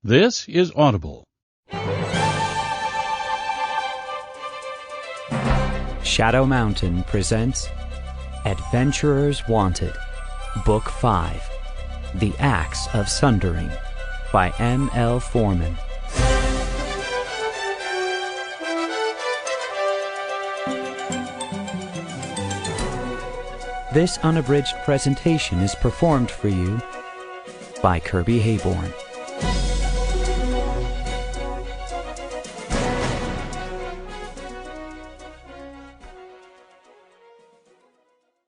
This is Audible. Shadow Mountain presents Adventurers Wanted, Book 5, The Axe of Sundering, by M.L. Forman. This unabridged presentation is performed for you by Kirby Hayborn.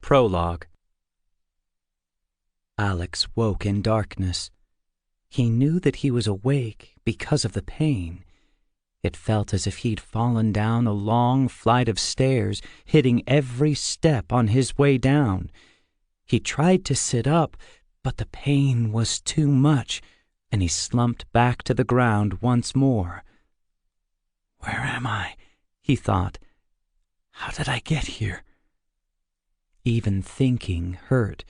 Prologue. Alex woke in darkness. He knew that he was awake because of the pain. It felt as if he'd fallen down a long flight of stairs, hitting every step on his way down. He tried to sit up, but the pain was too much, and he slumped back to the ground once more. "Where am I?" he thought. "How did I get here?" Even thinking hurt,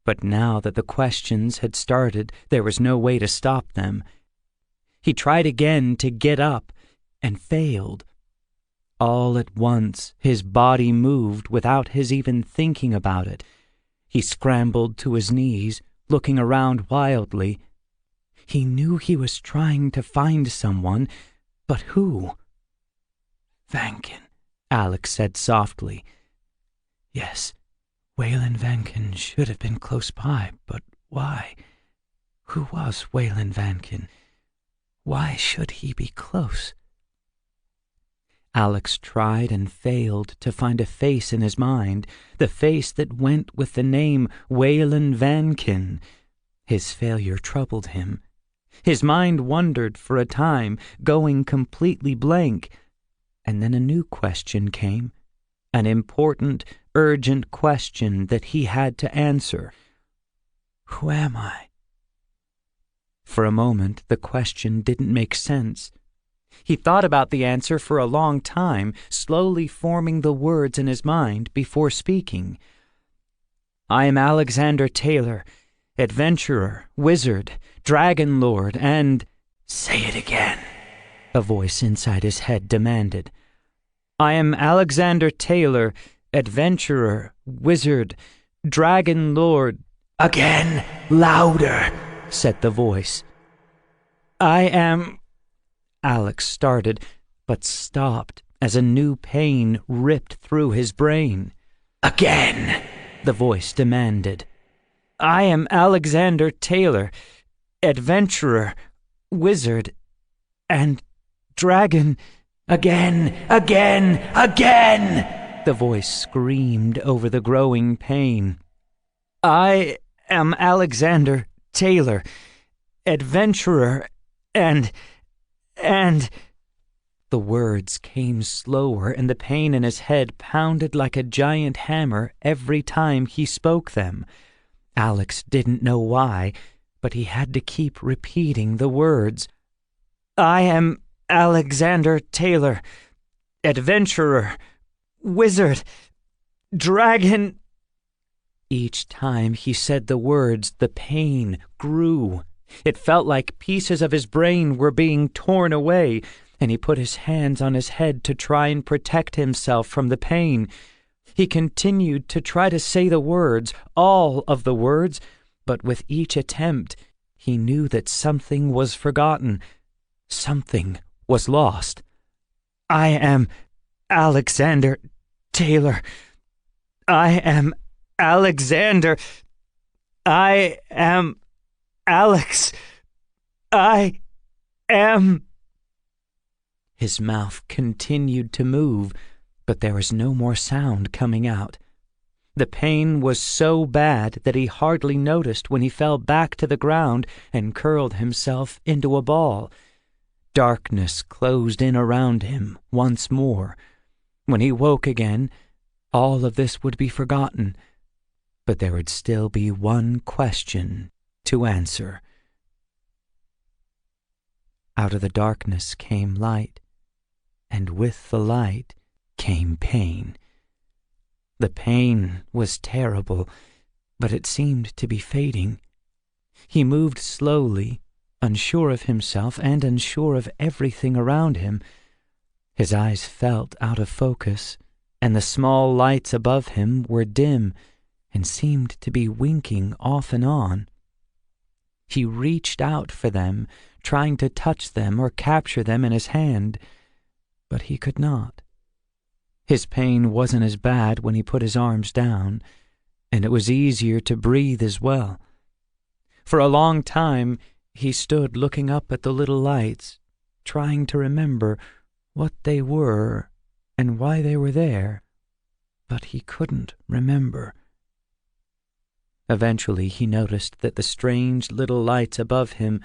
but now that the questions had started, there was no way to stop them. He tried again to get up, and failed. All at once, his body moved without his even thinking about it. He scrambled to his knees, looking around wildly. He knew he was trying to find someone, but who? "Vankin," Alex said softly. Yes, Waylon Vankin should have been close by, but why? Who was Waylon Vankin? Why should he be close? Alex tried and failed to find a face in his mind, the face that went with the name Waylon Vankin. His failure troubled him. His mind wandered for a time, going completely blank. And then a new question came, an important, urgent question that he had to answer. Who am I? For a moment, the question didn't make sense. He thought about the answer for a long time, slowly forming the words in his mind before speaking. "I am Alexander Taylor, adventurer, wizard, dragon lord, and—" "Say it again," a voice inside his head demanded. "I am Alexander Taylor, adventurer, wizard, dragon lord—" "Again, louder," said the voice. "I am—" Alex started, but stopped as a new pain ripped through his brain. "Again," the voice demanded. "I am Alexander Taylor, adventurer, wizard, and dragon—" "Again, again, again!" the voice screamed over the growing pain. "I am Alexander Taylor, adventurer, and... The words came slower, and the pain in his head pounded like a giant hammer every time he spoke them. Alex didn't know why, but he had to keep repeating the words. "I am Alexander Taylor, adventurer, wizard, dragon—" Each time he said the words, the pain grew. It felt like pieces of his brain were being torn away, and he put his hands on his head to try and protect himself from the pain. He continued to try to say the words, all of the words, but with each attempt, he knew that something was forgotten. Something was lost. "I am Alexander Taylor. I am Alexander. I am Alex. I am—" His mouth continued to move, but there was no more sound coming out. The pain was so bad that he hardly noticed when he fell back to the ground and curled himself into a ball. Darkness closed in around him once more. When he woke again, all of this would be forgotten, but there would still be one question to answer. Out of the darkness came light, and with the light came pain. The pain was terrible, but it seemed to be fading. He moved slowly, unsure of himself and unsure of everything around him. His eyes felt out of focus, and the small lights above him were dim and seemed to be winking off and on. He reached out for them, trying to touch them or capture them in his hand, but he could not. His pain wasn't as bad when he put his arms down, and it was easier to breathe as well. For a long time, he stood looking up at the little lights, trying to remember what they were and why they were there, but he couldn't remember. Eventually, he noticed that the strange little lights above him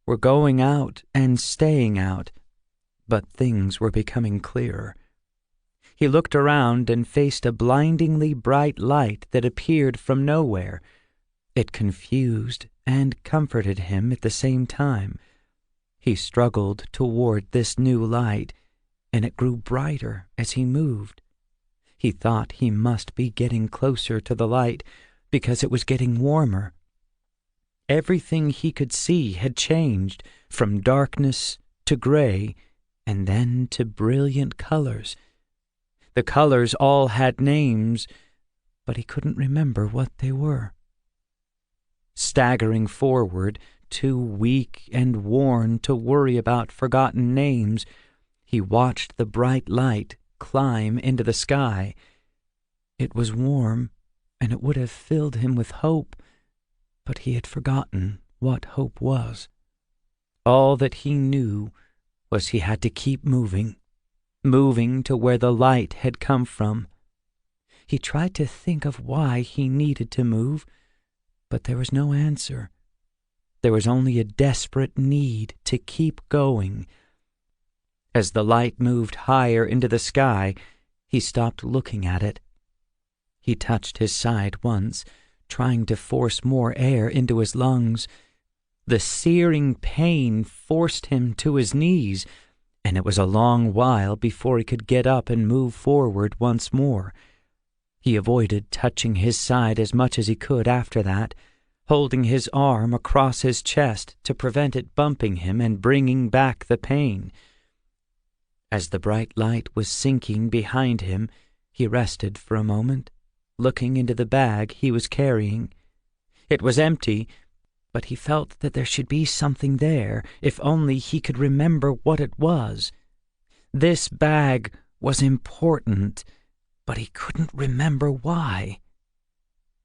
were going out and staying out, but things were becoming clearer. He looked around and faced a blindingly bright light that appeared from nowhere. It confused and comforted him at the same time. He struggled toward this new light, and it grew brighter as he moved. He thought he must be getting closer to the light because it was getting warmer. Everything he could see had changed from darkness to gray and then to brilliant colors. The colors all had names, but he couldn't remember what they were. Staggering forward, too weak and worn to worry about forgotten names, he watched the bright light climb into the sky. It was warm, and it would have filled him with hope, but he had forgotten what hope was. All that he knew was he had to keep moving to where the light had come from. He tried to think of why he needed to move, but there was no answer. There was only a desperate need to keep going. As the light moved higher into the sky, he stopped looking at it. He touched his side once, trying to force more air into his lungs. The searing pain forced him to his knees, and it was a long while before he could get up and move forward once more. He avoided touching his side as much as he could after that, holding his arm across his chest to prevent it bumping him and bringing back the pain. As the bright light was sinking behind him, he rested for a moment, looking into the bag he was carrying. It was empty, but he felt that there should be something there if only he could remember what it was. This bag was important, but he couldn't remember why.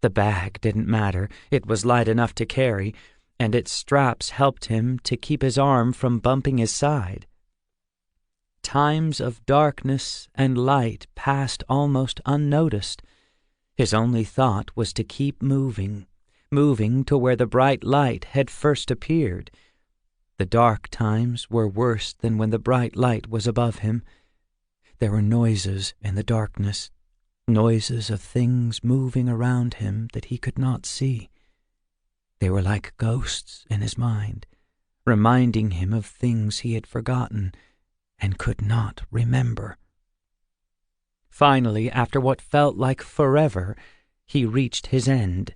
The bag didn't matter. It was light enough to carry, and its straps helped him to keep his arm from bumping his side. Times of darkness and light passed almost unnoticed. His only thought was to keep moving to where the bright light had first appeared. The dark times were worse than when the bright light was above him. There were noises in the darkness, noises of things moving around him that he could not see. They were like ghosts in his mind, reminding him of things he had forgotten and could not remember. Finally, after what felt like forever, he reached his end.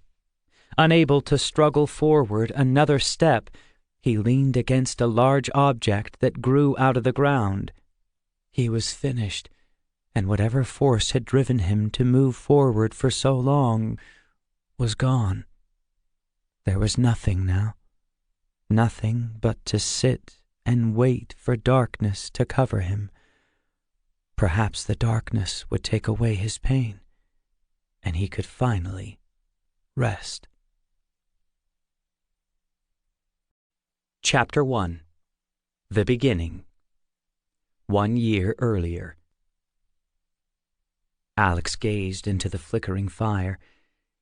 Unable to struggle forward another step, he leaned against a large object that grew out of the ground. He was finished, and whatever force had driven him to move forward for so long was gone. There was nothing now, nothing but to sit and wait for darkness to cover him. Perhaps the darkness would take away his pain, and he could finally rest. Chapter 1. The Beginning. 1 year earlier. Alex gazed into the flickering fire.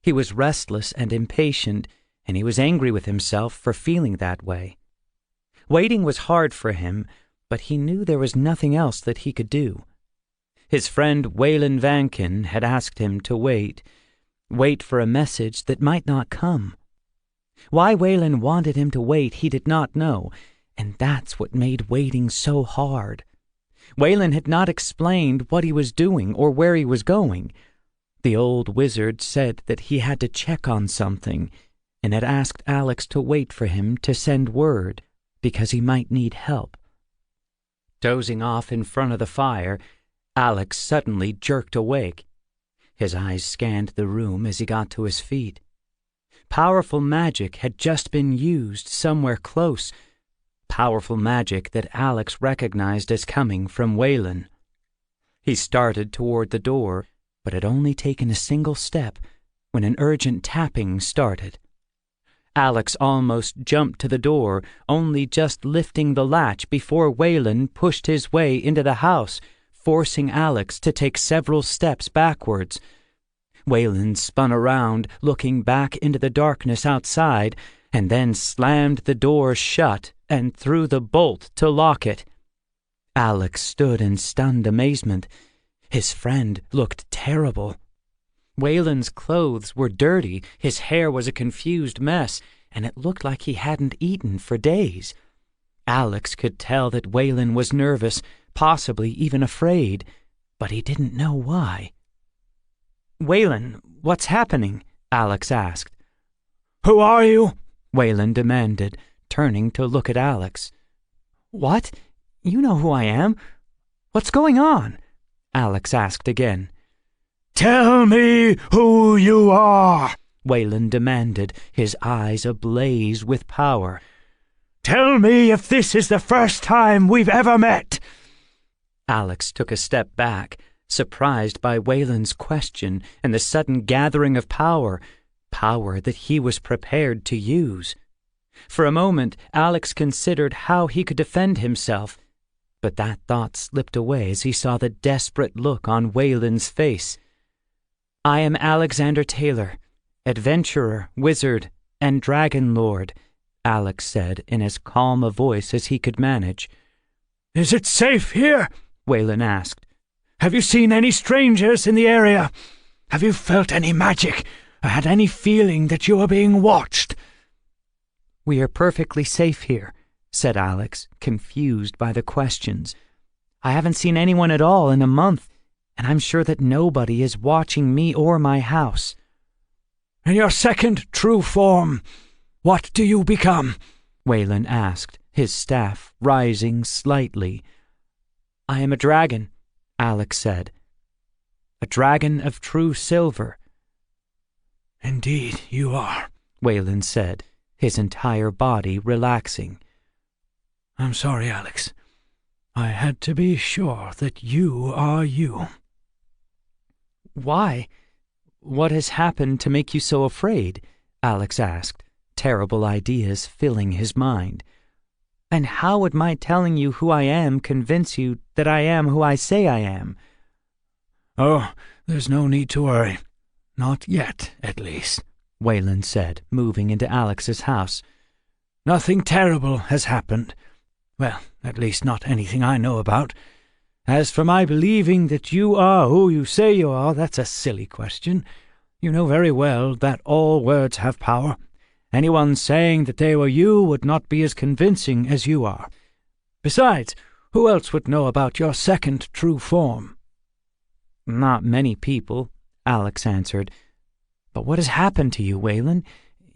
He was restless and impatient, and he was angry with himself for feeling that way. Waiting was hard for him, but he knew there was nothing else that he could do. His friend Waylon Vankin had asked him to wait for a message that might not come. Why Waylon wanted him to wait he did not know, and that's what made waiting so hard. Waylon had not explained what he was doing or where he was going. The old wizard said that he had to check on something, and had asked Alex to wait for him to send word. because he might need help. Dozing off in front of the fire, Alex suddenly jerked awake. His eyes scanned the room as he got to his feet. Powerful magic had just been used somewhere close, powerful magic that Alex recognized as coming from Waylon. He started toward the door, but had only taken a single step when an urgent tapping started. Alex almost jumped to the door, only just lifting the latch before Waylon pushed his way into the house, forcing Alex to take several steps backwards. Waylon spun around, looking back into the darkness outside, and then slammed the door shut and threw the bolt to lock it. Alex stood in stunned amazement. His friend looked terrible. Waylon's clothes were dirty, his hair was a confused mess, and it looked like he hadn't eaten for days. Alex could tell that Waylon was nervous, possibly even afraid, but he didn't know why. "Waylon, what's happening?" Alex asked. "Who are you?" Waylon demanded, turning to look at Alex. "What? You know who I am. What's going on?" Alex asked again. "Tell me who you are," Waylon demanded, his eyes ablaze with power. "Tell me if this is the first time we've ever met." Alex took a step back, surprised by Waylon's question and the sudden gathering of power that he was prepared to use. For a moment, Alex considered how he could defend himself, but that thought slipped away as he saw the desperate look on Waylon's face. "I am Alexander Taylor, adventurer, wizard, and dragon lord," Alex said in as calm a voice as he could manage. "Is it safe here?" Waylon asked. "Have you seen any strangers in the area? Have you felt any magic, or had any feeling that you are being watched?" "We are perfectly safe here," said Alex, confused by the questions. "I haven't seen anyone at all in a month, and I'm sure that nobody is watching me or my house." "In your second true form, what do you become?" Waylon asked, his staff rising slightly. "I am a dragon," Alex said. "A dragon of true silver." "Indeed you are," Waylon said, his entire body relaxing. "I'm sorry, Alex. I had to be sure that you are you." "Why? What has happened to make you so afraid?" Alex asked, terrible ideas filling his mind. "And how would my telling you who I am convince you that I am who I say I am?" "Oh, there's no need to worry. Not yet, at least," Waylon said, moving into Alex's house. "Nothing terrible has happened. Well, at least not anything I know about. As for my believing that you are who you say you are, that's a silly question. You know very well that all words have power. Anyone saying that they were you would not be as convincing as you are. Besides, who else would know about your second true form?" "Not many people," Alex answered. "But what has happened to you, Waylon?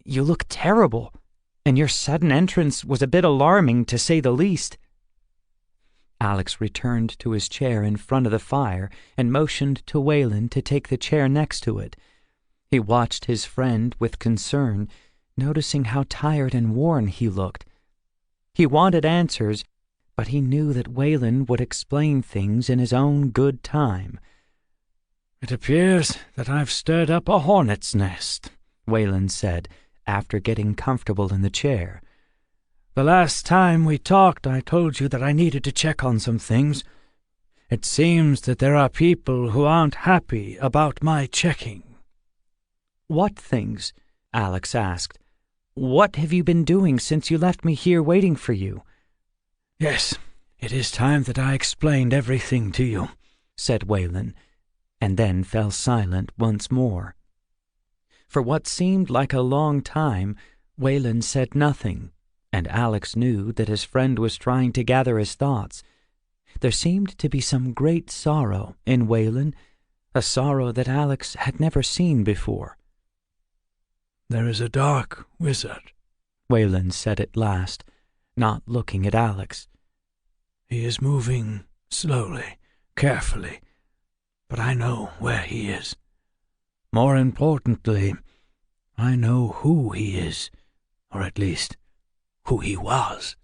You look terrible, and your sudden entrance was a bit alarming, to say the least." Alex returned to his chair in front of the fire and motioned to Waylon to take the chair next to it. He watched his friend with concern, noticing how tired and worn he looked. He wanted answers, but he knew that Waylon would explain things in his own good time. "It appears that I've stirred up a hornet's nest," Waylon said, after getting comfortable in the chair. "The last time we talked, I told you that I needed to check on some things. It seems that there are people who aren't happy about my checking." "What things?" Alex asked. "What have you been doing since you left me here waiting for you?" "Yes, it is time that I explained everything to you," said Waylon, and then fell silent once more. For what seemed like a long time, Waylon said nothing, and Alex knew that his friend was trying to gather his thoughts. There seemed to be some great sorrow in Waylon, a sorrow that Alex had never seen before. "There is a dark wizard," Waylon said at last, not looking at Alex. "He is moving slowly, carefully, but I know where he is. More importantly, I know who he is, or at least who he was."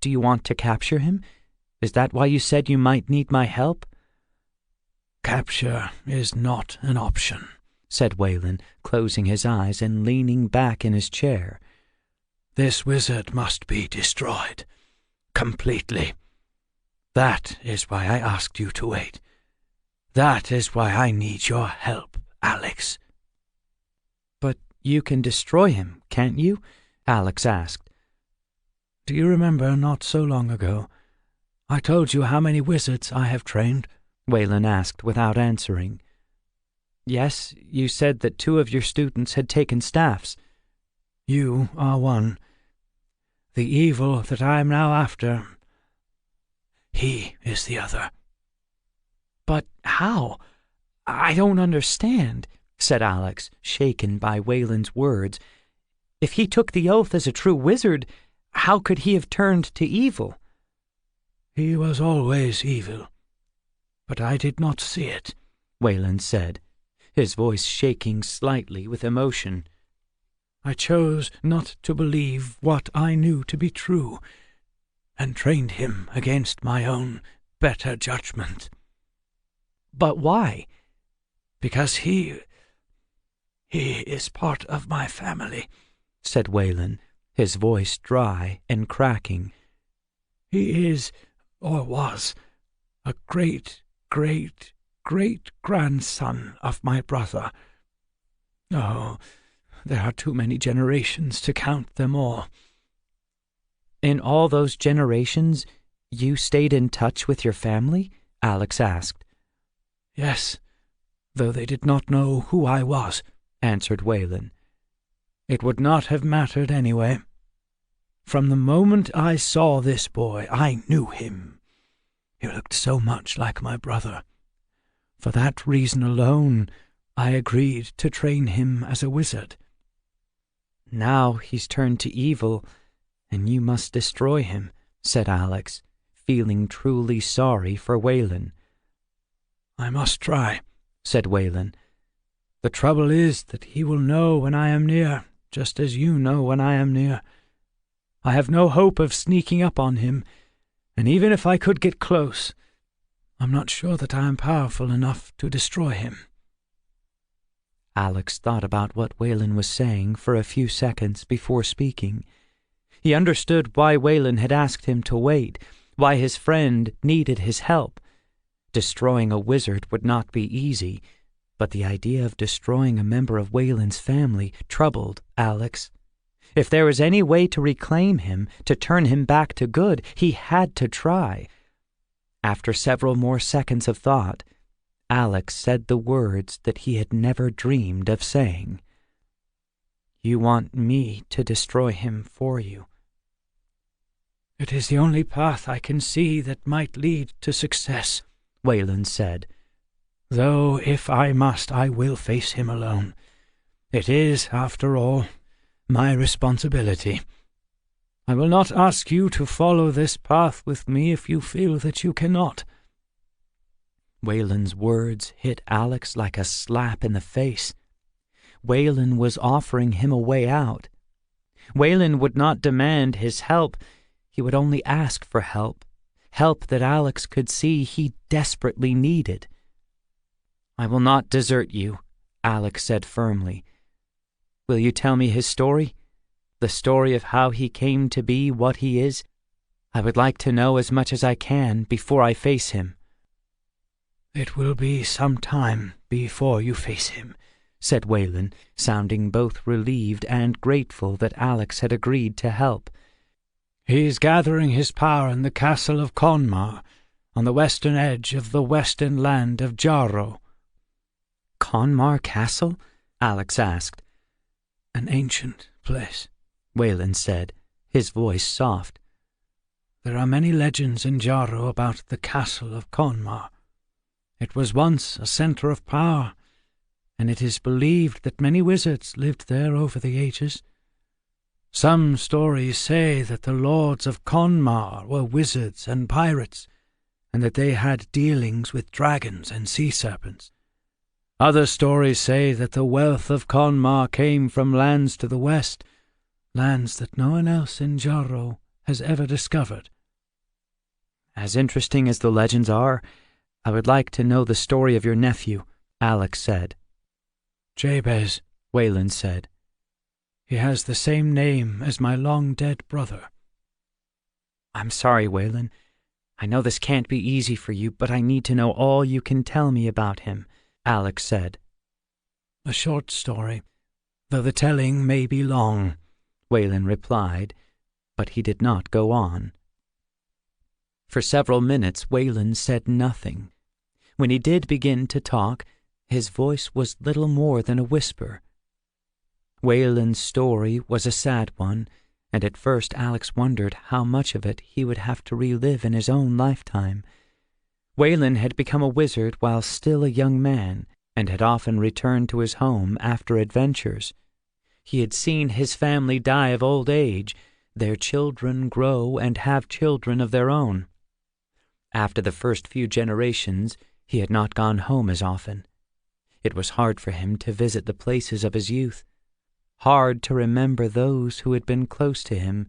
"Do you want to capture him? Is that why you said you might need my help?" "Capture is not an option," said Wayland, closing his eyes and leaning back in his chair. "This wizard must be destroyed. Completely. That is why I asked you to wait. That is why I need your help, Alex." "But you can destroy him, can't you?" Alex asked. "Do you remember not so long ago I told you how many wizards I have trained?" Wayland asked without answering. "Yes, you said that 2 of your students had taken staffs." "You are one. The evil that I am now after, he is the other." "But how? I don't understand," said Alex, shaken by Wayland's words. "If he took the oath as a true wizard, how could he have turned to evil?" "He was always evil, but I did not see it," Wayland said, his voice shaking slightly with emotion. "I chose not to believe what I knew to be true, and trained him against my own better judgment." "But why?" "Because he is part of my family," said Wayland, his voice dry and cracking. "He is, or was, a great-great-great-grandson of my brother. Oh, there are too many generations to count them all." "In all those generations, you stayed in touch with your family?" Alex asked. "Yes, though they did not know who I was," answered Wayland. "It would not have mattered anyway. From the moment I saw this boy, I knew him. He looked so much like my brother. For that reason alone, I agreed to train him as a wizard." "Now he's turned to evil, and you must destroy him," said Alex, feeling truly sorry for Wayland. "I must try," said Wayland. "The trouble is that he will know when I am near, just as you know when I am near. I have no hope of sneaking up on him, and even if I could get close, I'm not sure that I am powerful enough to destroy him." Alex thought about what Wayland was saying for a few seconds before speaking. He understood why Wayland had asked him to wait, why his friend needed his help. Destroying a wizard would not be easy, but the idea of destroying a member of Wayland's family troubled Alex. If there was any way to reclaim him, to turn him back to good, he had to try. After several more seconds of thought, Alex said the words that he had never dreamed of saying. "You want me to destroy him for you?" "It is the only path I can see that might lead to success," Wayland said. "Though if I must, I will face him alone. It is, after all, my responsibility. I will not ask you to follow this path with me if you feel that you cannot." Wayland's words hit Alex like a slap in the face. Wayland was offering him a way out. Wayland would not demand his help. He would only ask for help, help that Alex could see he desperately needed. "I will not desert you," Alex said firmly. "Will you tell me his story? The story of how he came to be what he is? I would like to know as much as I can before I face him." "It will be some time before you face him," said Wayland, sounding both relieved and grateful that Alex had agreed to help. "He is gathering his power in the castle of Conmar, on the western edge of the western land of Jarro." "Conmar Castle?" Alex asked. "An ancient place," Wayland said, his voice soft. "There are many legends in Jarro about the castle of Conmar. It was once a center of power, and it is believed that many wizards lived there over the ages. Some stories say that the lords of Conmar were wizards and pirates, and that they had dealings with dragons and sea serpents. Other stories say that the wealth of Conmar came from lands to the west, lands that no one else in Jarro has ever discovered. As interesting as the legends are, I would like to know the story of your nephew, Alex said. Jabez, Wayland said. He has the same name as my long-dead brother. I'm sorry, Wayland. I know this can't be easy for you, but I need to know all you can tell me about him, Alex said. A short story, though the telling may be long, Wayland replied, but he did not go on. For several minutes, Wayland said nothing. When he did begin to talk, his voice was little more than a whisper. Wayland's story was a sad one, and at first Alex wondered how much of it he would have to relive in his own lifetime. Wayland had become a wizard while still a young man, and had often returned to his home after adventures. He had seen his family die of old age, their children grow and have children of their own. After the first few generations, he had not gone home as often. It was hard for him to visit the places of his youth, hard to remember those who had been close to him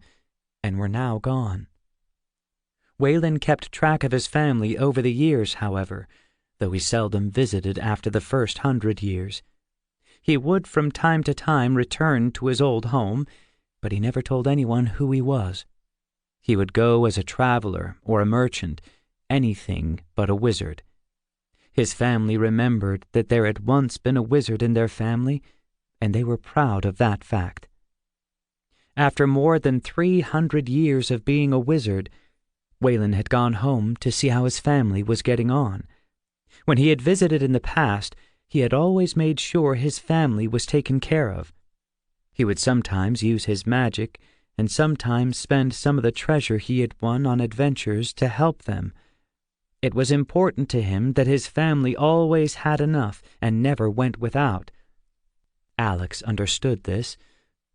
and were now gone. Wayland kept track of his family over the years, however, though he seldom visited after the first 100 years. He would from time to time return to his old home, but he never told anyone who he was. He would go as a traveler or a merchant, anything but a wizard. His family remembered that there had once been a wizard in their family, and they were proud of that fact. After more than 300 years of being a wizard, Wayland had gone home to see how his family was getting on. When he had visited in the past, he had always made sure his family was taken care of. He would sometimes use his magic, and sometimes spend some of the treasure he had won on adventures to help them. It was important to him that his family always had enough and never went without. Alex understood this,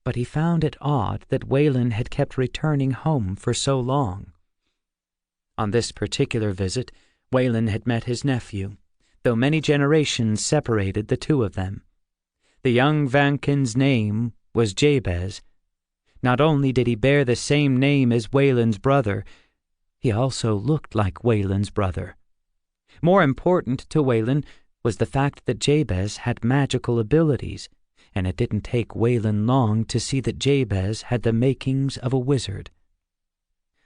but he found it odd that Wayland had kept returning home for so long. On this particular visit, Wayland had met his nephew, though many generations separated the two of them. The young Vankin's name was Jabez. Not only did he bear the same name as Wayland's brother, he also looked like Wayland's brother. More important to Wayland was the fact that Jabez had magical abilities, and it didn't take Wayland long to see that Jabez had the makings of a wizard.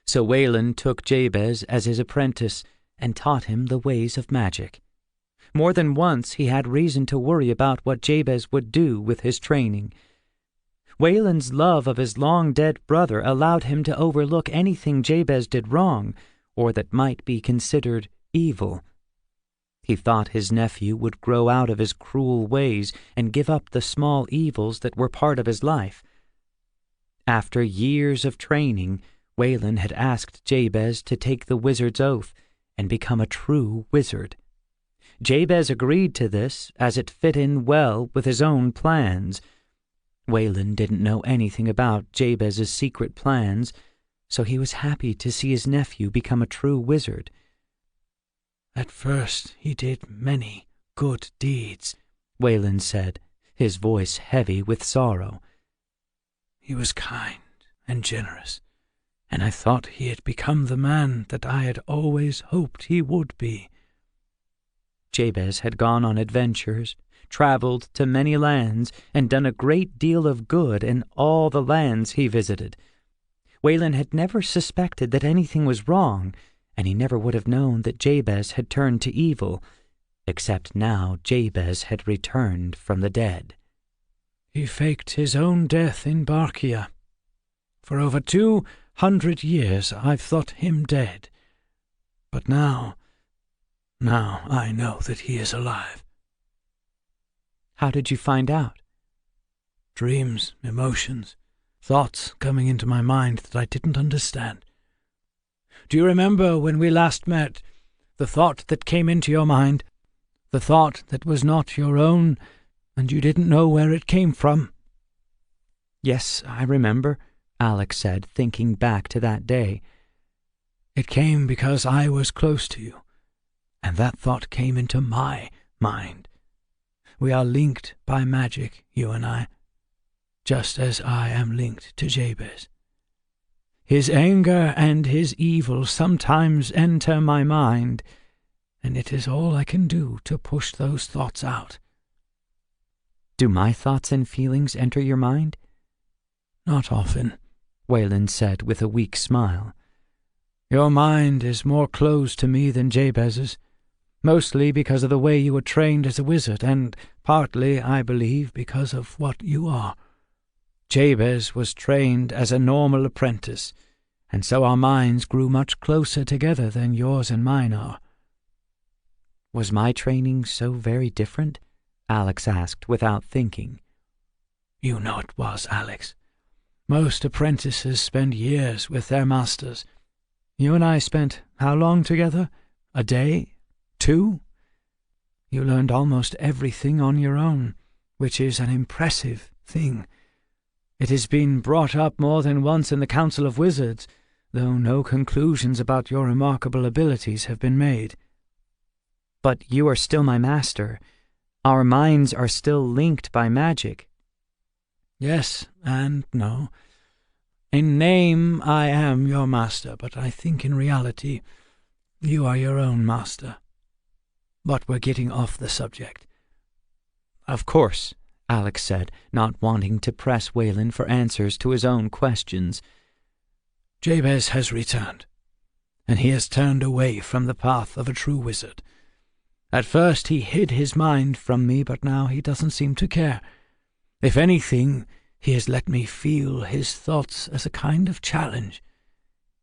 So Wayland took Jabez as his apprentice and taught him the ways of magic. More than once he had reason to worry about what Jabez would do with his training. Wayland's love of his long-dead brother allowed him to overlook anything Jabez did wrong, or that might be considered evil. He thought his nephew would grow out of his cruel ways and give up the small evils that were part of his life. After years of training, Wayland had asked Jabez to take the wizard's oath and become a true wizard. Jabez agreed to this, as it fit in well with his own plans. Wayland didn't know anything about Jabez's secret plans, so he was happy to see his nephew become a true wizard. At first he did many good deeds, Wayland said, his voice heavy with sorrow. He was kind and generous, and I thought he had become the man that I had always hoped he would be. Jabez had gone on adventures, traveled to many lands, and done a great deal of good in all the lands he visited. Wayland had never suspected that anything was wrong, and he never would have known that Jabez had turned to evil, except now Jabez had returned from the dead. He faked his own death in Barkia. For over 200 years I've thought him dead, but now I know that he is alive. How did you find out? Dreams, emotions, thoughts coming into my mind that I didn't understand. Do you remember when we last met, the thought that came into your mind, the thought that was not your own, and you didn't know where it came from? Yes, I remember. Alex said, thinking back to that day. It came because I was close to you, and that thought came into my mind. We are linked by magic, you and I, just as I am linked to Jabez. His anger and his evil sometimes enter my mind, and it is all I can do to push those thoughts out. Do my thoughts and feelings enter your mind? Not often, Wayland said with a weak smile. Your mind is more closed to me than Jabez's, mostly because of the way you were trained as a wizard, and partly, I believe, because of what you are. Jabez was trained as a normal apprentice, and so our minds grew much closer together than yours and mine are. Was my training so very different? Alex asked without thinking. You know it was, Alex. Most apprentices spend years with their masters. You and I spent how long together? A day? 2? You learned almost everything on your own, which is an impressive thing. It has been brought up more than once in the Council of Wizards, though no conclusions about your remarkable abilities have been made. But you are still my master. Our minds are still linked by magic. Yes and no. In name I am your master, but I think in reality you are your own master. But we're getting off the subject. Of course, Alex said, not wanting to press Wayland for answers to his own questions. Jabez has returned, and he has turned away from the path of a true wizard. At first he hid his mind from me, but now he doesn't seem to care. If anything, he has let me feel his thoughts as a kind of challenge.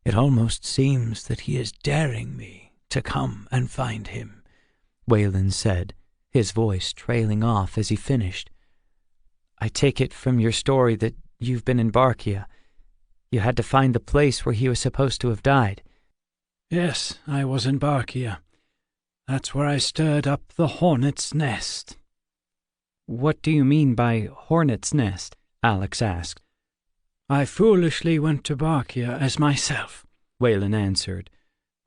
It almost seems that he is daring me to come and find him, Wayland said, his voice trailing off as he finished. I take it from your story that you've been in Barkia. You had to find the place where he was supposed to have died. Yes, I was in Barkia. That's where I stirred up the hornet's nest. What do you mean by hornet's nest? Alex asked. I foolishly went to Barkia as myself, Wayland answered.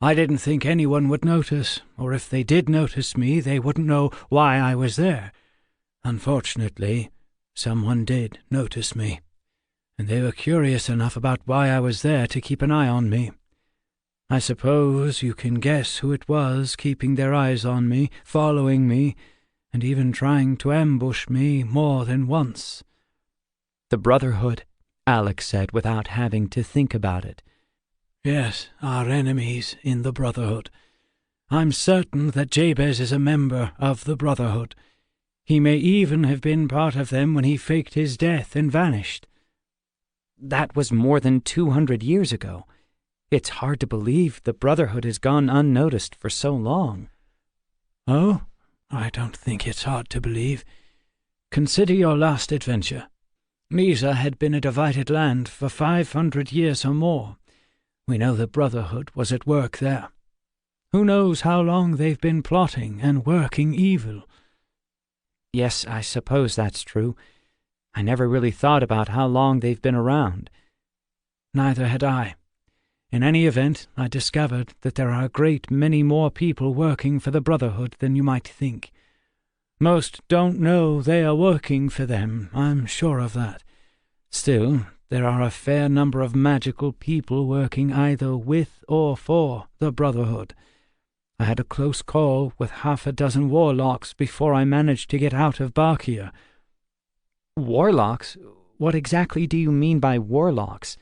I didn't think anyone would notice, or if they did notice me, they wouldn't know why I was there. Unfortunately, someone did notice me, and they were curious enough about why I was there to keep an eye on me. I suppose you can guess who it was keeping their eyes on me, following me, and even trying to ambush me more than once. The Brotherhood, Alex said without having to think about it. Yes, our enemies in the Brotherhood. I'm certain that Jabez is a member of the Brotherhood. He may even have been part of them when he faked his death and vanished. That was more than 200 years ago. It's hard to believe the Brotherhood has gone unnoticed for so long. Oh, I don't think it's hard to believe. Consider your last adventure. Misa had been a divided land for 500 years or more. We know the Brotherhood was at work there. Who knows how long they've been plotting and working evil? Yes, I suppose that's true. I never really thought about how long they've been around. Neither had I. In any event, I discovered that there are a great many more people working for the Brotherhood than you might think. Most don't know they are working for them, I'm sure of that. Still, there are a fair number of magical people working either with or for the Brotherhood. I had a close call with 6 warlocks before I managed to get out of Barkia. Warlocks? What exactly do you mean by warlocks?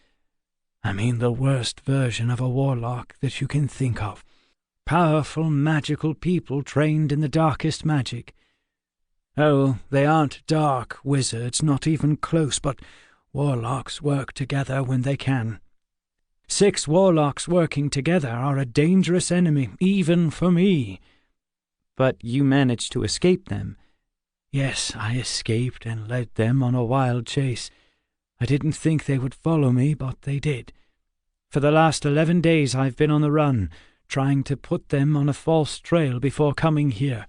I mean the worst version of a warlock that you can think of. Powerful magical people trained in the darkest magic. Oh, they aren't dark wizards, not even close, but warlocks work together when they can. 6 warlocks working together are a dangerous enemy, even for me. But you managed to escape them. Yes, I escaped and led them on a wild chase. I didn't think they would follow me, but they did. For the last 11 days I've been on the run, trying to put them on a false trail before coming here.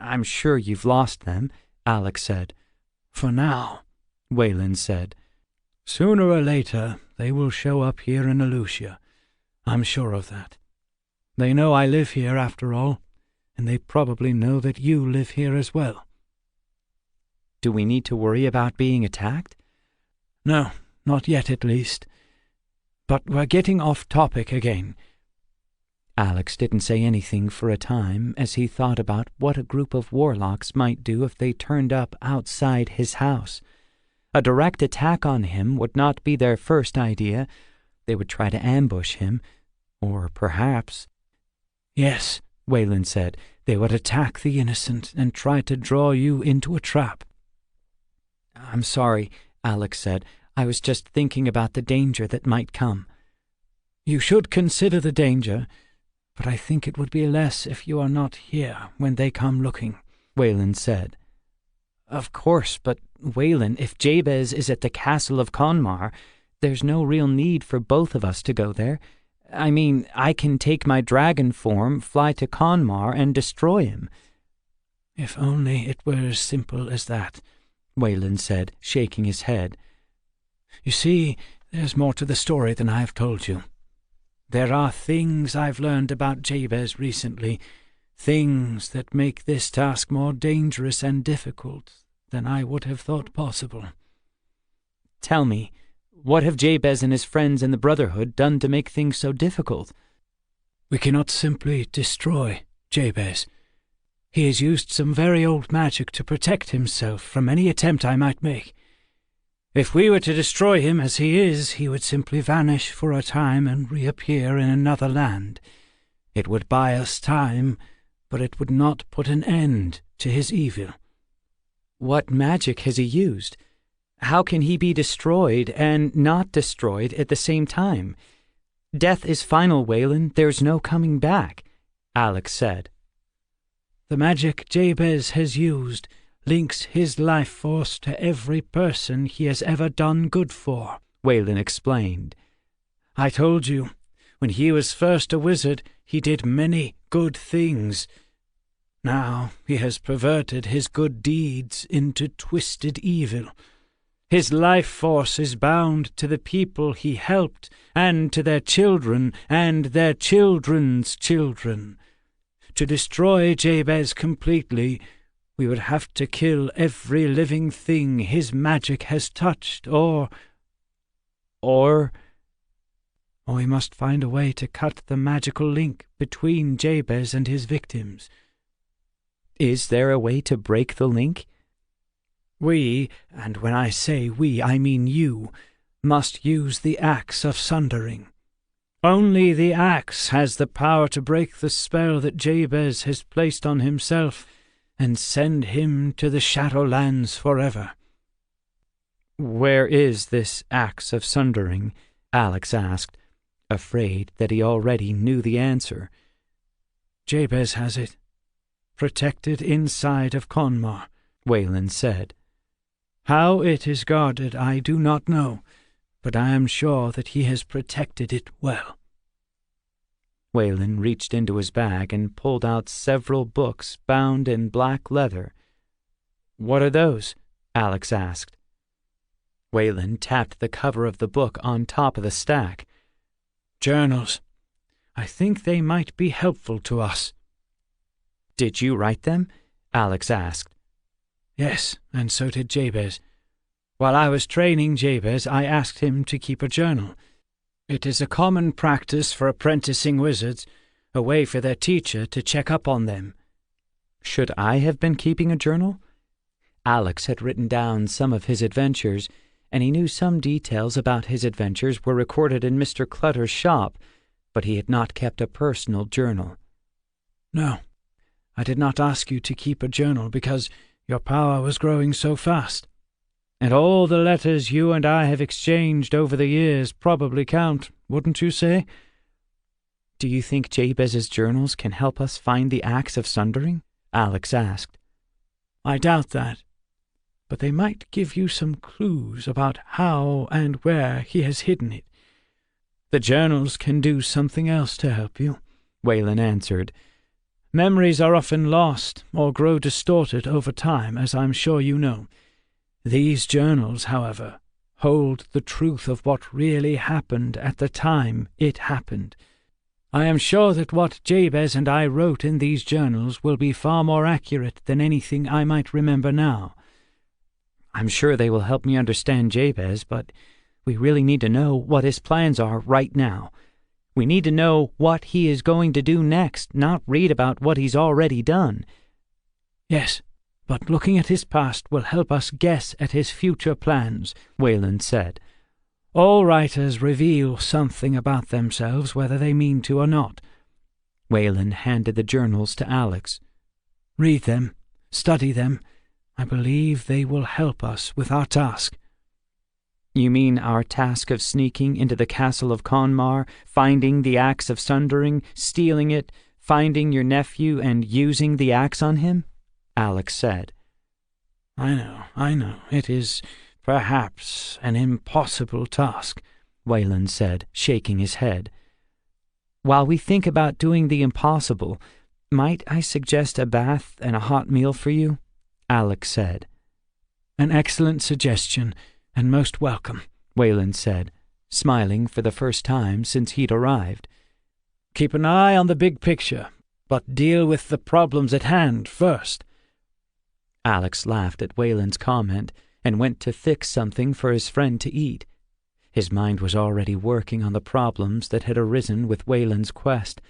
I'm sure you've lost them, Alex said. For now, Wayland said. Sooner or later they will show up here in Alucia. I'm sure of that. They know I live here after all, and they probably know that you live here as well. Do we need to worry about being attacked? No, not yet at least. But we're getting off topic again. Alex didn't say anything for a time as he thought about what a group of warlocks might do if they turned up outside his house. A direct attack on him would not be their first idea. They would try to ambush him, or perhaps— Yes, Wayland said, they would attack the innocent and try to draw you into a trap. I'm sorry, Alex said. I was just thinking about the danger that might come. You should consider the danger, but I think it would be less if you are not here when they come looking, Wayland said. Of course, but Wayland, if Jabez is at the castle of Conmar, there's no real need for both of us to go there. I mean, I can take my dragon form, fly to Conmar, and destroy him. If only it were as simple as that, Wayland said, shaking his head. You see, there's more to the story than I have told you. There are things I've learned about Jabez recently, things that make this task more dangerous and difficult than I would have thought possible. Tell me, what have Jabez and his friends in the Brotherhood done to make things so difficult? We cannot simply destroy Jabez. He has used some very old magic to protect himself from any attempt I might make. If we were to destroy him as he is, he would simply vanish for a time and reappear in another land. It would buy us time, but it would not put an end to his evil. What magic has he used? How can he be destroyed and not destroyed at the same time? Death is final, Wayland. There's no coming back, Alex said. The magic Jabez has used links his life force to every person he has ever done good for, Wayland explained. I told you, when he was first a wizard, he did many good things. Now he has perverted his good deeds into twisted evil. His life force is bound to the people he helped, and to their children, and their children's children. To destroy Jabez completely, we would have to kill every living thing his magic has touched, or we must find a way to cut the magical link between Jabez and his victims. Is there a way to break the link? We, and when I say we, I mean you, must use the Axe of Sundering. Only the axe has the power to break the spell that Jabez has placed on himself and send him to the Shadowlands forever. Where is this Axe of Sundering? Alex asked, afraid that he already knew the answer. Jabez has it, protected inside of Conmar, Wayland said. How it is guarded I do not know, but I am sure that he has protected it well. Wayland reached into his bag and pulled out several books bound in black leather. What are those? Alex asked. Wayland tapped the cover of the book on top of the stack. Journals. I think they might be helpful to us. Did you write them? Alex asked. Yes, and so did Jabez. While I was training Jabez, I asked him to keep a journal. It is a common practice for apprenticing wizards, a way for their teacher to check up on them. Should I have been keeping a journal? Alex had written down some of his adventures, and he knew some details about his adventures were recorded in Mr. Clutter's shop, but he had not kept a personal journal. No, I did not ask you to keep a journal because your power was growing so fast. And all the letters you and I have exchanged over the years probably count, wouldn't you say? Do you think Jabez's journals can help us find the Axe of Sundering? Alex asked. I doubt that, but they might give you some clues about how and where he has hidden it. The journals can do something else to help you, Wayland answered. Memories are often lost or grow distorted over time, as I'm sure you know. These journals, however, hold the truth of what really happened at the time it happened. I am sure that what Jabez and I wrote in these journals will be far more accurate than anything I might remember now. I'm sure they will help me understand Jabez, but we really need to know what his plans are right now. We need to know what he is going to do next, not read about what he's already done. Yes, but looking at his past will help us guess at his future plans, Wayland said. All writers reveal something about themselves, whether they mean to or not. Wayland handed the journals to Alex. Read them, study them. I believe they will help us with our task. You mean our task of sneaking into the castle of Conmar, finding the Axe of Sundering, stealing it, finding your nephew, and using the axe on him? Alex said. I know. It is perhaps an impossible task, Wayland said, shaking his head. While we think about doing the impossible, might I suggest a bath and a hot meal for you? Alex said. An excellent suggestion, and most welcome, Wayland said, smiling for the first time since he'd arrived. Keep an eye on the big picture, but deal with the problems at hand first. Alex laughed at Wayland's comment and went to fix something for his friend to eat. His mind was already working on the problems that had arisen with Wayland's quest.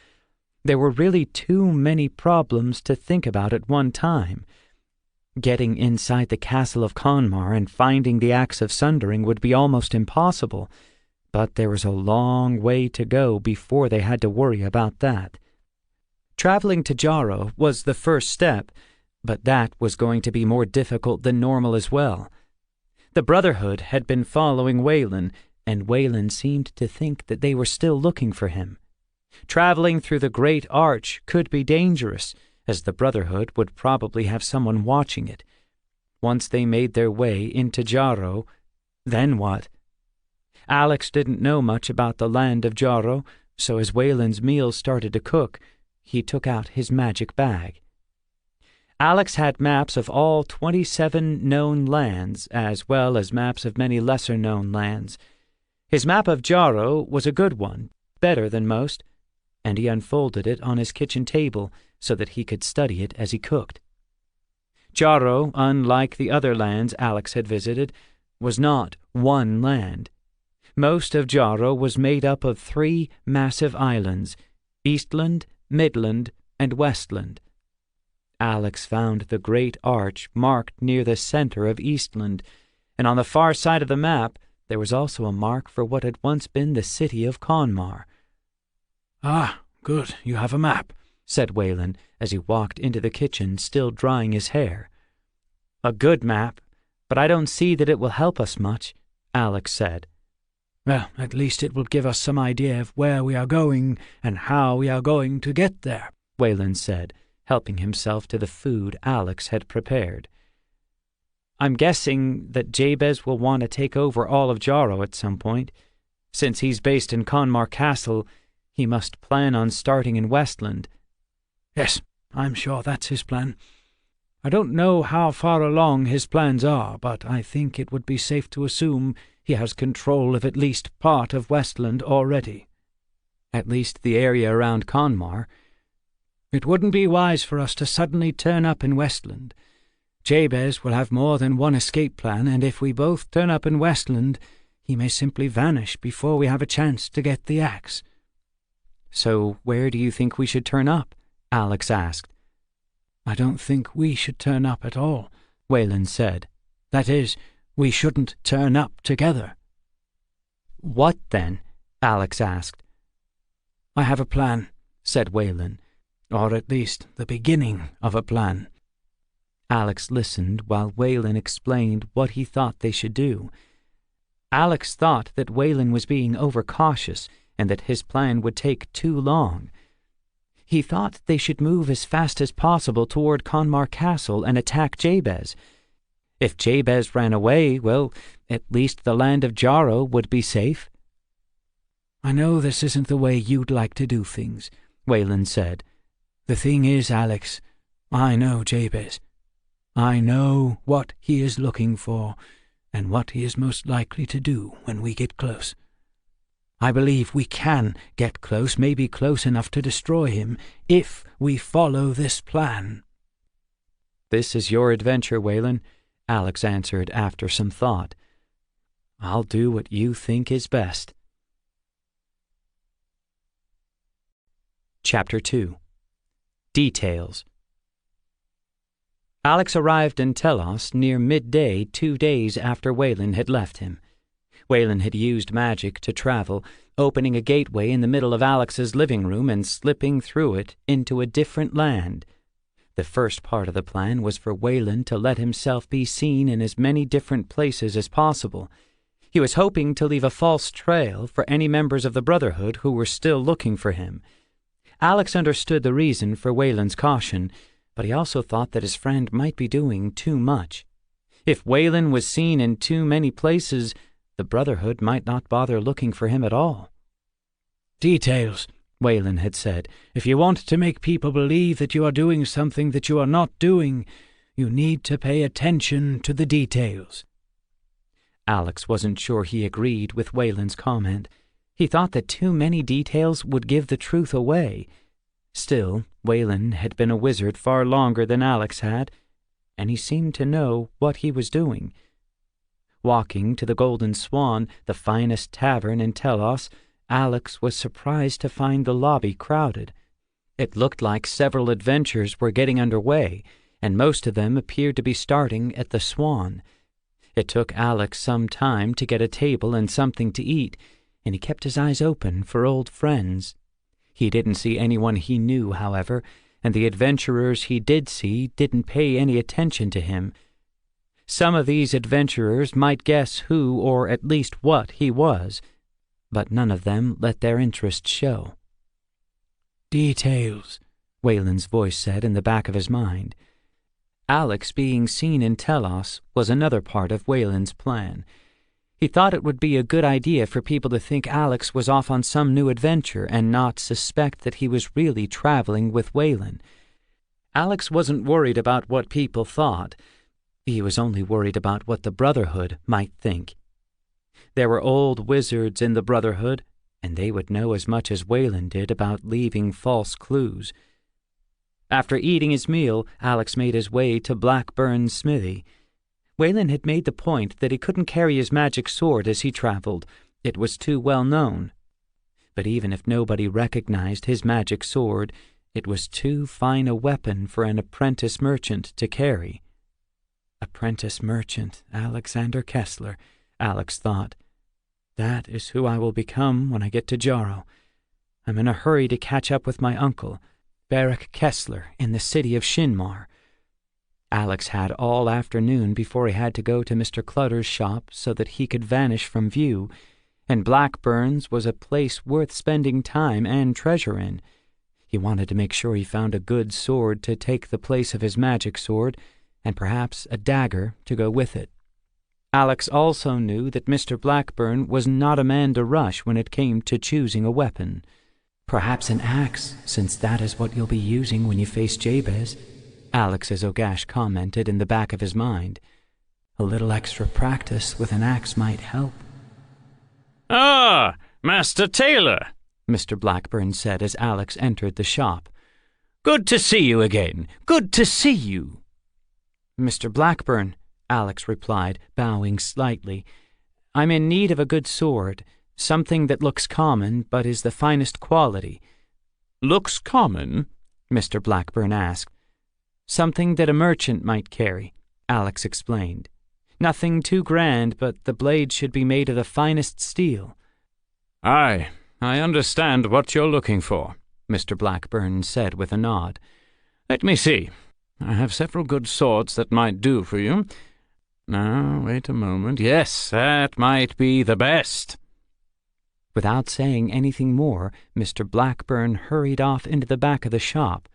There were really too many problems to think about at one time. Getting inside the castle of Conmar and finding the Axe of Sundering would be almost impossible, but there was a long way to go before they had to worry about that. Traveling to Jarrow was the first step, but that was going to be more difficult than normal as well. The Brotherhood had been following Wayland, and Wayland seemed to think that they were still looking for him. Traveling through the Great Arch could be dangerous, as the Brotherhood would probably have someone watching it. Once they made their way into Jarrow, then what? Alex didn't know much about the land of Jarrow, so as Wayland's meal started to cook, he took out his magic bag. Alex had maps of all 27 known lands, as well as maps of many lesser-known lands. His map of Jarrow was a good one, better than most, and he unfolded it on his kitchen table so that he could study it as he cooked. Jarrow, unlike the other lands Alex had visited, was not one land. Most of Jarrow was made up of 3 massive islands, Eastland, Midland, and Westland. Alex found the Great Arch marked near the center of Eastland, and on the far side of the map there was also a mark for what had once been the city of Conmar. Ah, good, you have a map, said Wayland as he walked into the kitchen, still drying his hair. A good map, but I don't see that it will help us much, Alex said. Well, at least it will give us some idea of where we are going and how we are going to get there, Wayland said, helping himself to the food Alex had prepared. I'm guessing that Jabez will want to take over all of Jarrow at some point. Since he's based in Conmar Castle, he must plan on starting in Westland. Yes, I'm sure that's his plan. I don't know how far along his plans are, but I think it would be safe to assume he has control of at least part of Westland already. At least the area around Conmar. It wouldn't be wise for us to suddenly turn up in Westland. Jabez will have more than one escape plan, and if we both turn up in Westland, he may simply vanish before we have a chance to get the axe. So where do you think we should turn up? Alex asked. I don't think we should turn up at all, Wayland said. That is, we shouldn't turn up together. What then? Alex asked. I have a plan, said Wayland, or at least the beginning of a plan. Alex listened while Wayland explained what he thought they should do. Alex thought that Wayland was being overcautious and that his plan would take too long. He thought they should move as fast as possible toward Conmar Castle and attack Jabez. If Jabez ran away, well, at least the land of Jarrow would be safe. I know this isn't the way you'd like to do things, Wayland said. The thing is, Alex, I know Jabez. I know what he is looking for, and what he is most likely to do when we get close. I believe we can get close, maybe close enough to destroy him, if we follow this plan." "This is your adventure, Wayland," Alex answered after some thought. "I'll do what you think is best." Chapter 2. Details. Alex arrived in Telos near midday 2 days after Wayland had left him. Wayland had used magic to travel, opening a gateway in the middle of Alex's living room and slipping through it into a different land. The first part of the plan was for Wayland to let himself be seen in as many different places as possible. He was hoping to leave a false trail for any members of the Brotherhood who were still looking for him. Alex understood the reason for Wayland's caution, but he also thought that his friend might be doing too much. If Wayland was seen in too many places, the Brotherhood might not bother looking for him at all. "Details," Wayland had said. "If you want to make people believe that you are doing something that you are not doing, you need to pay attention to the details." Alex wasn't sure he agreed with Wayland's comment. He thought that too many details would give the truth away. Still, Wayland had been a wizard far longer than Alex had, and he seemed to know what he was doing. Walking to the Golden Swan, the finest tavern in Telos, Alex was surprised to find the lobby crowded. It looked like several adventures were getting underway, and most of them appeared to be starting at the Swan. It took Alex some time to get a table and something to eat, and he kept his eyes open for old friends. He didn't see anyone he knew, however, and the adventurers he did see didn't pay any attention to him. Some of these adventurers might guess who, or at least what, he was, but none of them let their interest show. "Details," Wayland's voice said in the back of his mind. Alex being seen in Telos was another part of Wayland's plan. He thought it would be a good idea for people to think Alex was off on some new adventure and not suspect that he was really traveling with Wayland. Alex wasn't worried about what people thought. He was only worried about what the Brotherhood might think. There were old wizards in the Brotherhood, and they would know as much as Wayland did about leaving false clues. After eating his meal, Alex made his way to Blackburn's smithy. Wayland had made the point that he couldn't carry his magic sword as he traveled. It was too well known. But even if nobody recognized his magic sword, it was too fine a weapon for an apprentice merchant to carry. Apprentice merchant Alexander Kessler, Alex thought. That is who I will become when I get to Jarrow. I'm in a hurry to catch up with my uncle, Barak Kessler, in the city of Shinmar. Alex had all afternoon before he had to go to Mr. Clutter's shop so that he could vanish from view, and Blackburn's was a place worth spending time and treasure in. He wanted to make sure he found a good sword to take the place of his magic sword, and perhaps a dagger to go with it. Alex also knew that Mr. Blackburn was not a man to rush when it came to choosing a weapon. "Perhaps an axe, since that is what you'll be using when you face Jabez," Alex as Ogash commented in the back of his mind. "A little extra practice with an axe might help." "Ah, Master Taylor," Mr. Blackburn said as Alex entered the shop. "Good to see you again. Good to see you." "Mr. Blackburn," Alex replied, bowing slightly, "I'm in need of a good sword, something that looks common but is the finest quality." "Looks common?" Mr. Blackburn asked. "Something that a merchant might carry," Alex explained. "Nothing too grand, but the blade should be made of the finest steel." "Aye, I understand what you're looking for," Mr. Blackburn said with a nod. "Let me see. I have several good swords that might do for you. Now, wait a moment. Yes, that might be the best." Without saying anything more, Mr. Blackburn hurried off into the back of the shop.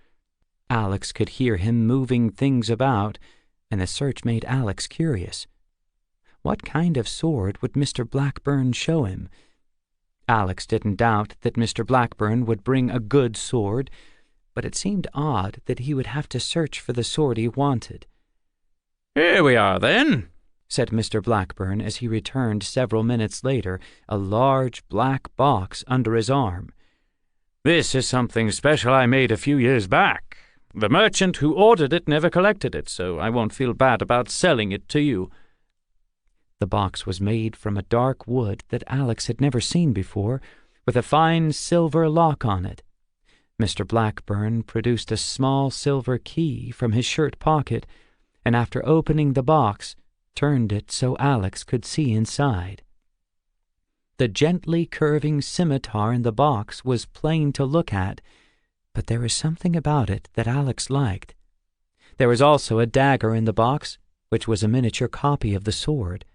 Alex could hear him moving things about, and the search made Alex curious. What kind of sword would Mr. Blackburn show him? Alex didn't doubt that Mr. Blackburn would bring a good sword, but it seemed odd that he would have to search for the sword he wanted. "Here we are, then," said Mr. Blackburn as he returned several minutes later, a large black box under his arm. "This is something special I made a few years back. The merchant who ordered it never collected it, so I won't feel bad about selling it to you." The box was made from a dark wood that Alex had never seen before, with a fine silver lock on it. Mr. Blackburn produced a small silver key from his shirt pocket, and after opening the box, turned it so Alex could see inside. The gently curving scimitar in the box was plain to look at, but there was something about it that Alex liked. There was also a dagger in the box, which was a miniature copy of the sword.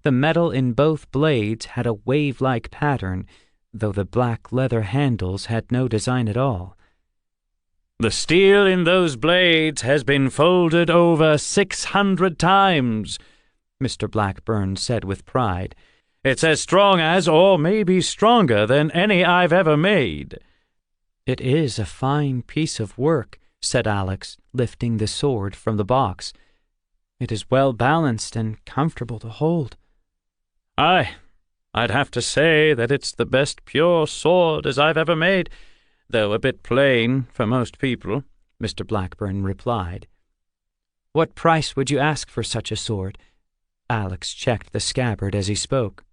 The metal in both blades had a wave-like pattern, though the black leather handles had no design at all. "The steel in those blades has been folded over 600 times," Mr. Blackburn said with pride. "It's as strong as, or maybe stronger than, any I've ever made." "It is a fine piece of work," said Alex, lifting the sword from the box. "It is well balanced and comfortable to hold." "Aye, I'd have to say that it's the best pure sword as I've ever made, though a bit plain for most people," Mr. Blackburn replied. "What price would you ask for such a sword?" Alex checked the scabbard as he spoke.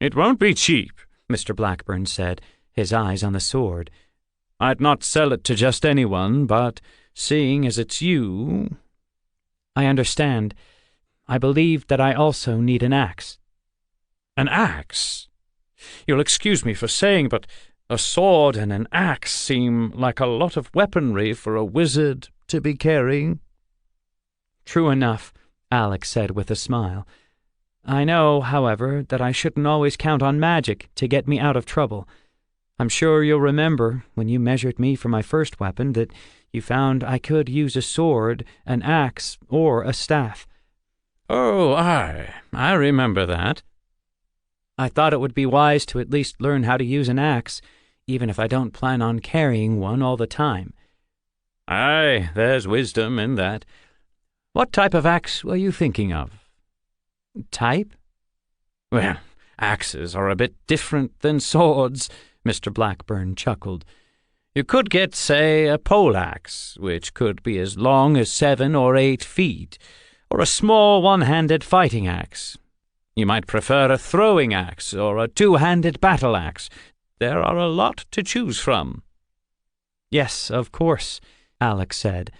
"It won't be cheap," Mr. Blackburn said, his eyes on the sword. "I'd not sell it to just anyone, but seeing as it's you—" "I understand. I believe that I also need an axe." "An axe? You'll excuse me for saying, but a sword and an axe seem like a lot of weaponry for a wizard to be carrying." "True enough," Alex said with a smile. "I know, however, that I shouldn't always count on magic to get me out of trouble. I'm sure you'll remember, when you measured me for my first weapon, that you found I could use a sword, an axe, or a staff." "Oh, I remember that." "I thought it would be wise to at least learn how to use an axe, even if I don't plan on carrying one all the time." "Aye, there's wisdom in that. What type of axe were you thinking of?" "Type?" "Well, axes are a bit different than swords," Mr. Blackburn chuckled. "You could get, say, a pole-axe, which could be as long as 7 or 8 feet, or a small one-handed fighting axe. You might prefer a throwing axe or a two-handed battle axe. There are a lot to choose from." "Yes, of course," Alex said.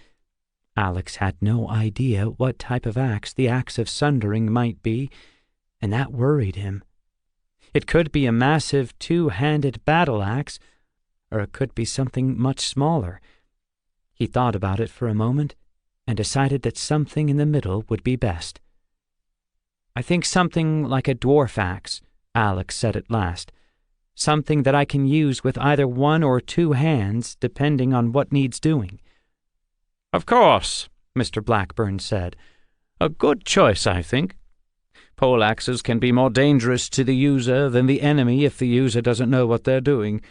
Alex had no idea what type of axe the Axe of Sundering might be, and that worried him. It could be a massive two-handed battle axe, or it could be something much smaller. He thought about it for a moment and decided that something in the middle would be best. "I think something like a dwarf axe," Alex said at last. "Something that I can use with either 1 or 2 hands, depending on what needs doing." "Of course," Mr. Blackburn said. "A good choice, I think. Poleaxes can be more dangerous to the user than the enemy if the user doesn't know what they're doing.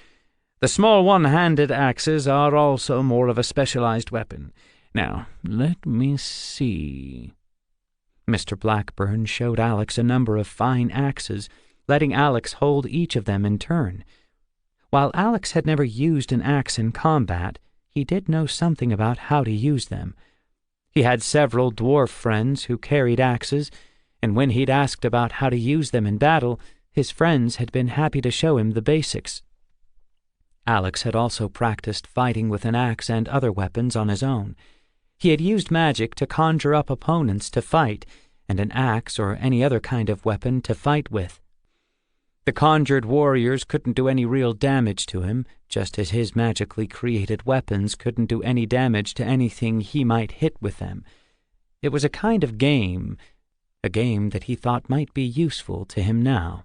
The small one-handed axes are also more of a specialized weapon. Now, let me see." Mr. Blackburn showed Alex a number of fine axes, letting Alex hold each of them in turn. While Alex had never used an axe in combat, he did know something about how to use them. He had several dwarf friends who carried axes, and when he'd asked about how to use them in battle, his friends had been happy to show him the basics. Alex had also practiced fighting with an axe and other weapons on his own. He had used magic to conjure up opponents to fight, and an axe or any other kind of weapon to fight with. The conjured warriors couldn't do any real damage to him, just as his magically created weapons couldn't do any damage to anything he might hit with them. It was a kind of game, a game that he thought might be useful to him now.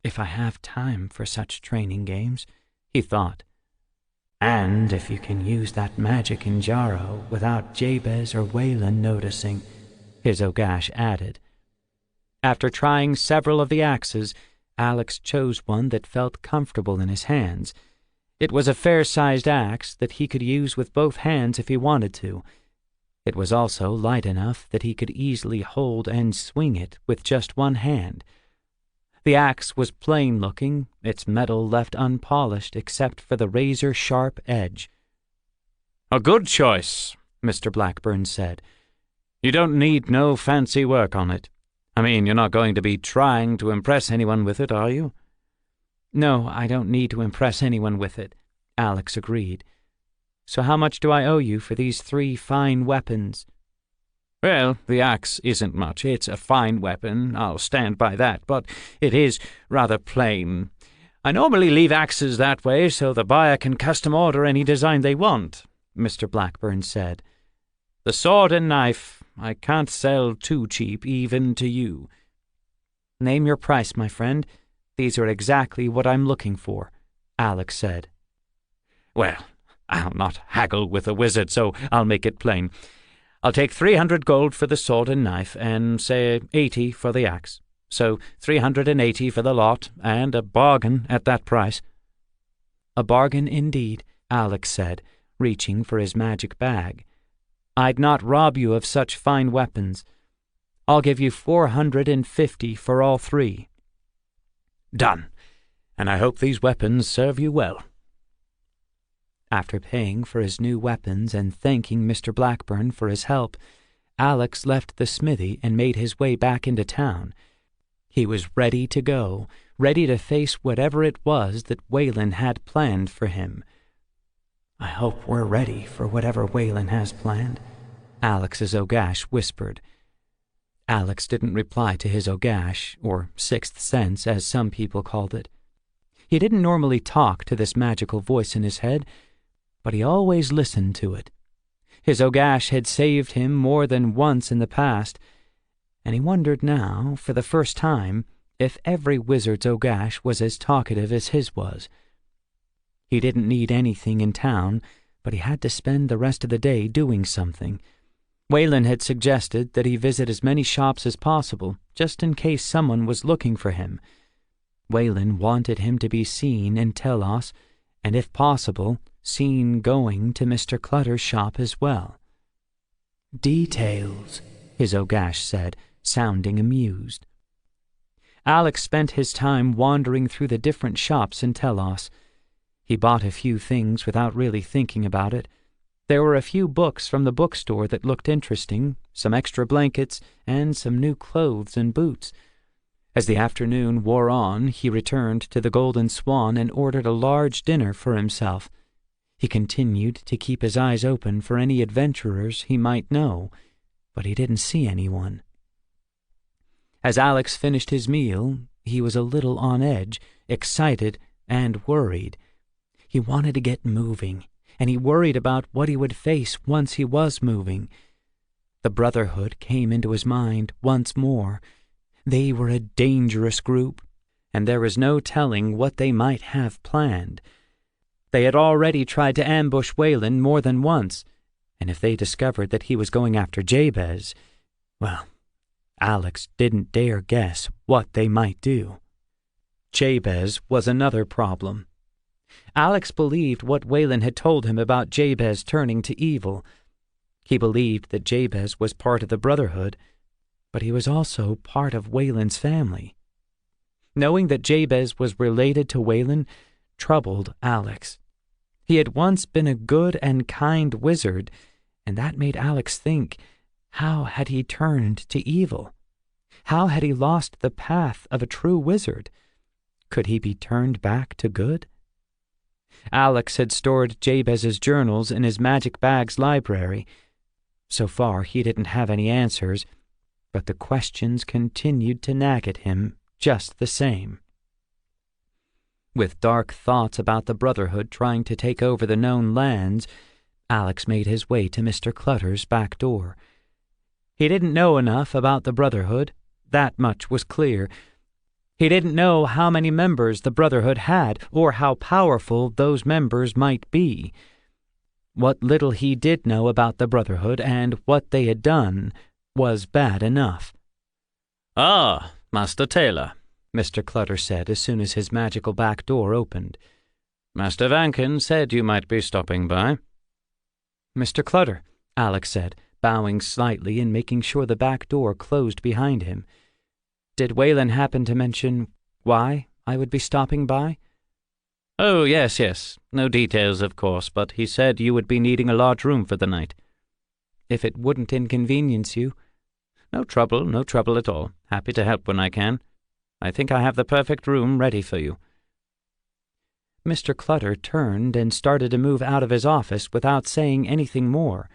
"If I have time for such training games," he thought. "And if you can use that magic in Jarrow without Jabez or Wayland noticing," his Ogash added. After trying several of the axes, Alex chose one that felt comfortable in his hands. It was a fair-sized axe that he could use with both hands if he wanted to. It was also light enough that he could easily hold and swing it with just one hand. The axe was plain-looking, its metal left unpolished except for the razor-sharp edge. "A good choice," Mr. Blackburn said. "You don't need no fancy work on it. I mean, you're not going to be trying to impress anyone with it, are you?" "No, I don't need to impress anyone with it," Alex agreed. "So how much do I owe you for these 3 fine weapons?" "Well, the axe isn't much. It's a fine weapon, I'll stand by that, but it is rather plain. I normally leave axes that way so the buyer can custom order any design they want," Mr. Blackburn said. "The sword and knife I can't sell too cheap, even to you." "Name your price, my friend. These are exactly what I'm looking for," Alex said. "Well, I'll not haggle with a wizard, so I'll make it plain. I'll take 300 gold for the sword and knife, and say 80 for the axe. So 380 for the lot, and a bargain at that price." "A bargain indeed," Alex said, reaching for his magic bag. "I'd not rob you of such fine weapons. I'll give you 450 for all 3. "Done, and I hope these weapons serve you well." After paying for his new weapons and thanking Mr. Blackburn for his help, Alex left the smithy and made his way back into town. He was ready to go, ready to face whatever it was that Wayland had planned for him. "I hope we're ready for whatever Wayland has planned," Alex's Ogash whispered. Alex didn't reply to his Ogash, or sixth sense as some people called it. He didn't normally talk to this magical voice in his head, but he always listened to it. His Ogash had saved him more than once in the past, and he wondered now, for the first time, if every wizard's Ogash was as talkative as his was. He didn't need anything in town, but he had to spend the rest of the day doing something. Wayland had suggested that he visit as many shops as possible, just in case someone was looking for him. Wayland wanted him to be seen in Telos, and if possible, seen going to Mr. Clutter's shop as well. "Details," his Ogash said, sounding amused. Alex spent his time wandering through the different shops in Telos. He bought a few things without really thinking about it. There were a few books from the bookstore that looked interesting, some extra blankets, and some new clothes and boots. As the afternoon wore on, he returned to the Golden Swan and ordered a large dinner for himself. He continued to keep his eyes open for any adventurers he might know, but he didn't see anyone. As Alex finished his meal, he was a little on edge, excited and worried. He wanted to get moving, and he worried about what he would face once he was moving. The Brotherhood came into his mind once more. They were a dangerous group, and there was no telling what they might have planned. They had already tried to ambush Wayland more than once, and if they discovered that he was going after Jabez, well, Alex didn't dare guess what they might do. Jabez was another problem. Alex believed what Wayland had told him about Jabez turning to evil. He believed that Jabez was part of the Brotherhood, but he was also part of Wayland's family. Knowing that Jabez was related to Wayland troubled Alex. He had once been a good and kind wizard, and that made Alex think, how had he turned to evil? How had he lost the path of a true wizard? Could he be turned back to good? Alex had stored Jabez's journals in his magic bag's library. So far, he didn't have any answers, but the questions continued to nag at him just the same. With dark thoughts about the Brotherhood trying to take over the known lands, Alex made his way to Mr. Clutter's back door. He didn't know enough about the Brotherhood, that much was clear. He didn't know how many members the Brotherhood had, or how powerful those members might be. What little he did know about the Brotherhood and what they had done was bad enough. "Ah, Master Taylor," Mr. Clutter said as soon as his magical back door opened. "Master Vankin said you might be stopping by." "Mr. Clutter," Alex said, bowing slightly and making sure the back door closed behind him. "Did Wayland happen to mention why I would be stopping by?" "Oh, yes. No details, of course, but he said you would be needing a large room for the night." "If it wouldn't inconvenience you." No trouble at all. Happy to help when I can. I think I have the perfect room ready for you." Mr. Clutter turned and started to move out of his office without saying anything more.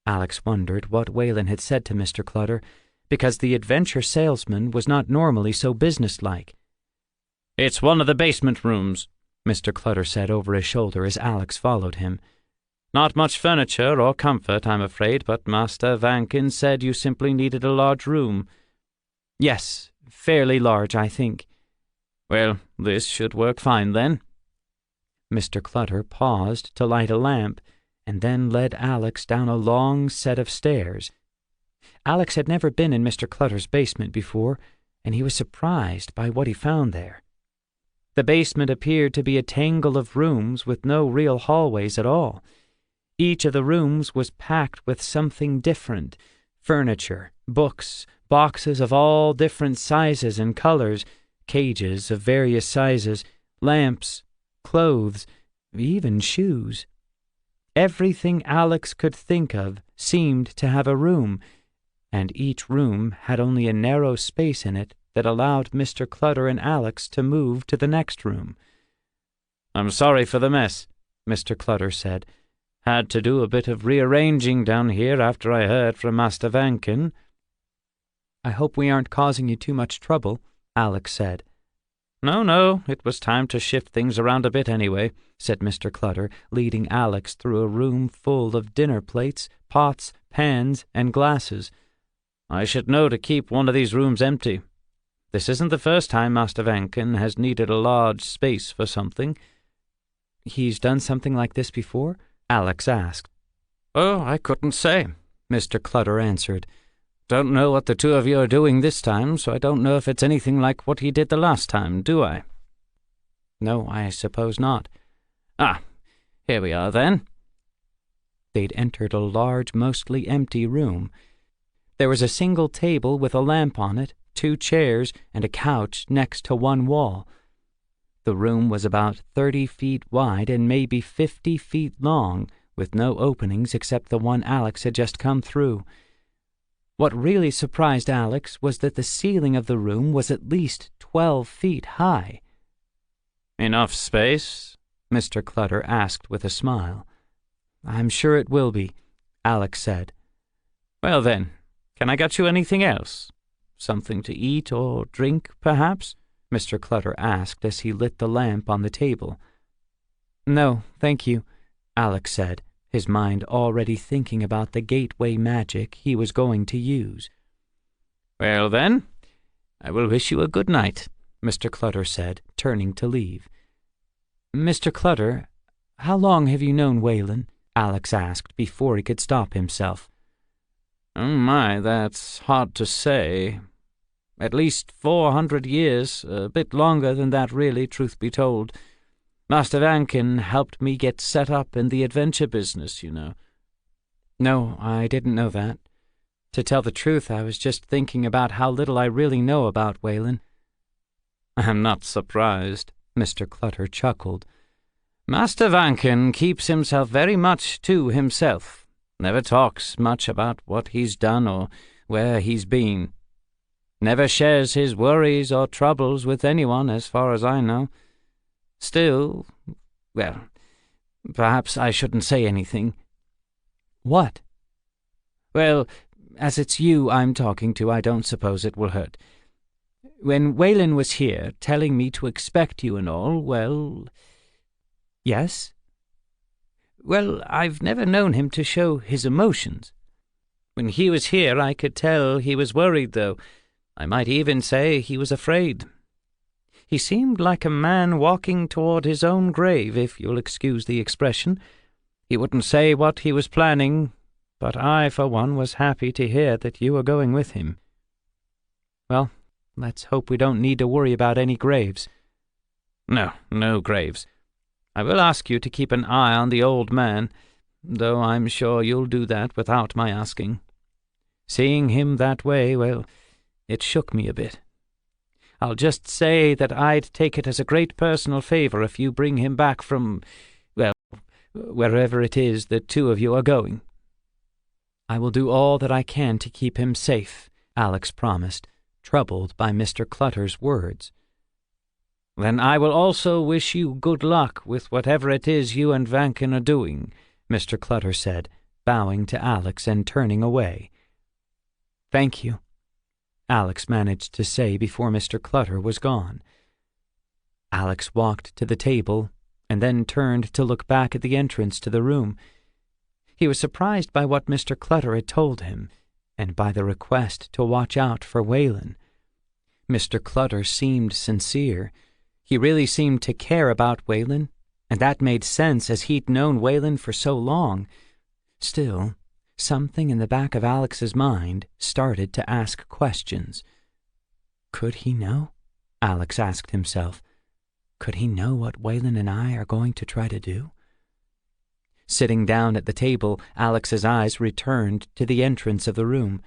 Alex wondered what Wayland had said to Mr. Clutter, because the adventure salesman was not normally so businesslike. "It's one of the basement rooms," Mr. Clutter said over his shoulder as Alex followed him. "Not much furniture or comfort, I'm afraid, but Master Vankin said you simply needed a large room." "Yes, fairly large, I think." "Well, this should work fine, then." Mr. Clutter paused to light a lamp, and then led Alex down a long set of stairs. Alex had never been in Mr. Clutter's basement before, and he was surprised by what he found there. The basement appeared to be a tangle of rooms with no real hallways at all. Each of the rooms was packed with something different: furniture, books, boxes of all different sizes and colors, cages of various sizes, lamps, clothes, even shoes. Everything Alex could think of seemed to have a room, and each room had only a narrow space in it that allowed Mr. Clutter and Alex to move to the next room. "I'm sorry for the mess," Mr. Clutter said. "Had to do a bit of rearranging down here after I heard from Master Vankin." "I hope we aren't causing you too much trouble," Alex said. No, it was time to shift things around a bit anyway," said Mr. Clutter, leading Alex through a room full of dinner plates, pots, pans, and glasses. "I should know to keep one of these rooms empty. This isn't the first time Master Vankin has needed a large space for something." "He's done something like this before?" Alex asked. "Oh, I couldn't say," Mr. Clutter answered. "Don't know what the two of you are doing this time, so I don't know if it's anything like what he did the last time, do I?" "No, I suppose not." "Ah, here we are, then." They'd entered a large, mostly empty room. There was a single table with a lamp on it, 2 chairs, and a couch next to one wall. The room was about 30 feet wide and maybe 50 feet long, with no openings except the one Alex had just come through. What really surprised Alex was that the ceiling of the room was at least 12 feet high. "Enough space?" Mr. Clutter asked with a smile. "I'm sure it will be," Alex said. "Well then, can I get you anything else? Something to eat or drink, perhaps?" Mr. Clutter asked as he lit the lamp on the table. "No, thank you," Alex said, his mind already thinking about the gateway magic he was going to use. "Well then, I will wish you a good night," Mr. Clutter said, turning to leave. "Mr. Clutter, how long have you known Wayland?" Alex asked before he could stop himself. "Oh my, that's hard to say. At least 400 years, a bit longer than that really, truth be told. Master Vankin helped me get set up in the adventure business, you know." "No, I didn't know that. To tell the truth, I was just thinking about how little I really know about Wayland." "I'm not surprised," Mr. Clutter chuckled. "Master Vankin keeps himself very much to himself. Never talks much about what he's done or where he's been. Never shares his worries or troubles with anyone, as far as I know. Still, well, perhaps I shouldn't say anything." "What?" "Well, as it's you I'm talking to, I don't suppose it will hurt. When Wayland was here, telling me to expect you and all, well—" "Yes?" "Well, I've never known him to show his emotions. When he was here, I could tell he was worried, though. I might even say he was afraid. He seemed like a man walking toward his own grave, if you'll excuse the expression. He wouldn't say what he was planning, but I, for one, was happy to hear that you were going with him." "Well, let's hope we don't need to worry about any graves." "No graves. I will ask you to keep an eye on the old man. though I'm sure you'll do that without my asking. Seeing him that way, well, it shook me a bit. I'll just say that I'd take it as a great personal favor if you bring him back from, well, wherever it is the two of you are going." "I will do all that I can to keep him safe," Alex promised, troubled by Mr. Clutter's words. "Then I will also wish you good luck with whatever it is you and Vankin are doing," Mr. Clutter said, bowing to Alex and turning away. "Thank you," Alex managed to say before Mr. Clutter was gone. Alex walked to the table and then turned to look back at the entrance to the room. He was surprised by what Mr. Clutter had told him, and by the request to watch out for Wayland. Mr. Clutter seemed sincere. He really seemed to care about Wayland, and that made sense as he'd known Wayland for so long. Still, something in the back of Alex's mind started to ask questions. Could he know? Alex asked himself. Could he know what Wayland and I are going to try to do? Sitting down at the table, Alex's eyes returned to the entrance of the room.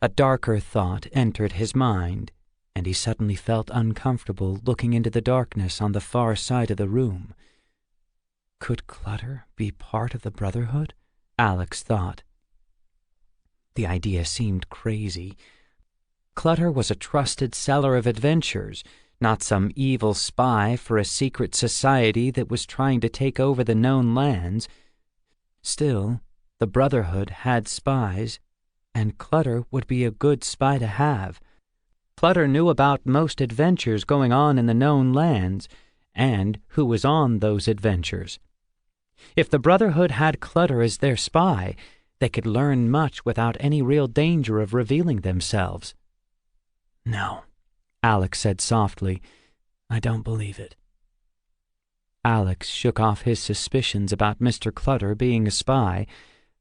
A darker thought entered his mind, and he suddenly felt uncomfortable looking into the darkness on the far side of the room. Could Clutter be part of the Brotherhood? Alex thought. The idea seemed crazy. Clutter was a trusted seller of adventures, not some evil spy for a secret society that was trying to take over the known lands. Still, the Brotherhood had spies, and Clutter would be a good spy to have. Clutter knew about most adventures going on in the known lands, and who was on those adventures. If the Brotherhood had Clutter as their spy, they could learn much without any real danger of revealing themselves. "No," Alex said softly. "I don't believe it." Alex shook off his suspicions about Mr. Clutter being a spy,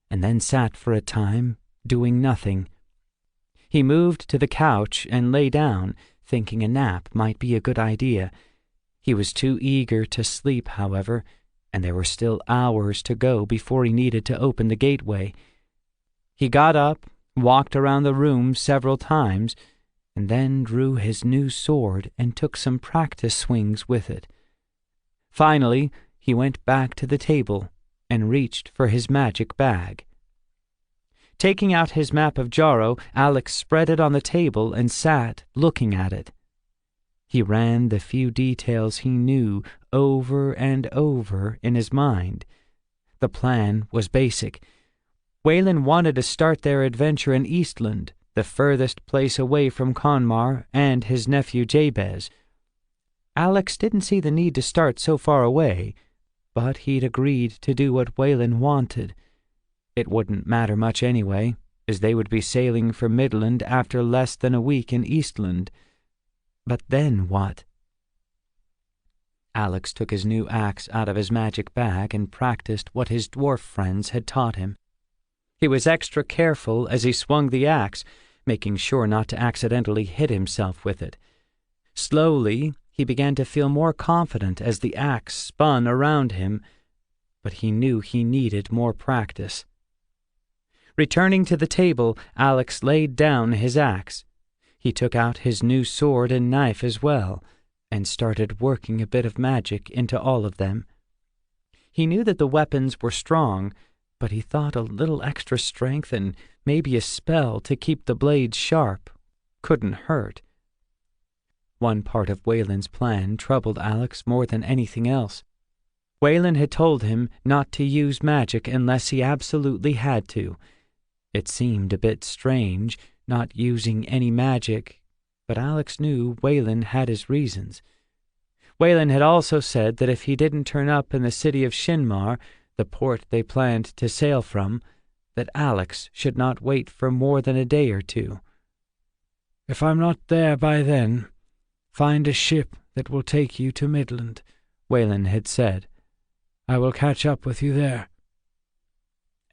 and then sat for a time, doing nothing. He moved to the couch and lay down, thinking a nap might be a good idea. He was too eager to sleep, however, and there were still hours to go before he needed to open the gateway. He got up, walked around the room several times, and then drew his new sword and took some practice swings with it. Finally, he went back to the table and reached for his magic bag. Taking out his map of Jaro, Alex spread it on the table and sat looking at it. He ran the few details he knew over and over in his mind. The plan was basic. Wayland wanted to start their adventure in Eastland, the furthest place away from Conmar and his nephew Jabez. Alex didn't see the need to start so far away, but he'd agreed to do what Wayland wanted. It wouldn't matter much anyway, as they would be sailing for Midland after less than a week in Eastland. But then what? Alex took his new axe out of his magic bag and practiced what his dwarf friends had taught him. He was extra careful as he swung the axe, making sure not to accidentally hit himself with it. Slowly, he began to feel more confident as the axe spun around him, but he knew he needed more practice. Returning to the table, Alex laid down his axe. He took out his new sword and knife as well, and started working a bit of magic into all of them. He knew that the weapons were strong, but he thought a little extra strength and maybe a spell to keep the blades sharp couldn't hurt. One part of Wayland's plan troubled Alex more than anything else. Wayland had told him not to use magic unless he absolutely had to. It seemed a bit strange, not using any magic, but Alex knew Wayland had his reasons. Wayland had also said that if he didn't turn up in the city of Shinmar, the port they planned to sail from, that Alex should not wait for more than a day or two. "If I'm not there by then, find a ship that will take you to Midland," Wayland had said. "I will catch up with you there."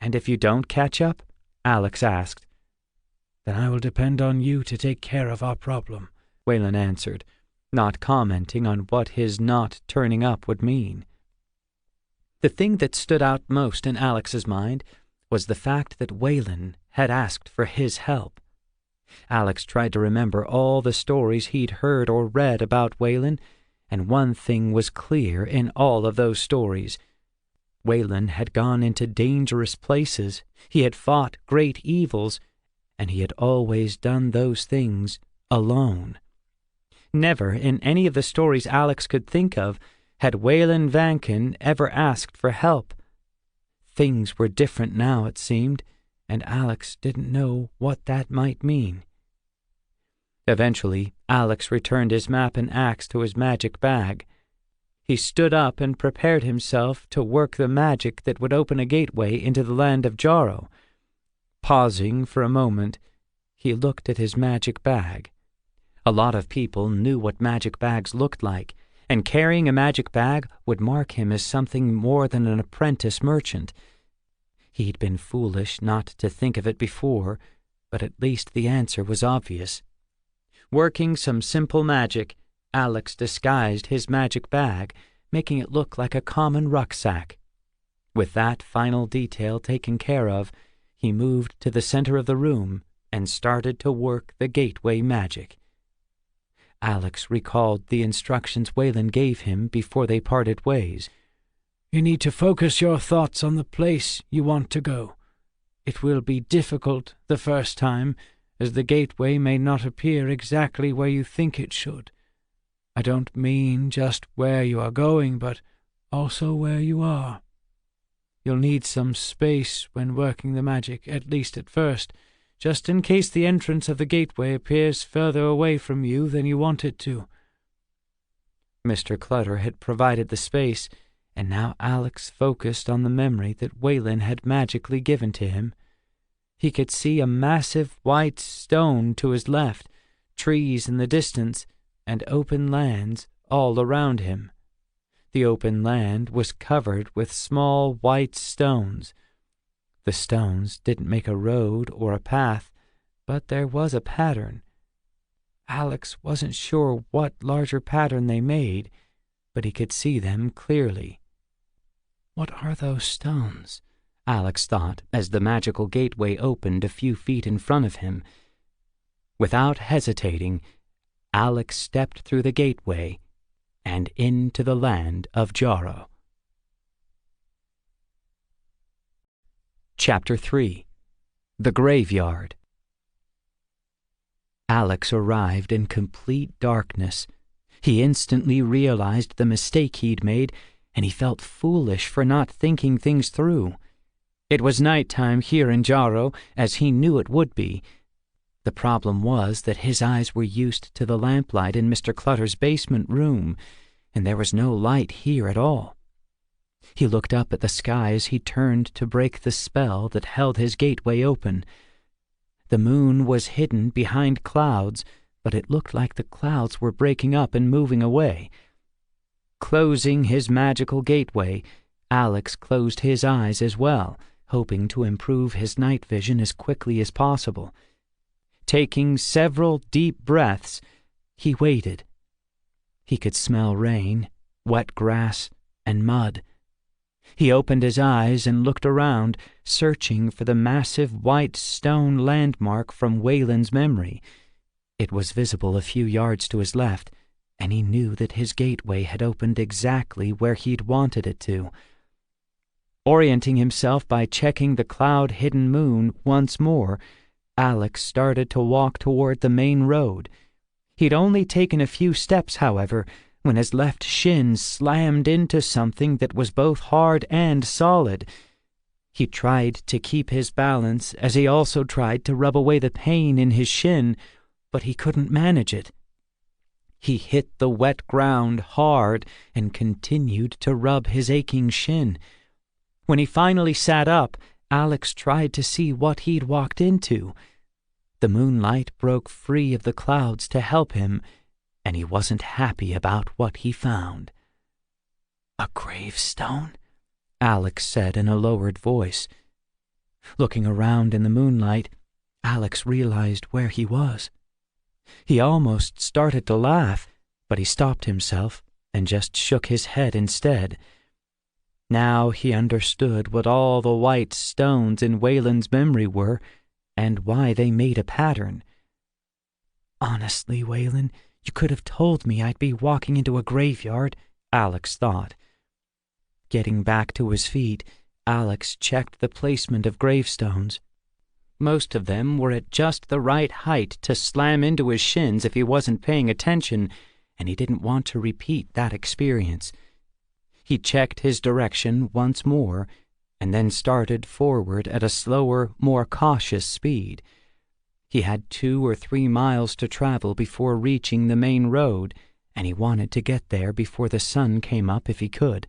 "And if you don't catch up?" Alex asked. "Then I will depend on you to take care of our problem," Wayland answered, not commenting on what his not turning up would mean. The thing that stood out most in Alex's mind was the fact that Waylon had asked for his help. Alex tried to remember all the stories he'd heard or read about Waylon, and one thing was clear in all of those stories. Waylon had gone into dangerous places, he had fought great evils, and he had always done those things alone. Never in any of the stories Alex could think of had Waylon Vankin ever asked for help. Things were different now, it seemed, and Alex didn't know what that might mean. Eventually, Alex returned his map and axe to his magic bag. He stood up and prepared himself to work the magic that would open a gateway into the land of Jarrow. Pausing for a moment, he looked at his magic bag. A lot of people knew what magic bags looked like, and carrying a magic bag would mark him as something more than an apprentice merchant. He'd been foolish not to think of it before, but at least the answer was obvious. Working some simple magic, Alex disguised his magic bag, making it look like a common rucksack. With that final detail taken care of, he moved to the center of the room and started to work the gateway magic. Alex recalled the instructions Waylon gave him before they parted ways. You need to focus your thoughts on the place you want to go. It will be difficult the first time, as the gateway may not appear exactly where you think it should. I don't mean just where you are going, but also where you are. You'll need some space when working the magic, at least at first, just in case the entrance of the gateway appears further away from you than you want it to. Mr. Clutter had provided the space, and now Alex focused on the memory that Waylon had magically given to him. He could see a massive white stone to his left, trees in the distance, and open lands all around him. The open land was covered with small white stones. The stones didn't make a road or a path, but there was a pattern. Alex wasn't sure what larger pattern they made, but he could see them clearly. What are those stones? Alex thought as the magical gateway opened a few feet in front of him. Without hesitating, Alex stepped through the gateway and into the land of Jarrow. Chapter 3. The Graveyard. Alex arrived in complete darkness. He instantly realized the mistake he'd made, and he felt foolish for not thinking things through. It was nighttime here in Jarrow, as he knew it would be. The problem was that his eyes were used to the lamplight in Mr. Clutter's basement room, and there was no light here at all. He looked up at the sky as he turned to break the spell that held his gateway open. The moon was hidden behind clouds, but it looked like the clouds were breaking up and moving away. Closing his magical gateway, Alex closed his eyes as well, hoping to improve his night vision as quickly as possible. Taking several deep breaths, he waited. He could smell rain, wet grass, and mud. He opened his eyes and looked around, searching for the massive white stone landmark from Waylon's memory. It was visible a few yards to his left, and he knew that his gateway had opened exactly where he'd wanted it to. Orienting himself by checking the cloud-hidden moon once more, Alex started to walk toward the main road. He'd only taken a few steps, however, when his left shin slammed into something that was both hard and solid. He tried to keep his balance as he also tried to rub away the pain in his shin, but he couldn't manage it. He hit the wet ground hard and continued to rub his aching shin. When he finally sat up, Alex tried to see what he'd walked into. The moonlight broke free of the clouds to help him, and he wasn't happy about what he found. "A gravestone?" Alex said in a lowered voice. Looking around in the moonlight, Alex realized where he was. He almost started to laugh, but he stopped himself and just shook his head instead. Now he understood what all the white stones in Wayland's memory were, and why they made a pattern. "Honestly, Wayland, you could have told me I'd be walking into a graveyard," Alex thought. Getting back to his feet, Alex checked the placement of gravestones. Most of them were at just the right height to slam into his shins if he wasn't paying attention, and he didn't want to repeat that experience. He checked his direction once more, and then started forward at a slower, more cautious speed. He had 2 or 3 miles to travel before reaching the main road, and he wanted to get there before the sun came up if he could.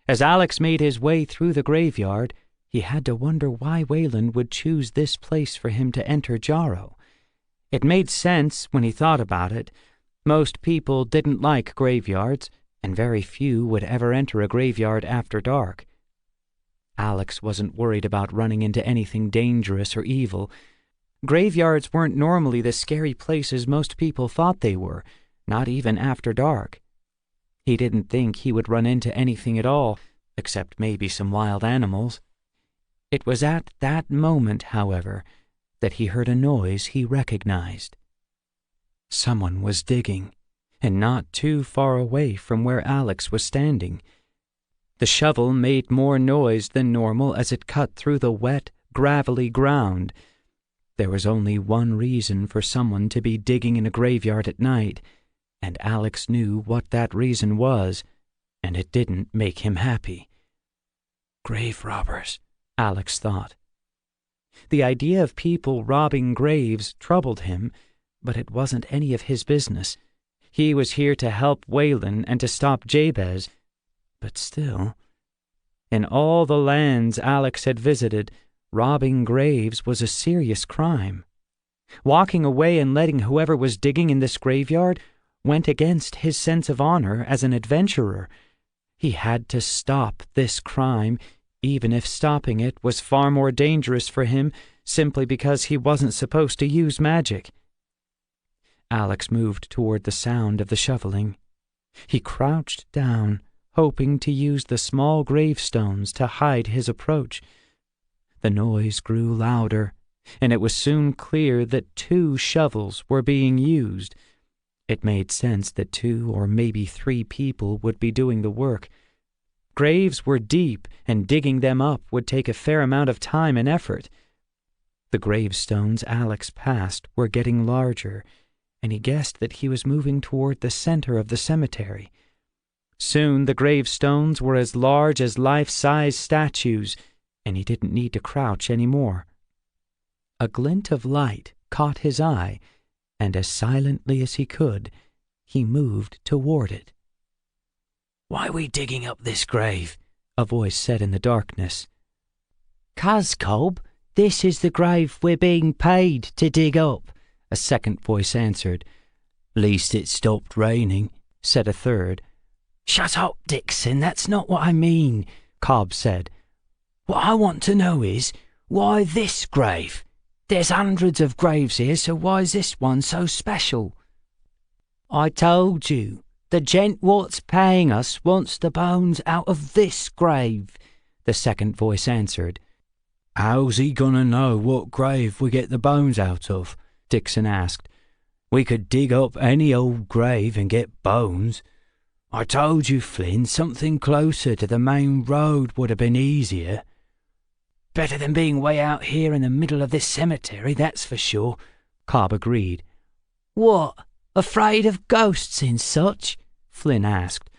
As Alex made his way through the graveyard, he had to wonder why Wayland would choose this place for him to enter Jarrow. It made sense when he thought about it. Most people didn't like graveyards, and very few would ever enter a graveyard after dark. Alex wasn't worried about running into anything dangerous or evil. Graveyards weren't normally the scary places most people thought they were, not even after dark. He didn't think he would run into anything at all, except maybe some wild animals. It was at that moment, however, that he heard a noise he recognized. Someone was digging, and not too far away from where Alex was standing. The shovel made more noise than normal as it cut through the wet, gravelly ground. There was only one reason for someone to be digging in a graveyard at night, and Alex knew what that reason was, and it didn't make him happy. Grave robbers, Alex thought. The idea of people robbing graves troubled him, but it wasn't any of his business. He was here to help Wayland and to stop Jabez, but still. In all the lands Alex had visited, robbing graves was a serious crime. Walking away and letting whoever was digging in this graveyard went against his sense of honor as an adventurer. He had to stop this crime, even if stopping it was far more dangerous for him simply because he wasn't supposed to use magic. Alex moved toward the sound of the shoveling. He crouched down, hoping to use the small gravestones to hide his approach. The noise grew louder, and it was soon clear that 2 shovels were being used. It made sense that 2 or maybe 3 people would be doing the work. Graves were deep, and digging them up would take a fair amount of time and effort. The gravestones Alex passed were getting larger, and he guessed that he was moving toward the center of the cemetery. Soon the gravestones were as large as life-size statues, and he didn't need to crouch anymore. A glint of light caught his eye, and as silently as he could, he moved toward it. "Why are we digging up this grave?" a voice said in the darkness. "'Cause, Cobb, this is the grave we're being paid to dig up," a second voice answered. "Least it stopped raining," said a third. "Shut up, Dixon, that's not what I mean," Cobb said. "What I want to know is, why this grave? There's hundreds of graves here, so why is this one so special?" "I told you, the gent what's paying us wants the bones out of this grave," the second voice answered. "How's he gonna know what grave we get the bones out of?" Dixon asked. "We could dig up any old grave and get bones. I told you, Flynn, something closer to the main road would have been easier." "Better than being way out here in the middle of this cemetery, that's for sure," Cobb agreed. "What, afraid of ghosts and such?" Flynn asked.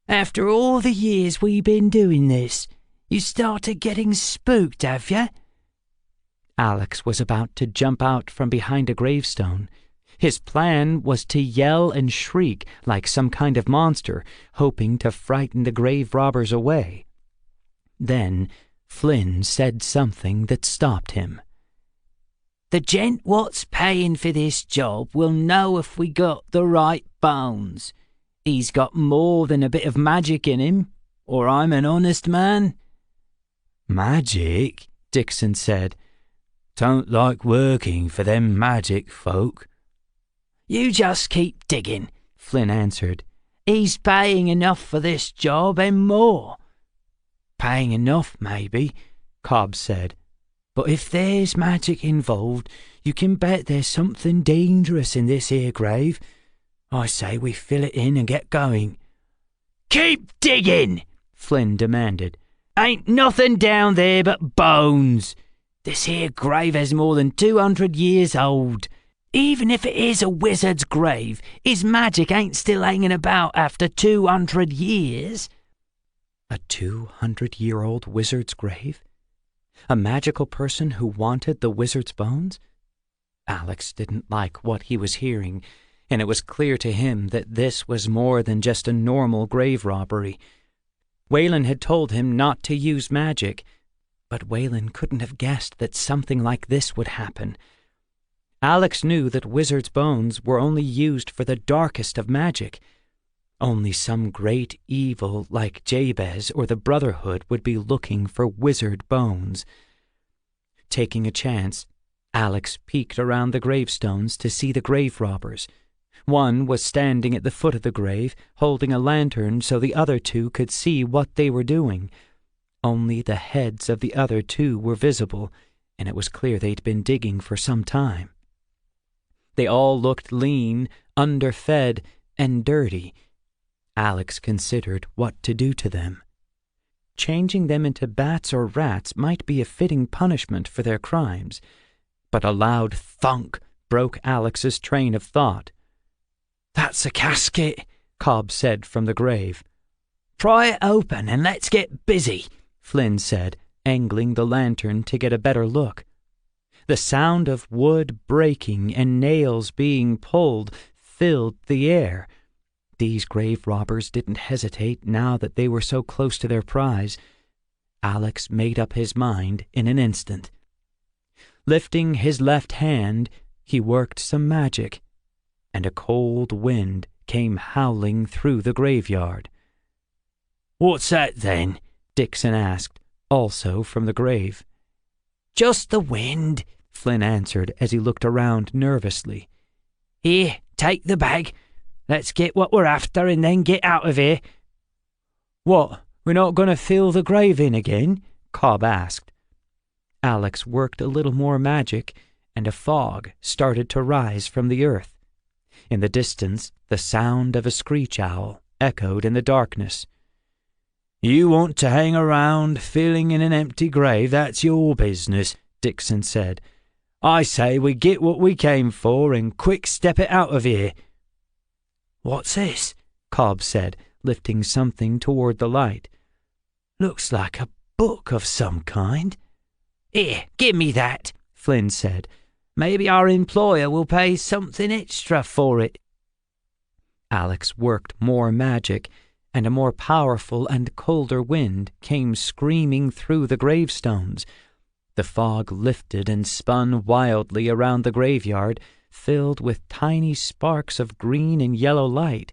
"After all the years we been doing this, you started getting spooked, have you?" Alex was about to jump out from behind a gravestone. His plan was to yell and shriek like some kind of monster, hoping to frighten the grave robbers away. Then Flynn said something that stopped him. "The gent what's paying for this job will know if we got the right bones. He's got more than a bit of magic in him, or I'm an honest man." "Magic?" Dixon said. "Don't like working for them magic folk." "You just keep digging," Flynn answered. "He's paying enough for this job and more. paying enough, maybe," Cobb said. "But if there's magic involved, you can bet there's something dangerous in this here grave. I say we fill it in and get going." "Keep digging," Flynn demanded. "Ain't nothing down there but bones. This here grave is more than 200 years old. Even if it is a wizard's grave, his magic ain't still hanging about after 200 years. A 200-year-old wizard's grave? A magical person who wanted the wizard's bones? Alex didn't like what he was hearing, and it was clear to him that this was more than just a normal grave robbery. Waylon had told him not to use magic, but Waylon couldn't have guessed that something like this would happen. Alex knew that wizards' bones were only used for the darkest of magic. Only some great evil like Jabez or the Brotherhood would be looking for wizard bones. Taking a chance, Alex peeked around the gravestones to see the grave robbers. One was standing at the foot of the grave, holding a lantern so the other two could see what they were doing. Only the heads of the other two were visible, and it was clear they'd been digging for some time. They all looked lean, underfed, and dirty. Alex considered what to do to them. Changing them into bats or rats might be a fitting punishment for their crimes, but a loud thunk broke Alex's train of thought. "That's a casket," Cobb said from the grave. "Pry it open and let's get busy," Flynn said, angling the lantern to get a better look. The sound of wood breaking and nails being pulled filled the air. These grave robbers didn't hesitate now that they were so close to their prize. Alex made up his mind in an instant. Lifting his left hand, he worked some magic, and a cold wind came howling through the graveyard. "What's that, then?" Dixon asked, also from the grave. "Just the wind," Flynn answered as he looked around nervously. "Here, take the bag. Let's get what we're after and then get out of here." "What, we're not going to fill the grave in again?" Cobb asked. Alex worked a little more magic, and a fog started to rise from the earth. In the distance, the sound of a screech owl echoed in the darkness. "You want to hang around filling in an empty grave, that's your business," Dixon said. "I say we get what we came for and quick step it out of here." "What's this?" Cobb said, lifting something toward the light. "Looks like a book of some kind." "Here, give me that," Flynn said. "Maybe our employer will pay something extra for it." Alex worked more magic, and a more powerful and colder wind came screaming through the gravestones. The fog lifted and spun wildly around the graveyard, filled with tiny sparks of green and yellow light.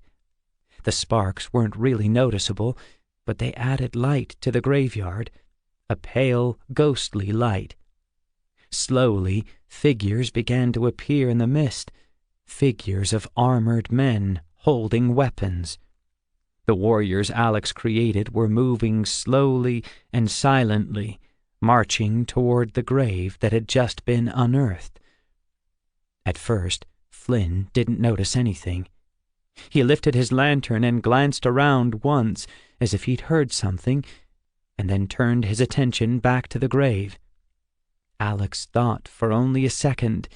The sparks weren't really noticeable, but they added light to the graveyard, a pale, ghostly light. Slowly, figures began to appear in the mist, figures of armored men holding weapons. The warriors Alex created were moving slowly and silently, marching toward the grave that had just been unearthed. At first, Flynn didn't notice anything. He lifted his lantern and glanced around once, as if he'd heard something, and then turned his attention back to the grave. Alex thought for only a second,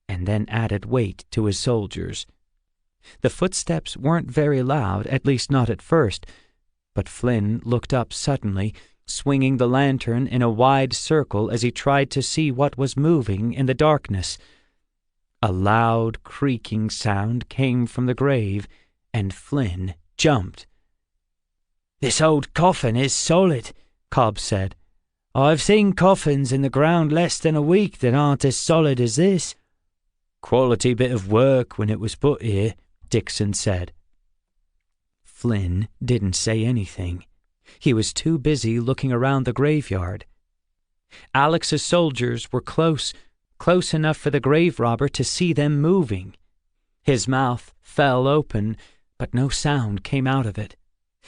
and then added weight to his soldiers. The footsteps weren't very loud, at least not at first, but Flynn looked up suddenly, swinging the lantern in a wide circle as he tried to see what was moving in the darkness. A loud, creaking sound came from the grave, and Flynn jumped. "This old coffin is solid," Cobb said. "I've seen coffins in the ground less than a week that aren't as solid as this." "Quality bit of work when it was put here," Dixon said. Flynn didn't say anything. He was too busy looking around the graveyard. Alex's soldiers were close enough for the grave robber to see them moving. His mouth fell open, but no sound came out of it.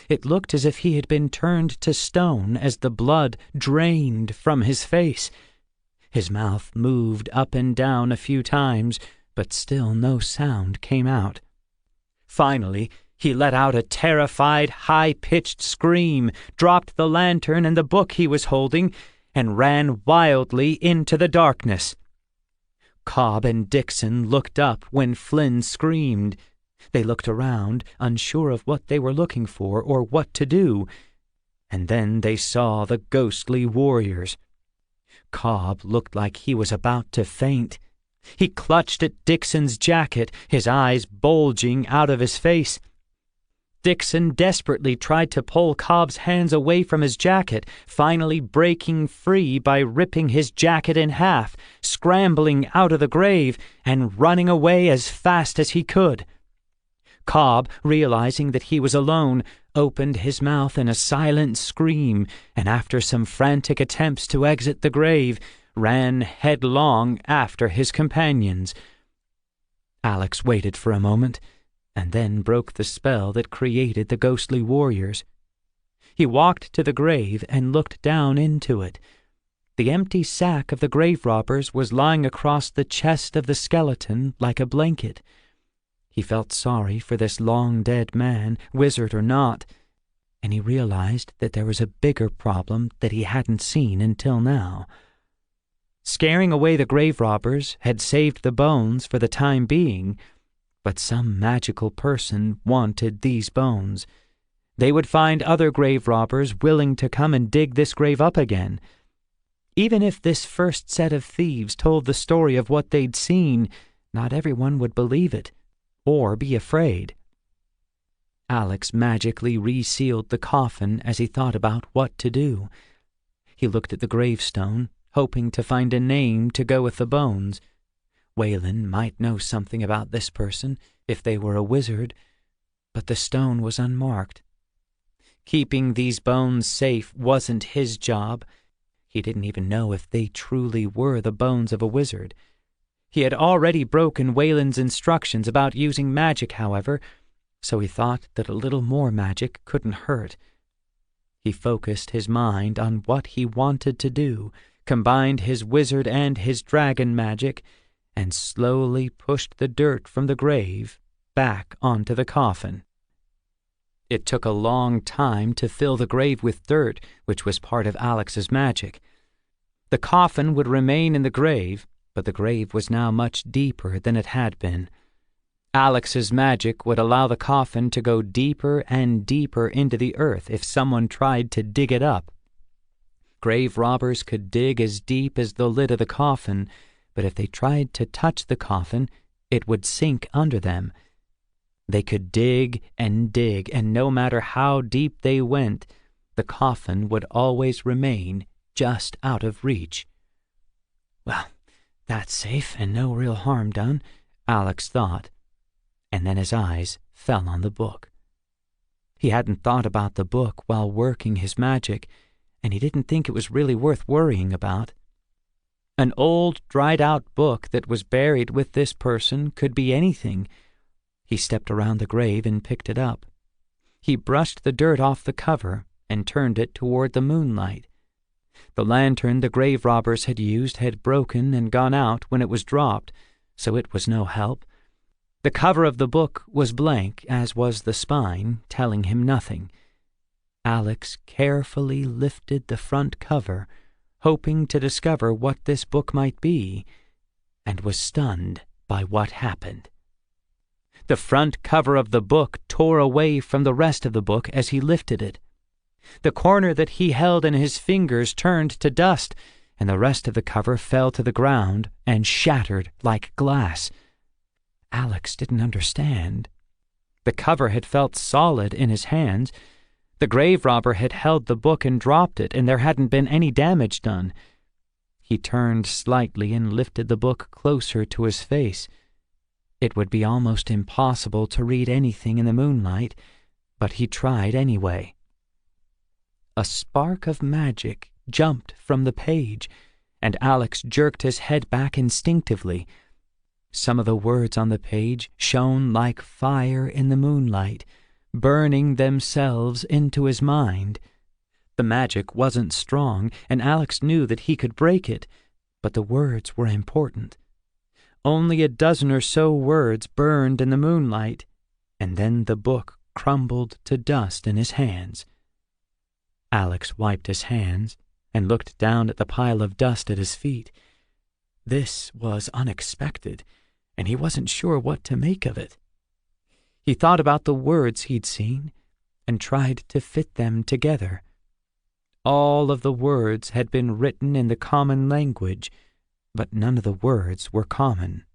It looked as if he had been turned to stone as the blood drained from his face. His mouth moved up and down a few times, but still no sound came out. Finally, he let out a terrified, high-pitched scream, dropped the lantern and the book he was holding, and ran wildly into the darkness. Cobb and Dixon looked up when Flynn screamed. They looked around, unsure of what they were looking for or what to do, and then they saw the ghostly warriors. Cobb looked like he was about to faint. He clutched at Dixon's jacket, his eyes bulging out of his face. Dixon desperately tried to pull Cobb's hands away from his jacket, finally breaking free by ripping his jacket in half, scrambling out of the grave, and running away as fast as he could. Cobb, realizing that he was alone, opened his mouth in a silent scream, and after some frantic attempts to exit the grave, ran headlong after his companions. Alex waited for a moment, and then broke the spell that created the ghostly warriors. He walked to the grave and looked down into it. The empty sack of the grave robbers was lying across the chest of the skeleton like a blanket. He felt sorry for this long-dead man, wizard or not, and he realized that there was a bigger problem that he hadn't seen until now. Scaring away the grave robbers had saved the bones for the time being, but some magical person wanted these bones. They would find other grave robbers willing to come and dig this grave up again. Even if this first set of thieves told the story of what they'd seen, not everyone would believe it, or be afraid. Alex magically resealed the coffin as he thought about what to do. He looked at the gravestone, hoping to find a name to go with the bones. Waylon might know something about this person if they were a wizard, but the stone was unmarked. Keeping these bones safe wasn't his job. He didn't even know if they truly were the bones of a wizard. He had already broken Waylon's instructions about using magic, however, so he thought that a little more magic couldn't hurt. He focused his mind on what he wanted to do, combined his wizard and his dragon magic, and slowly pushed the dirt from the grave back onto the coffin. It took a long time to fill the grave with dirt, which was part of Alex's magic. The coffin would remain in the grave, but the grave was now much deeper than it had been. Alex's magic would allow the coffin to go deeper and deeper into the earth if someone tried to dig it up. Grave robbers could dig as deep as the lid of the coffin, but if they tried to touch the coffin, it would sink under them. They could dig, and no matter how deep they went, the coffin would always remain just out of reach. Well, that's safe and no real harm done, Alex thought, and then his eyes fell on the book. He hadn't thought about the book while working his magic, and he didn't think it was really worth worrying about. An old, dried-out book that was buried with this person could be anything. He stepped around the grave and picked it up. He brushed the dirt off the cover and turned it toward the moonlight. The lantern the grave robbers had used had broken and gone out when it was dropped, so it was no help. The cover of the book was blank, as was the spine, telling him nothing. Alex carefully lifted the front cover, hoping to discover what this book might be, and was stunned by what happened. The front cover of the book tore away from the rest of the book as he lifted it. The corner that he held in his fingers turned to dust, and the rest of the cover fell to the ground and shattered like glass. Alex didn't understand. The cover had felt solid in his hands. The grave robber had held the book and dropped it, and there hadn't been any damage done. He turned slightly and lifted the book closer to his face. It would be almost impossible to read anything in the moonlight, but he tried anyway. A spark of magic jumped from the page, and Alex jerked his head back instinctively. Some of the words on the page shone like fire in the moonlight, burning themselves into his mind. The magic wasn't strong, and Alex knew that he could break it, but the words were important. Only a dozen or so words burned in the moonlight, and then the book crumbled to dust in his hands. Alex wiped his hands and looked down at the pile of dust at his feet. This was unexpected, and he wasn't sure what to make of it. He thought about the words he'd seen and tried to fit them together. All of the words had been written in the common language, but none of the words were common.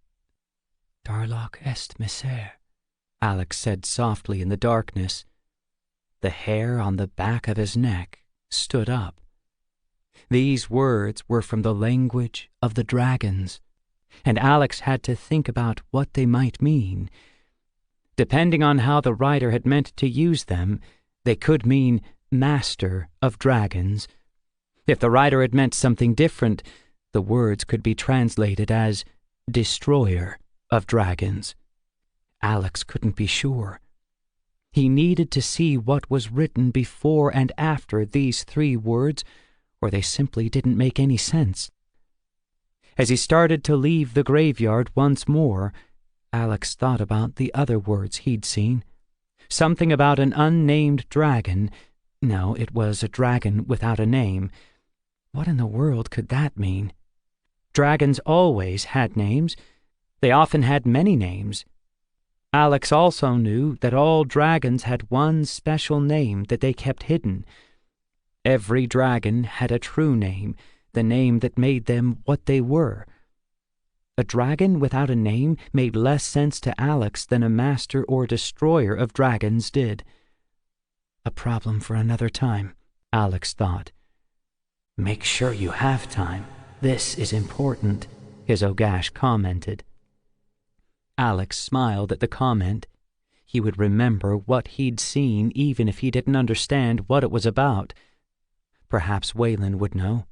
"Darlock est miser," Alex said softly in the darkness. The hair on the back of his neck stood up. These words were from the language of the dragons, and Alex had to think about what they might mean. Depending on how the writer had meant to use them, they could mean master of dragons. If the writer had meant something different, the words could be translated as destroyer of dragons. Alex couldn't be sure. He needed to see what was written before and after these 3 words, or they simply didn't make any sense. As he started to leave the graveyard once more, Alex thought about the other words he'd seen. Something about an unnamed dragon. No, it was a dragon without a name. What in the world could that mean? Dragons always had names. They often had many names. Alex also knew that all dragons had one special name that they kept hidden. Every dragon had a true name, the name that made them what they were. A dragon without a name made less sense to Alex than a master or destroyer of dragons did. A problem for another time, Alex thought. "Make sure you have time. This is important," his Ogash commented. Alex smiled at the comment. He would remember what he'd seen even if he didn't understand what it was about. Perhaps Waylon would know.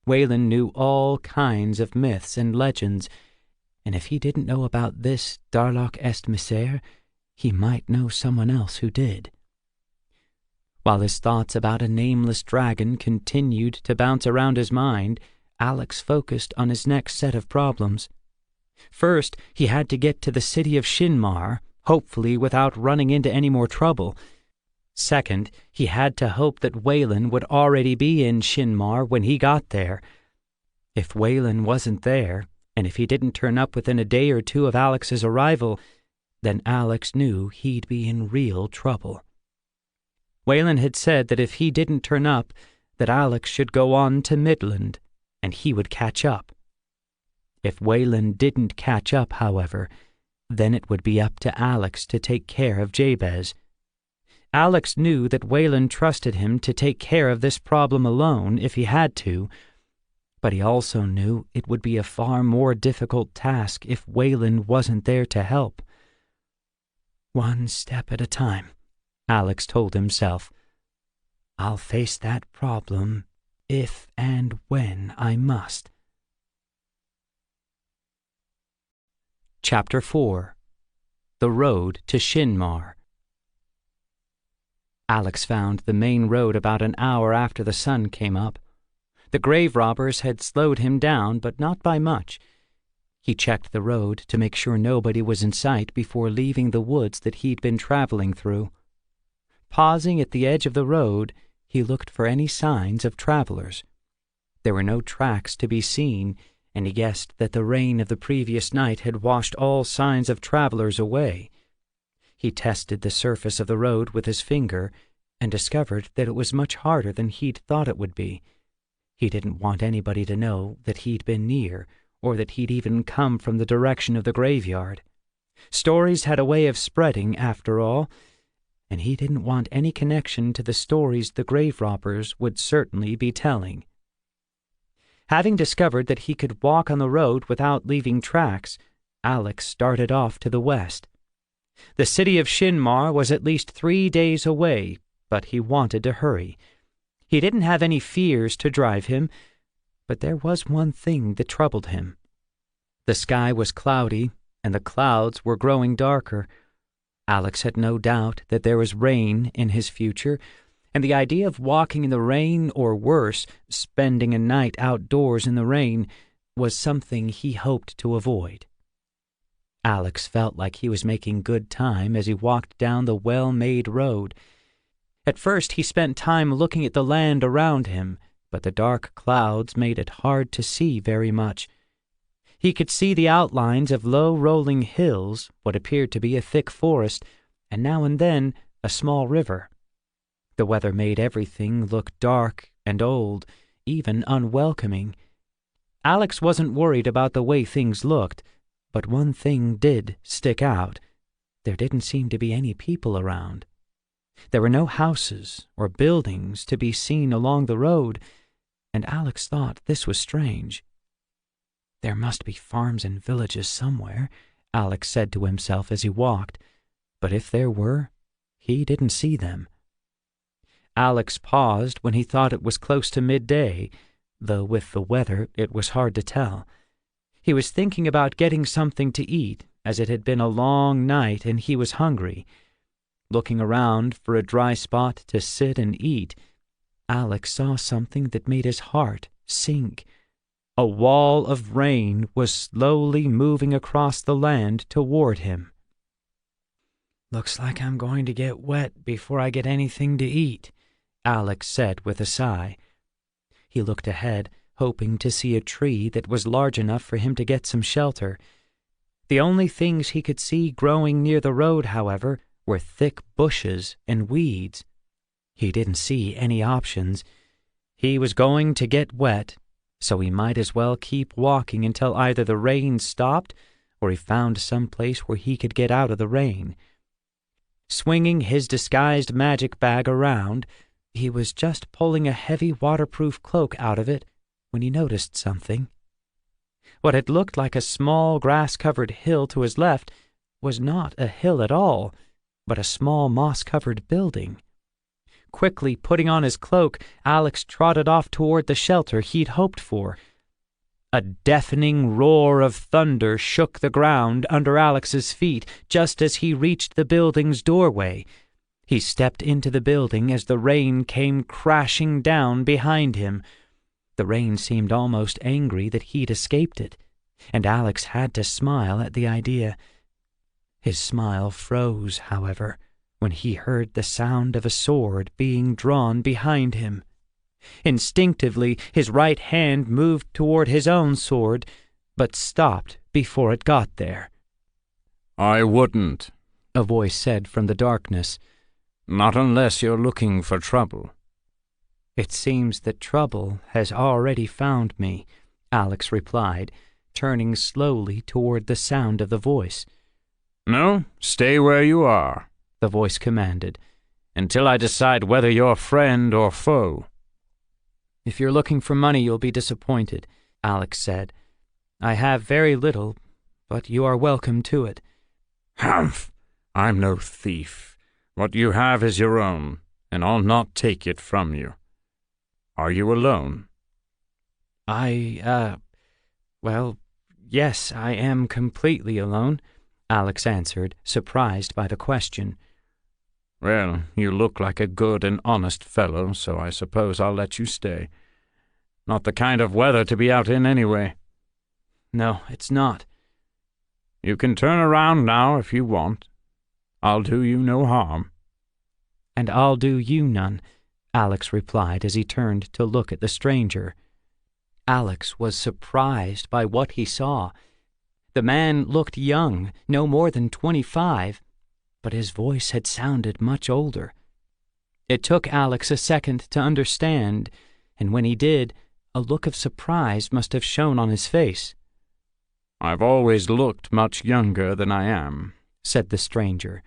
Waylon knew all kinds of myths and legends, and if he didn't know about this Darlock est miser, he might know someone else who did. While his thoughts about a nameless dragon continued to bounce around his mind, Alex focused on his next set of problems. First, he had to get to the city of Shinmar, hopefully without running into any more trouble. Second, he had to hope that Waylon would already be in Shinmar when he got there. If Waylon wasn't there, and if he didn't turn up within a day or 2 of Alex's arrival, then Alex knew he'd be in real trouble. Waylon had said that if he didn't turn up, that Alex should go on to Midland, and he would catch up. If Waylon didn't catch up, however, then it would be up to Alex to take care of Jabez. Alex knew that Waylon trusted him to take care of this problem alone if he had to, but he also knew it would be a far more difficult task if Waylon wasn't there to help. "One step at a time," Alex told himself. "I'll face that problem if and when I must." Chapter 4. The Road to Shinmar. Alex found the main road about an hour after the sun came up. The grave robbers had slowed him down, but not by much. He checked the road to make sure nobody was in sight before leaving the woods that he'd been traveling through. Pausing at the edge of the road, he looked for any signs of travelers. There were no tracks to be seen, and he guessed that the rain of the previous night had washed all signs of travelers away. He tested the surface of the road with his finger and discovered that it was much harder than he'd thought it would be. He didn't want anybody to know that he'd been near, or that he'd even come from the direction of the graveyard. Stories had a way of spreading, after all, and he didn't want any connection to the stories the grave robbers would certainly be telling. Having discovered that he could walk on the road without leaving tracks, Alex started off to the west. The city of Shinmar was at least 3 days away, but he wanted to hurry. He didn't have any fears to drive him, but there was one thing that troubled him. The sky was cloudy, and the clouds were growing darker. Alex had no doubt that there was rain in his future, and the idea of walking in the rain, or worse, spending a night outdoors in the rain, was something he hoped to avoid. Alex felt like he was making good time as he walked down the well-made road. At first he spent time looking at the land around him, but the dark clouds made it hard to see very much. He could see the outlines of low rolling hills, what appeared to be a thick forest, and now and then a small river. The weather made everything look dark and old, even unwelcoming. Alex wasn't worried about the way things looked, but one thing did stick out. There didn't seem to be any people around. There were no houses or buildings to be seen along the road, and Alex thought this was strange. There must be farms and villages somewhere, Alex said to himself as he walked, but if there were, he didn't see them. Alex paused when he thought it was close to midday, though with the weather it was hard to tell. He was thinking about getting something to eat, as it had been a long night and he was hungry. Looking around for a dry spot to sit and eat, Alex saw something that made his heart sink. A wall of rain was slowly moving across the land toward him. "Looks like I'm going to get wet before I get anything to eat," Alex said with a sigh. He looked ahead, hoping to see a tree that was large enough for him to get some shelter. The only things he could see growing near the road, however, were thick bushes and weeds. He didn't see any options. He was going to get wet, so he might as well keep walking until either the rain stopped or he found some place where he could get out of the rain. Swinging his disguised magic bag around, he was just pulling a heavy waterproof cloak out of it when he noticed something. What had looked like a small grass-covered hill to his left was not a hill at all, but a small moss-covered building. Quickly putting on his cloak, Alex trotted off toward the shelter he'd hoped for. A deafening roar of thunder shook the ground under Alex's feet just as he reached the building's doorway. He stepped into the building as the rain came crashing down behind him. The rain seemed almost angry that he'd escaped it, and Alex had to smile at the idea. His smile froze, however, when he heard the sound of a sword being drawn behind him. Instinctively, his right hand moved toward his own sword, but stopped before it got there. "I wouldn't," a voice said from the darkness. "Not unless you're looking for trouble." "It seems that trouble has already found me," Alex replied, turning slowly toward the sound of the voice. "No, stay where you are," the voice commanded, "until I decide whether you're friend or foe." "If you're looking for money, you'll be disappointed," Alex said. "I have very little, but you are welcome to it." "Humph! I'm no thief. What you have is your own, and I'll not take it from you. Are you alone?" Well, yes, I am completely alone," Alex answered, surprised by the question. "Well, you look like a good and honest fellow, so I suppose I'll let you stay. Not the kind of weather to be out in anyway." "No, it's not." "You can turn around now if you want. I'll do you no harm." "And I'll do you none," Alex replied as he turned to look at the stranger. Alex was surprised by what he saw. The man looked young, no more than 25, but his voice had sounded much older. It took Alex a second to understand, and when he did, a look of surprise must have shown on his face. "I've always looked much younger than I am," said the stranger.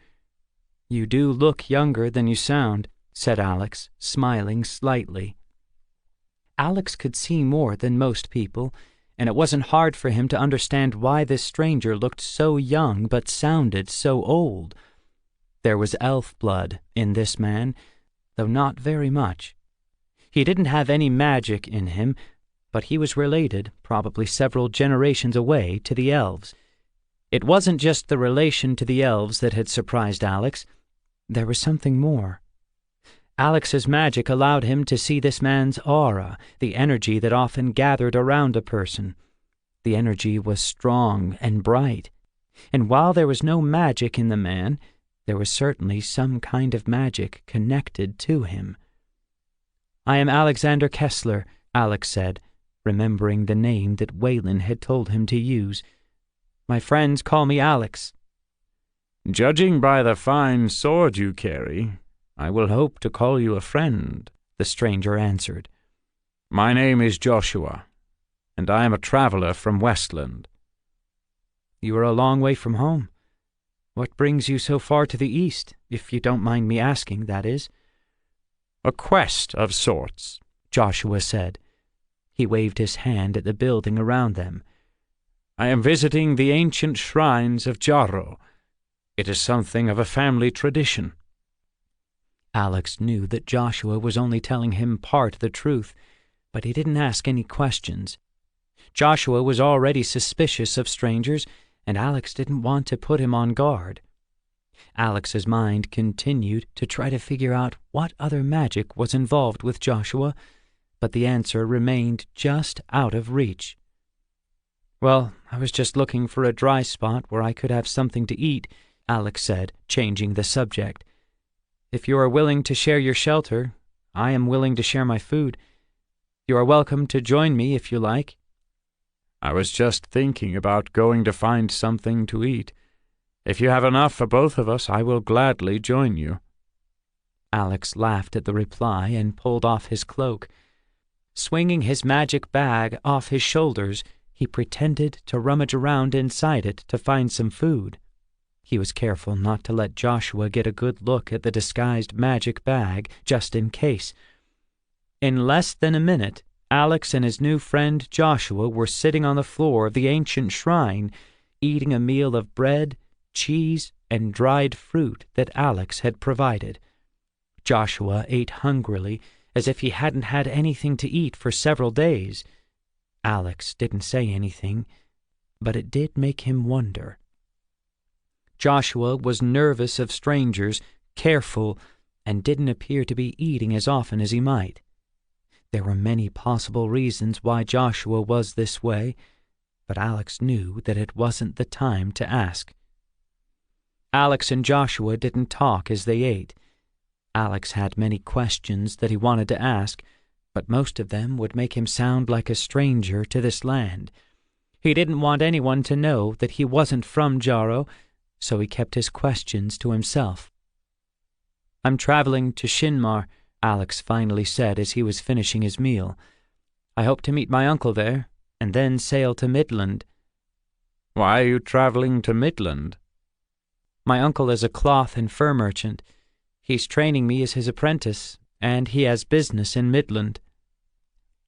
"You do look younger than you sound," said Alex, smiling slightly. Alex could see more than most people, and it wasn't hard for him to understand why this stranger looked so young but sounded so old. There was elf blood in this man, though not very much. He didn't have any magic in him, but he was related, probably several generations away, to the elves. It wasn't just the relation to the elves that had surprised Alex. There was something more. Alex's magic allowed him to see this man's aura, the energy that often gathered around a person. The energy was strong and bright, and while there was no magic in the man, there was certainly some kind of magic connected to him. "I am Alexander Kessler," Alex said, remembering the name that Waylon had told him to use. "My friends call me Alex." "Judging by the fine sword you carry, I will hope to call you a friend," the stranger answered. "My name is Joshua, and I am a traveler from Westland." "You are a long way from home. What brings you so far to the east, if you don't mind me asking, that is?" "A quest of sorts," Joshua said. He waved his hand at the building around them. "I am visiting the ancient shrines of Jarro. It is something of a family tradition." Alex knew that Joshua was only telling him part of the truth, but he didn't ask any questions. Joshua was already suspicious of strangers, and Alex didn't want to put him on guard. Alex's mind continued to try to figure out what other magic was involved with Joshua, but the answer remained just out of reach. "Well, I was just looking for a dry spot where I could have something to eat," Alex said, changing the subject. "If you are willing to share your shelter, I am willing to share my food. You are welcome to join me if you like." "I was just thinking about going to find something to eat. If you have enough for both of us, I will gladly join you." Alex laughed at the reply and pulled off his cloak. Swinging his magic bag off his shoulders, he pretended to rummage around inside it to find some food. He was careful not to let Joshua get a good look at the disguised magic bag, just in case. In less than a minute, Alex and his new friend Joshua were sitting on the floor of the ancient shrine, eating a meal of bread, cheese, and dried fruit that Alex had provided. Joshua ate hungrily, as if he hadn't had anything to eat for several days. Alex didn't say anything, but it did make him wonder. Joshua was nervous of strangers, careful, and didn't appear to be eating as often as he might. There were many possible reasons why Joshua was this way, but Alex knew that it wasn't the time to ask. Alex and Joshua didn't talk as they ate. Alex had many questions that he wanted to ask, but most of them would make him sound like a stranger to this land. He didn't want anyone to know that he wasn't from Jarro, so he kept his questions to himself. "I'm traveling to Shinmar," Alex finally said as he was finishing his meal. "I hope to meet my uncle there, and then sail to Midland." "Why are you traveling to Midland?" "My uncle is a cloth and fur merchant. He's training me as his apprentice, and he has business in Midland."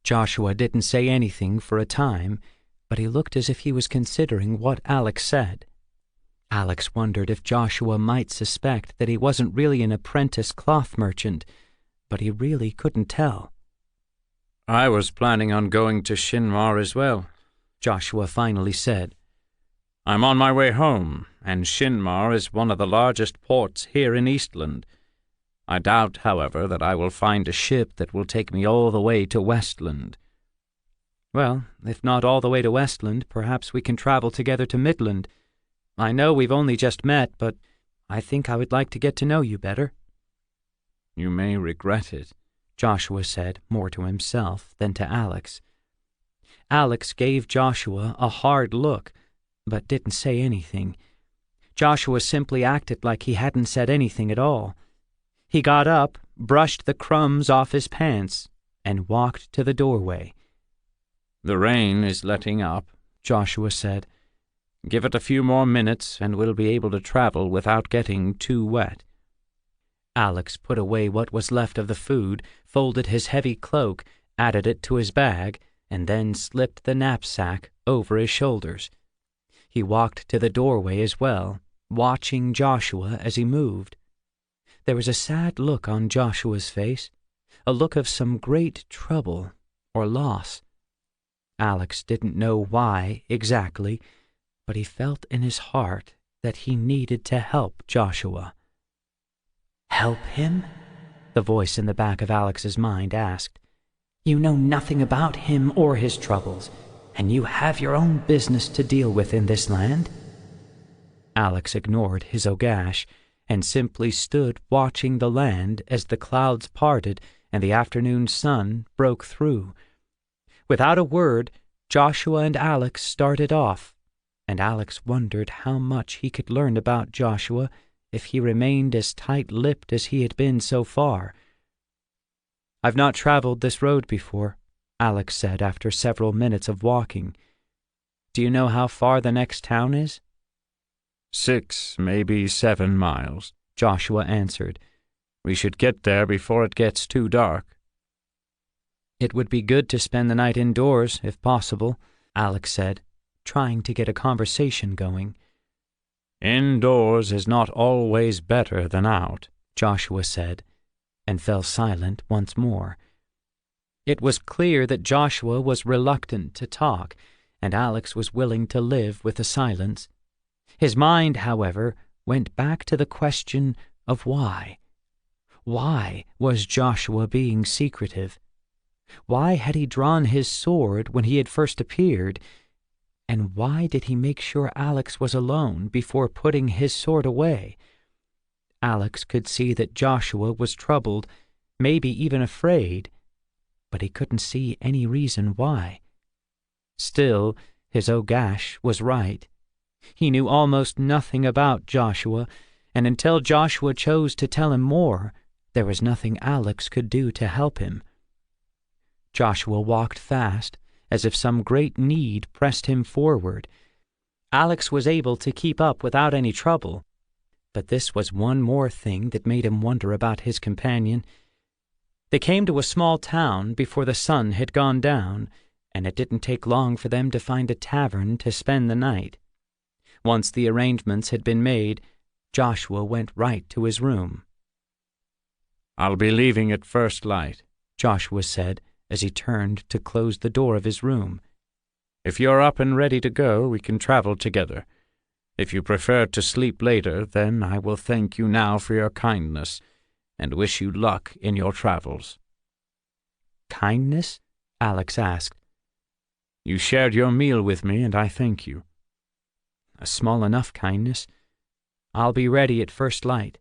Joshua didn't say anything for a time, but he looked as if he was considering what Alex said. Alex wondered if Joshua might suspect that he wasn't really an apprentice cloth merchant, but he really couldn't tell. "I was planning on going to Shinmar as well," Joshua finally said. "I'm on my way home, and Shinmar is one of the largest ports here in Eastland. I doubt, however, that I will find a ship that will take me all the way to Westland." "Well, if not all the way to Westland, perhaps we can travel together to Midland. I know we've only just met, but I think I would like to get to know you better." "You may regret it," Joshua said, more to himself than to Alex. Alex gave Joshua a hard look, but didn't say anything. Joshua simply acted like he hadn't said anything at all. He got up, brushed the crumbs off his pants, and walked to the doorway. "The rain is letting up," Joshua said. "Give it a few more minutes, and we'll be able to travel without getting too wet." Alex put away what was left of the food, folded his heavy cloak, added it to his bag, and then slipped the knapsack over his shoulders. He walked to the doorway as well, watching Joshua as he moved. There was a sad look on Joshua's face, a look of some great trouble or loss. Alex didn't know why exactly, but he felt in his heart that he needed to help Joshua. "Help him?" the voice in the back of Alex's mind asked. "You know nothing about him or his troubles, and you have your own business to deal with in this land." Alex ignored his Ogash and simply stood watching the land as the clouds parted and the afternoon sun broke through. Without a word, Joshua and Alex started off, and Alex wondered how much he could learn about Joshua if he remained as tight-lipped as he had been so far. "I've not traveled this road before," Alex said after several minutes of walking. "Do you know how far the next town is?" 6, maybe 7 miles, Joshua answered. "We should get there before it gets too dark." "It would be good to spend the night indoors, if possible," Alex said, trying to get a conversation going. "Indoors is not always better than out," Joshua said, and fell silent once more. It was clear that Joshua was reluctant to talk, and Alex was willing to live with the silence. His mind, however, went back to the question of why. Why was Joshua being secretive? Why had he drawn his sword when he had first appeared? And why did he make sure Alex was alone before putting his sword away? Alex could see that Joshua was troubled, maybe even afraid, but he couldn't see any reason why. Still, his Ogash was right. He knew almost nothing about Joshua, and until Joshua chose to tell him more, there was nothing Alex could do to help him. Joshua walked fast, as if some great need pressed him forward. Alex was able to keep up without any trouble, but this was one more thing that made him wonder about his companion. They came to a small town before the sun had gone down, and it didn't take long for them to find a tavern to spend the night. Once the arrangements had been made, Joshua went right to his room. "I'll be leaving at first light," Joshua said as he turned to close the door of his room. "If you're up and ready to go, we can travel together. If you prefer to sleep later, then I will thank you now for your kindness and wish you luck in your travels." "Kindness?" Alex asked. "You shared your meal with me, and I thank you." "A small enough kindness. I'll be ready at first light."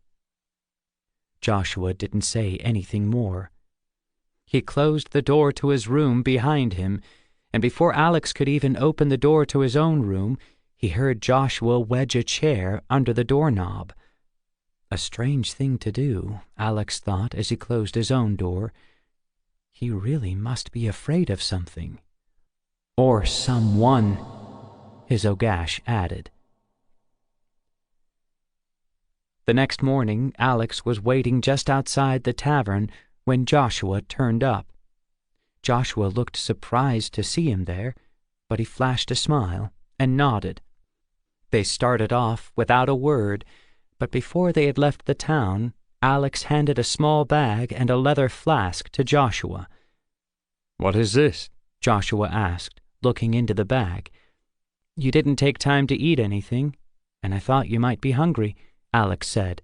Joshua didn't say anything more. He closed the door to his room behind him, and before Alex could even open the door to his own room, he heard Joshua wedge a chair under the doorknob. A strange thing to do, Alex thought as he closed his own door. He really must be afraid of something. Or someone, his Ogash added. The next morning, Alex was waiting just outside the tavern when Joshua turned up. Joshua looked surprised to see him there, but he flashed a smile and nodded. They started off without a word, but before they had left the town, Alex handed a small bag and a leather flask to Joshua. "What is this?" Joshua asked, looking into the bag. "You didn't take time to eat anything, and I thought you might be hungry," Alex said.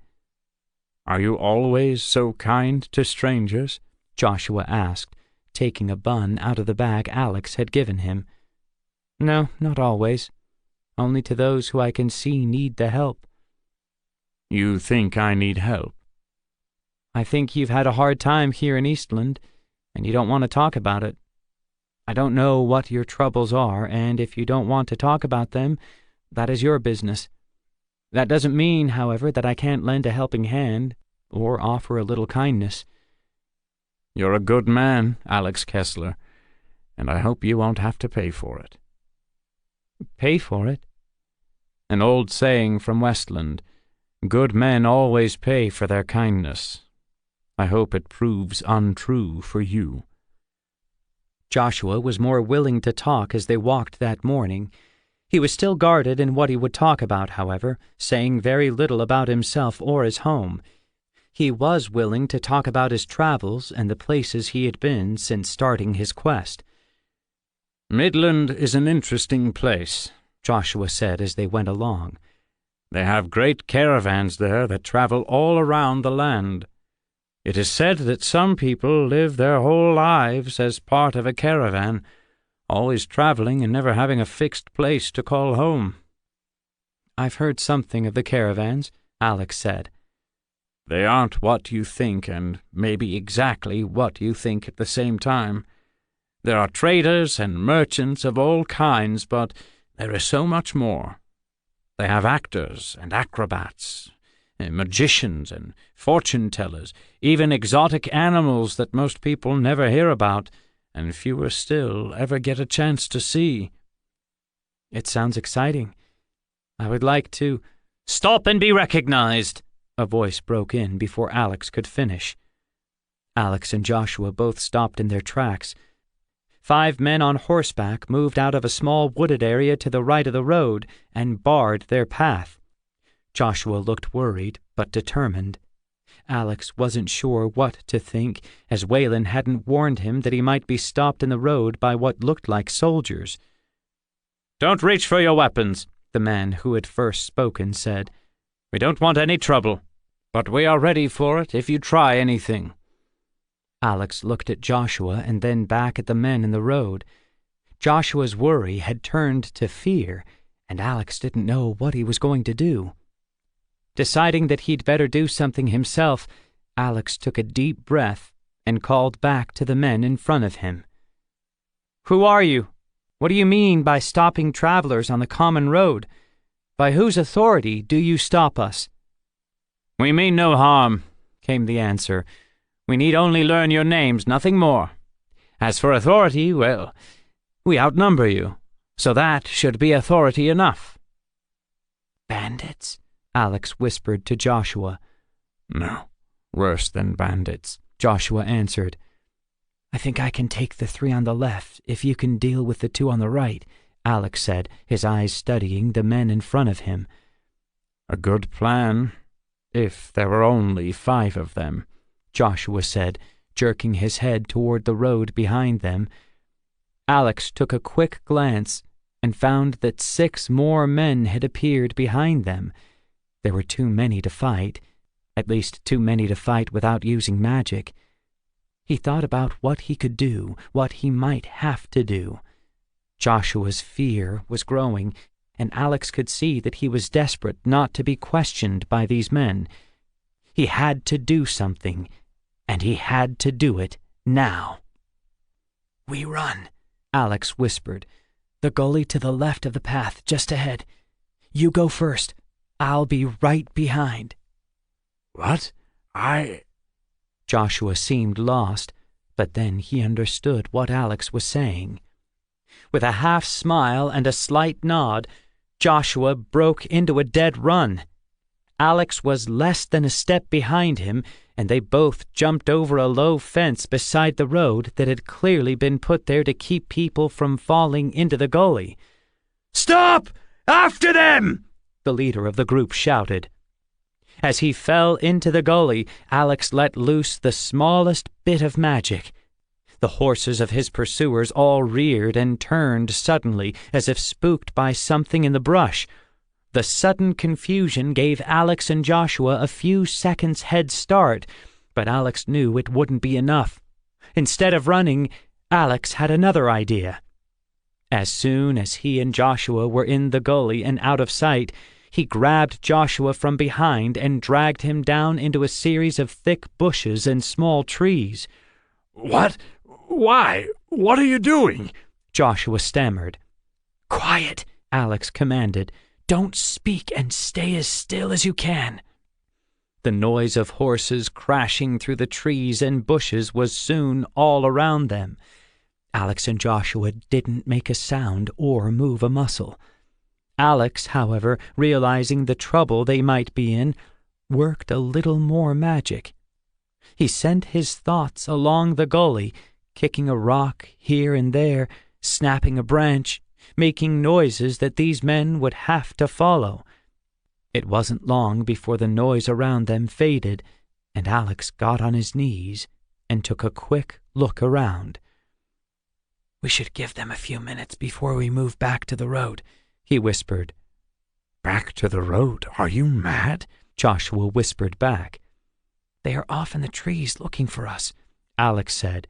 "Are you always so kind to strangers?" Joshua asked, taking a bun out of the bag Alex had given him. "No, not always. Only to those who I can see need the help." "You think I need help?" "I think you've had a hard time here in Eastland, and you don't want to talk about it. I don't know what your troubles are, and if you don't want to talk about them, that is your business. That doesn't mean, however, that I can't lend a helping hand or offer a little kindness." "You're a good man, Alex Kessler, and I hope you won't have to pay for it." "Pay for it?" "An old saying from Westland, good men always pay for their kindness. I hope it proves untrue for you." Joshua was more willing to talk as they walked that morning. He was still guarded in what he would talk about, however, saying very little about himself or his home. He was willing to talk about his travels and the places he had been since starting his quest. "Midland is an interesting place. Joshua said as they went along. They have great caravans there that travel all around the land. It is said that some people live their whole lives as part of a caravan, always traveling and never having a fixed place to call home. I've heard something of the caravans, Alex said. They aren't what you think, and maybe exactly what you think at the same time. There are traders and merchants of all kinds, but there is so much more. They have actors and acrobats, and magicians and fortune-tellers, even exotic animals that most people never hear about, and fewer still ever get a chance to see. It sounds exciting. I would like to— "Stop and be recognized!" a voice broke in before Alex could finish. Alex and Joshua both stopped in their tracks. 5 men on horseback moved out of a small wooded area to the right of the road and barred their path. Joshua looked worried but determined. Alex wasn't sure what to think, as Waylon hadn't warned him that he might be stopped in the road by what looked like soldiers. "Don't reach for your weapons," the man who had first spoken said. "We don't want any trouble, but we are ready for it if you try anything." Alex looked at Joshua and then back at the men in the road. Joshua's worry had turned to fear, and Alex didn't know what he was going to do. Deciding that he'd better do something himself, Alex took a deep breath and called back to the men in front of him. "Who are you? What do you mean by stopping travelers on the common road? By whose authority do you stop us?" "We mean no harm," came the answer. "We need only learn your names, nothing more. As for authority, well, we outnumber you, so that should be authority enough." "Bandits?" Alex whispered to Joshua. "No, worse than bandits," Joshua answered. "I think I can take the 3 on the left if you can deal with the 2 on the right," Alex said, his eyes studying the men in front of him. "A good plan, if there were only 5 of them," Joshua said, jerking his head toward the road behind them. Alex took a quick glance and found that 6 more men had appeared behind them. There were too many to fight, at least too many to fight without using magic. He thought about what he could do, what he might have to do. Joshua's fear was growing, and Alex could see that he was desperate not to be questioned by these men. He had to do something, and he had to do it now. "We run," Alex whispered. "The gully to the left of the path, just ahead. You go first. I'll be right behind." "What? Joshua seemed lost, but then he understood what Alex was saying. With a half smile and a slight nod, Joshua broke into a dead run. Alex was less than a step behind him, and they both jumped over a low fence beside the road that had clearly been put there to keep people from falling into the gully. "Stop! After them!" the leader of the group shouted. As he fell into the gully, Alex let loose the smallest bit of magic. The horses of his pursuers all reared and turned suddenly, as if spooked by something in the brush. The sudden confusion gave Alex and Joshua a few seconds' head start, but Alex knew it wouldn't be enough. Instead of running, Alex had another idea. As soon as he and Joshua were in the gully and out of sight, he grabbed Joshua from behind and dragged him down into a series of thick bushes and small trees. "What? Why? What are you doing?" Joshua stammered. "Quiet," Alex commanded. "Don't speak and stay as still as you can." The noise of horses crashing through the trees and bushes was soon all around them. Alex and Joshua didn't make a sound or move a muscle. Alex, however, realizing the trouble they might be in, worked a little more magic. He sent his thoughts along the gully, kicking a rock here and there, snapping a branch, making noises that these men would have to follow. It wasn't long before the noise around them faded, and Alex got on his knees and took a quick look around. "We should give them a few minutes before we move back to the road," he whispered. Back to the road? Are you mad? Joshua whispered back. They are off in the trees looking for us, Alex said.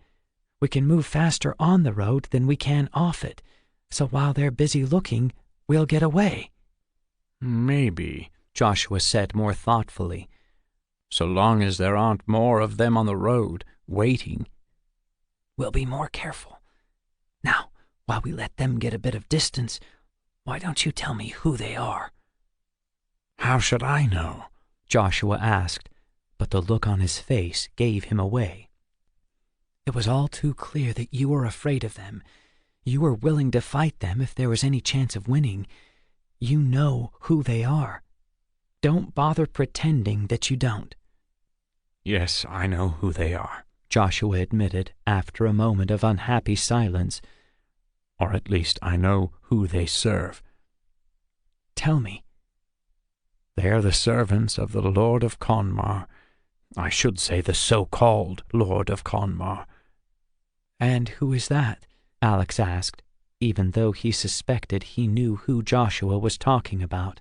We can move faster on the road than we can off it, so while they're busy looking, we'll get away. Maybe, Joshua said more thoughtfully. So long as there aren't more of them on the road, waiting. We'll be more careful. Now, while we let them get a bit of distance, why don't you tell me who they are? How should I know? Joshua asked, but the look on his face gave him away. It was all too clear that you were afraid of them. You were willing to fight them if there was any chance of winning. You know who they are. Don't bother pretending that you don't. Yes, I know who they are, Joshua admitted after a moment of unhappy silence. Or at least I know who they serve. Tell me. They are the servants of the Lord of Conmar. I should say the so-called Lord of Conmar. And who is that? Alex asked, even though he suspected he knew who Joshua was talking about.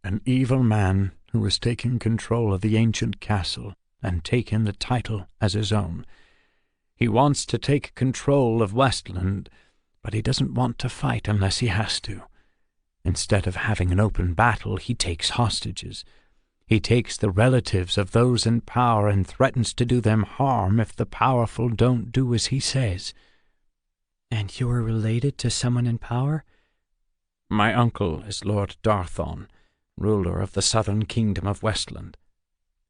An evil man who has taken control of the ancient castle and taken the title as his own. He wants to take control of Westland, but he doesn't want to fight unless he has to. Instead of having an open battle, he takes hostages. He takes the relatives of those in power and threatens to do them harm if the powerful don't do as he says. And you are related to someone in power? My uncle is Lord Darthon, ruler of the southern kingdom of Westland.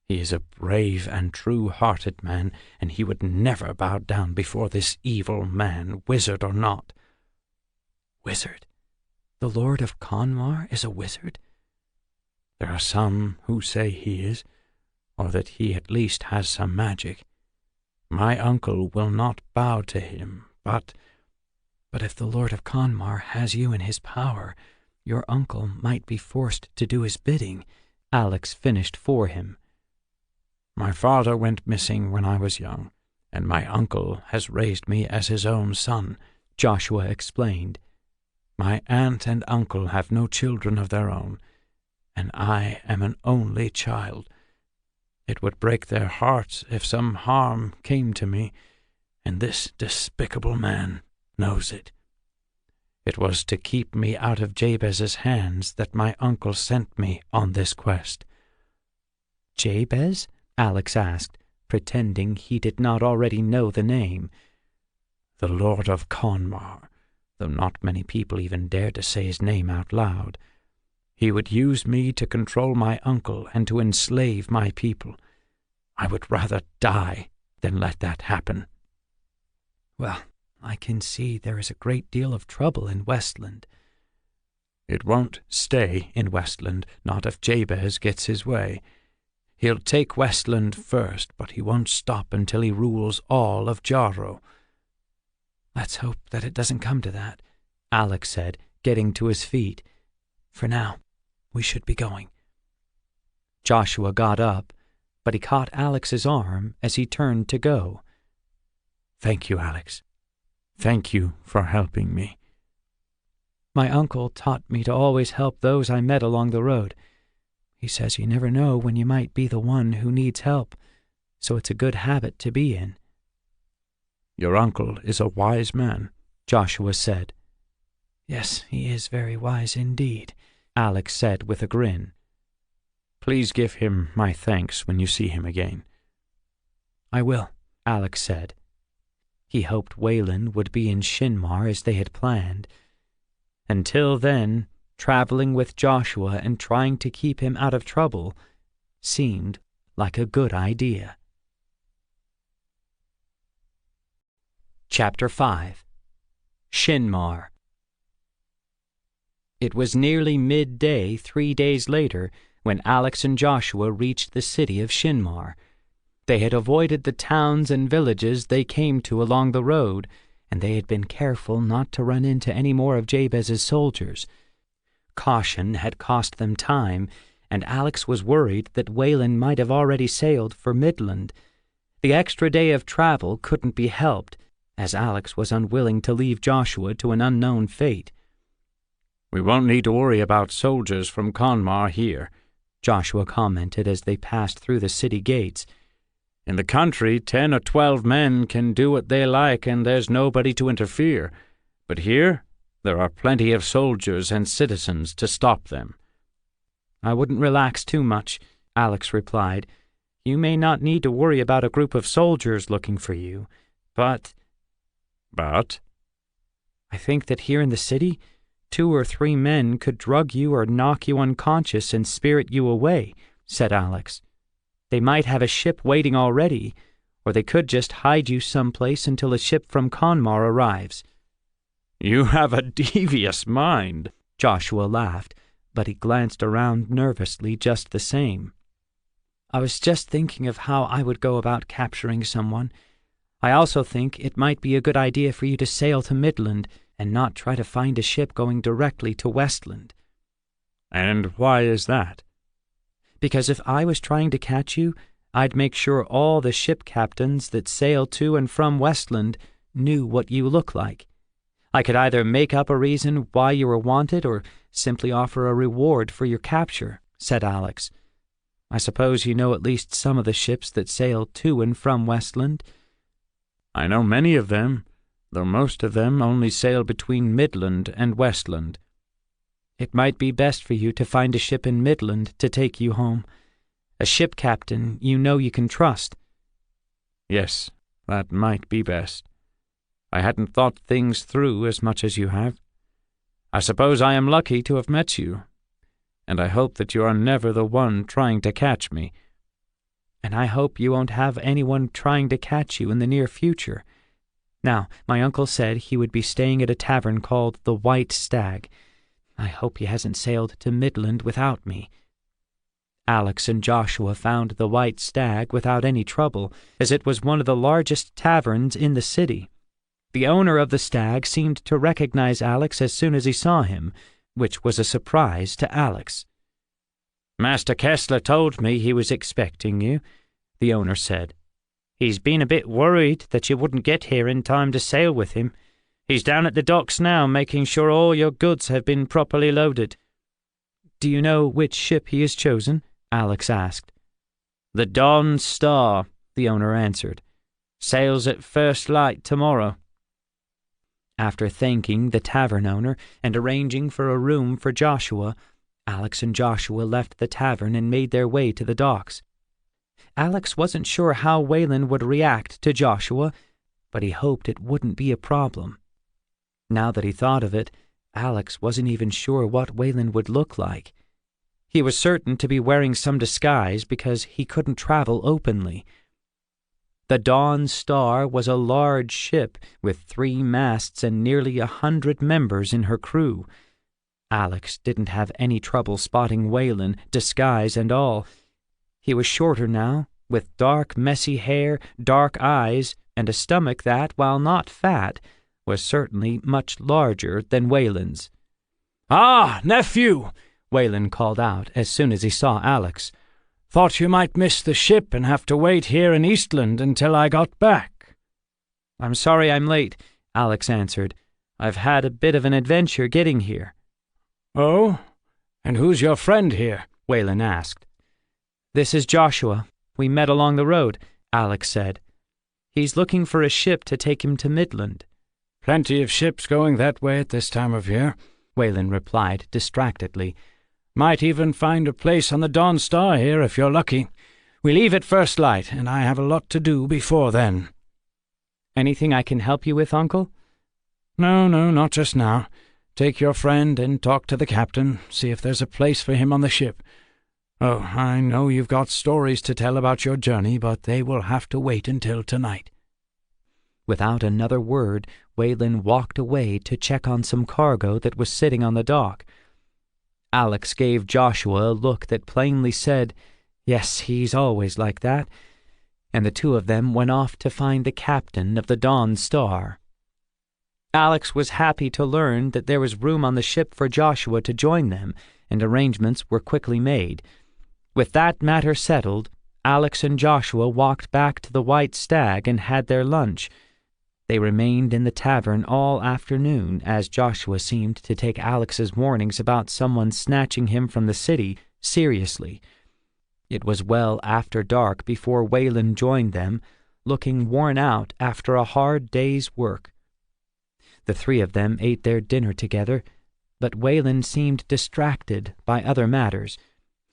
He is a brave and true-hearted man, and he would never bow down before this evil man, wizard or not. Wizard? The Lord of Conmar is a wizard? There are some who say he is, or that he at least has some magic. My uncle will not bow to him, but if the Lord of Conmar has you in his power, your uncle might be forced to do his bidding, Alex finished for him. My father went missing when I was young, and my uncle has raised me as his own son, Joshua explained. My aunt and uncle have no children of their own, and I am an only child. It would break their hearts if some harm came to me, and this despicable man knows it. It was to keep me out of Jabez's hands that my uncle sent me on this quest. Jabez? Alex asked, pretending he did not already know the name. The Lord of Conmar, though not many people even dared to say his name out loud. He would use me to control my uncle and to enslave my people. I would rather die than let that happen. Well, I can see there is a great deal of trouble in Westland. It won't stay in Westland, not if Jabez gets his way. He'll take Westland first, but he won't stop until he rules all of Jarro. Let's hope that it doesn't come to that, Alex said, getting to his feet. For now, we should be going. Joshua got up, but he caught Alex's arm as he turned to go. Thank you, Alex. Thank you for helping me. My uncle taught me to always help those I met along the road. He says you never know when you might be the one who needs help, so it's a good habit to be in. Your uncle is a wise man, Joshua said. Yes, he is very wise indeed, Alex said with a grin. Please give him my thanks when you see him again. I will, Alex said. He hoped Wayland would be in Shinmar as they had planned. Until then, traveling with Joshua and trying to keep him out of trouble seemed like a good idea. Chapter 5 Shinmar. It was nearly midday 3 days later when Alex and Joshua reached the city of Shinmar. They had avoided the towns and villages they came to along the road, and they had been careful not to run into any more of Jabez's soldiers. Caution had cost them time, and Alex was worried that Wayland might have already sailed for Midland. The extra day of travel couldn't be helped, as Alex was unwilling to leave Joshua to an unknown fate. We won't need to worry about soldiers from Conmar here," Joshua commented as they passed through the city gates. "In the country, 10 or 12 men can do what they like and there's nobody to interfere. But here, there are plenty of soldiers and citizens to stop them." "I wouldn't relax too much," Alex replied. "You may not need to worry about a group of soldiers looking for you, but—" "But?" "I think that here in the city, 2 or 3 men could drug you or knock you unconscious and spirit you away," said Alex. "They might have a ship waiting already, or they could just hide you someplace until a ship from Conmar arrives." "You have a devious mind," Joshua laughed, but he glanced around nervously just the same. "I was just thinking of how I would go about capturing someone. I also think it might be a good idea for you to sail to Midland and not try to find a ship going directly to Westland." "And why is that?" "Because if I was trying to catch you, I'd make sure all the ship captains that sail to and from Westland knew what you look like. I could either make up a reason why you were wanted or simply offer a reward for your capture," said Alex. "I suppose you know at least some of the ships that sail to and from Westland." "I know many of them, though most of them only sail between Midland and Westland." "It might be best for you to find a ship in Midland to take you home. A ship captain you know you can trust." "Yes, that might be best. I hadn't thought things through as much as you have. I suppose I am lucky to have met you, and I hope that you are never the one trying to catch me." "And I hope you won't have anyone trying to catch you in the near future. Now, my uncle said he would be staying at a tavern called the White Stag. I hope he hasn't sailed to Midland without me." Alex and Joshua found the White Stag without any trouble, as it was one of the largest taverns in the city. The owner of the Stag seemed to recognize Alex as soon as he saw him, which was a surprise to Alex. "Master Kessler told me he was expecting you," the owner said. "He's been a bit worried that you wouldn't get here in time to sail with him. He's down at the docks now, making sure all your goods have been properly loaded." "Do you know which ship he has chosen?" Alex asked. "The Dawn Star," the owner answered. "Sails at first light tomorrow." After thanking the tavern owner and arranging for a room for Joshua, Alex and Joshua left the tavern and made their way to the docks. Alex wasn't sure how Wayland would react to Joshua, but he hoped it wouldn't be a problem. Now that he thought of it, Alex wasn't even sure what Wayland would look like. He was certain to be wearing some disguise because he couldn't travel openly. The Dawn Star was a large ship with 3 masts and nearly 100 members in her crew. Alex didn't have any trouble spotting Wayland, disguise and all. He was shorter now, with dark, messy hair, dark eyes, and a stomach that, while not fat, was certainly much larger than Wayland's. "Ah, nephew!" Wayland called out as soon as he saw Alex. "Thought you might miss the ship and have to wait here in Eastland until I got back." "I'm sorry I'm late," Alex answered. "I've had a bit of an adventure getting here." "Oh? And who's your friend here?" Wayland asked. "This is Joshua. We met along the road," Alex said. "He's looking for a ship to take him to Midland." "Plenty of ships going that way at this time of year," Wayland replied distractedly. "Might even find a place on the Dawn Star here if you're lucky. We leave at first light, and I have a lot to do before then." "Anything I can help you with, Uncle?" No, not just now. Take your friend and talk to the captain, see if there's a place for him on the ship. Oh, I know you've got stories to tell about your journey, but they will have to wait until tonight." Without another word, Wayland walked away to check on some cargo that was sitting on the dock. Alex gave Joshua a look that plainly said, "Yes, he's always like that," and the two of them went off to find the captain of the Dawn Star. Alex was happy to learn that there was room on the ship for Joshua to join them, and arrangements were quickly made. With that matter settled, Alex and Joshua walked back to the White Stag and had their lunch. They remained in the tavern all afternoon, as Joshua seemed to take Alex's warnings about someone snatching him from the city seriously. It was well after dark before Wayland joined them, looking worn out after a hard day's work. The three of them ate their dinner together, but Wayland seemed distracted by other matters.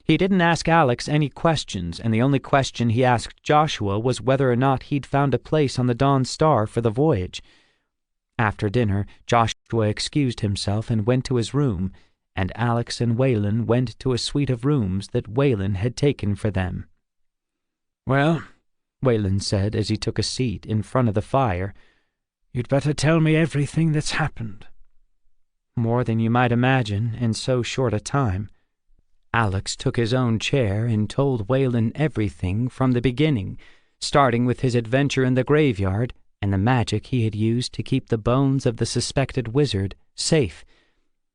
He didn't ask Alex any questions, and the only question he asked Joshua was whether or not he'd found a place on the Dawn Star for the voyage. After dinner, Joshua excused himself and went to his room, and Alex and Wayland went to a suite of rooms that Wayland had taken for them. "Well," Wayland said as he took a seat in front of the fire, "you'd better tell me everything that's happened." "More than you might imagine in so short a time." Alex took his own chair and told Wayland everything from the beginning, starting with his adventure in the graveyard and the magic he had used to keep the bones of the suspected wizard safe.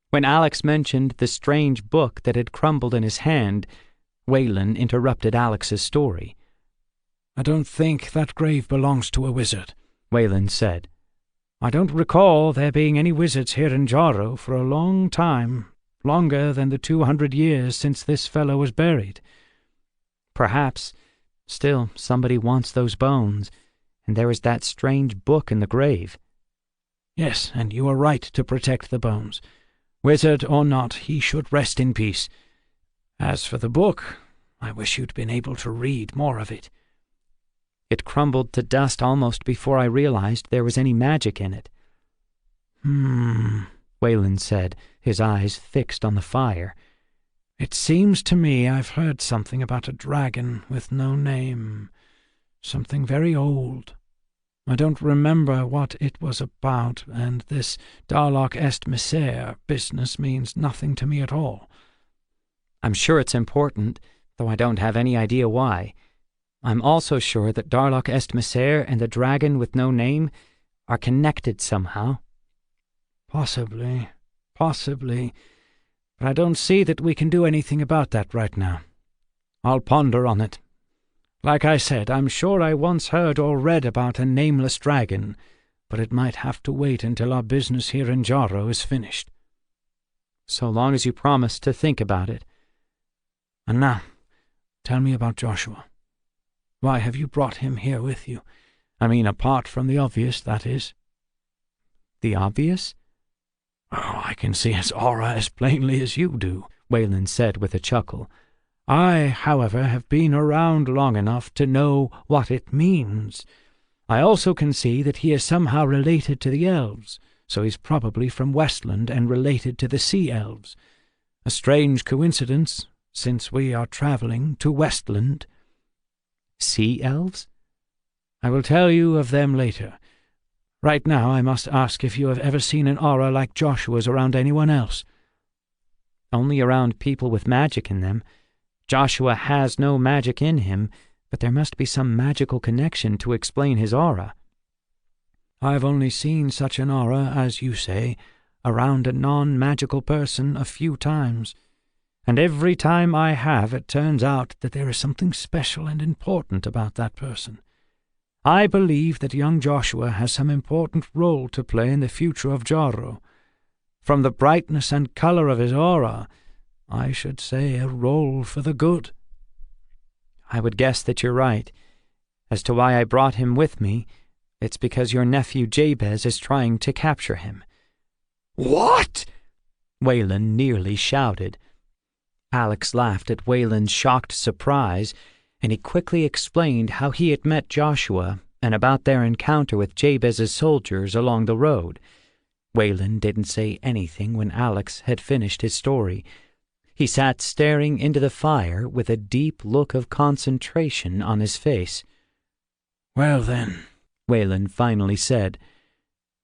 When Alex mentioned the strange book that had crumbled in his hand, Wayland interrupted Alex's story. "I don't think that grave belongs to a wizard," Wayland said. "I don't recall there being any wizards here in Jarro for a long time, longer than the 200 years since this fellow was buried." "Perhaps. Still, somebody wants those bones, and there is that strange book in the grave." "Yes, and you are right to protect the bones. Wizard or not, he should rest in peace. As for the book, I wish you'd been able to read more of it." "It crumbled to dust almost before I realized there was any magic in it." Wayland said, his eyes fixed on the fire. "It seems to me I've heard something about a dragon with no name. Something very old. I don't remember what it was about, and this Darlock est Misere business means nothing to me at all." "I'm sure it's important, though I don't have any idea why. I'm also sure that Darlock est Misere and the dragon with no name are connected somehow." Possibly, but I don't see that we can do anything about that right now. I'll ponder on it. Like I said, I'm sure I once heard or read about a nameless dragon, but it might have to wait until our business here in Jarro is finished." "So long as you promise to think about it." "And now, tell me about Joshua. Why have you brought him here with you? I mean, apart from the obvious, that is." "The obvious?" "Oh, I can see his aura as plainly as you do," Wayland said with a chuckle. "I, however, have been around long enough to know what it means. I also can see that he is somehow related to the elves, so he's probably from Westland and related to the Sea Elves. A strange coincidence, since we are traveling to Westland." "Sea Elves?" "I will tell you of them later. Right now I must ask if you have ever seen an aura like Joshua's around anyone else." "Only around people with magic in them. Joshua has no magic in him, but there must be some magical connection to explain his aura." "I've only seen such an aura, as you say, around a non-magical person a few times, and every time I have it turns out that there is something special and important about that person. I believe that young Joshua has some important role to play in the future of Jarro. From the brightness and color of his aura, I should say a role for the good." "I would guess that you're right. As to why I brought him with me, it's because your nephew Jabez is trying to capture him." "What?" Wayland nearly shouted. Alex laughed at Wayland's shocked surprise, and he quickly explained how he had met Joshua and about their encounter with Jabez's soldiers along the road. Wayland didn't say anything when Alex had finished his story. He sat staring into the fire with a deep look of concentration on his face. "Well then," Wayland finally said,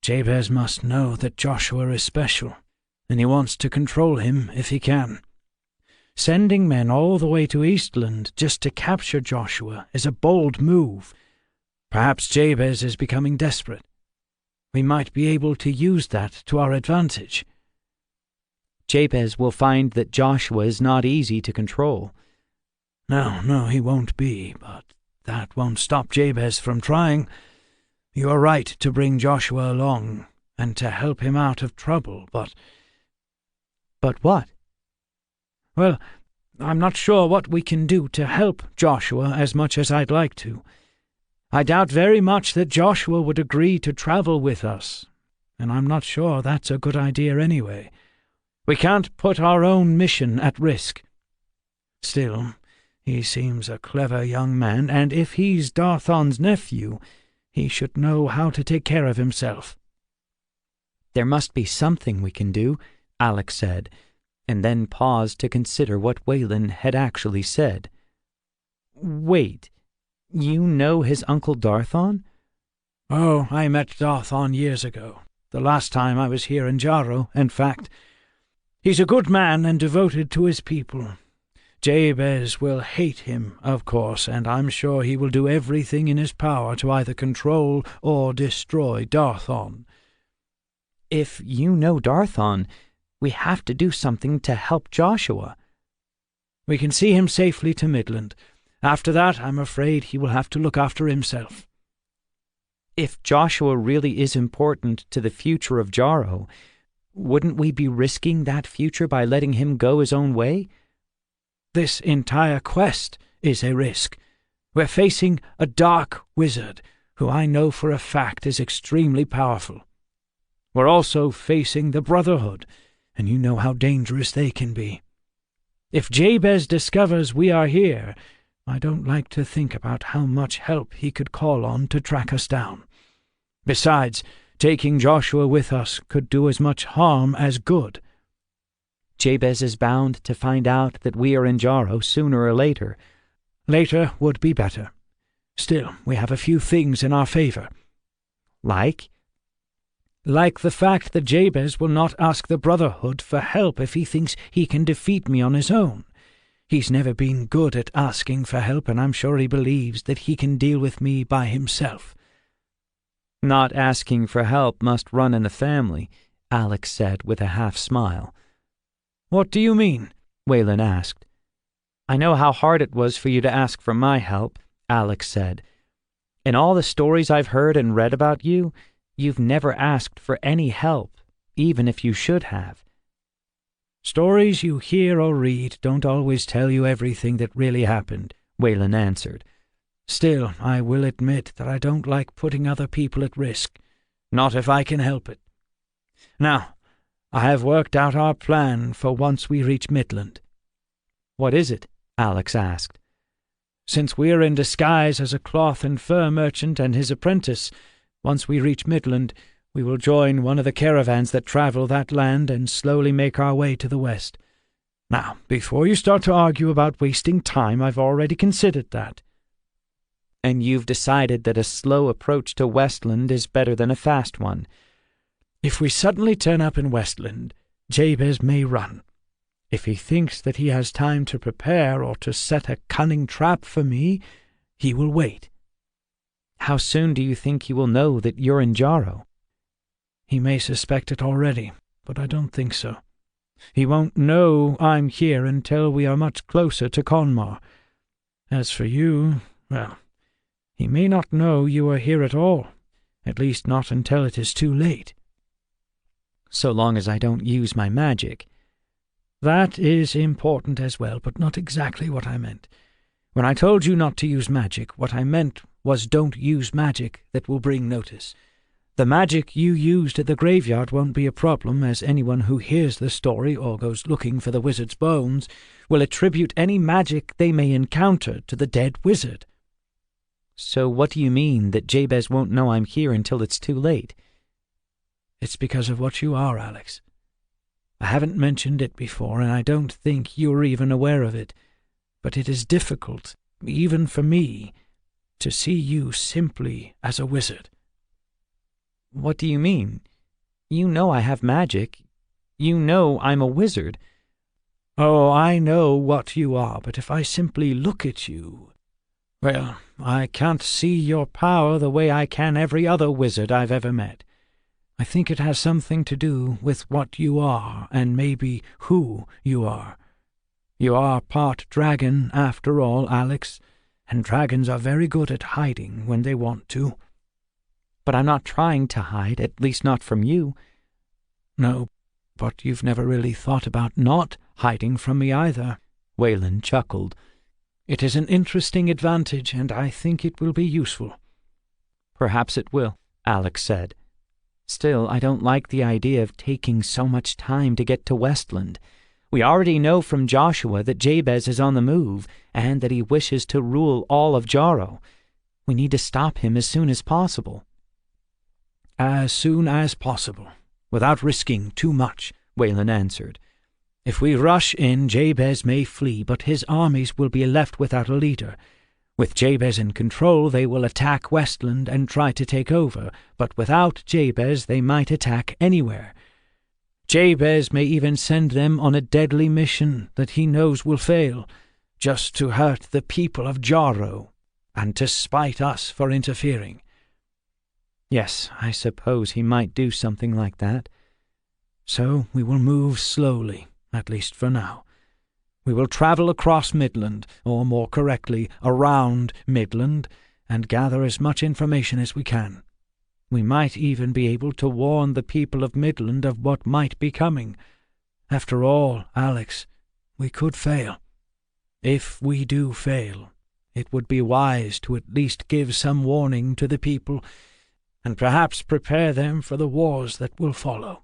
"Jabez must know that Joshua is special, and he wants to control him if he can. Sending men all the way to Eastland just to capture Joshua is a bold move. Perhaps Jabez is becoming desperate. We might be able to use that to our advantage." "Jabez will find that Joshua is not easy to control." No, he won't be, but that won't stop Jabez from trying. You are right to bring Joshua along, and to help him out of trouble, but—" "But what?" "Well, I'm not sure what we can do to help Joshua as much as I'd like to. I doubt very much that Joshua would agree to travel with us, and I'm not sure that's a good idea anyway. We can't put our own mission at risk. Still, he seems a clever young man, and if he's Darthon's nephew, he should know how to take care of himself." "There must be something we can do," Alex said, and then paused to consider what Wayland had actually said. "Wait, you know his Uncle Darthon?" "Oh, I met Darthon years ago, the last time I was here in Jarrow, in fact. He's a good man and devoted to his people. Jabez will hate him, of course, and I'm sure he will do everything in his power to either control or destroy Darthon." "If you know Darthon, we have to do something to help Joshua." "We can see him safely to Midland. After that, I'm afraid he will have to look after himself." "If Joshua really is important to the future of Jarrow, wouldn't we be risking that future by letting him go his own way?" "This entire quest is a risk. We're facing a dark wizard, who I know for a fact is extremely powerful. We're also facing the Brotherhood, and you know how dangerous they can be. If Jabez discovers we are here, I don't like to think about how much help he could call on to track us down. Besides, taking Joshua with us could do as much harm as good." "Jabez is bound to find out that we are in Jarrow sooner or later." "Later would be better. Still, we have a few things in our favor." "Like?" "Like the fact that Jabez will not ask the Brotherhood for help if he thinks he can defeat me on his own. He's never been good at asking for help, and I'm sure he believes that he can deal with me by himself." "Not asking for help must run in the family," Alex said with a half-smile. "What do you mean?" Wayland asked. "I know how hard it was for you to ask for my help," Alex said. "In all the stories I've heard and read about you, you've never asked for any help, even if you should have." "Stories you hear or read don't always tell you everything that really happened," Wayland answered. "Still, I will admit that I don't like putting other people at risk, not if I can help it. Now, I have worked out our plan for once we reach Midland." "What is it?" Alex asked. "Since we're in disguise as a cloth and fur merchant and his apprentice, once we reach Midland, we will join one of the caravans that travel that land and slowly make our way to the west. Now, before you start to argue about wasting time, I've already considered that." "And you've decided that a slow approach to Westland is better than a fast one?" "If we suddenly turn up in Westland, Jabez may run. If he thinks that he has time to prepare or to set a cunning trap for me, he will wait." "How soon do you think he will know that you're in Jarrow?" "He may suspect it already, but I don't think so. He won't know I'm here until we are much closer to Conmar. As for you, well, he may not know you are here at all, at least not until it is too late." "So long as I don't use my magic." "That is important as well, but not exactly what I meant. When I told you not to use magic, what I meant was don't use magic that will bring notice. The magic you used at the graveyard won't be a problem, as anyone who hears the story or goes looking for the wizard's bones will attribute any magic they may encounter to the dead wizard." "So what do you mean, that Jabez won't know I'm here until it's too late?" "It's because of what you are, Alex. I haven't mentioned it before, and I don't think you're even aware of it, but it is difficult, even for me, to see you simply as a wizard." "What do you mean? You know I have magic. You know I'm a wizard." "Oh, I know what you are, but if I simply look at you, well, I can't see your power the way I can every other wizard I've ever met. I think it has something to do with what you are, and maybe who you are. You are part dragon, after all, Alex, and dragons are very good at hiding when they want to." But I'm not trying to hide, at least not from you. No, but you've never really thought about not hiding from me either. Wayland chuckled. It is an interesting advantage, and I think it will be useful. Perhaps it will, Alex said. Still, I don't like the idea of taking so much time to get to Westland. We already know from Joshua that Jabez is on the move, and that he wishes to rule all of Jarrow. We need to stop him as soon as possible. As soon as possible, without risking too much, Wayland answered. If we rush in, Jabez may flee, but his armies will be left without a leader. With Jabez in control, they will attack Westland and try to take over, but without Jabez, they might attack anywhere. Jabez may even send them on a deadly mission that he knows will fail, just to hurt the people of Jarrow, and to spite us for interfering. Yes, I suppose he might do something like that. So we will move slowly, at least for now. We will travel across Midland, or more correctly, around Midland, and gather as much information as we can. We might even be able to warn the people of Midland of what might be coming. After all, Alex, we could fail. If we do fail, it would be wise to at least give some warning to the people, and perhaps prepare them for the wars that will follow.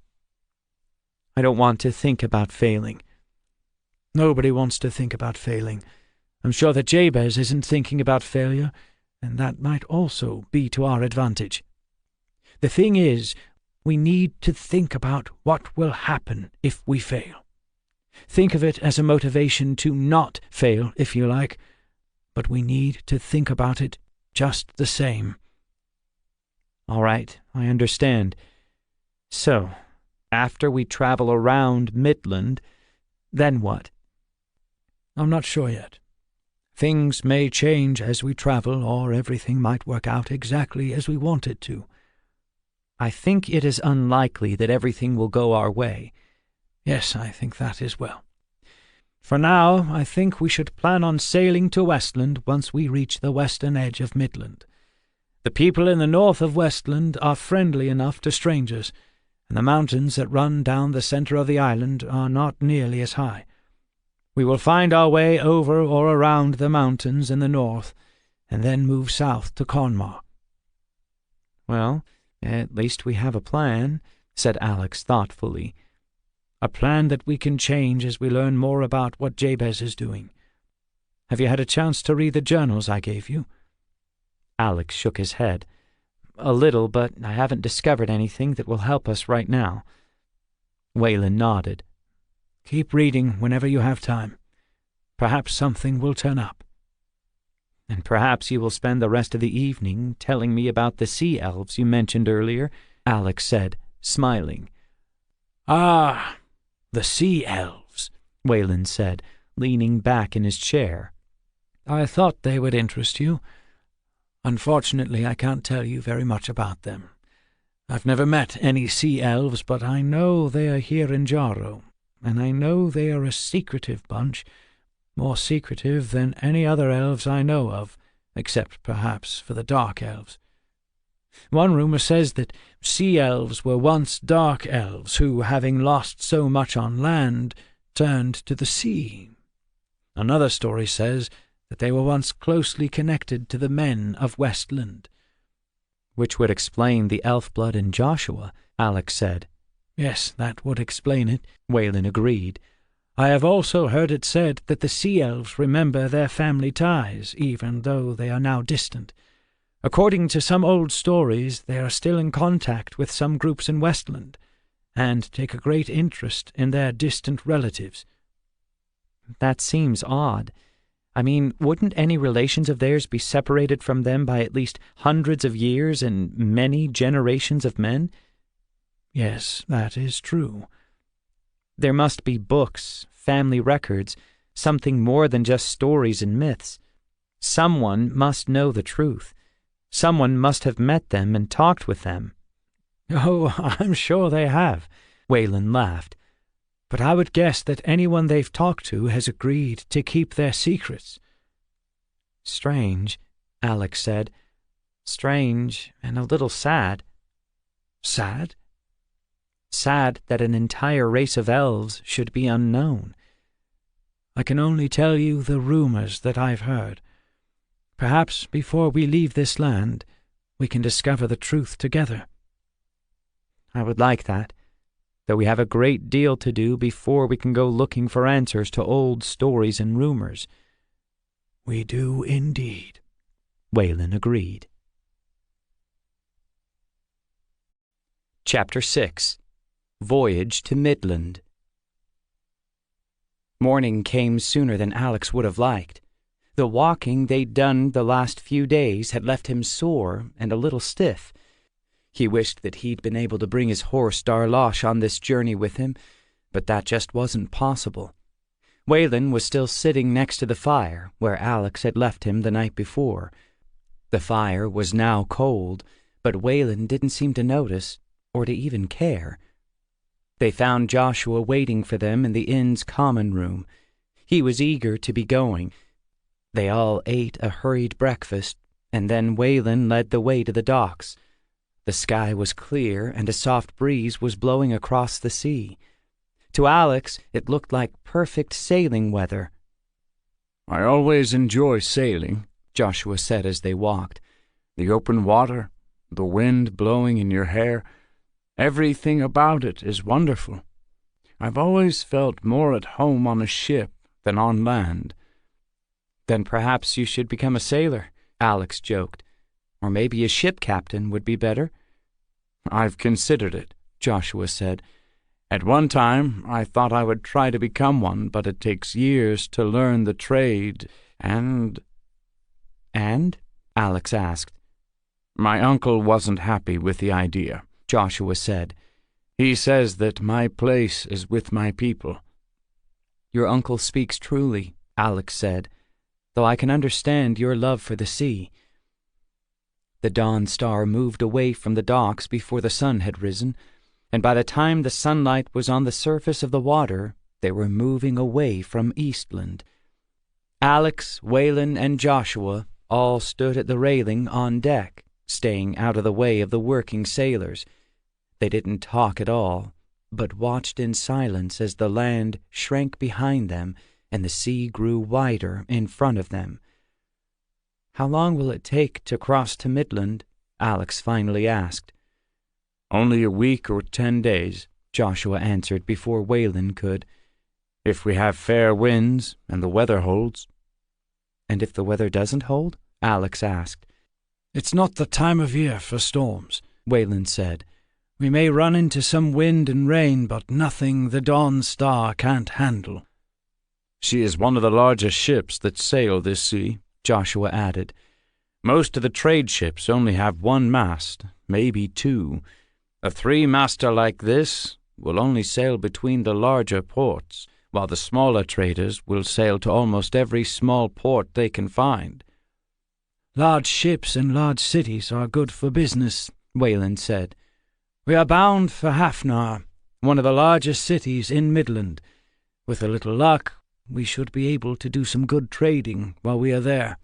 I don't want to think about failing. Nobody wants to think about failing. I'm sure that Jabez isn't thinking about failure, and that might also be to our advantage. The thing is, we need to think about what will happen if we fail. Think of it as a motivation to not fail, if you like, but we need to think about it just the same. All right, I understand. So, after we travel around Midland, then what? I'm not sure yet. Things may change as we travel, or everything might work out exactly as we want it to. I think it is unlikely that everything will go our way. Yes, I think that as well. For now, I think we should plan on sailing to Westland once we reach the western edge of Midland. The people in the north of Westland are friendly enough to strangers, and the mountains that run down the center of the island are not nearly as high. We will find our way over or around the mountains in the north, and then move south to Conmar. Well, at least we have a plan, said Alex thoughtfully. A plan that we can change as we learn more about what Jabez is doing. Have you had a chance to read the journals I gave you? Alex shook his head. A little, but I haven't discovered anything that will help us right now. Wayland nodded. Keep reading whenever you have time. Perhaps something will turn up. And perhaps you will spend the rest of the evening telling me about the sea elves you mentioned earlier, Alex said, smiling. Ah, the sea elves, Wayland said, leaning back in his chair. I thought they would interest you. Unfortunately, I can't tell you very much about them. I've never met any sea elves, but I know they are here in Jarrow, and I know they are a secretive bunch, more secretive than any other elves I know of, except perhaps for the dark elves. One rumor says that sea elves were once dark elves who, having lost so much on land, turned to the sea. Another story says that they were once closely connected to the men of Westland. Which would explain the elf blood in Joshua, Alex said. Yes, that would explain it, Wayland agreed. I have also heard it said that the sea elves remember their family ties, even though they are now distant. According to some old stories, they are still in contact with some groups in Westland, and take a great interest in their distant relatives. That seems odd. I mean, wouldn't any relations of theirs be separated from them by at least hundreds of years and many generations of men? Yes, that is true. There must be books, family records, something more than just stories and myths. Someone must know the truth. Someone must have met them and talked with them. Oh, I'm sure they have, Wayland laughed. But I would guess that anyone they've talked to has agreed to keep their secrets. Strange, Alex said. Strange and a little sad. Sad? Sad that an entire race of elves should be unknown. I can only tell you the rumors that I've heard. Perhaps before we leave this land, we can discover the truth together. I would like that, though we have a great deal to do before we can go looking for answers to old stories and rumors. We do indeed, Waylon agreed. Chapter 6. Voyage to Midland. Morning came sooner than Alex would have liked. The walking they'd done the last few days had left him sore and a little stiff. He wished that he'd been able to bring his horse Darlosh on this journey with him, but that just wasn't possible. Waylon was still sitting next to the fire where Alex had left him the night before. The fire was now cold, but Waylon didn't seem to notice or to even care. They found Joshua waiting for them in the inn's common room. He was eager to be going. They all ate a hurried breakfast, and then Waylon led the way to the docks. The sky was clear, and a soft breeze was blowing across the sea. To Alex, it looked like perfect sailing weather. "I always enjoy sailing," Joshua said as they walked. "The open water, the wind blowing in your hair, everything about it is wonderful. I've always felt more at home on a ship than on land." "Then perhaps you should become a sailor," Alex joked. "Or maybe a ship captain would be better." "I've considered it," Joshua said. "At one time I thought I would try to become one, but it takes years to learn the trade, and—" "And?" Alex asked. "My uncle wasn't happy with the idea," Joshua said. "He says that my place is with my people." "Your uncle speaks truly," Alex said, "though I can understand your love for the sea." The dawn star moved away from the docks before the sun had risen, and by the time the sunlight was on the surface of the water, they were moving away from Eastland. Alex, Waylon, and Joshua all stood at the railing on deck, staying out of the way of the working sailors. They didn't talk at all, but watched in silence as the land shrank behind them and the sea grew wider in front of them. "How long will it take to cross to Midland?" Alex finally asked. "Only a week or 10 days, Joshua answered before Waylon could. "If we have fair winds and the weather holds." "And if the weather doesn't hold?" Alex asked. It's not the time of year for storms, Waylon said. We may run into some wind and rain, but nothing the Dawn Star can't handle. "She is one of the largest ships that sail this sea," Joshua added. "Most of the trade ships only have one mast, maybe two. A three-master like this will only sail between the larger ports, while the smaller traders will sail to almost every small port they can find." Large ships and large cities are good for business, Waylon said. We are bound for Hafnar, one of the largest cities in Midland. With a little luck, we should be able to do some good trading while we are there.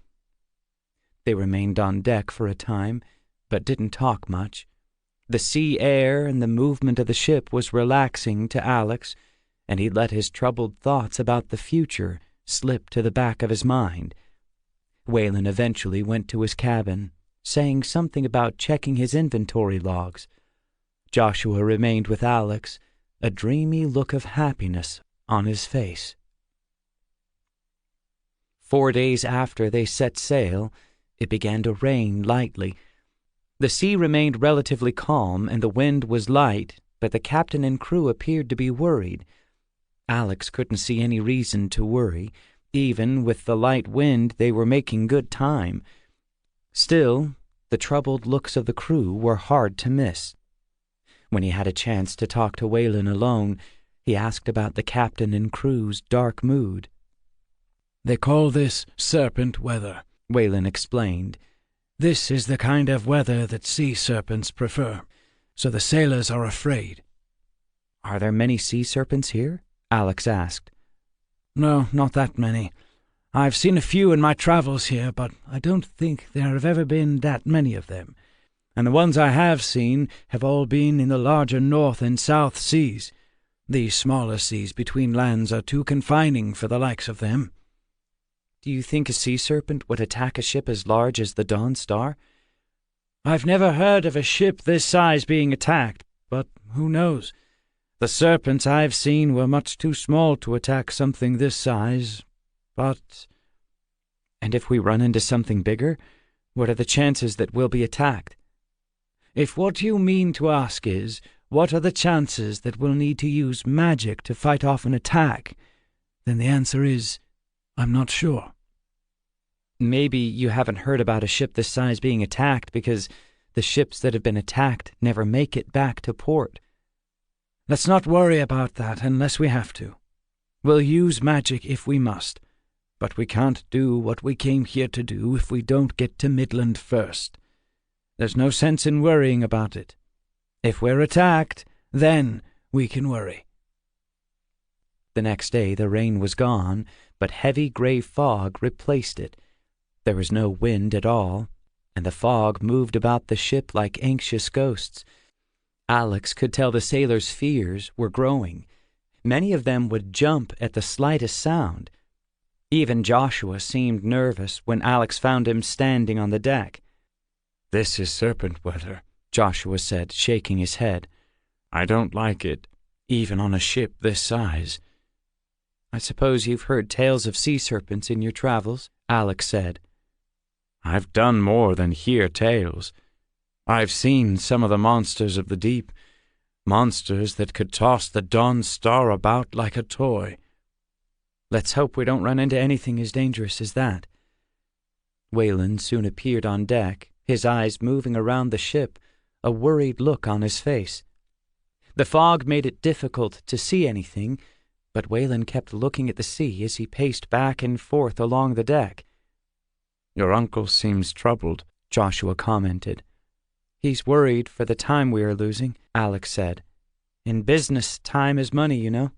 They remained on deck for a time, but didn't talk much. The sea air and the movement of the ship was relaxing to Alex, and he let his troubled thoughts about the future slip to the back of his mind. Waylon eventually went to his cabin, saying something about checking his inventory logs. Joshua remained with Alex, a dreamy look of happiness on his face. 4 days after they set sail, it began to rain lightly. The sea remained relatively calm and the wind was light, but the captain and crew appeared to be worried. Alex couldn't see any reason to worry. Even with the light wind, they were making good time. Still, the troubled looks of the crew were hard to miss. When he had a chance to talk to Waylon alone, he asked about the captain and crew's dark mood. They call this serpent weather, Waylon explained. This is the kind of weather that sea serpents prefer, so the sailors are afraid. Are there many sea serpents here? Alex asked. No, not that many. I've seen a few in my travels here, but I don't think there have ever been that many of them, and the ones I have seen have all been in the larger North and South Seas. These smaller seas between lands are too confining for the likes of them." "Do you think a sea serpent would attack a ship as large as the Dawn Star?" "I've never heard of a ship this size being attacked, but who knows? The serpents I've seen were much too small to attack something this size, but—" "And if we run into something bigger, what are the chances that we'll be attacked?" "If what you mean to ask is, what are the chances that we'll need to use magic to fight off an attack, then the answer is, I'm not sure." "Maybe you haven't heard about a ship this size being attacked because the ships that have been attacked never make it back to port." "Let's not worry about that unless we have to. We'll use magic if we must, but we can't do what we came here to do if we don't get to Midland first. There's no sense in worrying about it. If we're attacked, then we can worry." The next day the rain was gone, but heavy grey fog replaced it. There was no wind at all, and the fog moved about the ship like anxious ghosts. Alex could tell the sailors' fears were growing. Many of them would jump at the slightest sound. Even Joshua seemed nervous when Alex found him standing on the deck. "This is serpent weather," Joshua said, shaking his head. "I don't like it, even on a ship this size." "I suppose you've heard tales of sea serpents in your travels," Alex said. "I've done more than hear tales. I've seen some of the monsters of the deep, monsters that could toss the Dawn Star about like a toy." "Let's hope we don't run into anything as dangerous as that." Wayland soon appeared on deck, his eyes moving around the ship, a worried look on his face. The fog made it difficult to see anything, but Wayland kept looking at the sea as he paced back and forth along the deck. "Your uncle seems troubled," Joshua commented. "He's worried for the time we are losing," Alex said. "In business, time is money, you know."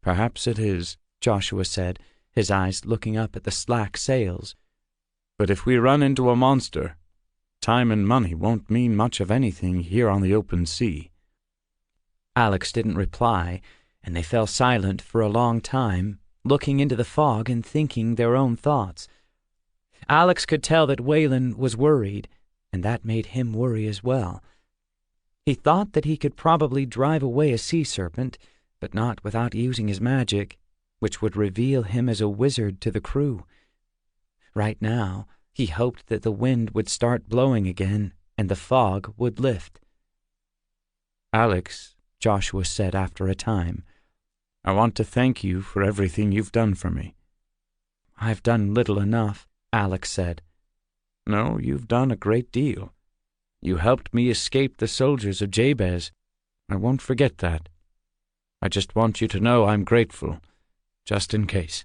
"Perhaps it is," Joshua said, his eyes looking up at the slack sails. "But if we run into a monster, time and money won't mean much of anything here on the open sea." Alex didn't reply, and they fell silent for a long time, looking into the fog and thinking their own thoughts. Alex could tell that Wayland was worried, and that made him worry as well. He thought that he could probably drive away a sea serpent, but not without using his magic, which would reveal him as a wizard to the crew. Right now, he hoped that the wind would start blowing again and the fog would lift. "Alex," Joshua said after a time, "I want to thank you for everything you've done for me." "I've done little enough," Alex said. "No, you've done a great deal. You helped me escape the soldiers of Jabez. I won't forget that. I just want you to know I'm grateful, just in case."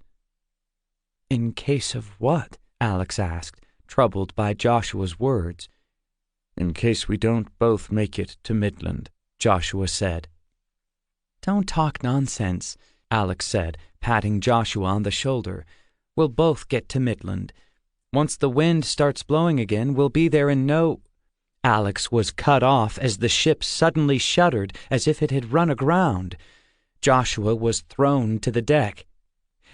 "In case of what?" Alex asked, troubled by Joshua's words. "In case we don't both make it to Midland," Joshua said. "Don't talk nonsense," Alex said, patting Joshua on the shoulder. "We'll both get to Midland. Once the wind starts blowing again, we'll be there in no—" Alex was cut off as the ship suddenly shuddered as if it had run aground. Joshua was thrown to the deck.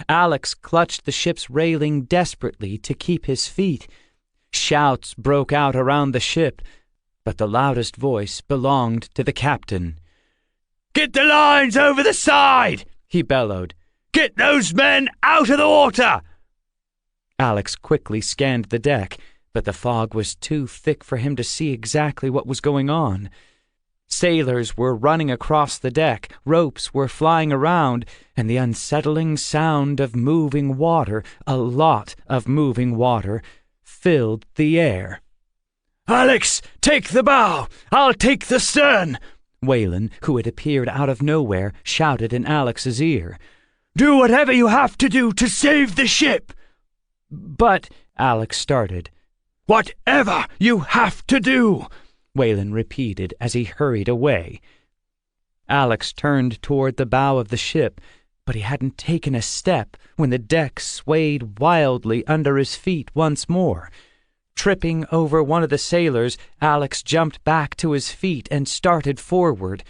Alex clutched the ship's railing desperately to keep his feet. Shouts broke out around the ship, but the loudest voice belonged to the captain. "Get the lines over the side!" he bellowed. "Get those men out of the water!" Alex quickly scanned the deck, but the fog was too thick for him to see exactly what was going on. Sailors were running across the deck, ropes were flying around, and the unsettling sound of moving water, a lot of moving water, filled the air. "Alex, take the bow! I'll take the stern!" Wayland, who had appeared out of nowhere, shouted in Alex's ear. "Do whatever you have to do to save the ship!" "But—" Alex started. "Whatever you have to do!" Wayland repeated as he hurried away. Alex turned toward the bow of the ship, But he hadn't taken a step when the deck swayed wildly under his feet once more. Tripping over one of the sailors, Alex jumped back to his feet and started forward,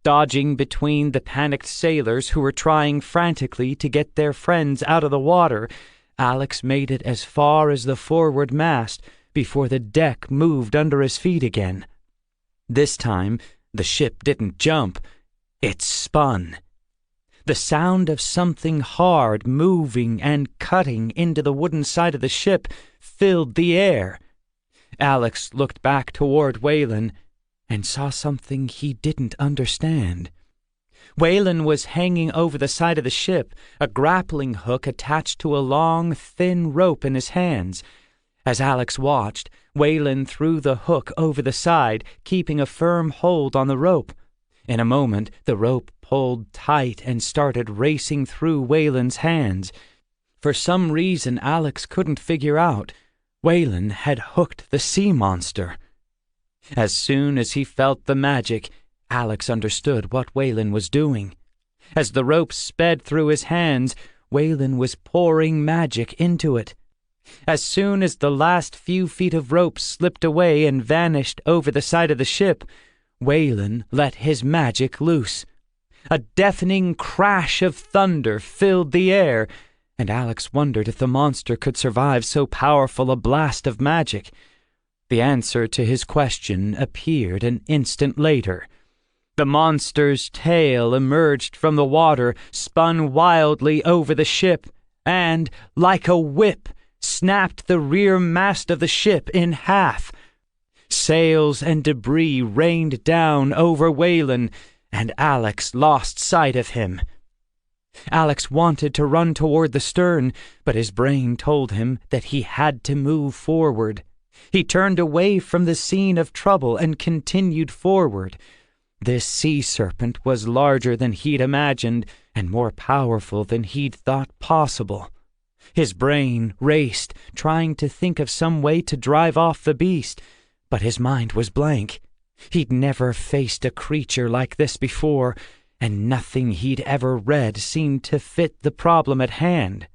dodging between the panicked sailors who were trying frantically to get their friends out of the water. Alex made it as far as the forward mast before the deck moved under his feet again. This time, the ship didn't jump, it spun. The sound of something hard moving and cutting into the wooden side of the ship filled the air. Alex looked back toward Waylon and saw something he didn't understand. Waylon was hanging over the side of the ship, a grappling hook attached to a long, thin rope in his hands. As Alex watched, Waylon threw the hook over the side, keeping a firm hold on the rope. In a moment, the rope pulled tight and started racing through Waylon's hands. For some reason Alex couldn't figure out, Waylon had hooked the sea monster. As soon as he felt the magic, Alex understood what Waylon was doing. As the rope sped through his hands, Waylon was pouring magic into it. As soon as the last few feet of rope slipped away and vanished over the side of the ship, Waylon let his magic loose. A deafening crash of thunder filled the air, and Alex wondered if the monster could survive so powerful a blast of magic. The answer to his question appeared an instant later. The monster's tail emerged from the water, spun wildly over the ship, and, like a whip, snapped the rear mast of the ship in half. Sails and debris rained down over Waylon, and Alex lost sight of him. Alex wanted to run toward the stern, but his brain told him that he had to move forward. He turned away from the scene of trouble and continued forward. This sea serpent was larger than he'd imagined and more powerful than he'd thought possible. His brain raced, trying to think of some way to drive off the beast, but his mind was blank. He'd never faced a creature like this before, and nothing he'd ever read seemed to fit the problem at hand.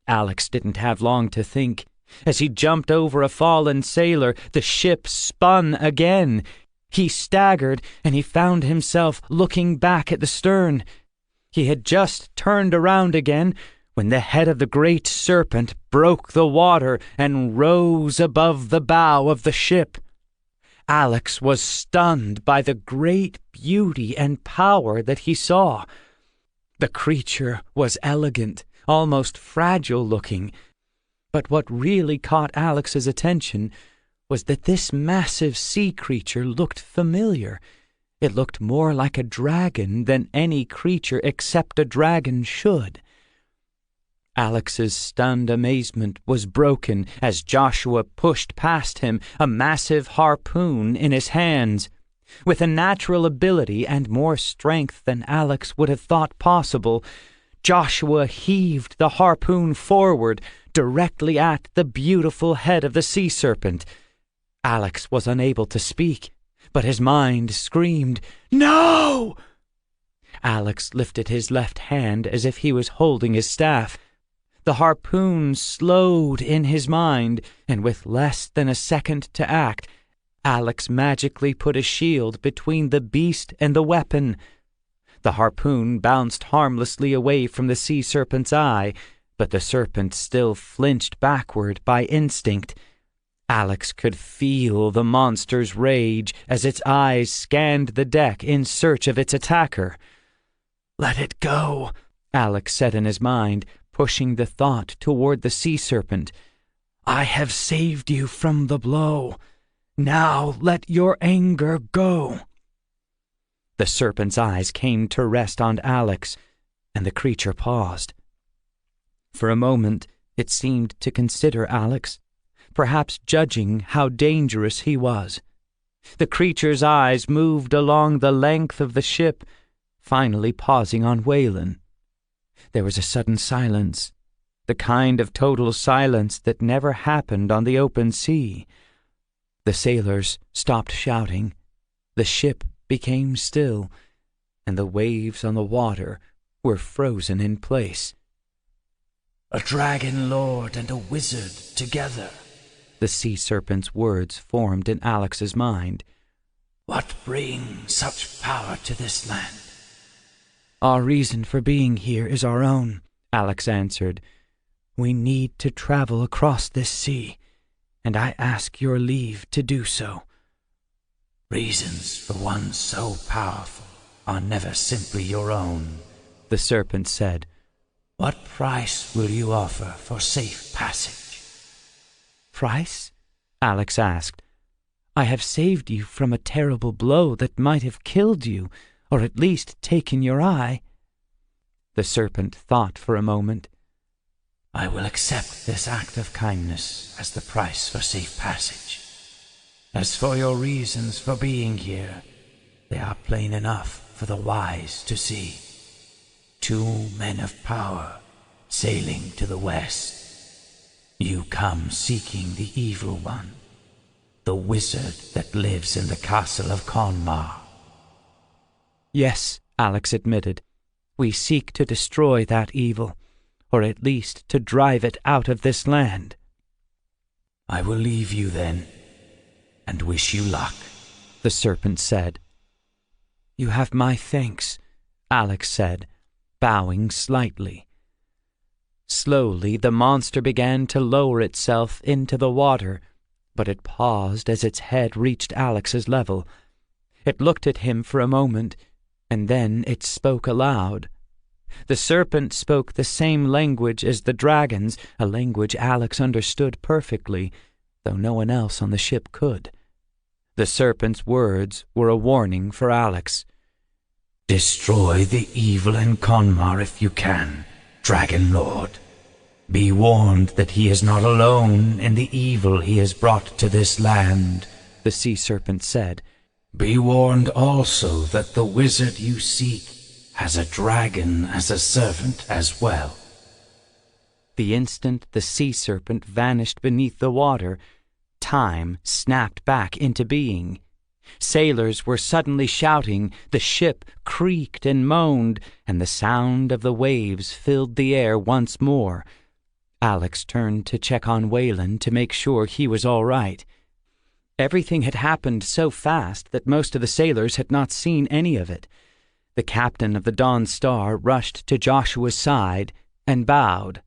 Alex didn't have long to think. As he jumped over a fallen sailor, the ship spun again. He staggered, and he found himself looking back at the stern. He had just turned around again when the head of the great serpent broke the water and rose above the bow of the ship. Alex was stunned by the great beauty and power that he saw. The creature was elegant, almost fragile-looking, but what really caught Alex's attention was that this massive sea creature looked familiar. It looked more like a dragon than any creature except a dragon should. Alex's stunned amazement was broken as Joshua pushed past him, a massive harpoon in his hands. With a natural ability and more strength than Alex would have thought possible, Joshua heaved the harpoon forward, directly at the beautiful head of the sea serpent. Alex was unable to speak, but his mind screamed, "No!" Alex lifted his left hand as if he was holding his staff. The harpoon slowed in his mind, and with less than a second to act, Alex magically put a shield between the beast and the weapon. The harpoon bounced harmlessly away from the sea serpent's eye, but the serpent still flinched backward by instinct. Alex could feel the monster's rage as its eyes scanned the deck in search of its attacker. "Let it go," Alex said in his mind, pushing the thought toward the sea serpent. "I have saved you from the blow. Now let your anger go." The serpent's eyes came to rest on Alex, and the creature paused. For a moment it seemed to consider Alex, perhaps judging how dangerous he was. The creature's eyes moved along the length of the ship, finally pausing on Waylon. There was a sudden silence, the kind of total silence that never happened on the open sea. The sailors stopped shouting, the ship became still, and the waves on the water were frozen in place. "A dragon lord and a wizard together," the sea serpent's words formed in Alex's mind. "What brings such power to this land?" "Our reason for being here is our own," Alex answered. "We need to travel across this sea, and I ask your leave to do so." "Reasons for one so powerful are never simply your own," the serpent said. "What price will you offer for safe passage?" "Price?" Alex asked. "I have saved you from a terrible blow that might have killed you, or at least taken your eye." The serpent thought for a moment. "I will accept this act of kindness as the price for safe passage. As for your reasons for being here, they are plain enough for the wise to see. 2 men of power sailing to the west. You come seeking the evil one, the wizard that lives in the castle of Conmar." "Yes," Alex admitted. "We seek to destroy that evil, or at least to drive it out of this land." "I will leave you then, and wish you luck," the serpent said. "You have my thanks," Alex said, bowing slightly. Slowly the monster began to lower itself into the water, but it paused as its head reached Alex's level. It looked at him for a moment, and then it spoke aloud. The serpent spoke the same language as the dragons, a language Alex understood perfectly, though no one else on the ship could. The serpent's words were a warning for Alex. "Destroy the evil in Conmar if you can, Dragon Lord. Be warned that he is not alone in the evil he has brought to this land," the sea serpent said. "Be warned also that the wizard you seek has a dragon as a servant as well." The instant the sea serpent vanished beneath the water, time snapped back into being. Sailors were suddenly shouting, the ship creaked and moaned, and the sound of the waves filled the air once more. Alex turned to check on Waylon to make sure he was all right. Everything had happened so fast that most of the sailors had not seen any of it. The captain of the Dawn Star rushed to Joshua's side and bowed.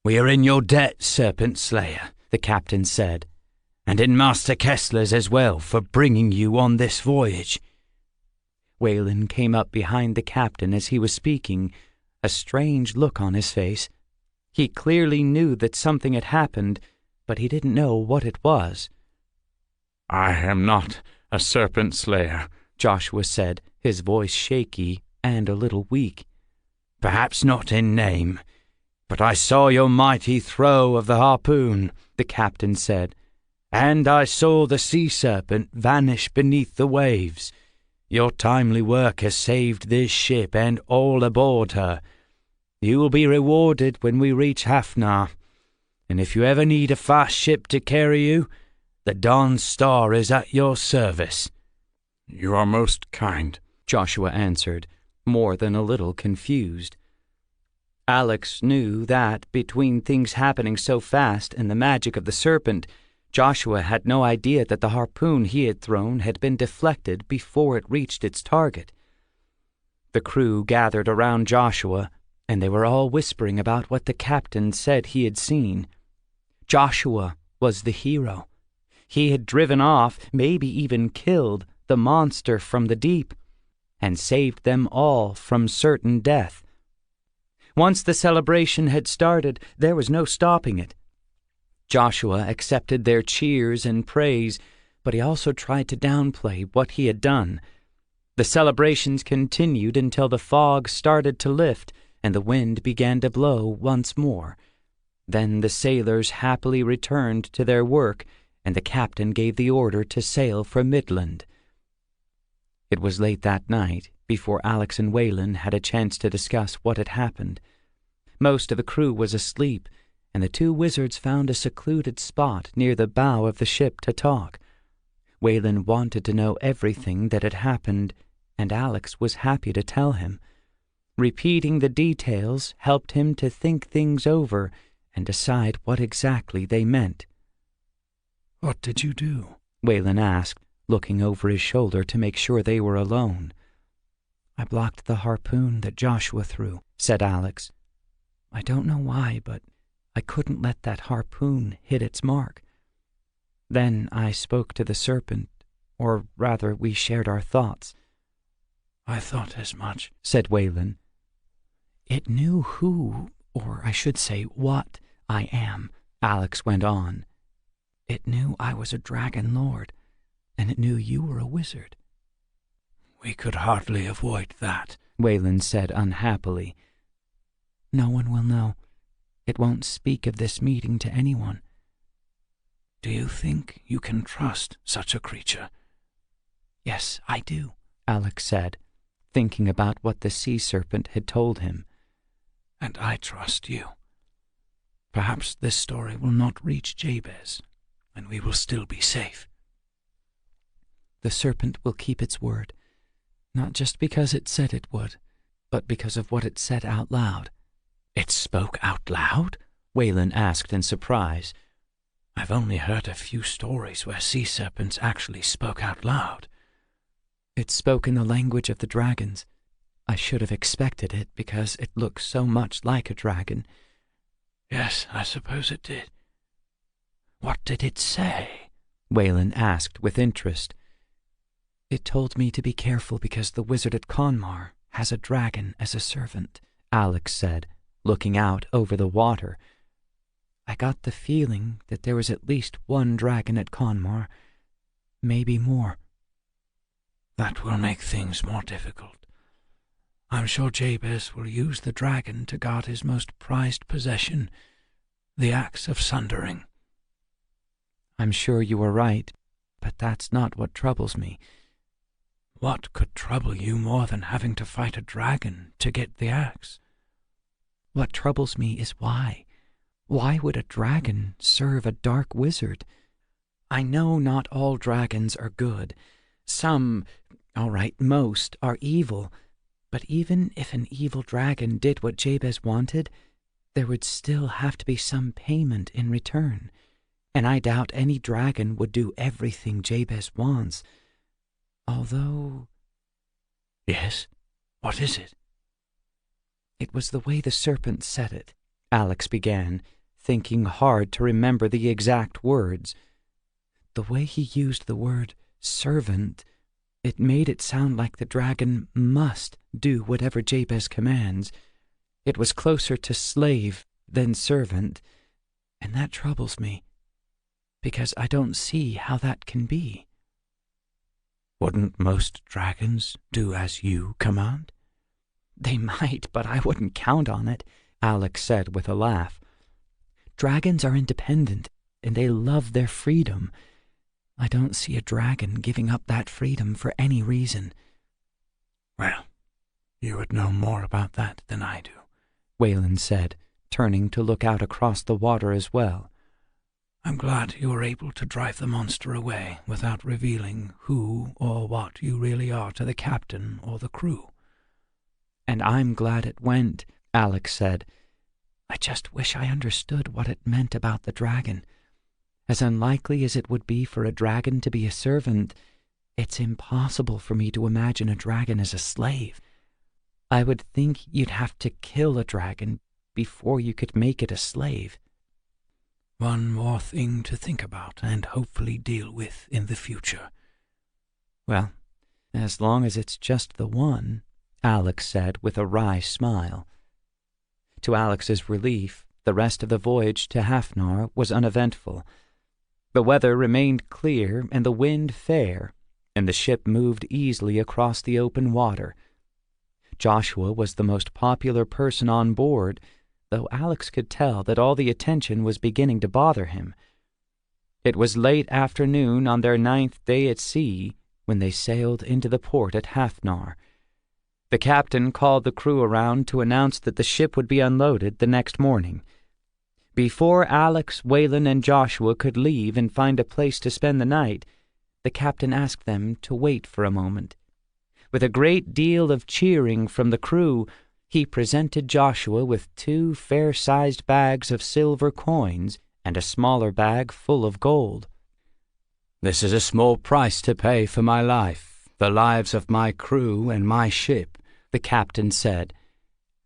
"We are in your debt, Serpent Slayer," the captain said, "and in Master Kessler's as well for bringing you on this voyage." Waylon came up behind the captain as he was speaking, a strange look on his face. He clearly knew that something had happened, but he didn't know what it was. "I am not a serpent slayer," Joshua said, his voice shaky and a little weak. "Perhaps not in name, but I saw your mighty throw of the harpoon," the captain said, "and I saw the sea serpent vanish beneath the waves. Your timely work has saved this ship and all aboard her. You will be rewarded when we reach Hafnar, and if you ever need a fast ship to carry you, the Dawn Star is at your service." "You are most kind," Joshua answered, more than a little confused. Alex knew that, between things happening so fast and the magic of the serpent, Joshua had no idea that the harpoon he had thrown had been deflected before it reached its target. The crew gathered around Joshua, and they were all whispering about what the captain said he had seen. Joshua was the hero. He had driven off, maybe even killed, the monster from the deep, and saved them all from certain death. Once the celebration had started, there was no stopping it. Joshua accepted their cheers and praise, but he also tried to downplay what he had done. The celebrations continued until the fog started to lift and the wind began to blow once more. Then the sailors happily returned to their work, and the captain gave the order to sail for Midland. It was late that night before Alex and Waylon had a chance to discuss what had happened. Most of the crew was asleep, and the two wizards found a secluded spot near the bow of the ship to talk. Waylon wanted to know everything that had happened, and Alex was happy to tell him. Repeating the details helped him to think things over and decide what exactly they meant. "What did you do?" Wayland asked, looking over his shoulder to make sure they were alone. "I blocked the harpoon that Joshua threw," said Alex. "I don't know why, but I couldn't let that harpoon hit its mark. Then I spoke to the serpent, or rather we shared our thoughts." "I thought as much," said Wayland. "It knew who, or I should say what, I am," Alex went on. "It knew I was a dragon lord, and it knew you were a wizard." "We could hardly avoid that," Wayland said unhappily. "No one will know. It won't speak of this meeting to anyone." "Do you think you can trust such a creature?" "Yes, I do," Alex said, thinking about what the sea serpent had told him. "And I trust you. Perhaps this story will not reach Jabez, and we will still be safe." "The serpent will keep its word, not just because it said it would, but because of what it said out loud." "It spoke out loud?" Wayland asked in surprise. "I've only heard a few stories where sea serpents actually spoke out loud." "It spoke in the language of the dragons. I should have expected it because it looks so much like a dragon." "Yes, I suppose it did. What did it say?" Wayland asked with interest. "It told me to be careful because the wizard at Conmar has a dragon as a servant," Alex said, looking out over the water. "I got the feeling that there was at least one dragon at Conmar, maybe more." "That will make things more difficult. I'm sure Jabez will use the dragon to guard his most prized possession, the Axe of Sundering." "I'm sure you are right, but that's not what troubles me." "What could trouble you more than having to fight a dragon to get the axe?" "What troubles me is why. Why would a dragon serve a dark wizard? I know not all dragons are good. Some, all right, most, are evil. But even if an evil dragon did what Jabez wanted, there would still have to be some payment in return. And I doubt any dragon would do everything Jabez wants. Although—" "Yes? What is it?" "It was the way the serpent said it," Alex began, thinking hard to remember the exact words. "The way he used the word servant, it made it sound like the dragon must do whatever Jabez commands. It was closer to slave than servant, and that troubles me, because I don't see how that can be." "Wouldn't most dragons do as you command?" "They might, but I wouldn't count on it," Alex said with a laugh. "Dragons are independent, and they love their freedom. I don't see a dragon giving up that freedom for any reason." "Well, you would know more about that than I do," Wayland said, turning to look out across the water as well. "I'm glad you were able to drive the monster away without revealing who or what you really are to the captain or the crew." "And I'm glad it went," Alex said. "I just wish I understood what it meant about the dragon. As unlikely as it would be for a dragon to be a servant, it's impossible for me to imagine a dragon as a slave. I would think you'd have to kill a dragon before you could make it a slave." "One more thing to think about and hopefully deal with in the future." "Well, as long as it's just the one," Alex said with a wry smile. To Alex's relief, the rest of the voyage to Hafnar was uneventful. The weather remained clear and the wind fair, and the ship moved easily across the open water. Joshua was the most popular person on board, though Alex could tell that all the attention was beginning to bother him. It was late afternoon on their 9th day at sea when they sailed into the port at Hafnar. The captain called the crew around to announce that the ship would be unloaded the next morning. Before Alex, Wayland, and Joshua could leave and find a place to spend the night, the captain asked them to wait for a moment. With a great deal of cheering from the crew, He presented Joshua with 2 fair-sized bags of silver coins and a smaller bag full of gold. "This is a small price to pay for my life, the lives of my crew and my ship," the captain said.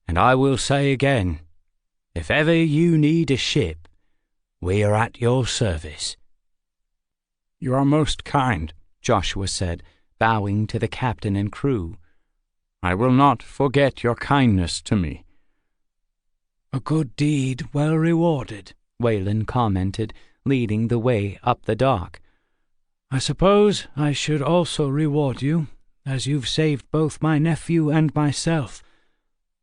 "And I will say again, if ever you need a ship, we are at your service." "You are most kind," Joshua said, bowing to the captain and crew. "I will not forget your kindness to me." "A good deed well rewarded," Wayland commented, leading the way up the dock. "I suppose I should also reward you, as you've saved both my nephew and myself.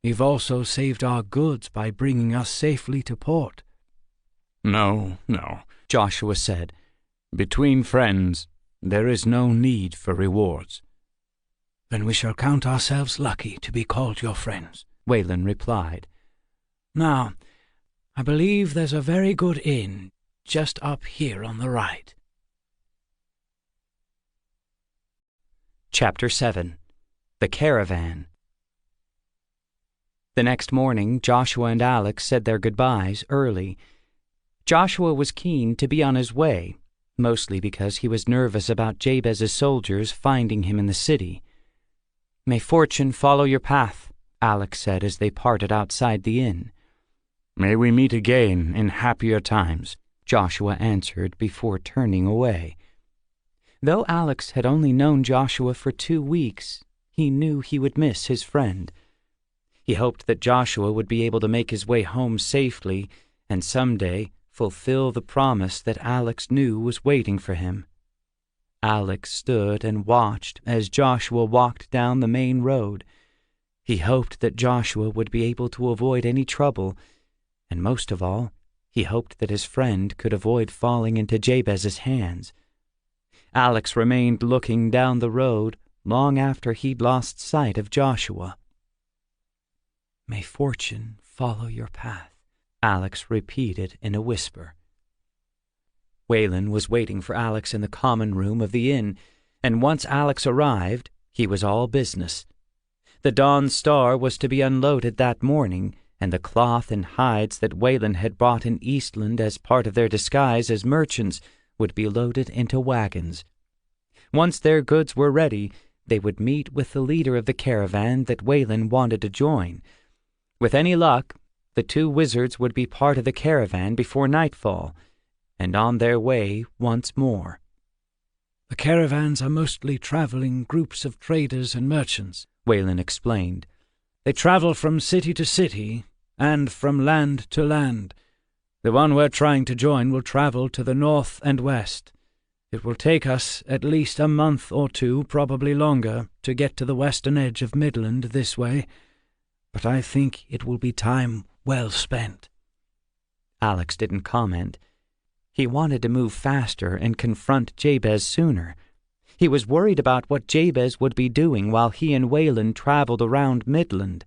You've also saved our goods by bringing us safely to port." "No, Joshua said. "Between friends, there is no need for rewards." "Then we shall count ourselves lucky to be called your friends," Wayland replied. "Now, I believe there's a very good inn just up here on the right." Chapter 7. The Caravan. The next morning, Joshua and Alex said their goodbyes early. Joshua was keen to be on his way, mostly because he was nervous about Jabez's soldiers finding him in the city. "May fortune follow your path," Alex said as they parted outside the inn. "May we meet again in happier times," Joshua answered before turning away. Though Alex had only known Joshua for 2 weeks, he knew he would miss his friend. He hoped that Joshua would be able to make his way home safely and someday fulfill the promise that Alex knew was waiting for him. Alex stood and watched as Joshua walked down the main road. He hoped that Joshua would be able to avoid any trouble, and most of all, he hoped that his friend could avoid falling into Jabez's hands. Alex remained looking down the road long after he'd lost sight of Joshua. "May fortune follow your path," Alex repeated in a whisper. Wayland was waiting for Alex in the common room of the inn, and once Alex arrived, he was all business. The Dawn Star was to be unloaded that morning, and the cloth and hides that Wayland had bought in Eastland as part of their disguise as merchants would be loaded into wagons. Once their goods were ready, they would meet with the leader of the caravan that Wayland wanted to join. With any luck, the 2 wizards would be part of the caravan before nightfall, and on their way once more. "The caravans are mostly traveling groups of traders and merchants," Wayland explained. "They travel from city to city and from land to land. The one we're trying to join will travel to the north and west. It will take us at least a month or 2, probably longer, to get to the western edge of Midland this way, but I think it will be time well spent." Alex didn't comment. He wanted to move faster and confront Jabez sooner. He was worried about what Jabez would be doing while he and Wayland traveled around Midland.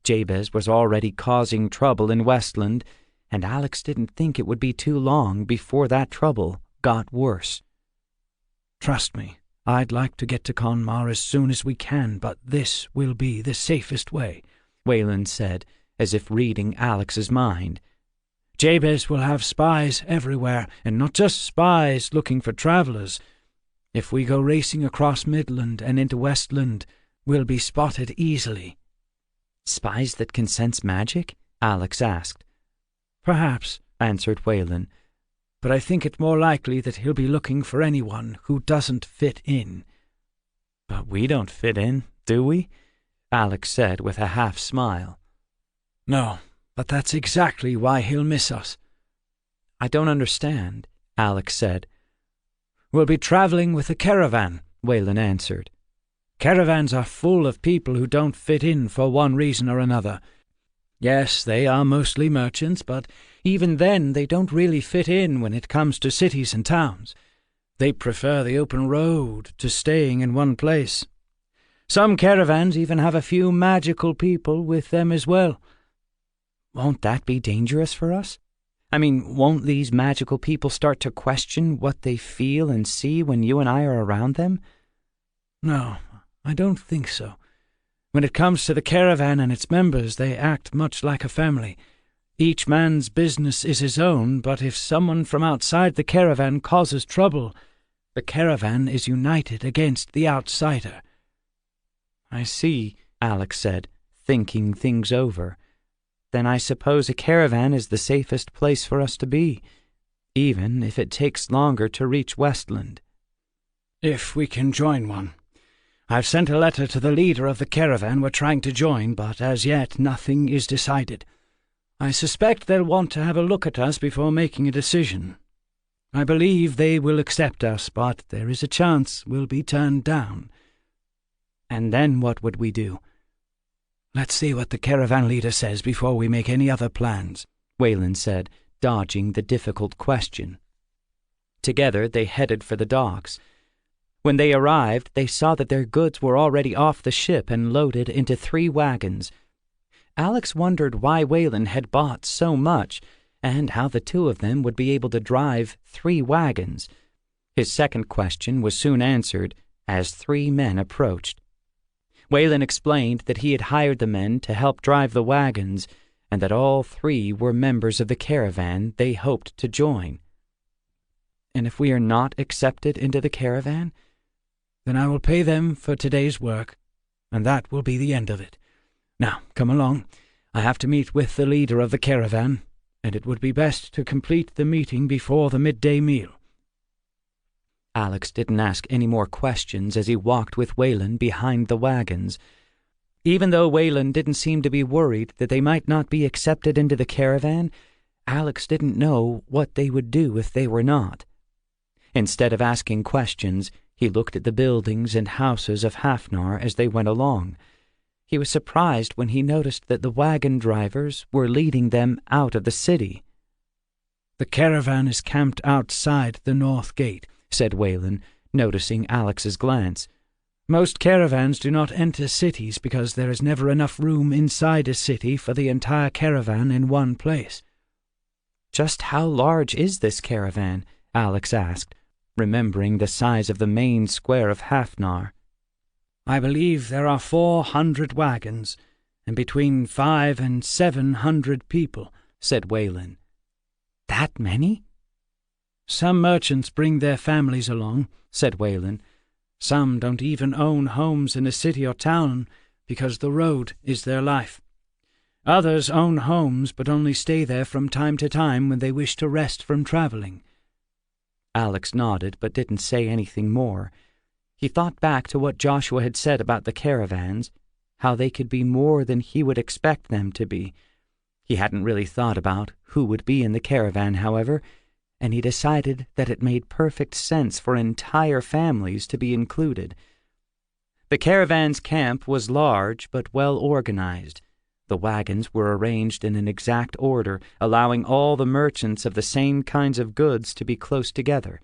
Jabez was already causing trouble in Westland, and Alex didn't think it would be too long before that trouble got worse. "Trust me, I'd like to get to Conmar as soon as we can, but this will be the safest way," Wayland said, as if reading Alex's mind. "Jabez will have spies everywhere, and not just spies looking for travelers. If we go racing across Midland and into Westland, we'll be spotted easily." "Spies that can sense magic?" Alex asked. "Perhaps," answered Wayland, "but I think it more likely that he'll be looking for anyone who doesn't fit in." "But we don't fit in, do we?" Alex said with a half-smile. "No, but that's exactly why he'll miss us." "I don't understand," Alex said. "We'll be traveling with a caravan," Wayland answered. "Caravans are full of people who don't fit in for one reason or another. Yes, they are mostly merchants, but even then they don't really fit in when it comes to cities and towns. They prefer the open road to staying in one place. Some caravans even have a few magical people with them as well." "Won't that be dangerous for us? I mean, won't these magical people start to question what they feel and see when you and I are around them?" "No, I don't think so. When it comes to the caravan and its members, they act much like a family. Each man's business is his own, but if someone from outside the caravan causes trouble, the caravan is united against the outsider." "I see," Alex said, thinking things over. "Then I suppose a caravan is the safest place for us to be, even if it takes longer to reach Westland." "If we can join one. I've sent a letter to the leader of the caravan we're trying to join, but as yet nothing is decided. I suspect they'll want to have a look at us before making a decision. I believe they will accept us, but there is a chance we'll be turned down." "And then what would we do?" "Let's see what the caravan leader says before we make any other plans," Wayland said, dodging the difficult question. Together they headed for the docks. When they arrived, they saw that their goods were already off the ship and loaded into 3 wagons. Alex wondered why Wayland had bought so much, and how the 2 of them would be able to drive 3 wagons. His second question was soon answered as 3 men approached. Wayland explained that he had hired the men to help drive the wagons, and that all 3 were members of the caravan they hoped to join. "And if we are not accepted into the caravan, then I will pay them for today's work, and that will be the end of it. Now, come along. I have to meet with the leader of the caravan, and it would be best to complete the meeting before the midday meal." Alex didn't ask any more questions as he walked with Wayland behind the wagons. Even though Wayland didn't seem to be worried that they might not be accepted into the caravan, Alex didn't know what they would do if they were not. Instead of asking questions, he looked at the buildings and houses of Hafnar as they went along. He was surprised when he noticed that the wagon drivers were leading them out of the city. "The caravan is camped outside the north gate," said Wayland, noticing Alex's glance. "Most caravans do not enter cities because there is never enough room inside a city for the entire caravan in one place." "Just how large is this caravan?" Alex asked, remembering the size of the main square of Hafnar. "I believe there are 400 wagons, and between 500 and 700 people," said Wayland. "That many?" "Some merchants bring their families along," said Wayland. "Some don't even own homes in a city or town because the road is their life. Others own homes but only stay there from time to time when they wish to rest from traveling." Alex nodded but didn't say anything more. He thought back to what Joshua had said about the caravans, how they could be more than he would expect them to be. He hadn't really thought about who would be in the caravan, however, and he decided that it made perfect sense for entire families to be included. The caravan's camp was large but well organized. The wagons were arranged in an exact order, allowing all the merchants of the same kinds of goods to be close together.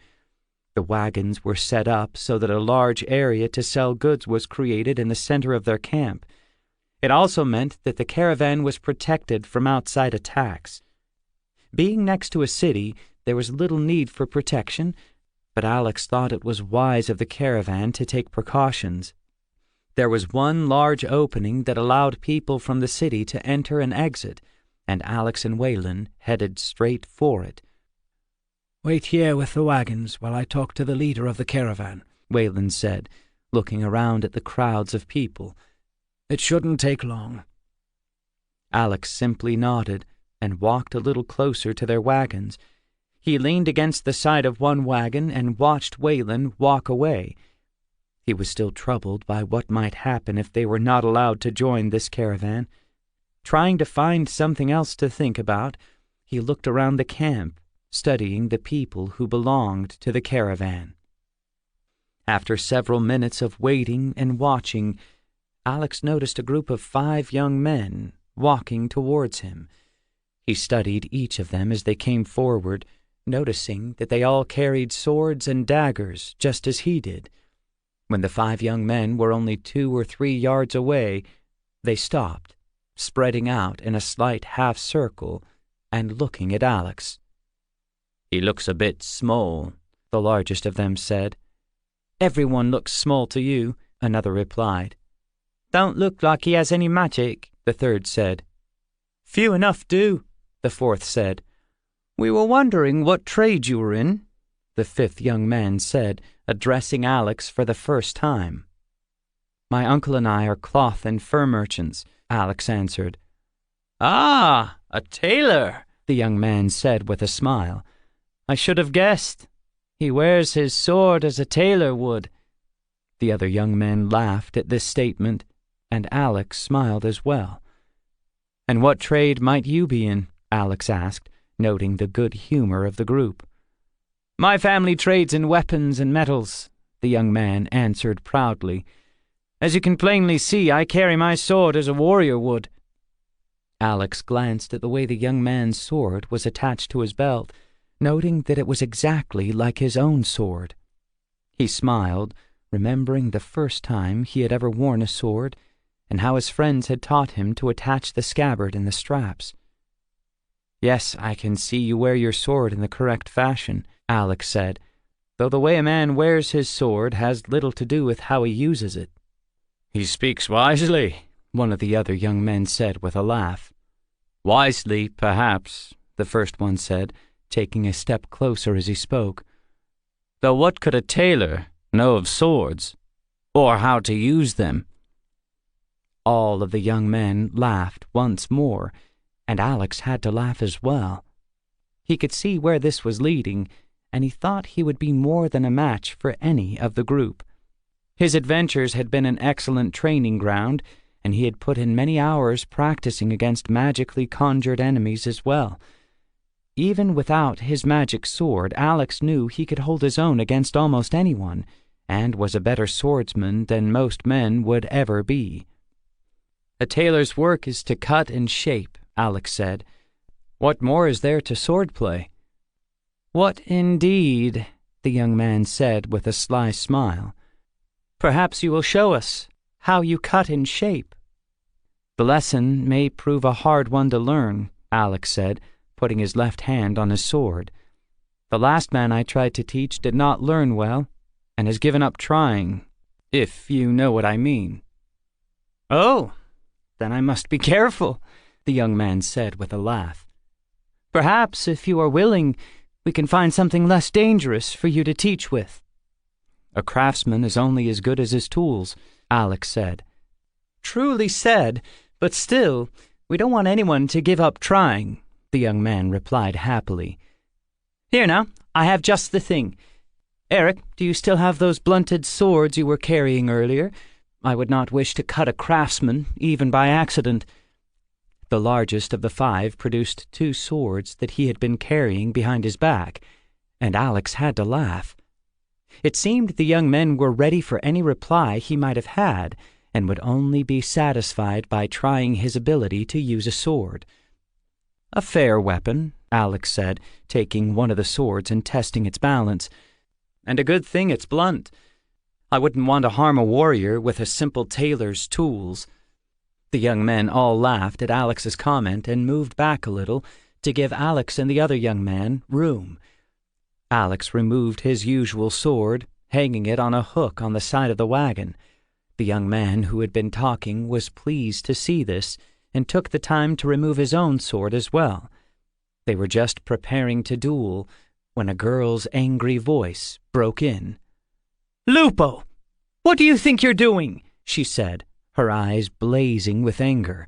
The wagons were set up so that a large area to sell goods was created in the center of their camp. It also meant that the caravan was protected from outside attacks. Being next to a city, there was little need for protection, but Alex thought it was wise of the caravan to take precautions. There was one large opening that allowed people from the city to enter and exit, and Alex and Wayland headed straight for it. "Wait here with the wagons while I talk to the leader of the caravan," Wayland said, looking around at the crowds of people. "It shouldn't take long." Alex simply nodded and walked a little closer to their wagons. He leaned against the side of one wagon and watched Wayland walk away. He was still troubled by what might happen if they were not allowed to join this caravan. Trying to find something else to think about, he looked around the camp, studying the people who belonged to the caravan. After several minutes of waiting and watching, Alex noticed a group of 5 young men walking towards him. He studied each of them as they came forward, noticing that they all carried swords and daggers just as he did. When the 5 young men were only 2 or 3 yards away, they stopped, spreading out in a slight half-circle and looking at Alex. "He looks a bit small," the largest of them said. "Everyone looks small to you," another replied. "Don't look like he has any magic," the third said. "Few enough do," the fourth said. "We were wondering what trade you were in," the fifth young man said, addressing Alex for the first time. "My uncle and I are cloth and fur merchants," Alex answered. "Ah, a tailor," the young man said with a smile. "I should have guessed. He wears his sword as a tailor would." The other young men laughed at this statement, and Alex smiled as well. "And what trade might you be in?" Alex asked, noting the good humor of the group. "My family trades in weapons and metals," the young man answered proudly. "As you can plainly see, I carry my sword as a warrior would." Alex glanced at the way the young man's sword was attached to his belt, noting that it was exactly like his own sword. He smiled, remembering the first time he had ever worn a sword, and how his friends had taught him to attach the scabbard and the straps. "Yes, I can see you wear your sword in the correct fashion," Alex said, "though the way a man wears his sword has little to do with how he uses it." "He speaks wisely," one of the other young men said with a laugh. "Wisely, perhaps," the first one said, taking a step closer as he spoke. "Though what could a tailor know of swords, or how to use them?" All of the young men laughed once more, and Alex had to laugh as well. He could see where this was leading, and he thought he would be more than a match for any of the group. His adventures had been an excellent training ground, and he had put in many hours practicing against magically conjured enemies as well. Even without his magic sword, Alex knew he could hold his own against almost anyone, and was a better swordsman than most men would ever be. "A tailor's work is to cut and shape," Alex said. "What more is there to swordplay?" "What indeed?" the young man said with a sly smile. "Perhaps you will show us how you cut and shape." "The lesson may prove a hard one to learn," Alex said, putting his left hand on his sword. "The last man I tried to teach did not learn well, and has given up trying, if you know what I mean." "Oh, then I must be careful," the young man said with a laugh. "Perhaps, if you are willing, we can find something less dangerous for you to teach with." "A craftsman is only as good as his tools," Alex said. "Truly said, but still, we don't want anyone to give up trying," the young man replied happily. "Here now, I have just the thing. Eric, do you still have those blunted swords you were carrying earlier? I would not wish to cut a craftsman, even by accident." The largest of the five produced 2 swords that he had been carrying behind his back, and Alex had to laugh. It seemed the young men were ready for any reply he might have had, and would only be satisfied by trying his ability to use a sword. "A fair weapon," Alex said, taking one of the swords and testing its balance. "And a good thing it's blunt. I wouldn't want to harm a warrior with a simple tailor's tools." The young men all laughed at Alex's comment and moved back a little to give Alex and the other young man room. Alex removed his usual sword, hanging it on a hook on the side of the wagon. The young man who had been talking was pleased to see this and took the time to remove his own sword as well. They were just preparing to duel when a girl's angry voice broke in. "Lupo, what do you think you're doing?" she said, her eyes blazing with anger.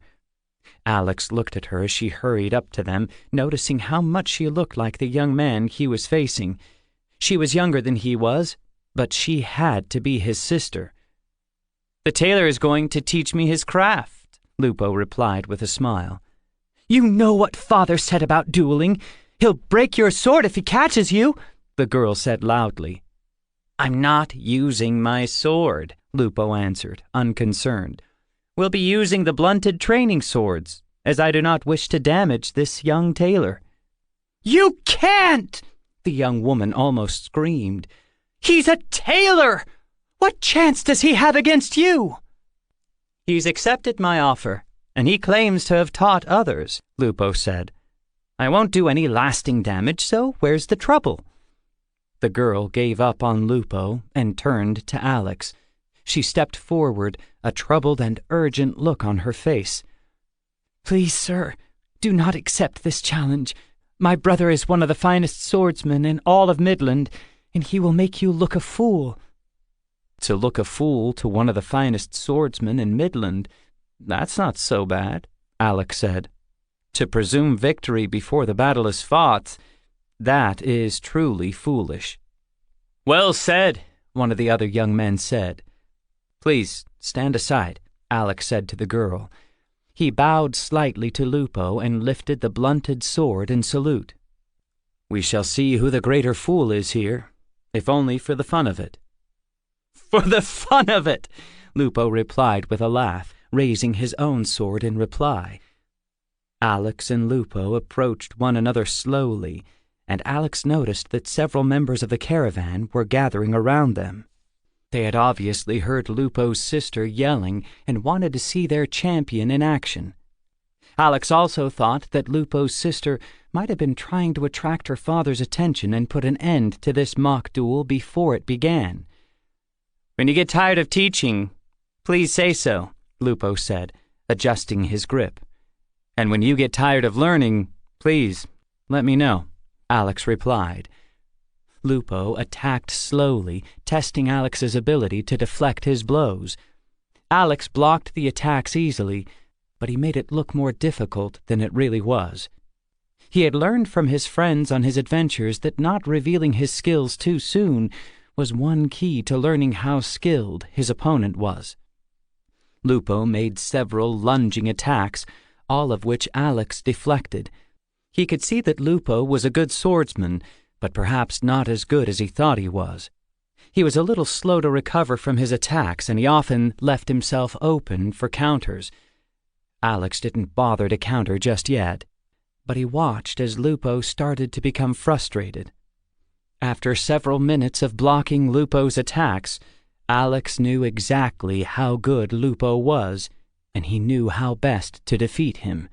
Alex looked at her as she hurried up to them, noticing how much she looked like the young man he was facing. She was younger than he was, but she had to be his sister. "The tailor is going to teach me his craft," Lupo replied with a smile. "You know what Father said about dueling. He'll break your sword if he catches you," the girl said loudly. "I'm not using my sword," Lupo answered, unconcerned. "We'll be using the blunted training swords, as I do not wish to damage this young tailor." "You can't!" the young woman almost screamed. "He's a tailor! What chance does he have against you?" "He's accepted my offer, and he claims to have taught others," Lupo said. "I won't do any lasting damage, so where's the trouble?" The girl gave up on Lupo and turned to Alex. She stepped forward, a troubled and urgent look on her face. "Please, sir, do not accept this challenge. My brother is one of the finest swordsmen in all of Midland, and he will make you look a fool." "To look a fool to one of the finest swordsmen in Midland, that's not so bad," Alex said. "To presume victory before the battle is fought, that is truly foolish." "Well said," one of the other young men said. "Please, stand aside," Alex said to the girl. He bowed slightly to Lupo and lifted the blunted sword in salute. "We shall see who the greater fool is here, if only for the fun of it." "For the fun of it," Lupo replied with a laugh, raising his own sword in reply. Alex and Lupo approached one another slowly, and Alex noticed that several members of the caravan were gathering around them. They had obviously heard Lupo's sister yelling and wanted to see their champion in action. Alex also thought that Lupo's sister might have been trying to attract her father's attention and put an end to this mock duel before it began. "When you get tired of teaching, please say so," Lupo said, adjusting his grip. "And when you get tired of learning, please let me know," Alex replied. Lupo attacked slowly, testing Alex's ability to deflect his blows. Alex blocked the attacks easily, but he made it look more difficult than it really was. He had learned from his friends on his adventures that not revealing his skills too soon was one key to learning how skilled his opponent was. Lupo made several lunging attacks, all of which Alex deflected. He could see that Lupo was a good swordsman, but perhaps not as good as he thought he was. He was a little slow to recover from his attacks, and he often left himself open for counters. Alex didn't bother to counter just yet, but he watched as Lupo started to become frustrated. After several minutes of blocking Lupo's attacks, Alex knew exactly how good Lupo was, and he knew how best to defeat him.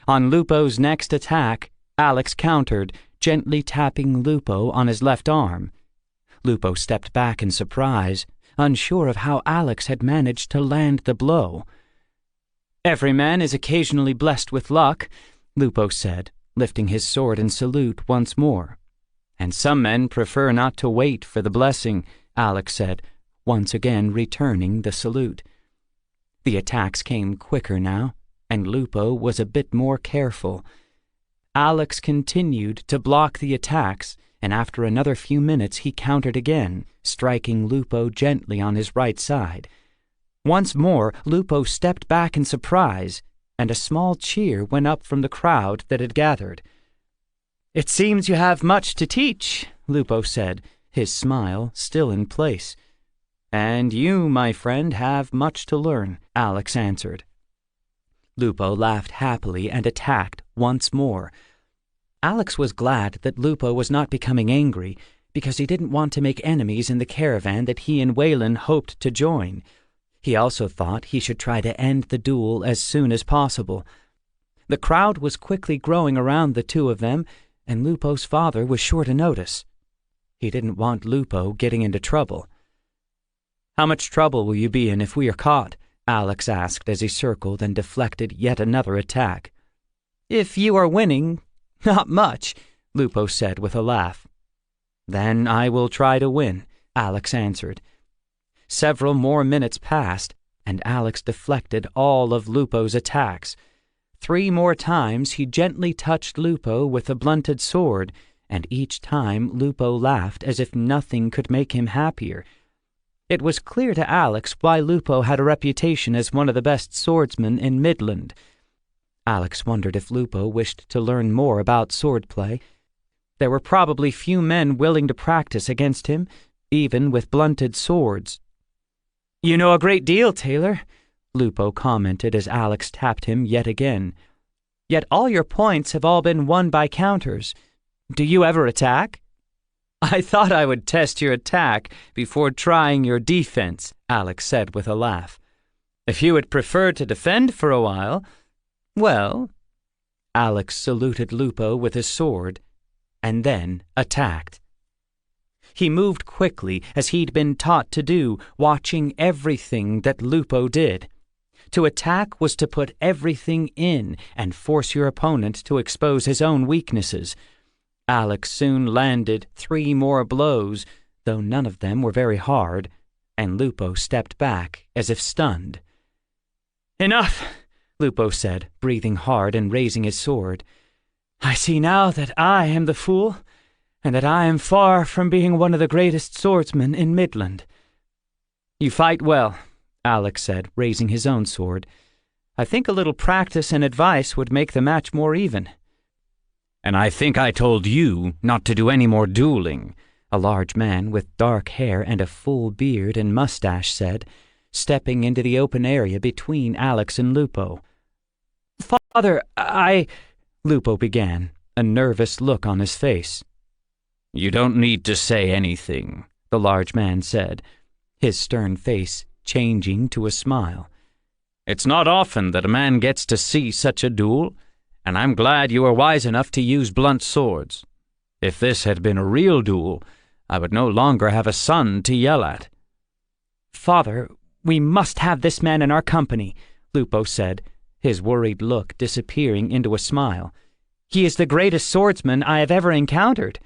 On Lupo's next attack, Alex countered, gently tapping Lupo on his left arm. Lupo stepped back in surprise, unsure of how Alex had managed to land the blow. "Every man is occasionally blessed with luck," Lupo said, lifting his sword in salute once more. "And some men prefer not to wait for the blessing," Alex said, once again returning the salute. The attacks came quicker now, and Lupo was a bit more careful. Alex continued to block the attacks, and after another few minutes he countered again, striking Lupo gently on his right side. Once more, Lupo stepped back in surprise, and a small cheer went up from the crowd that had gathered. "It seems you have much to teach," Lupo said, his smile still in place. "And you, my friend, have much to learn," Alex answered. Lupo laughed happily and attacked once more. Alex was glad that Lupo was not becoming angry, because he didn't want to make enemies in the caravan that he and Waylon hoped to join. He also thought he should try to end the duel as soon as possible. The crowd was quickly growing around the two of them, and Lupo's father was sure to notice. He didn't want Lupo getting into trouble. "How much trouble will you be in if we are caught?" Alex asked as he circled and deflected yet another attack. "If you are winning, not much," Lupo said with a laugh. "Then I will try to win," Alex answered. Several more minutes passed, and Alex deflected all of Lupo's attacks. 3 more times he gently touched Lupo with a blunted sword, and each time Lupo laughed as if nothing could make him happier. It was clear to Alex why Lupo had a reputation as one of the best swordsmen in Midland. Alex wondered if Lupo wished to learn more about swordplay. There were probably few men willing to practice against him, even with blunted swords. "You know a great deal, Taylor," Lupo commented as Alex tapped him yet again. "Yet all your points have all been won by counters. Do you ever attack?" "I thought I would test your attack before trying your defense," Alex said with a laugh. "If you would prefer to defend for a while, well—" Alex saluted Lupo with his sword, and then attacked. He moved quickly, as he'd been taught to do, watching everything that Lupo did. To attack was to put everything in and force your opponent to expose his own weaknesses. Alex soon landed 3 more blows, though none of them were very hard, and Lupo stepped back as if stunned. "Enough," Lupo said, breathing hard and raising his sword. "I see now that I am the fool, and that I am far from being one of the greatest swordsmen in Midland." "You fight well," Alex said, raising his own sword. "I think a little practice and advice would make the match more even." "And I think I told you not to do any more dueling," a large man with dark hair and a full beard and mustache said, stepping into the open area between Alex and Lupo. "Father, Lupo began, a nervous look on his face. "You don't need to say anything," the large man said, his stern face changing to a smile. "It's not often that a man gets to see such a duel, and I'm glad you are wise enough to use blunt swords. If this had been a real duel, I would no longer have a son to yell at." "Father, we must have this man in our company," Lupo said, his worried look disappearing into a smile. "He is the greatest swordsman I have ever encountered."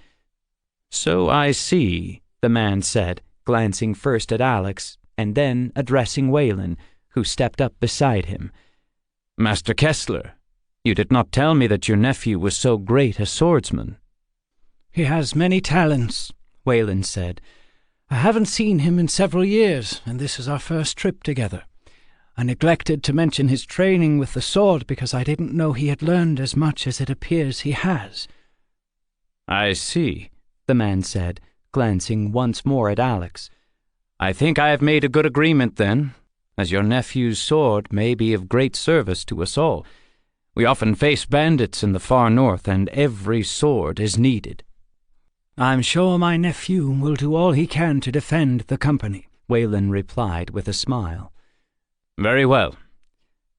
"So I see," the man said, glancing first at Alex and then addressing Wayland, who stepped up beside him. "Master Kessler, you did not tell me that your nephew was so great a swordsman." "He has many talents," Wayland said. "I haven't seen him in several years, and this is our first trip together. I neglected to mention his training with the sword because I didn't know he had learned as much as it appears he has." "I see," the man said, glancing once more at Alex. "I think I have made a good agreement then, as your nephew's sword may be of great service to us all. We often face bandits in the far north, and every sword is needed." "I'm sure my nephew will do all he can to defend the company," Wayland replied with a smile. "Very well.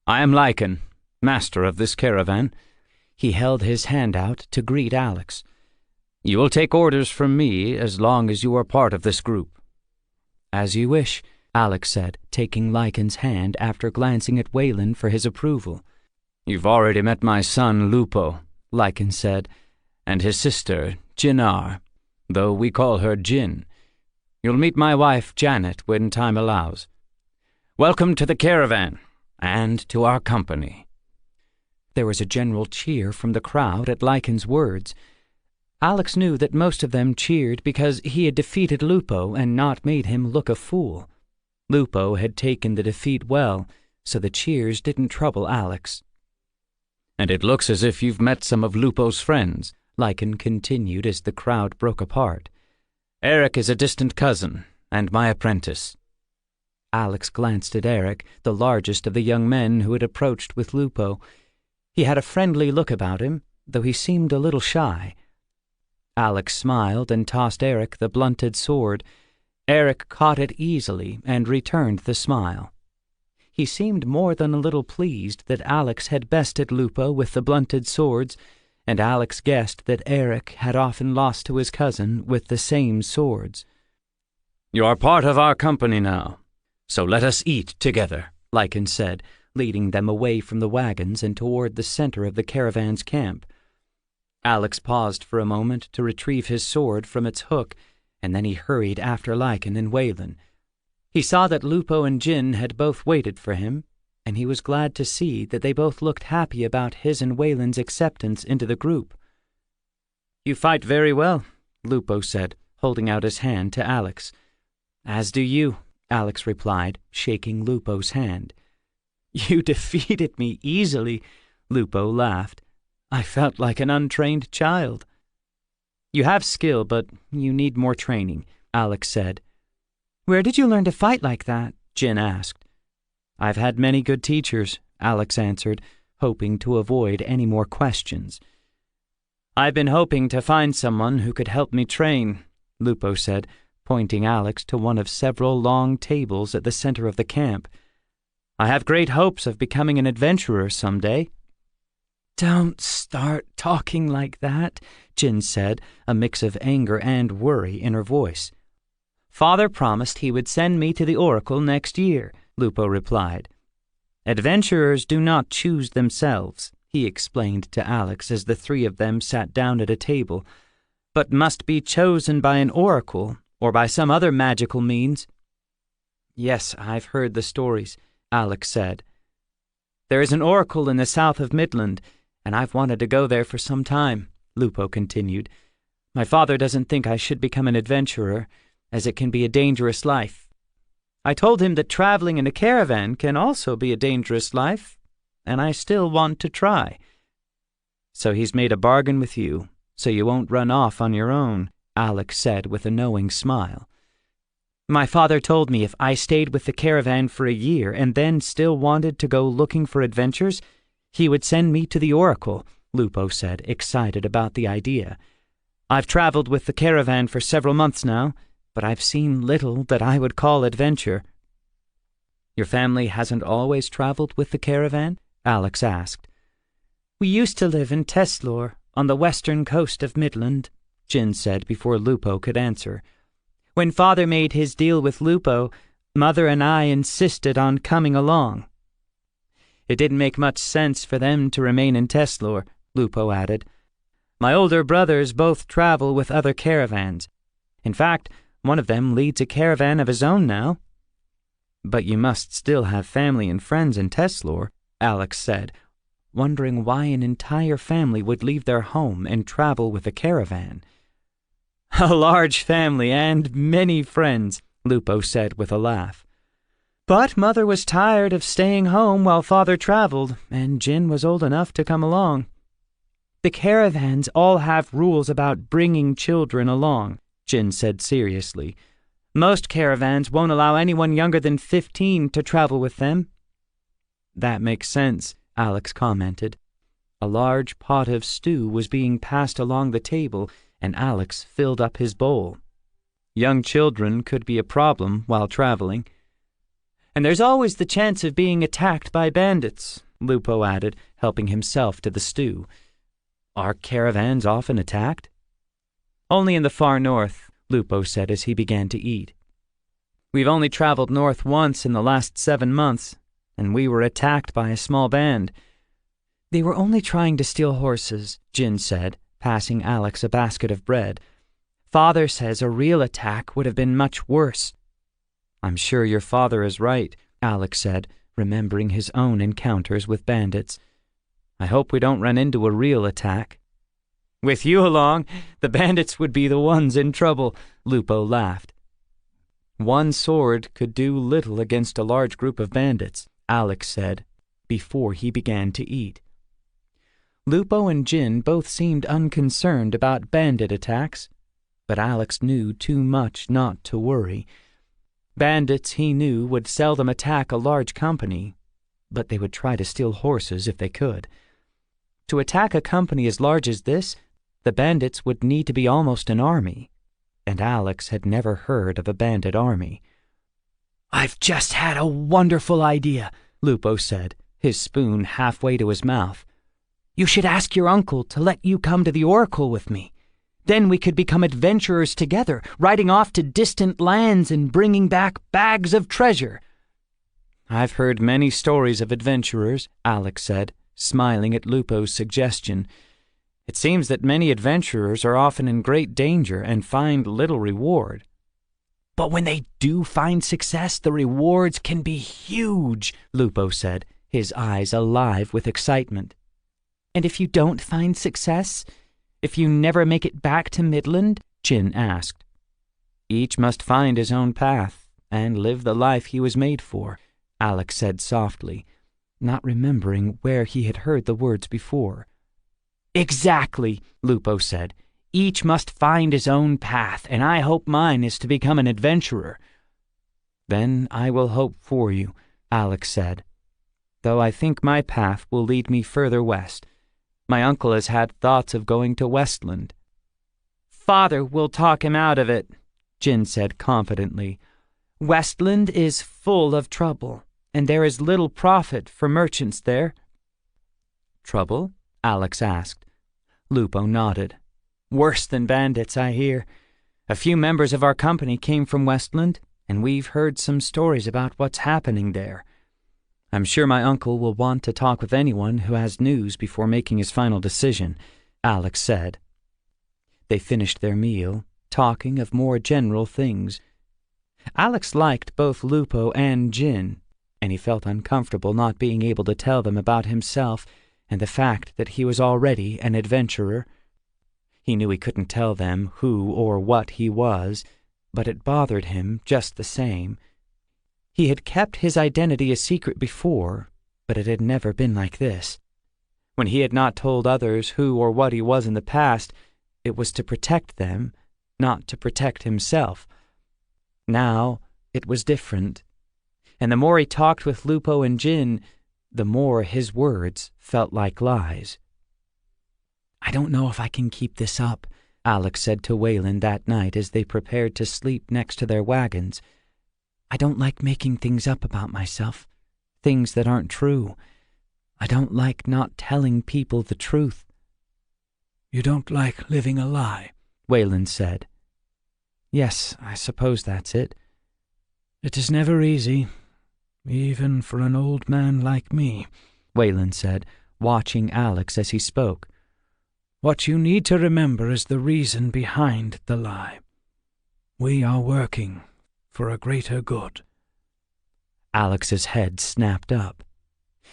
I am Lycan, master of this caravan." He held his hand out to greet Alex. "You will take orders from me as long as you are part of this group." "As you wish," Alex said, taking Lycan's hand after glancing at Wayland for his approval. "You've already met my son, Lupo," Lycan said, "and his sister, Jinar, though we call her Jin. You'll meet my wife, Janet, when time allows. Welcome to the caravan, and to our company." There was a general cheer from the crowd at Lycan's words. Alex knew that most of them cheered because he had defeated Lupo and not made him look a fool. Lupo had taken the defeat well, so the cheers didn't trouble Alex. "And it looks as if you've met some of Lupo's friends," Lycan continued as the crowd broke apart. "Eric is a distant cousin, and my apprentice." Alex glanced at Eric, the largest of the young men who had approached with Lupo. He had a friendly look about him, though he seemed a little shy. Alex smiled and tossed Eric the blunted sword. Eric caught it easily and returned the smile. He seemed more than a little pleased that Alex had bested Lupo with the blunted swords, and Alex guessed that Eric had often lost to his cousin with the same swords. "You are part of our company now, so let us eat together," Lycan said, leading them away from the wagons and toward the center of the caravan's camp. Alex paused for a moment to retrieve his sword from its hook, and then he hurried after Lycan and Wayland. He saw that Lupo and Jin had both waited for him, and he was glad to see that they both looked happy about his and Wayland's acceptance into the group. "You fight very well," Lupo said, holding out his hand to Alex. "As do you," Alex replied, shaking Lupo's hand. "You defeated me easily," Lupo laughed. "I felt like an untrained child." "You have skill, but you need more training," Alex said. "Where did you learn to fight like that?" Jin asked. "I've had many good teachers," Alex answered, hoping to avoid any more questions. "I've been hoping to find someone who could help me train," Lupo said, pointing Alex to one of several long tables at the center of the camp. "I have great hopes of becoming an adventurer someday." Don't start talking like that, Jin said, a mix of anger and worry in her voice. Father promised he would send me to the oracle next year, Lupo replied. Adventurers do not choose themselves, he explained to Alex as the three of them sat down at a table, but must be chosen by an oracle or by some other magical means. Yes, I've heard the stories, Alex said. There is an oracle in the south of Midland, and I've wanted to go there for some time, Lupo continued. My father doesn't think I should become an adventurer, as it can be a dangerous life. I told him that traveling in a caravan can also be a dangerous life, and I still want to try. So he's made a bargain with you, so you won't run off on your own, Alex said with a knowing smile. My father told me if I stayed with the caravan for a year and then still wanted to go looking for adventures, he would send me to the oracle, Lupo said, excited about the idea. I've traveled with the caravan for several months now, but I've seen little that I would call adventure. Your family hasn't always traveled with the caravan? Alex asked. We used to live in Teslor, on the western coast of Midland, Jin said before Lupo could answer. When Father made his deal with Lupo, Mother and I insisted on coming along. It didn't make much sense for them to remain in Teslor, Lupo added. My older brothers both travel with other caravans. In fact, one of them leads a caravan of his own now. But you must still have family and friends in Teslor, Alex said, wondering why an entire family would leave their home and travel with a caravan. A large family and many friends, Lupo said with a laugh. But Mother was tired of staying home while Father traveled, and Jin was old enough to come along. The caravans all have rules about bringing children along, Jin said seriously. Most caravans won't allow anyone younger than 15 to travel with them. That makes sense, Alex commented. A large pot of stew was being passed along the table, and Alex filled up his bowl. Young children could be a problem while traveling. And there's always the chance of being attacked by bandits, Lupo added, helping himself to the stew. Are caravans often attacked? Only in the far north, Lupo said as he began to eat. We've only traveled north once in the last 7 months, and we were attacked by a small band. They were only trying to steal horses, Jin said, passing Alex a basket of bread. Father says a real attack would have been much worse. I'm sure your father is right, Alex said, remembering his own encounters with bandits. I hope we don't run into a real attack. With you along, the bandits would be the ones in trouble, Lupo laughed. One sword could do little against a large group of bandits, Alex said, before he began to eat. Lupo and Jin both seemed unconcerned about bandit attacks, but Alex knew too much not to worry. Bandits, he knew, would seldom attack a large company, but they would try to steal horses if they could. To attack a company as large as this, the bandits would need to be almost an army, and Alex had never heard of a bandit army. I've just had a wonderful idea, Lupo said, his spoon halfway to his mouth. You should ask your uncle to let you come to the oracle with me. Then we could become adventurers together, riding off to distant lands and bringing back bags of treasure. I've heard many stories of adventurers, Alex said, smiling at Lupo's suggestion. It seems that many adventurers are often in great danger and find little reward. But when they do find success, the rewards can be huge, Lupo said, his eyes alive with excitement. And if you don't find success? If you never make it back to Midland? Jin asked. Each must find his own path and live the life he was made for, Alex said softly, not remembering where he had heard the words before. Exactly, Lupo said. Each must find his own path, and I hope mine is to become an adventurer. Then I will hope for you, Alex said, though I think my path will lead me further west. My uncle has had thoughts of going to Westland. Father will talk him out of it, Jin said confidently. Westland is full of trouble, and there is little profit for merchants there. Trouble? Alex asked. Lupo nodded. Worse than bandits, I hear. A few members of our company came from Westland, and we've heard some stories about what's happening there. I'm sure my uncle will want to talk with anyone who has news before making his final decision, Alex said. They finished their meal, talking of more general things. Alex liked both Lupo and Jin, and he felt uncomfortable not being able to tell them about himself and the fact that he was already an adventurer. He knew he couldn't tell them who or what he was, but it bothered him just the same. He had kept his identity a secret before, but it had never been like this. When he had not told others who or what he was in the past, it was to protect them, not to protect himself. Now it was different, and the more he talked with Lupo and Jin, the more his words felt like lies. I don't know if I can keep this up, Alex said to Waylon that night as they prepared to sleep next to their wagons. I don't like making things up about myself, things that aren't true. I don't like not telling people the truth. You don't like living a lie, Waylon said. Yes, I suppose that's it. It is never easy, even for an old man like me, Waylon said, watching Alex as he spoke. What you need to remember is the reason behind the lie. We are working for a greater good. Alex's head snapped up.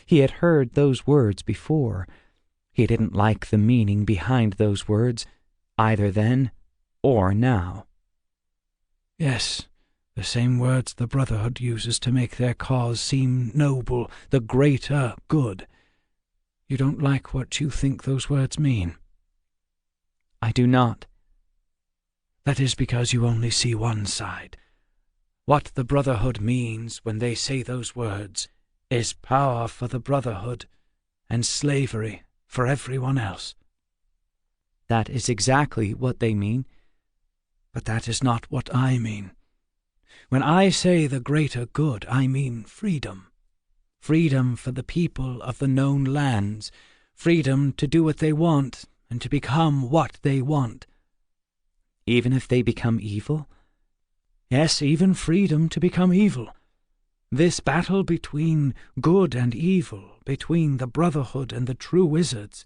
He had heard those words before. He didn't like the meaning behind those words, either then or now. Yes, the same words the Brotherhood uses to make their cause seem noble, the greater good. You don't like what you think those words mean. I do not. That is because you only see one side. What the Brotherhood means when they say those words is power for the Brotherhood and slavery for everyone else. That is exactly what they mean. But that is not what I mean. When I say the greater good, I mean freedom. Freedom for the people of the known lands. Freedom to do what they want and to become what they want. Even if they become evil? Yes, even freedom to become evil. This battle between good and evil, between the Brotherhood and the true wizards,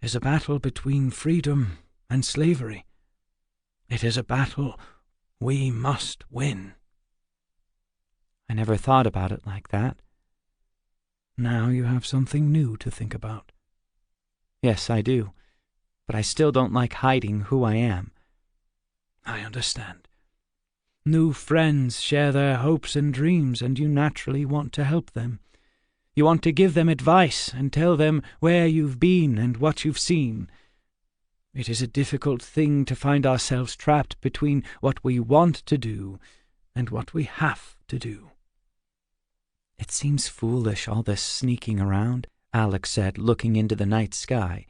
is a battle between freedom and slavery. It is a battle we must win. I never thought about it like that. Now you have something new to think about. Yes, I do. But I still don't like hiding who I am. I understand. New friends share their hopes and dreams, and you naturally want to help them. You want to give them advice and tell them where you've been and what you've seen. It is a difficult thing to find ourselves trapped between what we want to do and what we have to do. It seems foolish, all this sneaking around, Alex said, looking into the night sky.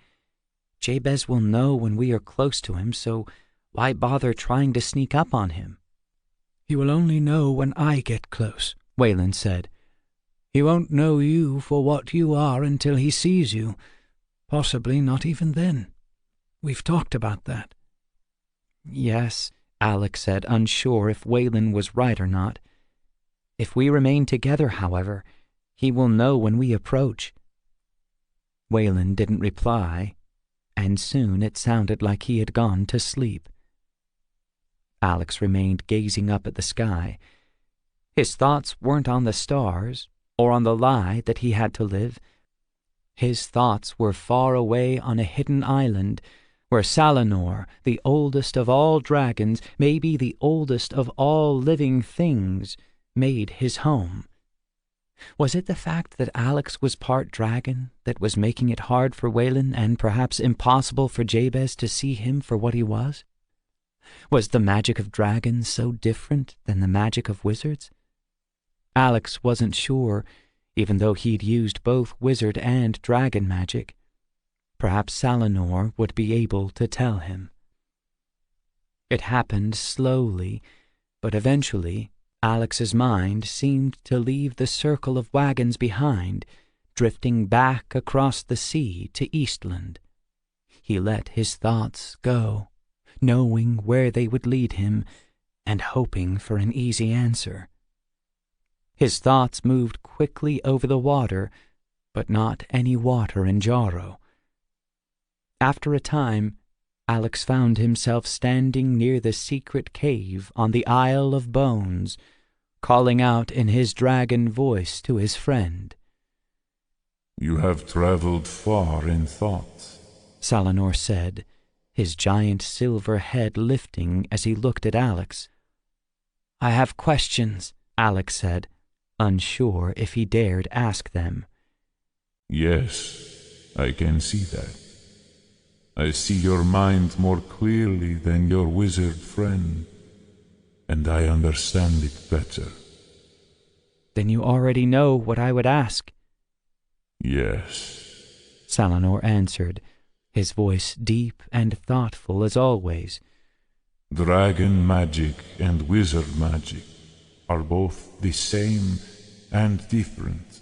Jabez will know when we are close to him, so why bother trying to sneak up on him? He will only know when I get close, Waylon said. He won't know you for what you are until he sees you. Possibly not even then. We've talked about that. Yes, Alex said, unsure if Waylon was right or not. If we remain together, however, he will know when we approach. Waylon didn't reply, and soon it sounded like he had gone to sleep. Alex remained gazing up at the sky. His thoughts weren't on the stars or on the lie that he had to live. His thoughts were far away on a hidden island where Salanor, the oldest of all dragons, maybe the oldest of all living things, made his home. Was it the fact that Alex was part dragon that was making it hard for Waylon and perhaps impossible for Jabez to see him for what he was? Was the magic of dragons so different than the magic of wizards? Alex wasn't sure, even though he'd used both wizard and dragon magic. Perhaps Salanor would be able to tell him. It happened slowly, but eventually Alex's mind seemed to leave the circle of wagons behind, drifting back across the sea to Eastland. He let his thoughts go, knowing where they would lead him and hoping for an easy answer. His thoughts moved quickly over the water, but not any water in Jarrow. After a time, Alex found himself standing near the secret cave on the Isle of Bones, calling out in his dragon voice to his friend. "You have traveled far in thought," Salanor said, his giant silver head lifting as he looked at Alex. "I have questions," Alex said, unsure if he dared ask them. "Yes, I can see that. I see your mind more clearly than your wizard friend, and I understand it better." "Then you already know what I would ask?" "Yes," Salanor answered, his voice deep and thoughtful as always. "Dragon magic and wizard magic are both the same and different,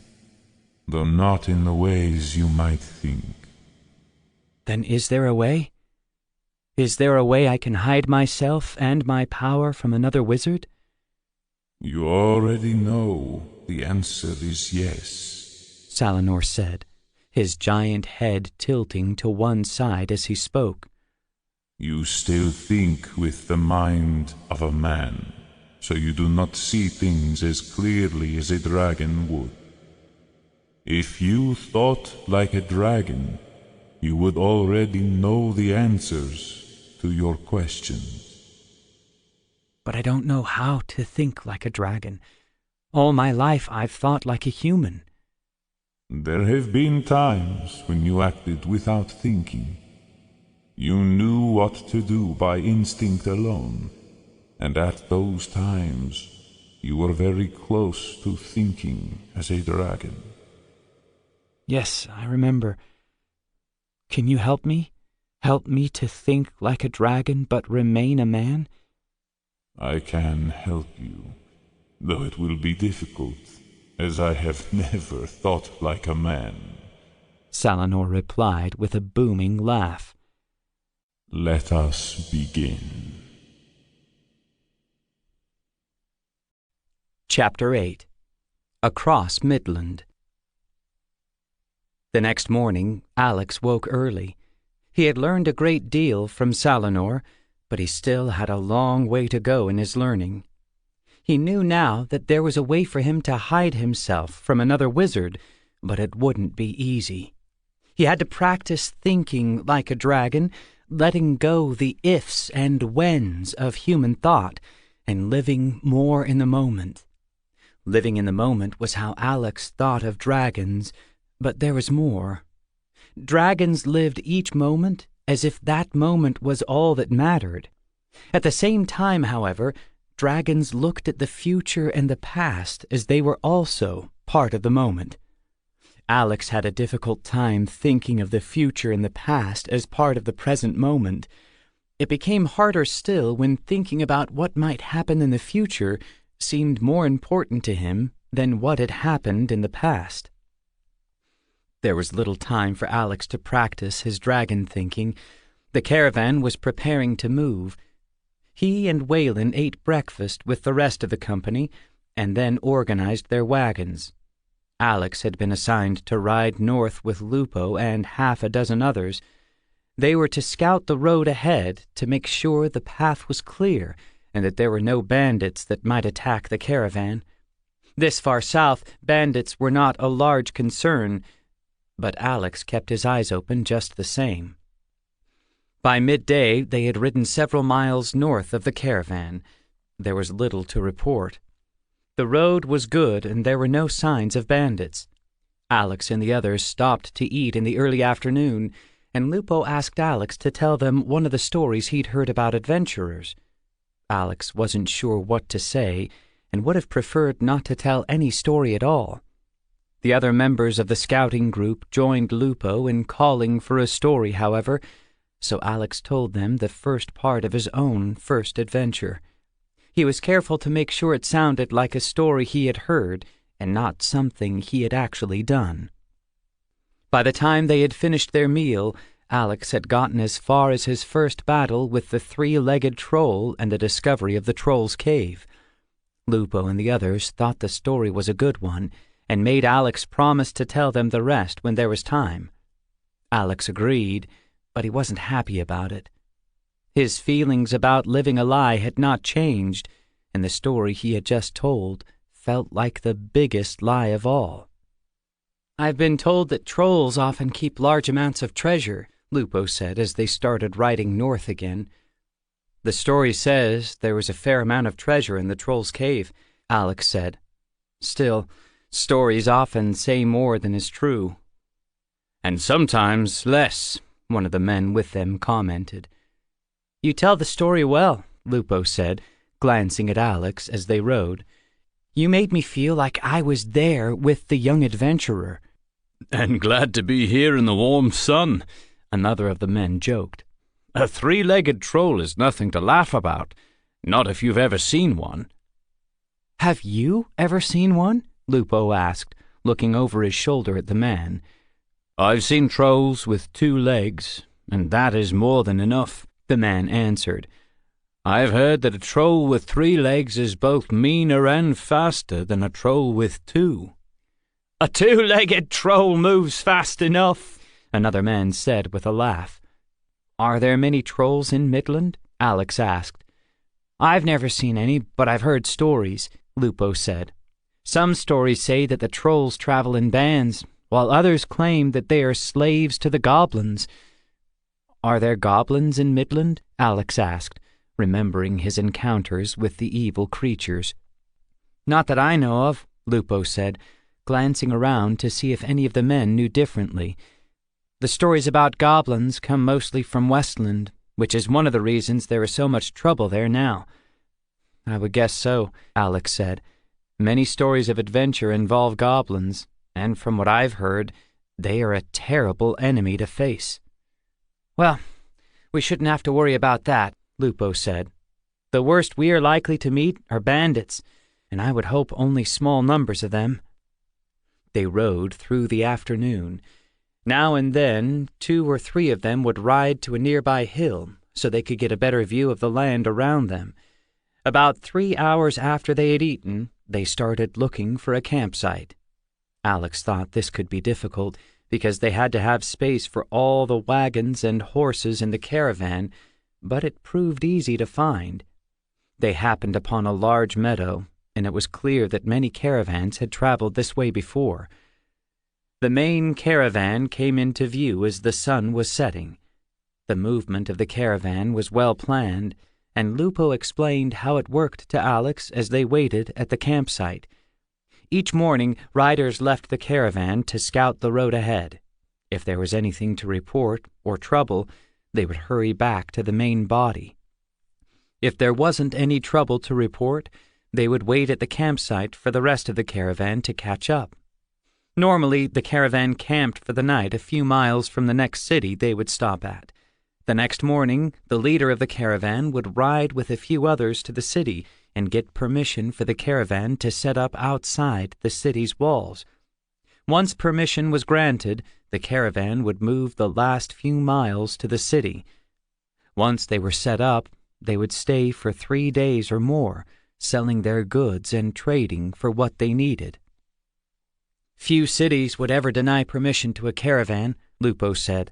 though not in the ways you might think." "Then is there a way? Is there a way I can hide myself and my power from another wizard?" "You already know the answer is yes," Salanor said, his giant head tilting to one side as he spoke. "You still think with the mind of a man, so you do not see things as clearly as a dragon would. If you thought like a dragon, you would already know the answers to your questions." "But I don't know how to think like a dragon. All my life I've thought like a human." "There have been times when you acted without thinking. You knew what to do by instinct alone, and at those times you were very close to thinking as a dragon." "Yes, I remember. Can you help me? Help me to think like a dragon but remain a man?" "I can help you, though it will be difficult, as I have never thought like a man," Salanor replied with a booming laugh. "Let us begin." Chapter 8. Across Midland. The next morning, Alex woke early. He had learned a great deal from Salanor, but he still had a long way to go in his learning. He knew now that there was a way for him to hide himself from another wizard, but it wouldn't be easy. He had to practice thinking like a dragon, letting go the ifs and whens of human thought, and living more in the moment. Living in the moment was how Alex thought of dragons, but there was more. Dragons lived each moment as if that moment was all that mattered. At the same time, however, dragons looked at the future and the past as they were also part of the moment. Alex had a difficult time thinking of the future and the past as part of the present moment. It became harder still when thinking about what might happen in the future seemed more important to him than what had happened in the past. There was little time for Alex to practice his dragon thinking. The caravan was preparing to move. He and Waylon ate breakfast with the rest of the company and then organized their wagons. Alex had been assigned to ride north with Lupo and half a dozen others. They were to scout the road ahead to make sure the path was clear and that there were no bandits that might attack the caravan. This far south, bandits were not a large concern, but Alex kept his eyes open just the same. By midday, they had ridden several miles north of the caravan. There was little to report. The road was good and there were no signs of bandits. Alex and the others stopped to eat in the early afternoon, and Lupo asked Alex to tell them one of the stories he'd heard about adventurers. Alex wasn't sure what to say and would have preferred not to tell any story at all. The other members of the scouting group joined Lupo in calling for a story, however, so Alex told them the first part of his own first adventure. He was careful to make sure it sounded like a story he had heard and not something he had actually done. By the time they had finished their meal, Alex had gotten as far as his first battle with the three-legged troll and the discovery of the troll's cave. Lupo and the others thought the story was a good one, and made Alex promise to tell them the rest when there was time. Alex agreed, but he wasn't happy about it. His feelings about living a lie had not changed, and the story he had just told felt like the biggest lie of all. "I've been told that trolls often keep large amounts of treasure," Lupo said as they started riding north again. "The story says there was a fair amount of treasure in the troll's cave," Alex said. "Still, stories often say more than is true." "And sometimes less," one of the men with them commented. "You tell the story well," Lupo said, glancing at Alex as they rode. "You made me feel like I was there with the young adventurer." "And glad to be here in the warm sun," another of the men joked. "A three-legged troll is nothing to laugh about, not if you've ever seen one." "Have you ever seen one?" Lupo asked, looking over his shoulder at the man. "I've seen trolls with 2 legs, and that is more than enough," the man answered. "I've heard that a troll with 3 legs is both meaner and faster than a troll with 2. "A 2-legged troll moves fast enough," another man said with a laugh. "Are there many trolls in Midland?" Alex asked. "I've never seen any, but I've heard stories," Lupo said. "Some stories say that the trolls travel in bands, while others claim that they are slaves to the goblins." "Are there goblins in Midland?" Alex asked, remembering his encounters with the evil creatures. "Not that I know of," Lupo said, glancing around to see if any of the men knew differently. "The stories about goblins come mostly from Westland, which is one of the reasons there is so much trouble there now." "I would guess so," Alex said. "Many stories of adventure involve goblins, and from what I've heard, they are a terrible enemy to face." "Well, we shouldn't have to worry about that," Lupo said. "The worst we are likely to meet are bandits, and I would hope only small numbers of them." They rode through the afternoon. Now and then, 2 or 3 of them would ride to a nearby hill so they could get a better view of the land around them. About 3 hours after they had eaten, they started looking for a campsite. Alex thought this could be difficult because they had to have space for all the wagons and horses in the caravan, but it proved easy to find. They happened upon a large meadow, and it was clear that many caravans had traveled this way before. The main caravan came into view as the sun was setting. The movement of the caravan was well planned, and Lupo explained how it worked to Alex as they waited at the campsite. Each morning, riders left the caravan to scout the road ahead. If there was anything to report or trouble, they would hurry back to the main body. If there wasn't any trouble to report, they would wait at the campsite for the rest of the caravan to catch up. Normally, the caravan camped for the night a few miles from the next city they would stop at. The next morning, the leader of the caravan would ride with a few others to the city and get permission for the caravan to set up outside the city's walls. Once permission was granted, the caravan would move the last few miles to the city. Once they were set up, they would stay for 3 days or more, selling their goods and trading for what they needed. "Few cities would ever deny permission to a caravan," Lupo said.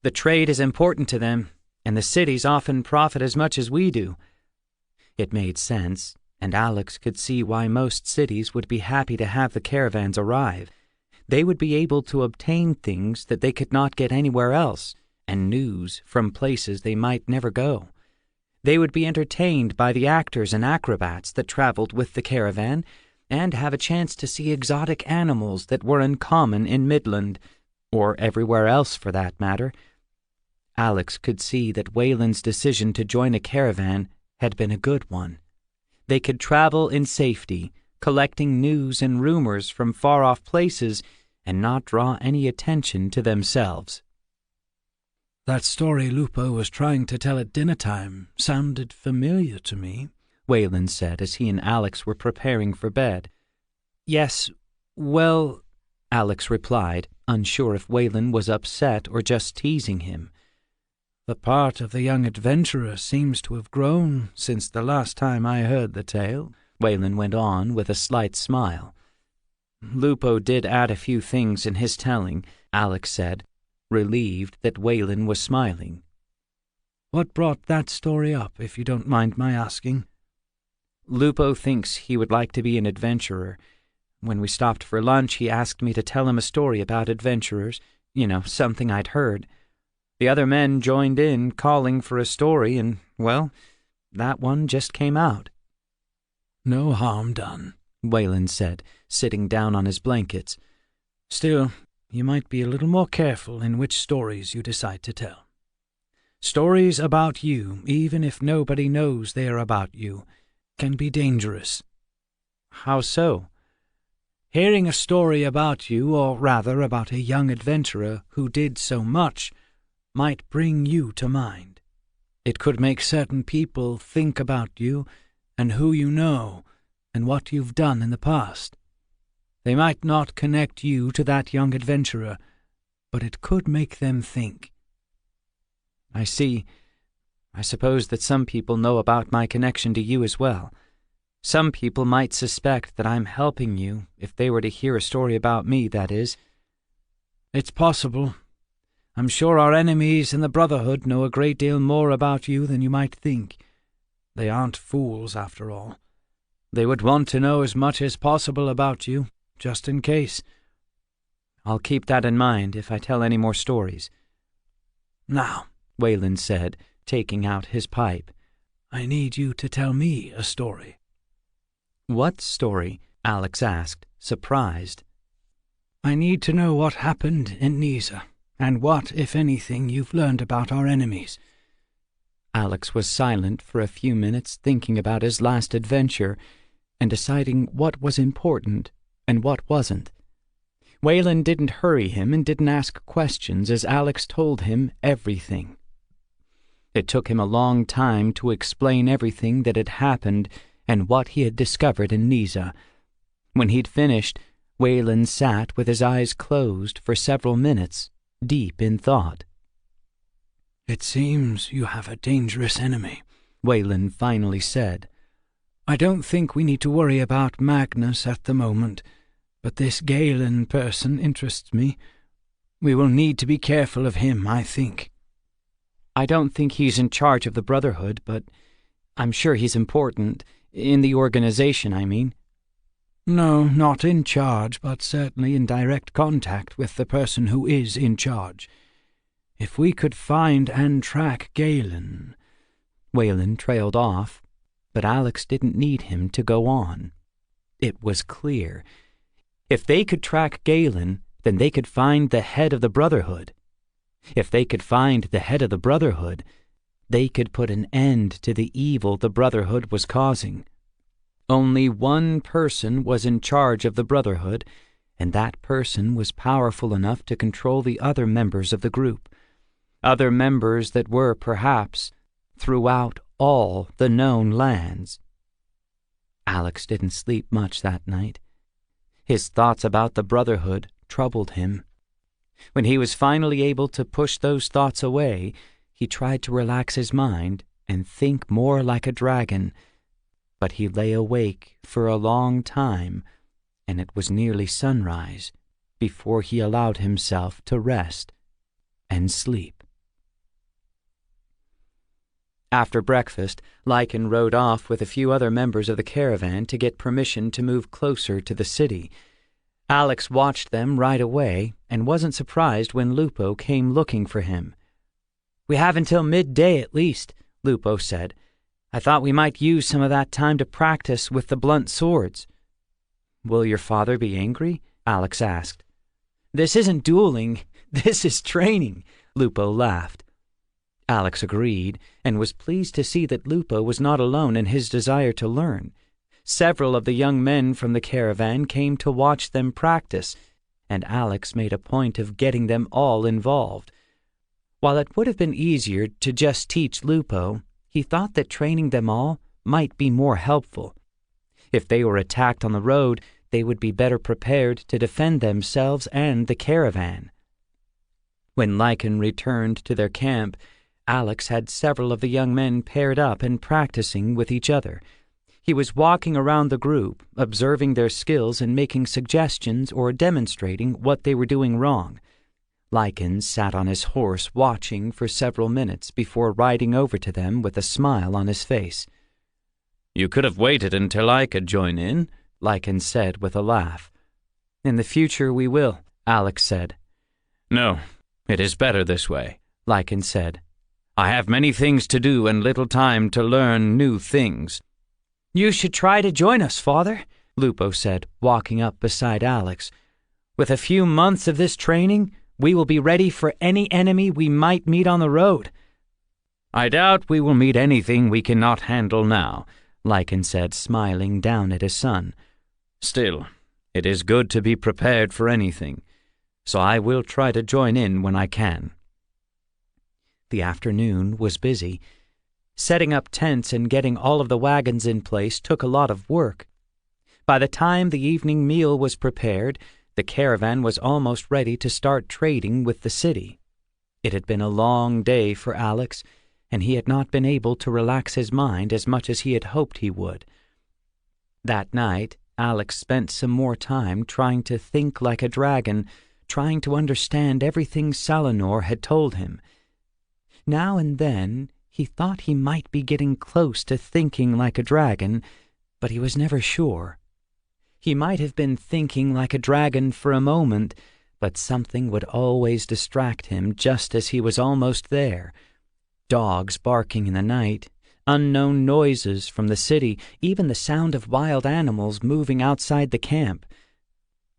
"The trade is important to them, and the cities often profit as much as we do." It made sense, and Alex could see why most cities would be happy to have the caravans arrive. They would be able to obtain things that they could not get anywhere else, and news from places they might never go. They would be entertained by the actors and acrobats that traveled with the caravan, and have a chance to see exotic animals that were uncommon in Midland, or everywhere else for that matter. Alex could see that Wayland's decision to join a caravan had been a good one. They could travel in safety, collecting news and rumors from far-off places, and not draw any attention to themselves. "That story Lupo was trying to tell at dinner time sounded familiar to me," Wayland said as he and Alex were preparing for bed. "Yes, well, Alex replied, unsure if Wayland was upset or just teasing him. The part of the young adventurer seems to have grown since the last time I heard the tale, Wayland went on with a slight smile. Lupo did add a few things in his telling, Alex said, relieved that Wayland was smiling. What brought that story up, if you don't mind my asking? Lupo thinks he would like to be an adventurer. When we stopped for lunch, he asked me to tell him a story about adventurers, something I'd heard. The other men joined in, calling for a story, and, well, that one just came out. No harm done, Wayland said, sitting down on his blankets. Still, you might be a little more careful in which stories you decide to tell. Stories about you, even if nobody knows they are about you, can be dangerous. How so? Hearing a story about you, or rather about a young adventurer who did so much, might bring you to mind. It could make certain people think about you and who you know and what you've done in the past. They might not connect you to that young adventurer, but it could make them think. I see. I suppose that some people know about my connection to you as well. Some people might suspect that I'm helping you if they were to hear a story about me, that is. It's possible. I'm sure our enemies in the Brotherhood know a great deal more about you than you might think. They aren't fools, after all. They would want to know as much as possible about you, just in case. I'll keep that in mind if I tell any more stories. Now, Wayland said, taking out his pipe, I need you to tell me a story. What story? Alex asked, surprised. I need to know what happened in Nisa, and what, if anything, you've learned about our enemies. Alex was silent for a few minutes, thinking about his last adventure and deciding what was important and what wasn't. Wayland didn't hurry him and didn't ask questions as Alex told him everything. It took him a long time to explain everything that had happened and what he had discovered in Nisa. When he'd finished, Wayland sat with his eyes closed for several minutes, deep in thought. It seems you have a dangerous enemy, Wayland finally said. I don't think we need to worry about Magnus at the moment, but this Galen person interests me. We will need to be careful of him, I think. I don't think he's in charge of the Brotherhood, but I'm sure he's important. In the organization, I mean. No, not in charge, but certainly in direct contact with the person who is in charge. If we could find and track Galen... Wayland trailed off, but Alex didn't need him to go on. It was clear. If they could track Galen, then they could find the head of the Brotherhood. If they could find the head of the Brotherhood, they could put an end to the evil the Brotherhood was causing. Only one person was in charge of the Brotherhood, and that person was powerful enough to control the other members of the group. Other members that were, perhaps, throughout all the known lands. Alex didn't sleep much that night. His thoughts about the Brotherhood troubled him. When he was finally able to push those thoughts away, he tried to relax his mind and think more like a dragon, but he lay awake for a long time, and it was nearly sunrise before he allowed himself to rest and sleep. After breakfast, Lycan rode off with a few other members of the caravan to get permission to move closer to the city. Alex watched them right away and wasn't surprised when Lupo came looking for him. We have until midday at least, Lupo said. I thought we might use some of that time to practice with the blunt swords. Will your father be angry? Alex asked. This isn't dueling, this is training, Lupo laughed. Alex agreed, and was pleased to see that Lupo was not alone in his desire to learn. Several of the young men from the caravan came to watch them practice, and Alex made a point of getting them all involved. While it would have been easier to just teach Lupo, he thought that training them all might be more helpful. If they were attacked on the road, they would be better prepared to defend themselves and the caravan. When Lycan returned to their camp, Alex had several of the young men paired up and practicing with each other. He was walking around the group, observing their skills and making suggestions or demonstrating what they were doing wrong. Lycan sat on his horse watching for several minutes before riding over to them with a smile on his face. "You could have waited until I could join in," Lycan said with a laugh. "In the future we will," Alex said. "No, it is better this way," Lycan said. "I have many things to do and little time to learn new things." "You should try to join us, Father," Lupo said, walking up beside Alex. "With a few months of this training, we will be ready for any enemy we might meet on the road." "I doubt we will meet anything we cannot handle now," Lycan said, smiling down at his son. "Still, it is good to be prepared for anything, so I will try to join in when I can." The afternoon was busy. Setting up tents and getting all of the wagons in place took a lot of work. By the time the evening meal was prepared, the caravan was almost ready to start trading with the city. It had been a long day for Alex, and he had not been able to relax his mind as much as he had hoped he would. That night, Alex spent some more time trying to think like a dragon, trying to understand everything Salanor had told him. Now and then, he thought he might be getting close to thinking like a dragon, but he was never sure. He might have been thinking like a dragon for a moment, but something would always distract him just as he was almost there. Dogs barking in the night, unknown noises from the city, even the sound of wild animals moving outside the camp.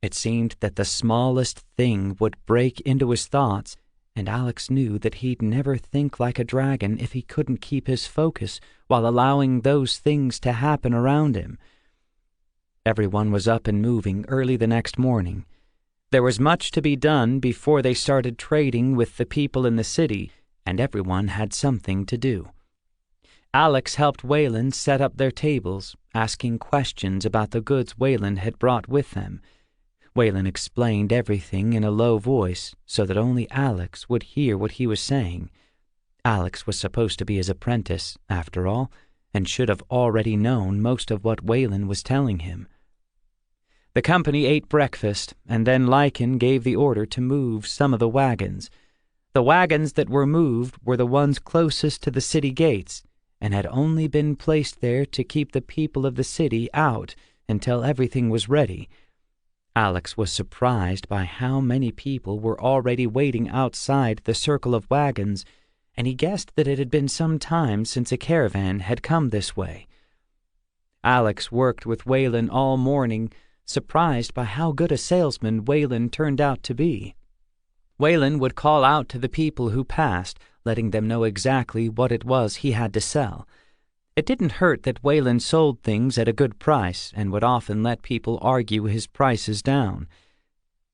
It seemed that the smallest thing would break into his thoughts, and Alex knew that he'd never think like a dragon if he couldn't keep his focus while allowing those things to happen around him. Everyone was up and moving early the next morning. There was much to be done before they started trading with the people in the city, and everyone had something to do. Alex helped Wayland set up their tables, asking questions about the goods Wayland had brought with them. Wayland explained everything in a low voice so that only Alex would hear what he was saying. Alex was supposed to be his apprentice, after all, and should have already known most of what Wayland was telling him. The company ate breakfast, and then Lycan gave the order to move some of the wagons. The wagons that were moved were the ones closest to the city gates, and had only been placed there to keep the people of the city out until everything was ready. Alex was surprised by how many people were already waiting outside the circle of wagons, and he guessed that it had been some time since a caravan had come this way. Alex worked with Wayland all morning, surprised by how good a salesman Wayland turned out to be. Wayland would call out to the people who passed, letting them know exactly what it was he had to sell. It didn't hurt that Wayland sold things at a good price and would often let people argue his prices down.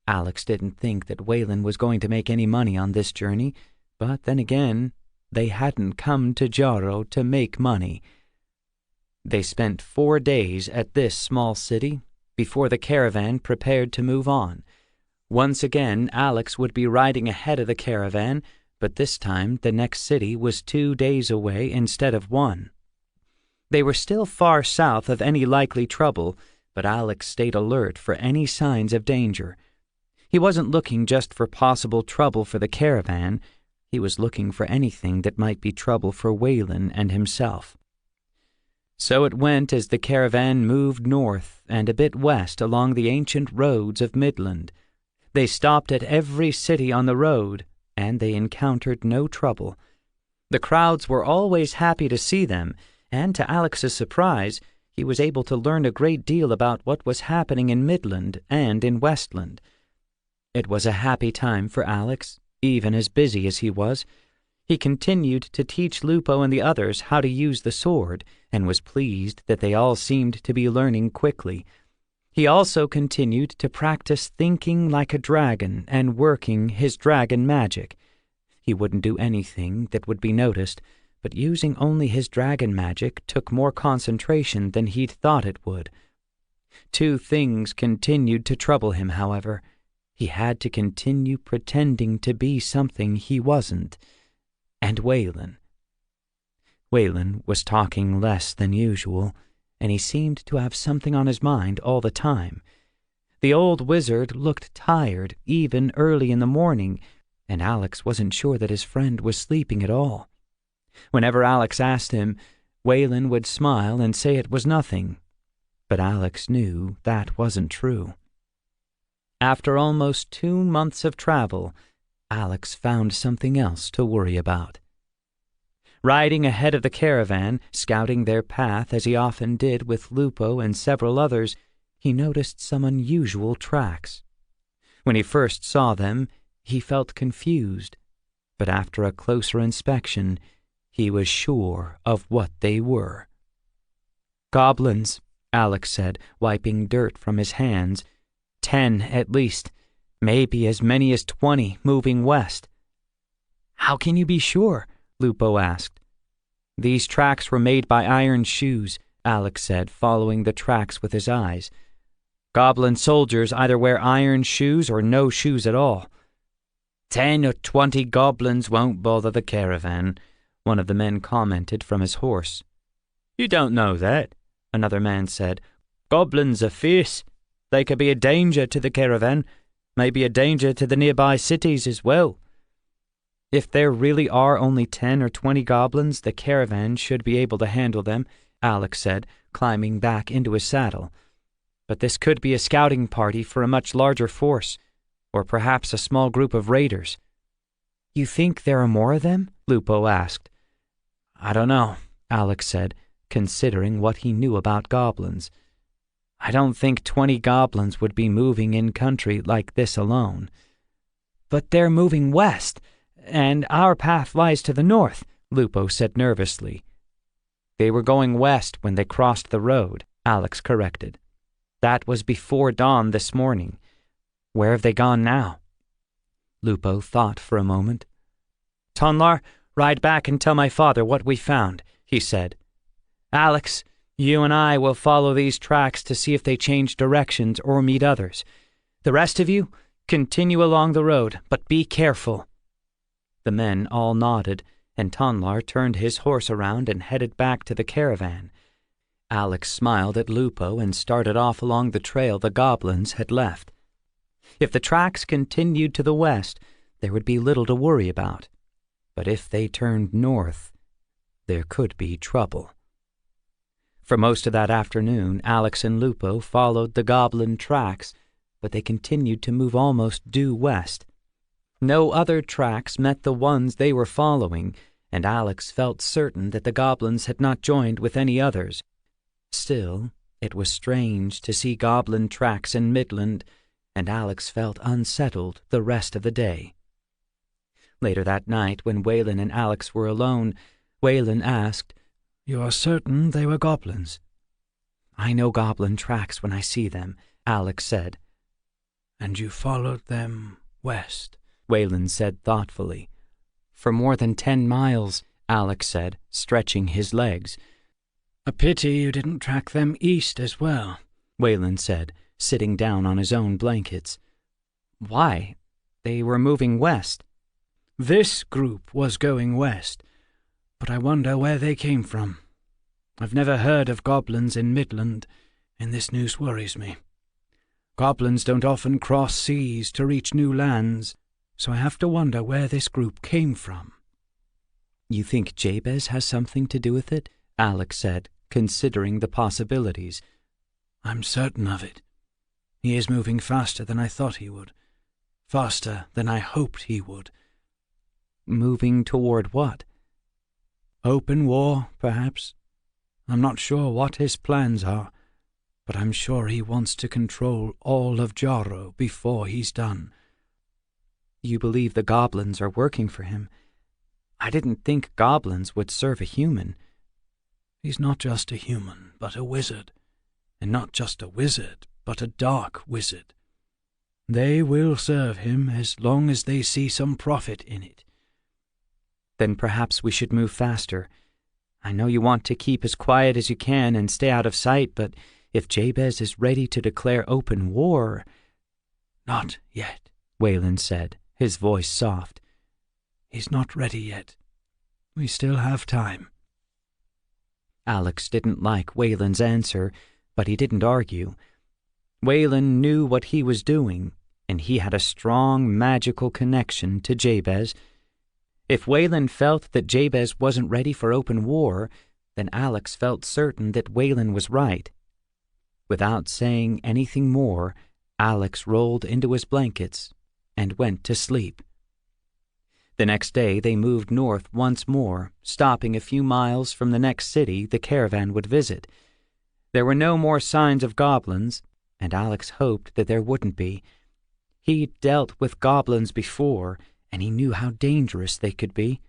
Alex didn't think that Wayland was going to make any money on this journey, but then again, they hadn't come to Jarrow to make money. They spent 4 days at this small city before the caravan prepared to move on. Once again, Alex would be riding ahead of the caravan, but this time the next city was 2 days away instead of 1. They were still far south of any likely trouble, but Alex stayed alert for any signs of danger. He wasn't looking just for possible trouble for the caravan. He was looking for anything that might be trouble for Wayland and himself. So it went as the caravan moved north and a bit west along the ancient roads of Midland. They stopped at every city on the road, and they encountered no trouble. The crowds were always happy to see them, and to Alex's surprise, he was able to learn a great deal about what was happening in Midland and in Westland. It was a happy time for Alex, even as busy as he was. He continued to teach Lupo and the others how to use the sword, and was pleased that they all seemed to be learning quickly. He also continued to practice thinking like a dragon and working his dragon magic. He wouldn't do anything that would be noticed, but using only his dragon magic took more concentration than he'd thought it would. Two things continued to trouble him, however. He had to continue pretending to be something he wasn't. And Waylon. Waylon was talking less than usual, and he seemed to have something on his mind all the time. The old wizard looked tired, even early in the morning, and Alex wasn't sure that his friend was sleeping at all. Whenever Alex asked him, Waylon would smile and say it was nothing, but Alex knew that wasn't true. After almost 2 months of travel, Alex found something else to worry about. Riding ahead of the caravan, scouting their path as he often did with Lupo and several others, he noticed some unusual tracks. When he first saw them, he felt confused, but after a closer inspection, he was sure of what they were. "Goblins," Alex said, wiping dirt from his hands. 10 at least, maybe as many as 20 moving west. "How can you be sure?" Lupo asked. "These tracks were made by iron shoes," Alex said, following the tracks with his eyes. "Goblin soldiers either wear iron shoes or no shoes at all." 10 or 20 goblins won't bother the caravan," one of the men commented from his horse. "You don't know that," another man said. "Goblins are fierce. They could be a danger to the caravan, maybe a danger to the nearby cities as well." "If there really are only 10 or 20 goblins, the caravan should be able to handle them," Alex said, climbing back into his saddle. "But this could be a scouting party for a much larger force, or perhaps a small group of raiders." "You think there are more of them?" Lupo asked. "I don't know," Alex said, considering what he knew about goblins. "I don't think 20 goblins would be moving in country like this alone." "But they're moving west, and our path lies to the north," Lupo said nervously. "They were going west when they crossed the road," Alex corrected. "That was before dawn this morning. Where have they gone now?" Lupo thought for a moment. "Tonlar, ride back and tell my father what we found," he said. "Alex, you and I will follow these tracks to see if they change directions or meet others. The rest of you, continue along the road, but be careful." The men all nodded, and Tonlar turned his horse around and headed back to the caravan. Alex smiled at Lupo and started off along the trail the goblins had left. If the tracks continued to the west, there would be little to worry about. But if they turned north, there could be trouble. For most of that afternoon, Alex and Lupo followed the goblin tracks, but they continued to move almost due west. No other tracks met the ones they were following, and Alex felt certain that the goblins had not joined with any others. Still, it was strange to see goblin tracks in Midland, and Alex felt unsettled the rest of the day. Later that night, when Waylon and Alex were alone, Waylon asked, "You are certain they were goblins?" "I know goblin tracks when I see them," Alex said. "And you followed them west?" Waylon said thoughtfully. "For more than 10 miles, Alex said, stretching his legs. "A pity you didn't track them east as well," Waylon said, sitting down on his own blankets. "Why? They were moving west." "This group was going west, but I wonder where they came from. I've never heard of goblins in Midland, and this news worries me. Goblins don't often cross seas to reach new lands, so I have to wonder where this group came from." "You think Jabez has something to do with it?" Alex said, considering the possibilities. "I'm certain of it. He is moving faster than I thought he would. Faster than I hoped he would." "Moving toward what?" "Open war, perhaps. I'm not sure what his plans are, but I'm sure he wants to control all of Jarro before he's done." "You believe the goblins are working for him? I didn't think goblins would serve a human." "He's not just a human, but a wizard. And not just a wizard, but a dark wizard. They will serve him as long as they see some profit in it." "Then perhaps we should move faster. I know you want to keep as quiet as you can and stay out of sight, but If Jabez is ready to declare open war— Not yet, Wayland said, his voice soft. He's not ready yet. We still have time. Alex didn't like Wayland's answer, but he didn't argue. Wayland knew what he was doing, and he had a strong magical connection to Jabez. If Wayland felt that Jabez wasn't ready for open war, then Alex felt certain that Wayland was right. Without saying anything more, Alex rolled into his blankets and went to sleep. The next day they moved north once more, stopping a few miles from the next city the caravan would visit. There were no more signs of goblins, and Alex hoped that there wouldn't be. He'd dealt with goblins before, and he knew how dangerous they could be.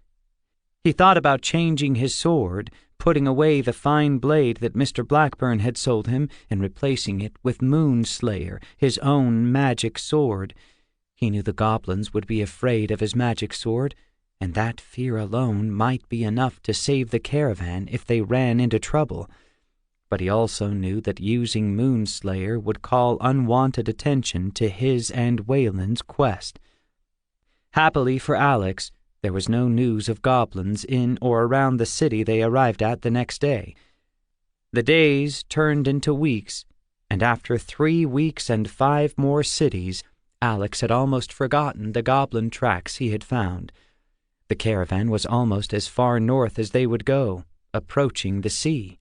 He thought about changing his sword, putting away the fine blade that Mr. Blackburn had sold him, and replacing it with Moonslayer, his own magic sword. He knew the goblins would be afraid of his magic sword, and that fear alone might be enough to save the caravan if they ran into trouble. But he also knew that using Moonslayer would call unwanted attention to his and Wayland's quest. Happily for Alex, there was no news of goblins in or around the city they arrived at the next day. The days turned into weeks, and after 3 weeks and 5 more cities, Alex had almost forgotten the goblin tracks he had found. The caravan was almost as far north as they would go, approaching the sea.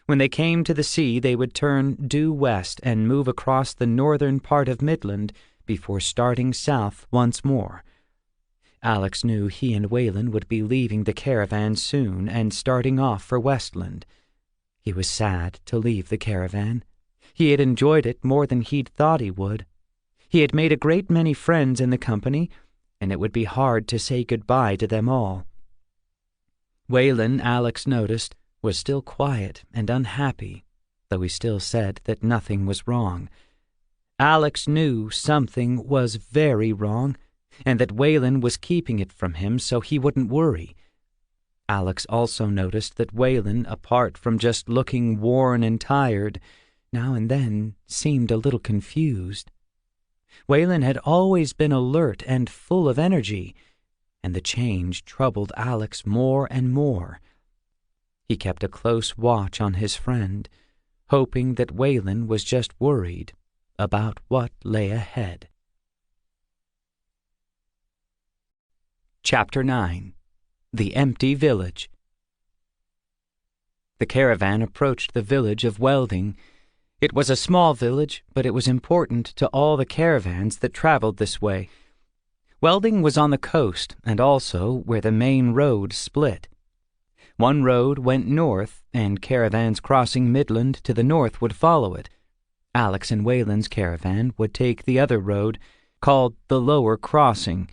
When they came to the sea, they would turn due west and move across the northern part of Midland before starting south once more. Alex knew he and Wayland would be leaving the caravan soon and starting off for Westland. He was sad to leave the caravan. He had enjoyed it more than he'd thought he would. He had made a great many friends in the company, and it would be hard to say goodbye to them all. Wayland, Alex noticed, was still quiet and unhappy, though he still said that nothing was wrong. Alex knew something was very wrong, and that Wayland was keeping it from him so he wouldn't worry. Alex also noticed that Wayland, apart from just looking worn and tired, now and then seemed a little confused. Wayland had always been alert and full of energy, and the change troubled Alex more and more. He kept a close watch on his friend, hoping that Wayland was just worried about what lay ahead. Chapter 9. The Empty Village. The caravan approached the village of Welding. It was a small village, but it was important to all the caravans that traveled this way. Welding was on the coast and also where the main road split. One road went north, and caravans crossing Midland to the north would follow it. Alex and Wayland's caravan would take the other road, called the Lower Crossing.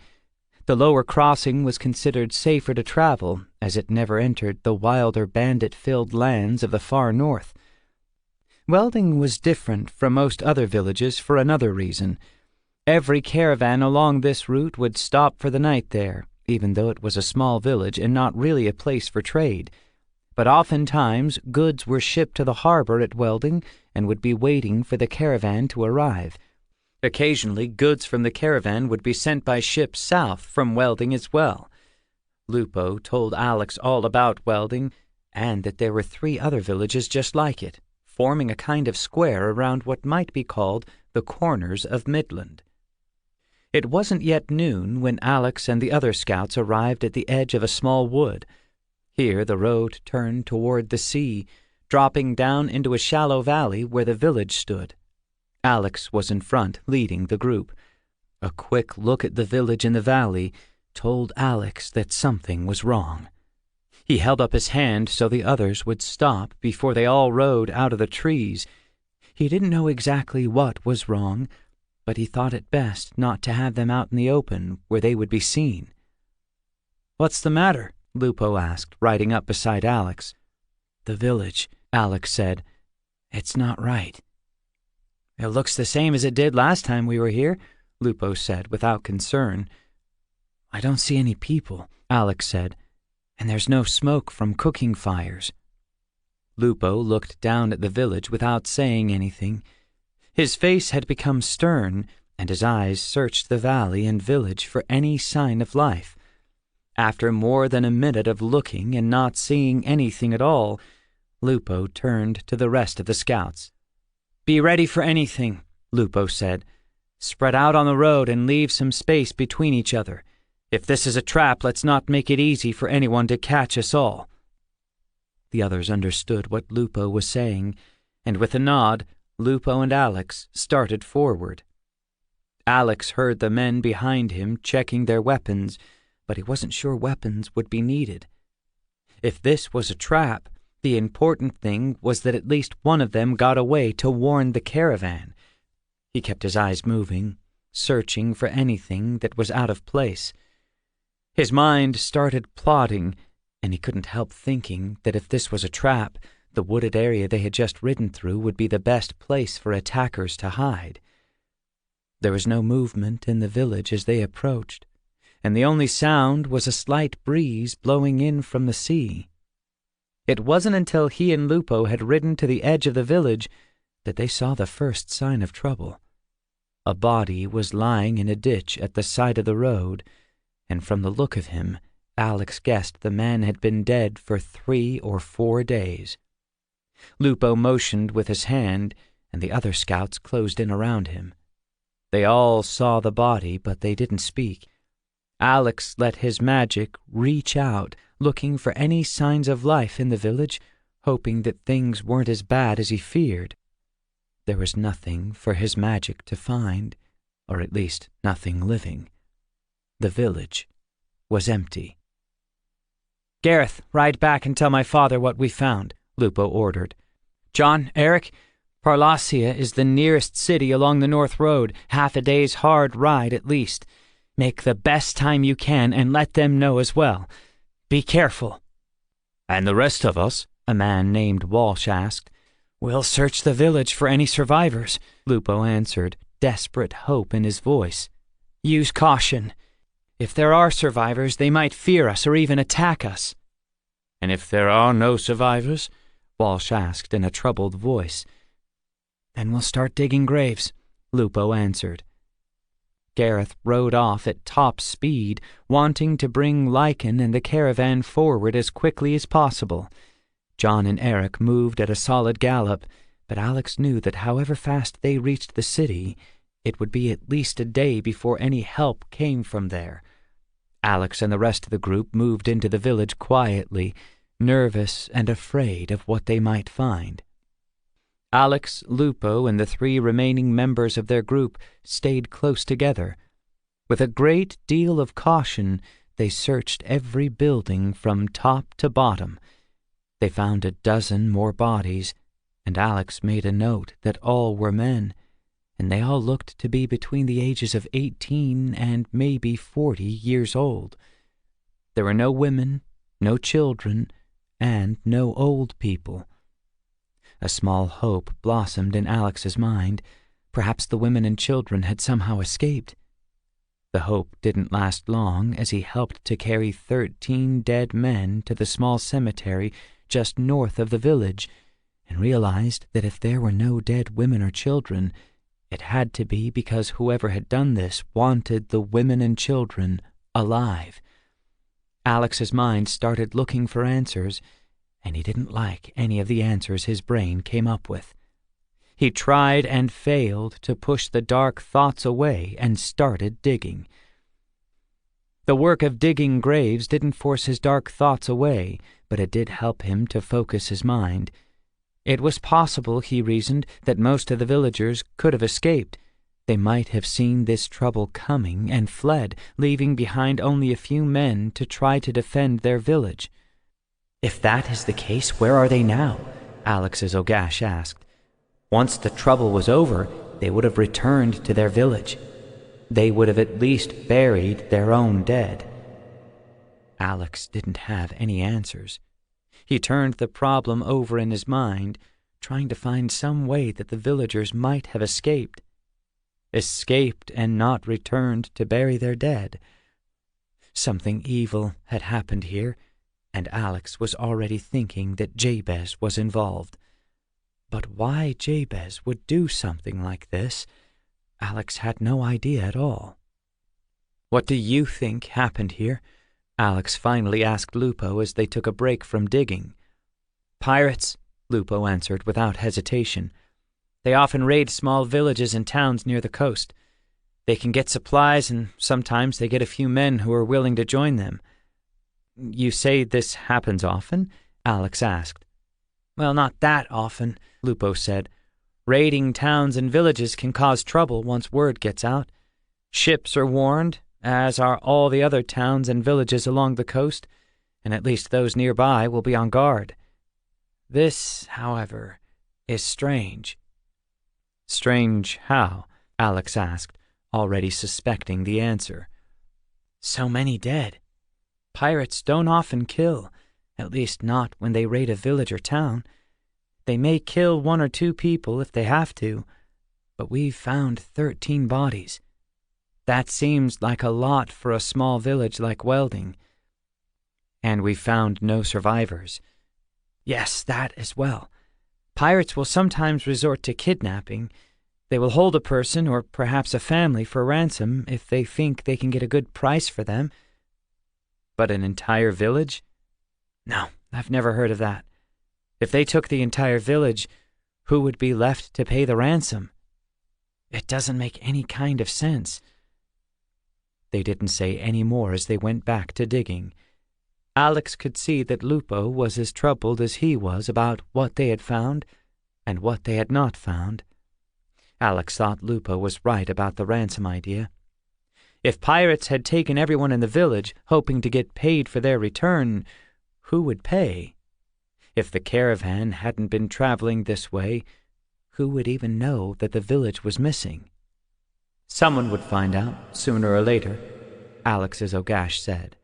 The Lower Crossing was considered safer to travel, as it never entered the wilder bandit-filled lands of the far north. Welding was different from most other villages for another reason. Every caravan along this route would stop for the night there, even though it was a small village and not really a place for trade. But oftentimes goods were shipped to the harbor at Welding and would be waiting for the caravan to arrive. Occasionally, goods from the caravan would be sent by ship south from Welding as well. Lupo told Alex all about Welding, and that there were 3 other villages just like it, forming a kind of square around what might be called the corners of Midland. It wasn't yet noon when Alex and the other scouts arrived at the edge of a small wood. Here the road turned toward the sea, dropping down into a shallow valley where the village stood. Alex was in front, leading the group. A quick look at the village in the valley told Alex that something was wrong. He held up his hand so the others would stop before they all rode out of the trees. He didn't know exactly what was wrong, but he thought it best not to have them out in the open where they would be seen. "What's the matter?" Lupo asked, riding up beside Alex. "The village," Alex said. "It's not right." "It looks the same as it did last time we were here," Lupo said without concern. "I don't see any people," Alex said, "and there's no smoke from cooking fires." Lupo looked down at the village without saying anything. His face had become stern, and his eyes searched the valley and village for any sign of life. After more than a minute of looking and not seeing anything at all, Lupo turned to the rest of the scouts. "Be ready for anything," Lupo said. "Spread out on the road and leave some space between each other. If this is a trap, let's not make it easy for anyone to catch us all." The others understood what Lupo was saying, and with a nod, Lupo and Alex started forward. Alex heard the men behind him checking their weapons, but he wasn't sure weapons would be needed. If this was a trap, the important thing was that at least one of them got away to warn the caravan. He kept his eyes moving, searching for anything that was out of place. His mind started plotting, and he couldn't help thinking that if this was a trap, the wooded area they had just ridden through would be the best place for attackers to hide. There was no movement in the village as they approached, and the only sound was a slight breeze blowing in from the sea. It wasn't until he and Lupo had ridden to the edge of the village that they saw the first sign of trouble. A body was lying in a ditch at the side of the road, and from the look of him, Alex guessed the man had been dead for 3 or 4 days. Lupo motioned with his hand, and the other scouts closed in around him. They all saw the body, but they didn't speak. Alex let his magic reach out, looking for any signs of life in the village, hoping that things weren't as bad as he feared. There was nothing for his magic to find, or at least nothing living. The village was empty. "Gareth, ride back and tell my father what we found," Lupo ordered. "John, Eric, Parlacia is the nearest city along the North Road, half a day's hard ride at least. Make the best time you can and let them know as well. Be careful." "And the rest of us?" a man named Walsh asked. "We'll search the village for any survivors," Lupo answered, desperate hope in his voice. "Use caution. If there are survivors, they might fear us or even attack us." "And if there are no survivors?" Walsh asked in a troubled voice. "Then we'll start digging graves," Lupo answered. Gareth rode off at top speed, wanting to bring Lycan and the caravan forward as quickly as possible. John and Eric moved at a solid gallop, but Alex knew that however fast they reached the city, it would be at least a day before any help came from there. Alex and the rest of the group moved into the village quietly, nervous and afraid of what they might find. Alex, Lupo, and the 3 remaining members of their group stayed close together. With a great deal of caution, they searched every building from top to bottom. They found a dozen more bodies, and Alex made a note that all were men, and they all looked to be between the ages of 18 and maybe 40 years old. There were no women, no children, and no old people. A small hope blossomed in Alex's mind. Perhaps the women and children had somehow escaped. The hope didn't last long, as he helped to carry 13 dead men to the small cemetery just north of the village, and realized that if there were no dead women or children, it had to be because whoever had done this wanted the women and children alive. Alex's mind started looking for answers, and he didn't like any of the answers his brain came up with. He tried and failed to push the dark thoughts away and started digging. The work of digging graves didn't force his dark thoughts away, but it did help him to focus his mind. It was possible, he reasoned, that most of the villagers could have escaped. They might have seen this trouble coming and fled, leaving behind only a few men to try to defend their village. "If that is the case, where are they now?" Alex's Ogash asked. "Once the trouble was over, they would have returned to their village. They would have at least buried their own dead." Alex didn't have any answers. He turned the problem over in his mind, trying to find some way that the villagers might have escaped. Escaped and not returned to bury their dead. Something evil had happened here, and Alex was already thinking that Jabez was involved. But why Jabez would do something like this, Alex had no idea at all. "What do you think happened here?" Alex finally asked Lupo as they took a break from digging. "Pirates," Lupo answered without hesitation. "They often raid small villages and towns near the coast. They can get supplies, and sometimes they get a few men who are willing to join them." "You say this happens often?" Alex asked. "Well, not that often," Lupo said. "Raiding towns and villages can cause trouble once word gets out. Ships are warned, as are all the other towns and villages along the coast, and at least those nearby will be on guard. This, however, is strange." "Strange how?" Alex asked, already suspecting the answer. "So many dead. Pirates don't often kill, at least not when they raid a village or town. They may kill 1 or 2 people if they have to, but we've found 13 bodies. That seems like a lot for a small village like Welding. And we found no survivors." "Yes, that as well. Pirates will sometimes resort to kidnapping. They will hold a person or perhaps a family for ransom if they think they can get a good price for them." "But an entire village?" "No, I've never heard of that. If they took the entire village, who would be left to pay the ransom? It doesn't make any kind of sense." They didn't say any more as they went back to digging. Alex could see that Lupo was as troubled as he was about what they had found and what they had not found. Alex thought Lupo was right about the ransom idea. If pirates had taken everyone in the village, hoping to get paid for their return, who would pay? If the caravan hadn't been traveling this way, who would even know that the village was missing? "Someone would find out, sooner or later," Alex as Ogash said.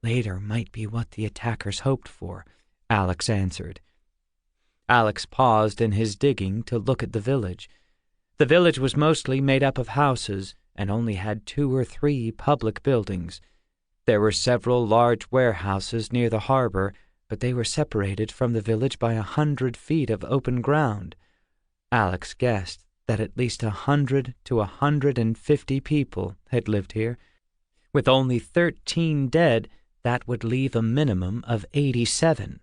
"Later might be what the attackers hoped for," Alex answered. Alex paused in his digging to look at the village. The village was mostly made up of houses and only had 2 or 3 public buildings. There were several large warehouses near the harbor, but they were separated from the village by 100 feet of open ground. Alex guessed that at least 100 to 150 people had lived here. With only 13 dead, that would leave a minimum of 87.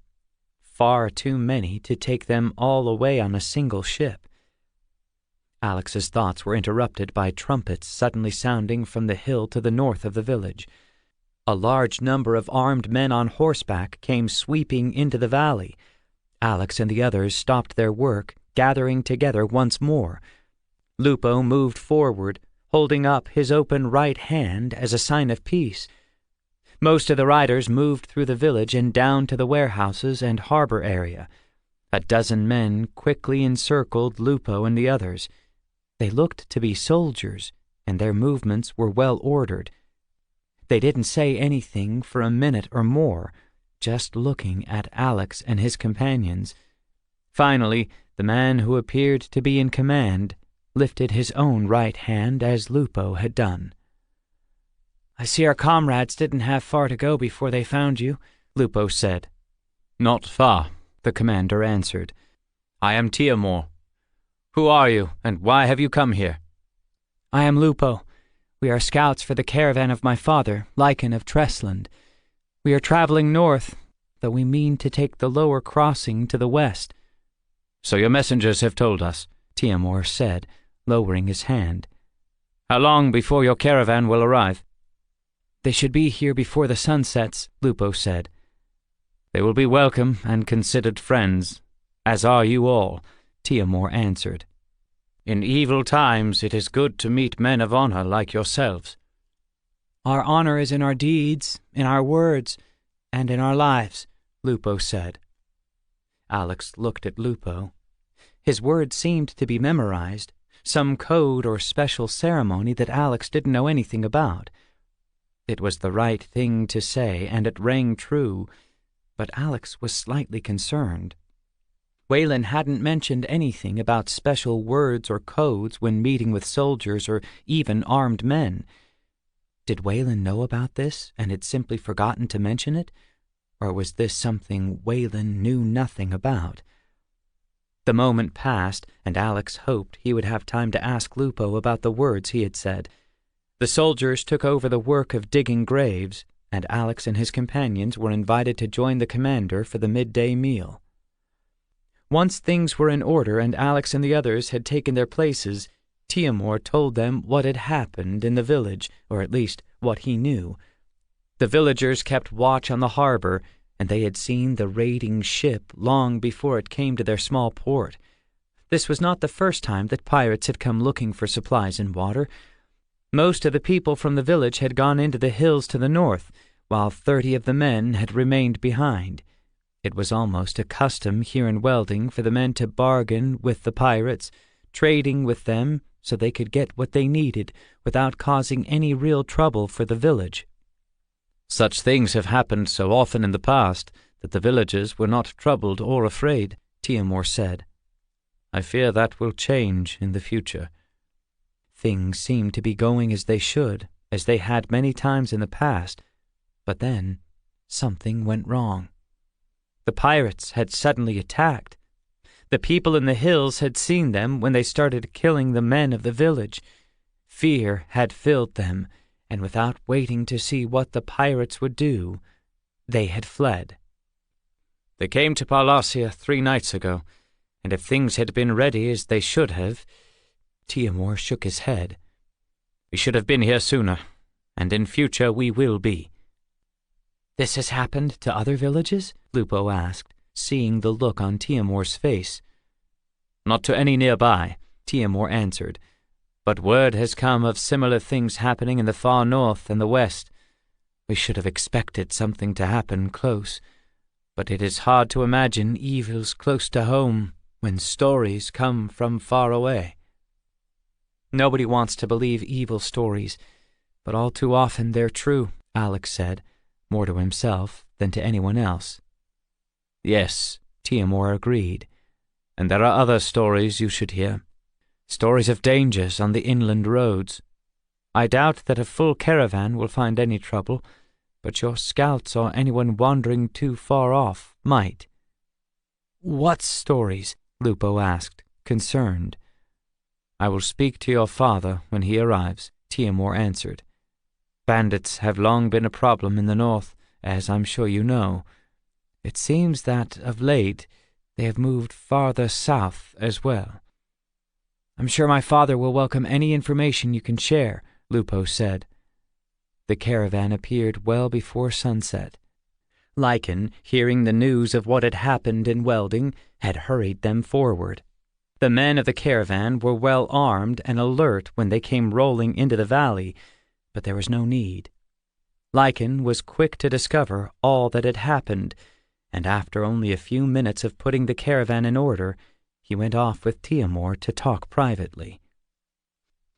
Far too many to take them all away on a single ship. Alex's thoughts were interrupted by trumpets suddenly sounding from the hill to the north of the village. A large number of armed men on horseback came sweeping into the valley. Alex and the others stopped their work, gathering together once more. Lupo moved forward, holding up his open right hand as a sign of peace. Most of the riders moved through the village and down to the warehouses and harbor area. A dozen men quickly encircled Lupo and the others. They looked to be soldiers, and their movements were well ordered. They didn't say anything for a minute or more, just looking at Alex and his companions. Finally, the man who appeared to be in command lifted his own right hand as Lupo had done. "I see our comrades didn't have far to go before they found you," Lupo said. "Not far," the commander answered. "I am Tiamor. Who are you, and why have you come here?" "I am Lupo. We are scouts for the caravan of my father, Lycan of Tressland. We are traveling north, though we mean to take the lower crossing to the west." "So your messengers have told us," Tiamor said, lowering his hand. "How long before your caravan will arrive?" "They should be here before the sun sets," Lupo said. "They will be welcome and considered friends, as are you all," Tiamor answered. "In evil times it is good to meet men of honor like yourselves." "Our honor is in our deeds, in our words, and in our lives," Lupo said. Alex looked at Lupo. His words seemed to be memorized, some code or special ceremony that Alex didn't know anything about. It was the right thing to say, and it rang true, but Alex was slightly concerned. Waylon hadn't mentioned anything about special words or codes when meeting with soldiers or even armed men. Did Waylon know about this and had simply forgotten to mention it? Or was this something Wayland knew nothing about? The moment passed, and Alex hoped he would have time to ask Lupo about the words he had said. The soldiers took over the work of digging graves, and Alex and his companions were invited to join the commander for the midday meal. Once things were in order and Alex and the others had taken their places, Tiamor told them what had happened in the village, or at least what he knew. The villagers kept watch on the harbor, and they had seen the raiding ship long before it came to their small port. This was not the first time that pirates had come looking for supplies and water. Most of the people from the village had gone into the hills to the north, while 30 of the men had remained behind. It was almost a custom here in Welding for the men to bargain with the pirates, trading with them so they could get what they needed without causing any real trouble for the village. Such things have happened so often in the past that the villagers were not troubled or afraid, Tiamor said. I fear that will change in the future. Things seemed to be going as they should, as they had many times in the past, but then something went wrong. The pirates had suddenly attacked. The people in the hills had seen them when they started killing the men of the village. Fear had filled them, and without waiting to see what the pirates would do, they had fled. They came to Parlacia 3 nights ago, and if things had been ready as they should have— Tiamor shook his head. We should have been here sooner, and in future we will be. This has happened to other villages? Lupo asked, seeing the look on Tiamor's face. Not to any nearby, Tiamor answered, but word has come of similar things happening in the far north and the west. We should have expected something to happen close, but it is hard to imagine evils close to home when stories come from far away. Nobody wants to believe evil stories, but all too often they're true, Alex said, more to himself than to anyone else. Yes, Tiamor agreed. And there are other stories you should hear. Stories of dangers on the inland roads. I doubt that a full caravan will find any trouble, but your scouts or anyone wandering too far off might. What stories? Lupo asked, concerned. I will speak to your father when he arrives, Tiamor answered. Bandits have long been a problem in the north, as I'm sure you know. It seems that, of late, they have moved farther south as well. I'm sure my father will welcome any information you can share, Lupo said. The caravan appeared well before sunset. Lycan, hearing the news of what had happened in Welding, had hurried them forward. The men of the caravan were well armed and alert when they came rolling into the valley, but there was no need. Lycan was quick to discover all that had happened, and after only a few minutes of putting the caravan in order, he went off with Tiamor to talk privately.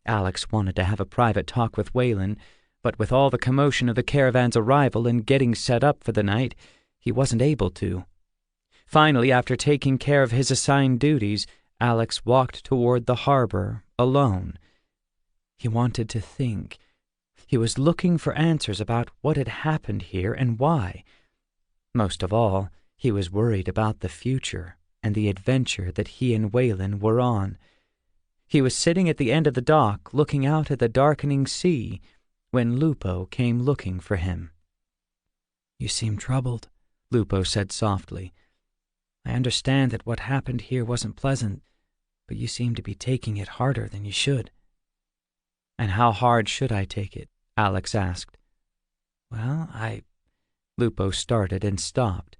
Alex wanted to have a private talk with Wayland, but with all the commotion of the caravan's arrival and getting set up for the night, he wasn't able to. Finally, after taking care of his assigned duties, Alex walked toward the harbor, alone. He wanted to think. He was looking for answers about what had happened here and why. Most of all, he was worried about the future and the adventure that he and Wayland were on. He was sitting at the end of the dock, looking out at the darkening sea, when Lupo came looking for him. "You seem troubled," Lupo said softly. "I understand that what happened here wasn't pleasant, but you seem to be taking it harder than you should." "And how hard should I take it?" Alex asked. "Well, Lupo started and stopped.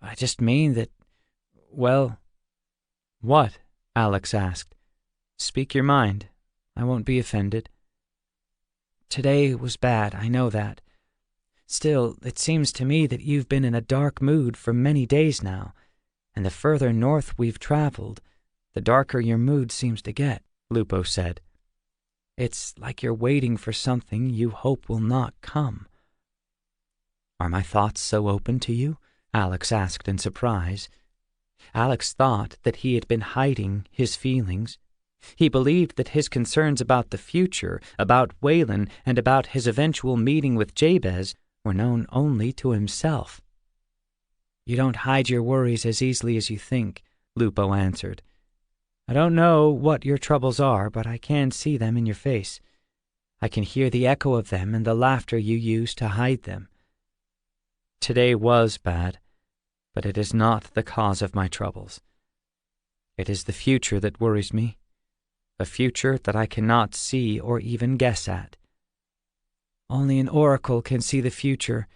"I just mean that, well—" "What?" Alex asked. "Speak your mind. I won't be offended." "Today was bad, I know that. Still, it seems to me that you've been in a dark mood for many days now, and the further north we've traveled, the darker your mood seems to get," Lupo said. "It's like you're waiting for something you hope will not come." "Are my thoughts so open to you?" Alex asked in surprise. Alex thought that he had been hiding his feelings. He believed that his concerns about the future, about Wayland, and about his eventual meeting with Jabez were known only to himself. You don't hide your worries as easily as you think, Lupo answered. I don't know what your troubles are, but I can see them in your face. I can hear the echo of them and the laughter you use to hide them. Today was bad, but it is not the cause of my troubles. It is the future that worries me, a future that I cannot see or even guess at. Only an oracle can see the future,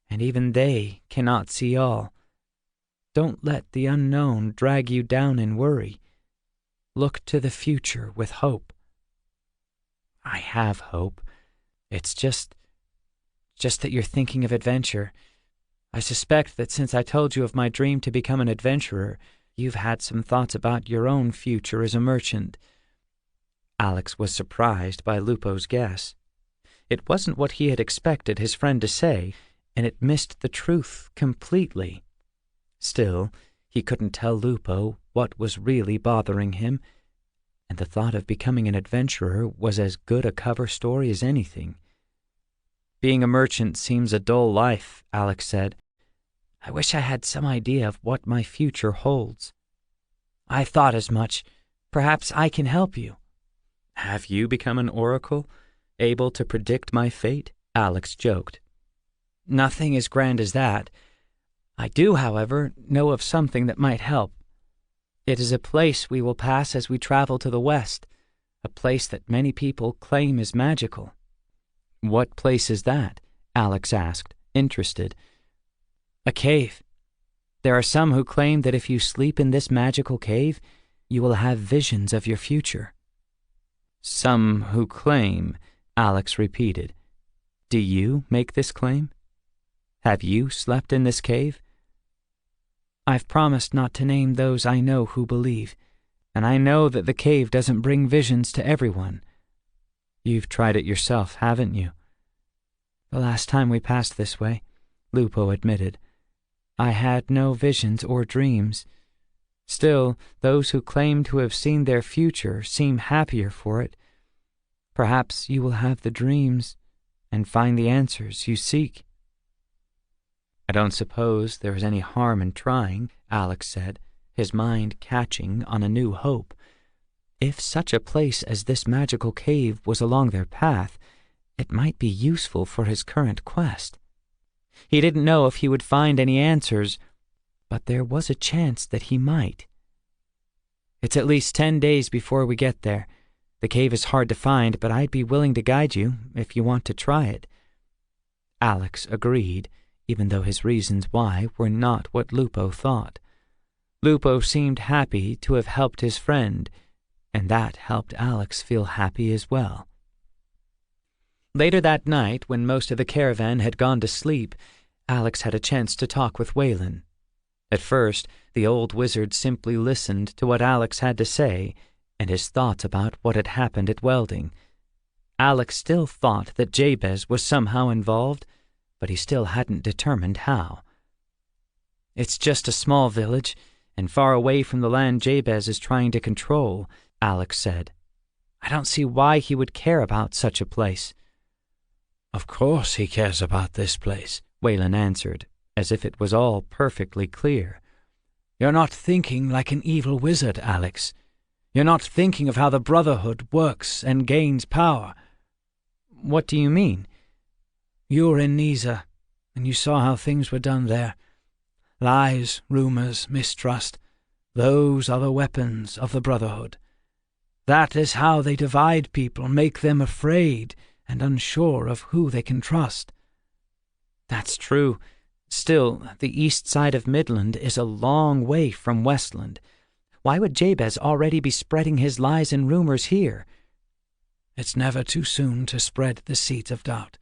and even they cannot see all. Don't let the unknown drag you down in worry. Look to the future with hope. I have hope. It's just that you're thinking of adventure. I suspect that since I told you of my dream to become an adventurer, you've had some thoughts about your own future as a merchant. Alex was surprised by Lupo's guess. It wasn't what he had expected his friend to say, and it missed the truth completely. Still, he couldn't tell Lupo what was really bothering him, and the thought of becoming an adventurer was as good a cover story as anything. Being a merchant seems a dull life, Alex said. I wish I had some idea of what my future holds. I thought as much. Perhaps I can help you. Have you become an oracle, able to predict my fate? Alex joked. Nothing as grand as that. I do, however, know of something that might help. It is a place we will pass as we travel to the west, a place that many people claim is magical. What place is that? Alex asked, interested. A cave. There are some who claim that if you sleep in this magical cave, you will have visions of your future. Some who claim, Alex repeated. Do you make this claim? Have you slept in this cave? I've promised not to name those I know who believe, and I know that the cave doesn't bring visions to everyone. You've tried it yourself, haven't you? The last time we passed this way, Lupo admitted, I had no visions or dreams. Still, those who claim to have seen their future seem happier for it. Perhaps you will have the dreams and find the answers you seek. I don't suppose there is any harm in trying, Alex said, his mind catching on a new hope. If such a place as this magical cave was along their path, it might be useful for his current quest. He didn't know if he would find any answers, but there was a chance that he might. It's at least 10 days before we get there. The cave is hard to find, but I'd be willing to guide you if you want to try it. Alex agreed, even though his reasons why were not what Lupo thought. Lupo seemed happy to have helped his friend, and that helped Alex feel happy as well. Later that night, when most of the caravan had gone to sleep, Alex had a chance to talk with Waylon. At first, the old wizard simply listened to what Alex had to say and his thoughts about what had happened at Welding. Alex still thought that Jabez was somehow involved, but he still hadn't determined how. It's just a small village, and far away from the land Jabez is trying to control, Alex said. I don't see why he would care about such a place. Of course he cares about this place, Waylon answered, as if it was all perfectly clear. You're not thinking like an evil wizard, Alex. You're not thinking of how the Brotherhood works and gains power. What do you mean? You were in Niza, and you saw how things were done there. Lies, rumors, mistrust, those are the weapons of the Brotherhood. That is how they divide people, make them afraid and unsure of who they can trust. That's true. Still, the east side of Midland is a long way from Westland. Why would Jabez already be spreading his lies and rumors here? It's never too soon to spread the seeds of doubt.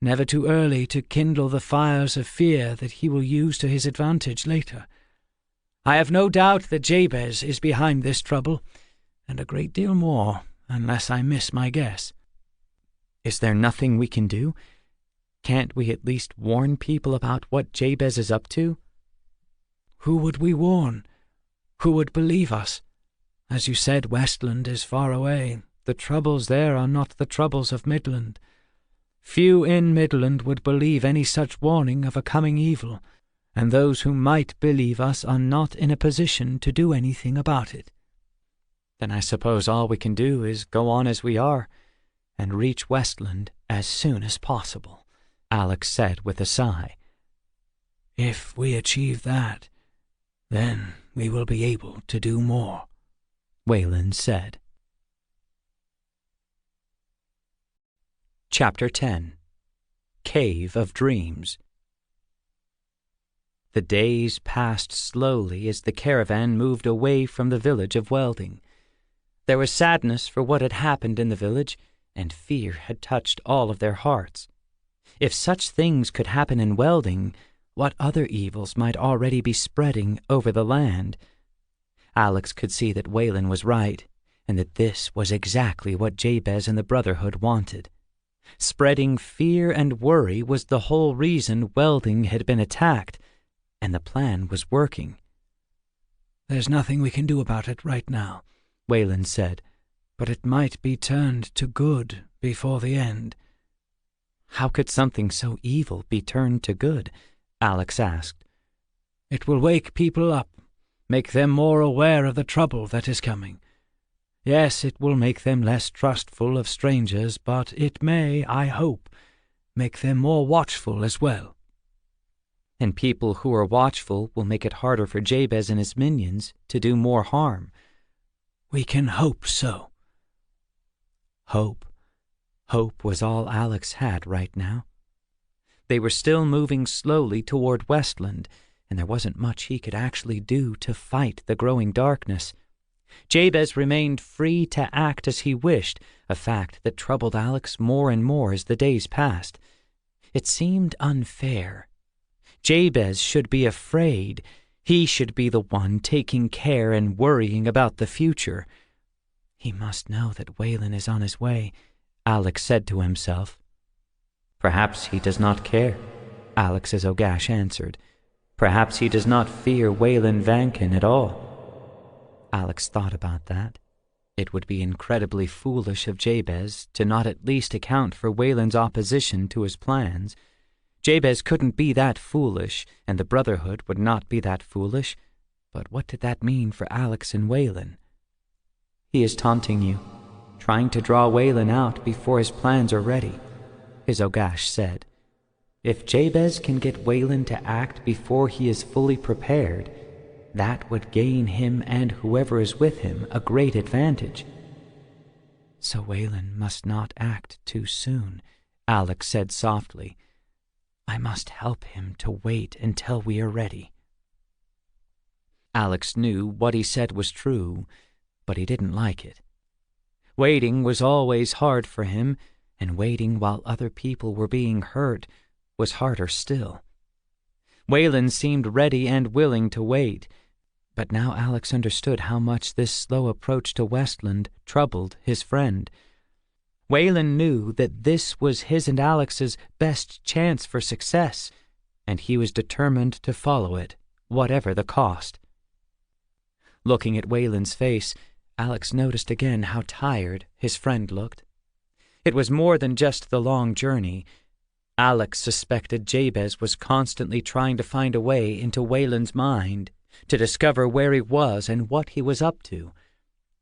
Never too early to kindle the fires of fear that he will use to his advantage later. I have no doubt that Jabez is behind this trouble, and a great deal more, unless I miss my guess. Is there nothing we can do? Can't we at least warn people about what Jabez is up to? Who would we warn? Who would believe us? As you said, Westland is far away. The troubles there are not the troubles of Midland. Few in Midland would believe any such warning of a coming evil. and those who might believe us are not in a position to do anything about it." "Then I suppose all we can do is go on as we are, and reach Westland as soon as possible," Alex said with a sigh. "If we achieve that, then we will be able to do more," Wayland said. Chapter 10. Cave of Dreams. The days passed slowly as the caravan moved away from the village of Welding. There was sadness for what had happened in the village, and fear had touched all of their hearts. If such things could happen in Welding, what other evils might already be spreading over the land? Alex could see that Wayland was right, and that this was exactly what Jabez and the Brotherhood wanted. Spreading fear and worry was the whole reason Welding had been attacked, and the plan was working. "There's nothing we can do about it right now," Wayland said, "but it might be turned to good before the end." "How could something so evil be turned to good?" Alex asked. "It will wake people up, make them more aware of the trouble that is coming. Yes, it will make them less trustful of strangers, but it may, I hope, make them more watchful as well." "And people who are watchful will make it harder for Jabez and his minions to do more harm." "We can hope so." Hope. Hope was all Alex had right now. They were still moving slowly toward Westland, and there wasn't much he could actually do to fight the growing darkness. Jabez remained free to act as he wished, a fact that troubled Alex more and more as the days passed. It seemed unfair. Jabez should be afraid. He should be the one taking care and worrying about the future. He must know that Wayland is on his way, Alex said to himself. "Perhaps he does not care," Alex's Ogash answered. "Perhaps he does not fear Wayland Vankin at all." Alex thought about that. It would be incredibly foolish of Jabez to not at least account for Wayland's opposition to his plans. Jabez couldn't be that foolish, and the Brotherhood would not be that foolish. But what did that mean for Alex and Wayland? "He is taunting you, trying to draw Wayland out before his plans are ready," his Ogash said. "If Jabez can get Wayland to act before he is fully prepared, that would gain him and whoever is with him a great advantage." "So Wayland must not act too soon," Alex said softly. "I must help him to wait until we are ready." Alex knew what he said was true, but he didn't like it. Waiting was always hard for him, and waiting while other people were being hurt was harder still. Wayland seemed ready and willing to wait, but now Alex understood how much this slow approach to Westland troubled his friend. Wayland knew that this was his and Alex's best chance for success, and he was determined to follow it, whatever the cost. Looking at Wayland's face, Alex noticed again how tired his friend looked. It was more than just the long journey. Alex suspected Jabez was constantly trying to find a way into Wayland's mind, to discover where he was and what he was up to.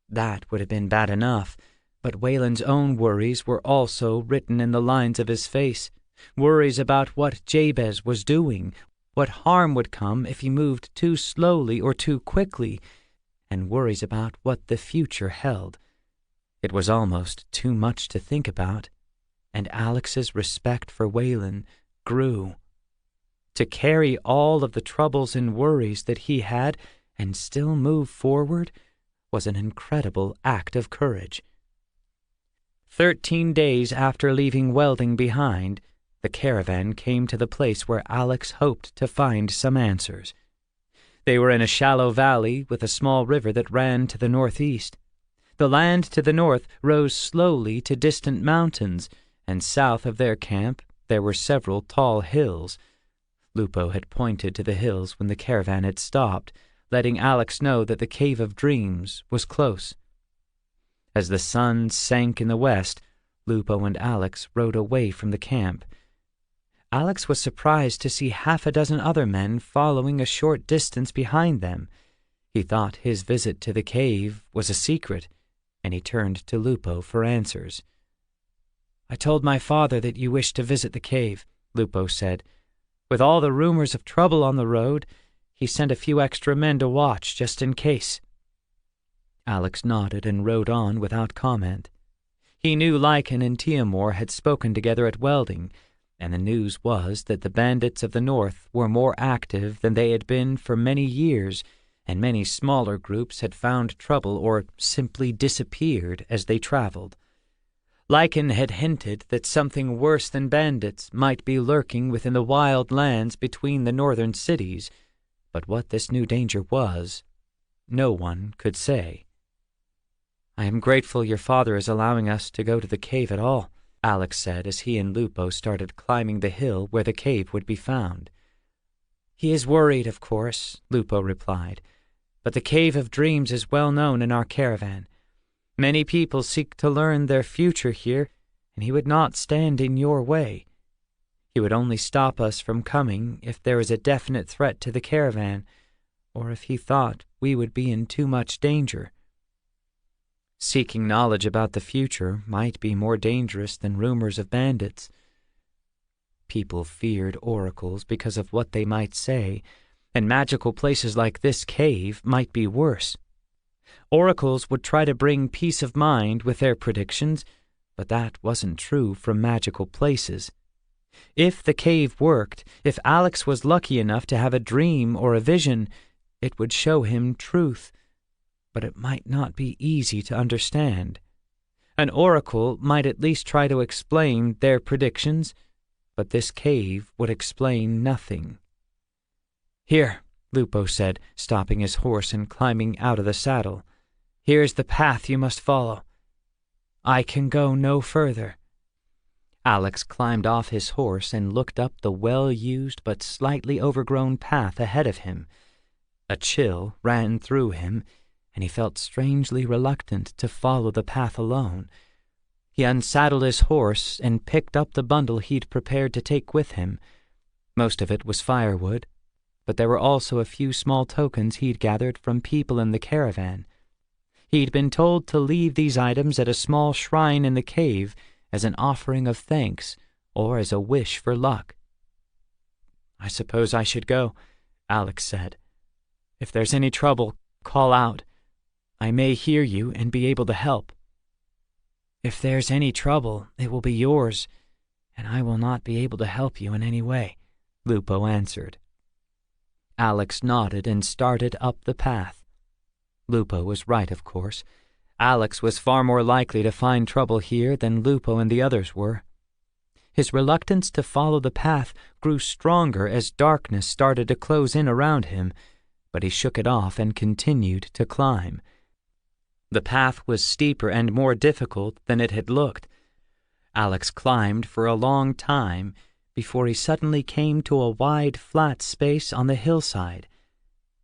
That would have been bad enough, but Wayland's own worries were also written in the lines of his face, worries about what Jabez was doing, what harm would come if he moved too slowly or too quickly, and worries about what the future held. It was almost too much to think about, and Alex's respect for Wayland grew. To carry all of the troubles and worries that he had and still move forward was an incredible act of courage. 13 days after leaving Welding behind, the caravan came to the place where Alex hoped to find some answers. They were in a shallow valley with a small river that ran to the northeast. The land to the north rose slowly to distant mountains, and south of their camp there were several tall hills. Lupo had pointed to the hills when the caravan had stopped, letting Alex know that the Cave of Dreams was close. As the sun sank in the west, Lupo and Alex rode away from the camp. Alex was surprised to see half a dozen other men following a short distance behind them. He thought his visit to the cave was a secret, and he turned to Lupo for answers. "I told my father that you wished to visit the cave," Lupo said. "With all the rumors of trouble on the road, he sent a few extra men to watch just in case." Alex nodded and rode on without comment. He knew Lycan and Tiamor had spoken together at Welding, and the news was that the bandits of the north were more active than they had been for many years, and many smaller groups had found trouble or simply disappeared as they traveled. Lycan had hinted that something worse than bandits might be lurking within the wild lands between the northern cities, but what this new danger was, no one could say. "I am grateful your father is allowing us to go to the cave at all," Alex said as he and Lupo started climbing the hill where the cave would be found. "He is worried, of course," Lupo replied, "but the Cave of Dreams is well known in our caravan. Many people seek to learn their future here, and he would not stand in your way. He would only stop us from coming if there is a definite threat to the caravan, or if he thought we would be in too much danger." Seeking knowledge about the future might be more dangerous than rumors of bandits. People feared oracles because of what they might say, and magical places like this cave might be worse. Oracles would try to bring peace of mind with their predictions, but that wasn't true from magical places. If the cave worked, if Alex was lucky enough to have a dream or a vision, it would show him truth, but it might not be easy to understand. An oracle might at least try to explain their predictions, but this cave would explain nothing. "Here," Lupo said, stopping his horse and climbing out of the saddle. "Here's the path you must follow. I can go no further." Alex climbed off his horse and looked up the well-used but slightly overgrown path ahead of him. A chill ran through him, and he felt strangely reluctant to follow the path alone. He unsaddled his horse and picked up the bundle he'd prepared to take with him. Most of it was firewood, but there were also a few small tokens he'd gathered from people in the caravan. He'd been told to leave these items at a small shrine in the cave as an offering of thanks or as a wish for luck. "I suppose I should go," Alex said. "If there's any trouble, call out. I may hear you and be able to help." "If there's any trouble, it will be yours, and I will not be able to help you in any way," Lupo answered. Alex nodded and started up the path. Lupo was right, of course. Alex was far more likely to find trouble here than Lupo and the others were. His reluctance to follow the path grew stronger as darkness started to close in around him, but he shook it off and continued to climb. The path was steeper and more difficult than it had looked. Alex climbed for a long time before he suddenly came to a wide, flat space on the hillside.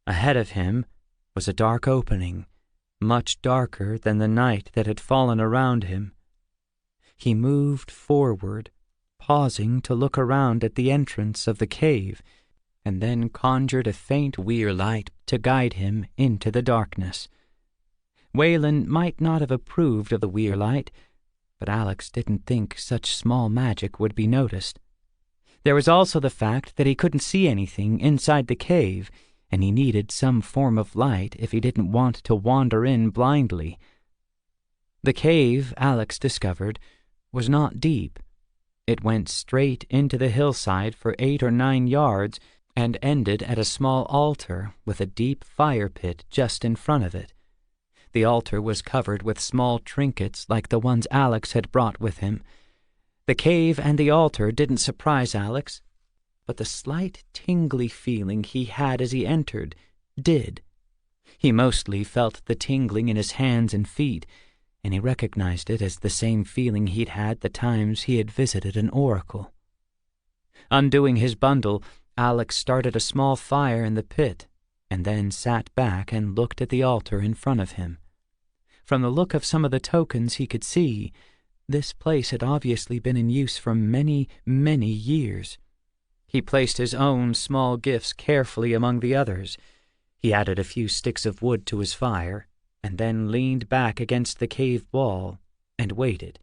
Ahead of him was a dark opening, much darker than the night that had fallen around him. He moved forward, pausing to look around at the entrance of the cave, and then conjured a faint weir light to guide him into the darkness. Wayland might not have approved of the weir light, but Alex didn't think such small magic would be noticed. There was also the fact that he couldn't see anything inside the cave, and he needed some form of light if he didn't want to wander in blindly. The cave, Alex discovered, was not deep. It went straight into the hillside for 8 or 9 yards and ended at a small altar with a deep fire pit just in front of it. The altar was covered with small trinkets like the ones Alex had brought with him. The cave and the altar didn't surprise Alex, but the slight tingly feeling he had as he entered did. He mostly felt the tingling in his hands and feet, and he recognized it as the same feeling he'd had the times he had visited an oracle. Undoing his bundle, Alex started a small fire in the pit, and then sat back and looked at the altar in front of him. From the look of some of the tokens he could see, this place had obviously been in use for many, many years. He placed his own small gifts carefully among the others. He added a few sticks of wood to his fire, and then leaned back against the cave wall and waited.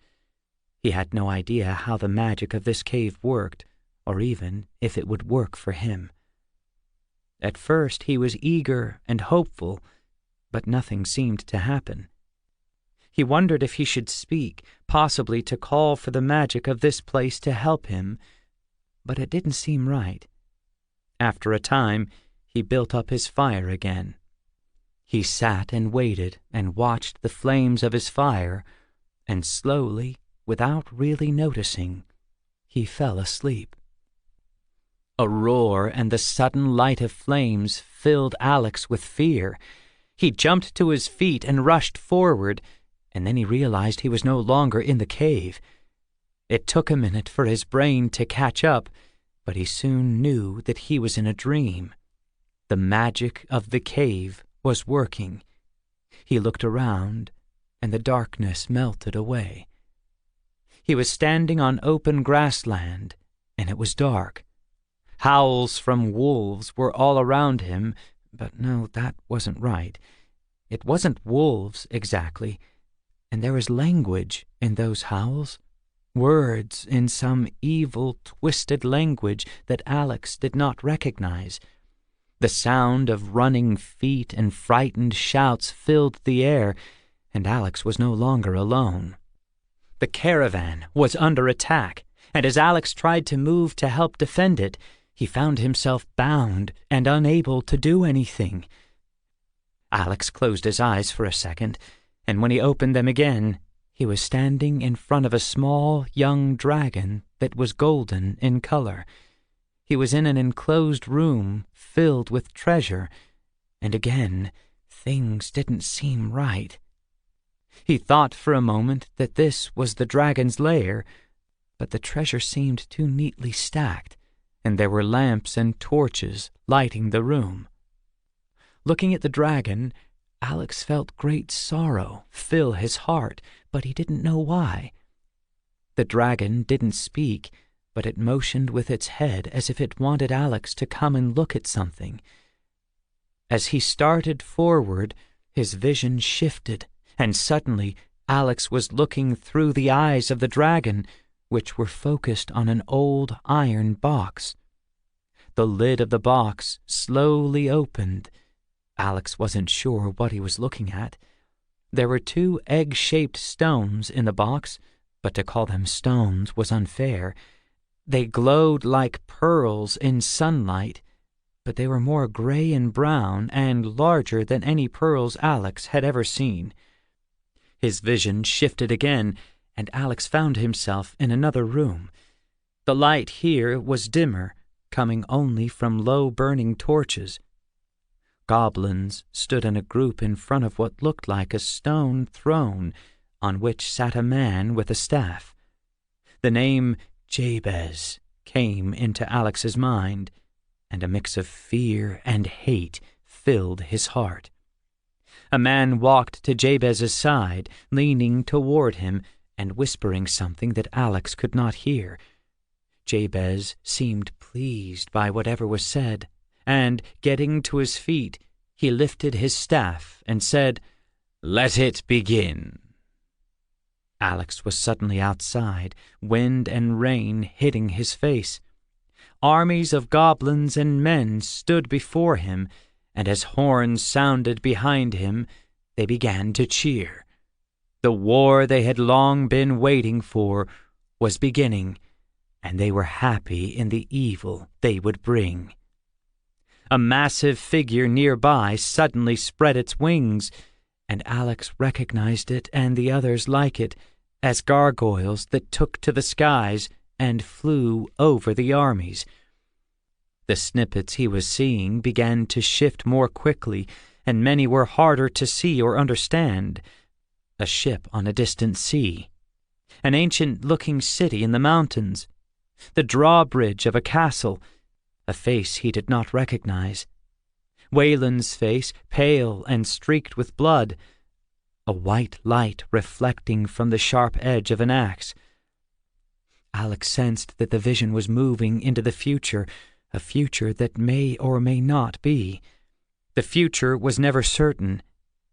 He had no idea how the magic of this cave worked, or even if it would work for him. At first he was eager and hopeful, but nothing seemed to happen. He wondered if he should speak, possibly to call for the magic of this place to help him, but it didn't seem right. After a time, he built up his fire again. He sat and waited and watched the flames of his fire, and slowly, without really noticing, he fell asleep. A roar and the sudden light of flames filled Alex with fear. He jumped to his feet and rushed forward, and then he realized he was no longer in the cave. It took a minute for his brain to catch up, but he soon knew that he was in a dream. The magic of the cave was working. He looked around, and the darkness melted away. He was standing on open grassland, and it was dark. Howls from wolves were all around him, but no, that wasn't right. It wasn't wolves, exactly, and there was language in those howls. Words in some evil, twisted language that Alex did not recognize. The sound of running feet and frightened shouts filled the air, and Alex was no longer alone. The caravan was under attack, and as Alex tried to move to help defend it, he found himself bound and unable to do anything. Alex closed his eyes for a second, and when he opened them again, he was standing in front of a small young dragon that was golden in color. He was in an enclosed room filled with treasure, and again, things didn't seem right. He thought for a moment that this was the dragon's lair, but the treasure seemed too neatly stacked, and there were lamps and torches lighting the room. Looking at the dragon, Alex felt great sorrow fill his heart, but he didn't know why. The dragon didn't speak, but it motioned with its head as if it wanted Alex to come and look at something. As he started forward, his vision shifted, and suddenly Alex was looking through the eyes of the dragon, which were focused on an old iron box. The lid of the box slowly opened. Alex wasn't sure what he was looking at. There were 2 egg-shaped stones in the box, but to call them stones was unfair. They glowed like pearls in sunlight, but they were more gray and brown and larger than any pearls Alex had ever seen. His vision shifted again, and Alex found himself in another room. The light here was dimmer, coming only from low-burning torches. Goblins stood in a group in front of what looked like a stone throne on which sat a man with a staff. The name Jabez came into Alex's mind, and a mix of fear and hate filled his heart. A man walked to Jabez's side, leaning toward him and whispering something that Alex could not hear. Jabez seemed pleased by whatever was said, and, getting to his feet, he lifted his staff and said, "Let it begin." Alex was suddenly outside, wind and rain hitting his face. Armies of goblins and men stood before him, and as horns sounded behind him, they began to cheer. The war they had long been waiting for was beginning, and they were happy in the evil they would bring. A massive figure nearby suddenly spread its wings, and Alex recognized it and the others like it as gargoyles that took to the skies and flew over the armies. The snippets he was seeing began to shift more quickly, and many were harder to see or understand. A ship on a distant sea, an ancient-looking city in the mountains, the drawbridge of a castle, a face he did not recognize, Wayland's face pale and streaked with blood, a white light reflecting from the sharp edge of an axe. Alex sensed that the vision was moving into the future, a future that may or may not be. The future was never certain,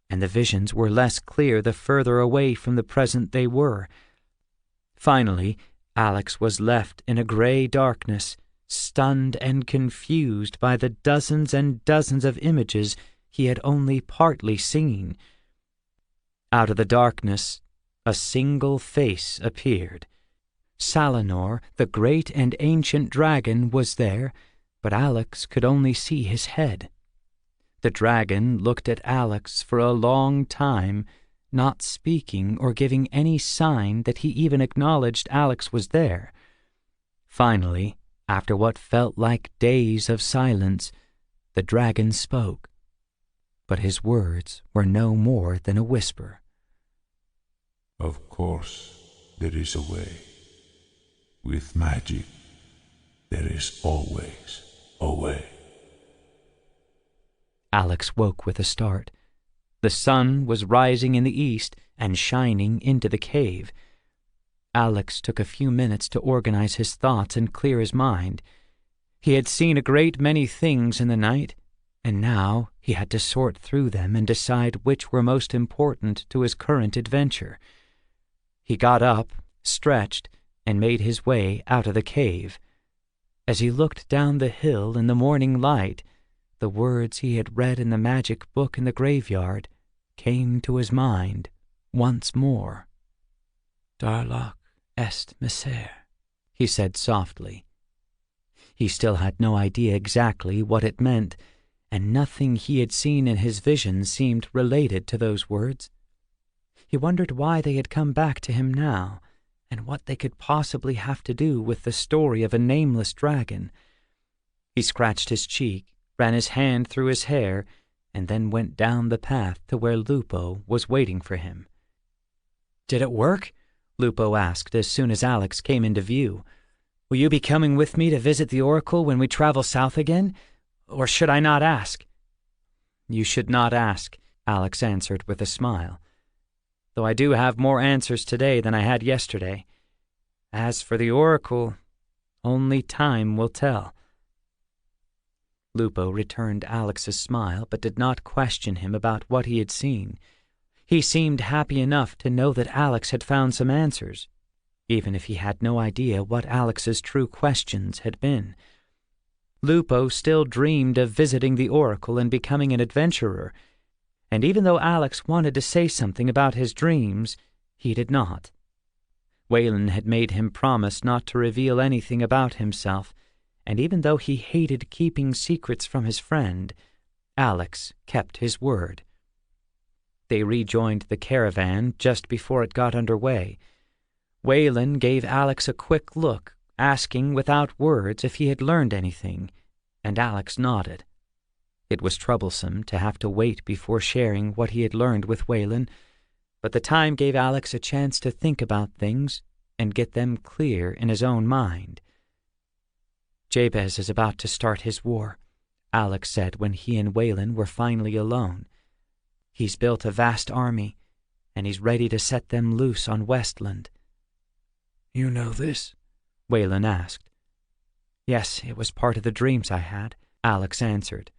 and the visions were less clear the further away from the present they were. Finally, Alex was left in a gray darkness, stunned and confused by the dozens and dozens of images he had only partly seen. Out of the darkness, a single face appeared. Salanor, the great and ancient dragon, was there, but Alex could only see his head. The dragon looked at Alex for a long time, not speaking or giving any sign that he even acknowledged Alex was there. Finally, after what felt like days of silence, the dragon spoke, but his words were no more than a whisper. Of course, there is a way. With magic, there is always a way. Alex woke with a start. The sun was rising in the east and shining into the cave. Alex took a few minutes to organize his thoughts and clear his mind. He had seen a great many things in the night, and now he had to sort through them and decide which were most important to his current adventure. He got up, stretched, and made his way out of the cave. As he looked down the hill in the morning light, the words he had read in the magic book in the graveyard came to his mind once more. "Darlock est miser," he said softly. He still had no idea exactly what it meant, and nothing he had seen in his vision seemed related to those words. He wondered why they had come back to him now, and what they could possibly have to do with the story of a nameless dragon. He scratched his cheek, ran his hand through his hair, and then went down the path to where Lupo was waiting for him. "Did it work?" Lupo asked as soon as Alex came into view. "Will you be coming with me to visit the Oracle when we travel south again? Or should I not ask?" "You should not ask," Alex answered with a smile. "Though I do have more answers today than I had yesterday. As for the Oracle, only time will tell." Lupo returned Alex's smile, but did not question him about what he had seen. He seemed happy enough to know that Alex had found some answers, even if he had no idea what Alex's true questions had been. Lupo still dreamed of visiting the Oracle and becoming an adventurer, and even though Alex wanted to say something about his dreams, he did not. Waylon had made him promise not to reveal anything about himself, and even though he hated keeping secrets from his friend, Alex kept his word. They rejoined the caravan just before it got under way. Waylon gave Alex a quick look, asking without words if he had learned anything, and Alex nodded. It was troublesome to have to wait before sharing what he had learned with Waylon, but the time gave Alex a chance to think about things and get them clear in his own mind. "Jabez is about to start his war," Alex said when he and Waylon were finally alone. "He's built a vast army, and he's ready to set them loose on Westland." "You know this?" Waylon asked. "Yes, it was part of the dreams I had," Alex answered.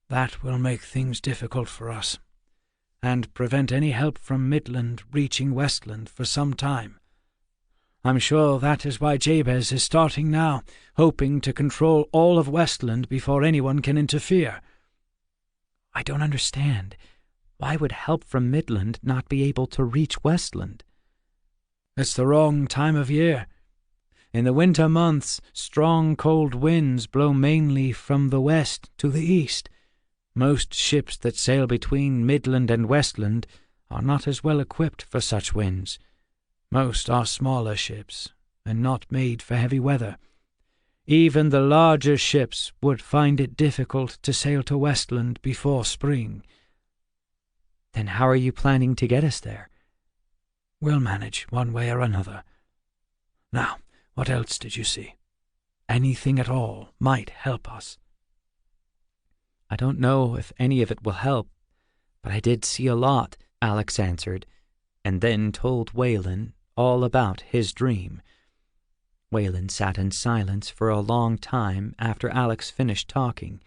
"That will make things difficult for us, and prevent any help from Midland reaching Westland for some time. I'm sure that is why Jabez is starting now, hoping to control all of Westland before anyone can interfere." "I don't understand. Why would help from Midland not be able to reach Westland?" "It's the wrong time of year. In the winter months, strong cold winds blow mainly from the west to the east. Most ships that sail between Midland and Westland are not as well equipped for such winds. Most are smaller ships, and not made for heavy weather. Even the larger ships would find it difficult to sail to Westland before spring." "Then how are you planning to get us there?" "We'll manage one way or another. Now, what else did you see? Anything at all might help us." "I don't know if any of it will help, but I did see a lot," Alex answered, and then told Waylon all about his dream. Wayland sat in silence for a long time after Alex finished talking.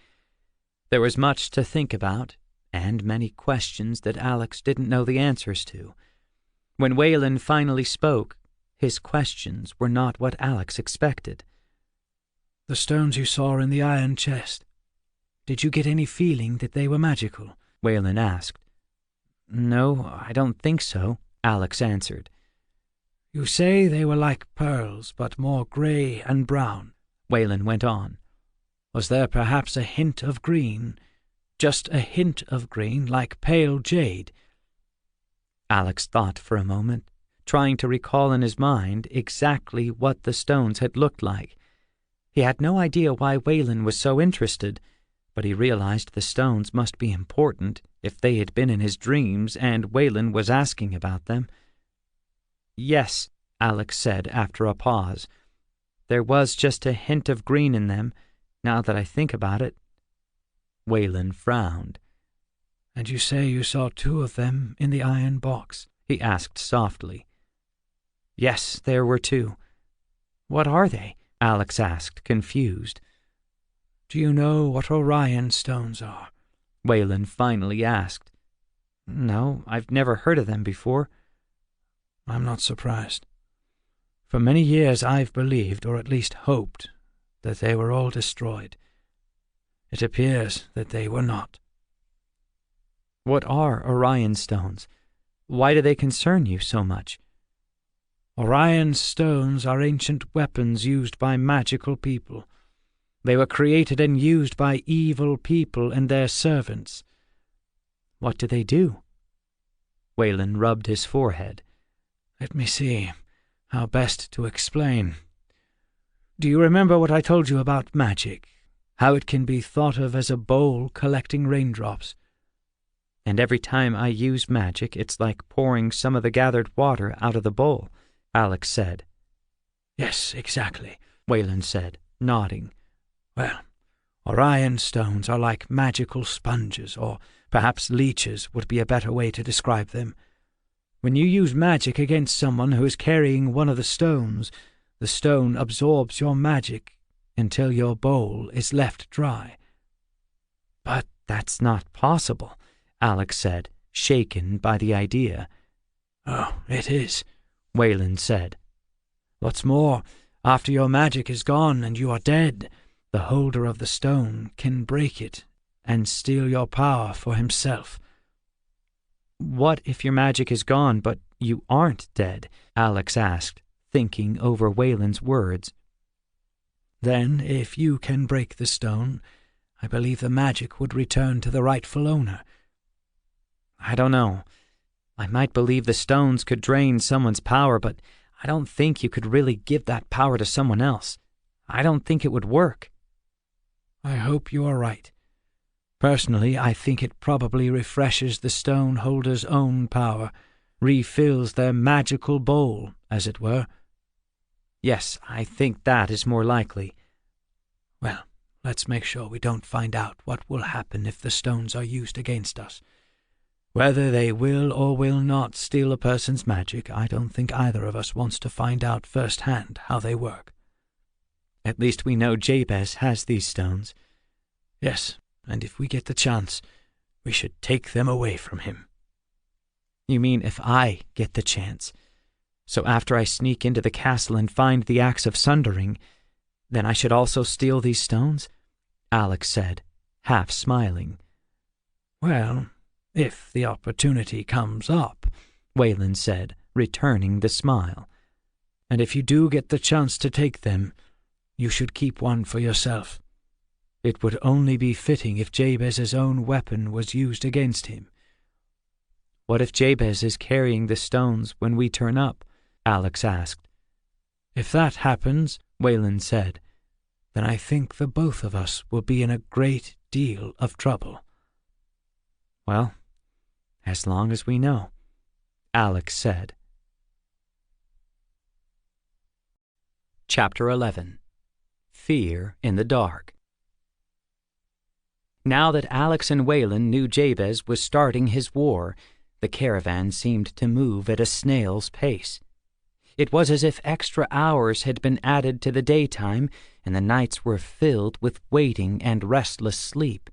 There was much to think about, and many questions that Alex didn't know the answers to. When Wayland finally spoke, his questions were not what Alex expected. "The stones you saw in the iron chest, did you get any feeling that they were magical?" Wayland asked. "No, I don't think so," Alex answered. "You say they were like pearls, but more grey and brown," Wayland went on. "Was there perhaps a hint of green? Just a hint of green, like pale jade?" Alex thought for a moment, trying to recall in his mind exactly what the stones had looked like. He had no idea why Wayland was so interested, but he realized the stones must be important if they had been in his dreams and Wayland was asking about them. "Yes," Alex said after a pause. "There was just a hint of green in them, now that I think about it." Wayland frowned. "And you say you saw 2 of them in the iron box?" he asked softly. "Yes, there were 2. What are they?" Alex asked, confused. "Do you know what Orion stones are?" Wayland finally asked. "No, I've never heard of them before." "I'm not surprised. For many years I've believed, or at least hoped, that they were all destroyed. It appears that they were not." "What are Orion stones? Why do they concern you so much?" "Orion stones are ancient weapons used by magical people. They were created and used by evil people and their servants." "What do they do?" Wayland rubbed his forehead. "Let me see how best to explain. Do you remember what I told you about magic? How it can be thought of as a bowl collecting raindrops?" "And every time I use magic, it's like pouring some of the gathered water out of the bowl," Alex said. "Yes, exactly," Wayland said, nodding. "Well, Orion stones are like magical sponges, or perhaps leeches would be a better way to describe them. When you use magic against someone who is carrying one of the stones, the stone absorbs your magic until your bowl is left dry." "But that's not possible," Alex said, shaken by the idea. "Oh, it is," Wayland said. "What's more, after your magic is gone and you are dead, the holder of the stone can break it and steal your power for himself." "What if your magic is gone, but you aren't dead?" Alex asked, thinking over Wayland's words. "Then, if you can break the stone, I believe the magic would return to the rightful owner." "I don't know. I might believe the stones could drain someone's power, but I don't think you could really give that power to someone else. I don't think it would work." "I hope you are right. Personally, I think it probably refreshes the stone holder's own power, refills their magical bowl, as it were." "Yes, I think that is more likely." "Well, let's make sure we don't find out what will happen if the stones are used against us. Whether they will or will not steal a person's magic, I don't think either of us wants to find out firsthand how they work." "At least we know Jabez has these stones." "Yes, and if we get the chance, we should take them away from him." "You mean if I get the chance? So after I sneak into the castle and find the Axe of Sundering, then I should also steal these stones?" Alex said, half smiling. "Well, if the opportunity comes up," Wayland said, returning the smile. "And if you do get the chance to take them, you should keep one for yourself. It would only be fitting if Jabez's own weapon was used against him." "What if Jabez is carrying the stones when we turn up?" Alex asked. "If that happens," Wayland said, "then I think the both of us will be in a great deal of trouble." "Well, as long as we know," Alex said. Chapter 11. Fear in the Dark. Now that Alex and Wayland knew Jabez was starting his war, the caravan seemed to move at a snail's pace. It was as if extra hours had been added to the daytime, and the nights were filled with waiting and restless sleep.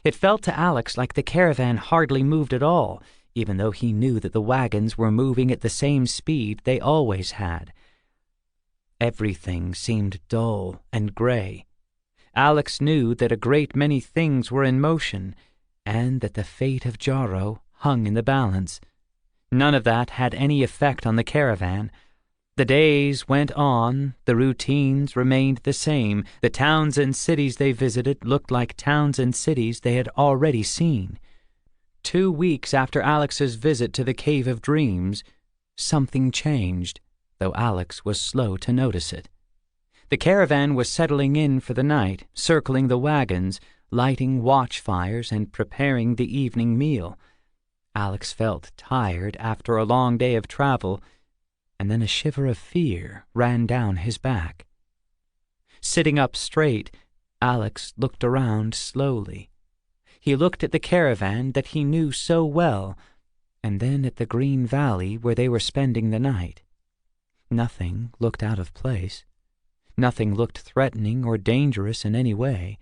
It felt to Alex like the caravan hardly moved at all, even though he knew that the wagons were moving at the same speed they always had. Everything seemed dull and gray. Alex knew that a great many things were in motion, and that the fate of Jarro hung in the balance. None of that had any effect on the caravan. The days went on, the routines remained the same, the towns and cities they visited looked like towns and cities they had already seen. 2 weeks after Alex's visit to the Cave of Dreams, something changed, though Alex was slow to notice it. The caravan was settling in for the night, circling the wagons, lighting watchfires and preparing the evening meal. Alex felt tired after a long day of travel, and then a shiver of fear ran down his back. Sitting up straight, Alex looked around slowly. He looked at the caravan that he knew so well, and then at the green valley where they were spending the night. Nothing looked out of place. Nothing looked threatening or dangerous in any way.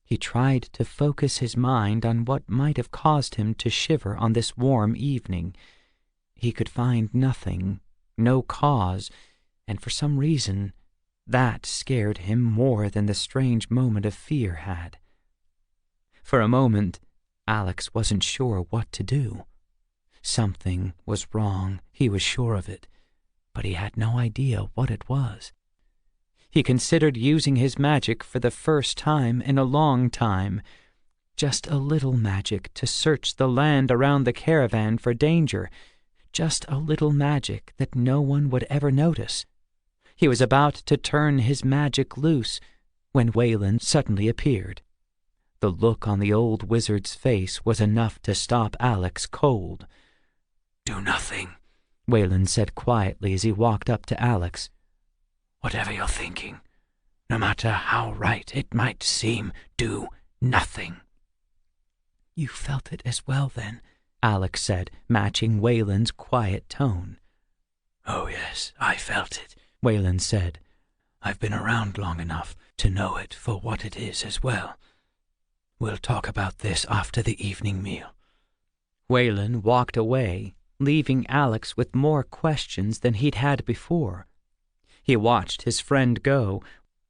He tried to focus his mind on what might have caused him to shiver on this warm evening. He could find nothing, no cause, and for some reason that scared him more than the strange moment of fear had. For a moment, Alex wasn't sure what to do. Something was wrong, he was sure of it, but he had no idea what it was. He considered using his magic for the first time in a long time. Just a little magic to search the land around the caravan for danger. Just a little magic that no one would ever notice. He was about to turn his magic loose when Waylon suddenly appeared. The look on the old wizard's face was enough to stop Alex cold. "Do nothing," Waylon said quietly as he walked up to Alex. "Whatever you're thinking, no matter how right it might seem, do nothing." "You felt it as well, then," Alex said, matching Waylon's quiet tone. "Oh, yes, I felt it," Waylon said. "I've been around long enough to know it for what it is as well. We'll talk about this after the evening meal." Waylon walked away, leaving Alex with more questions than he'd had before. He watched his friend go,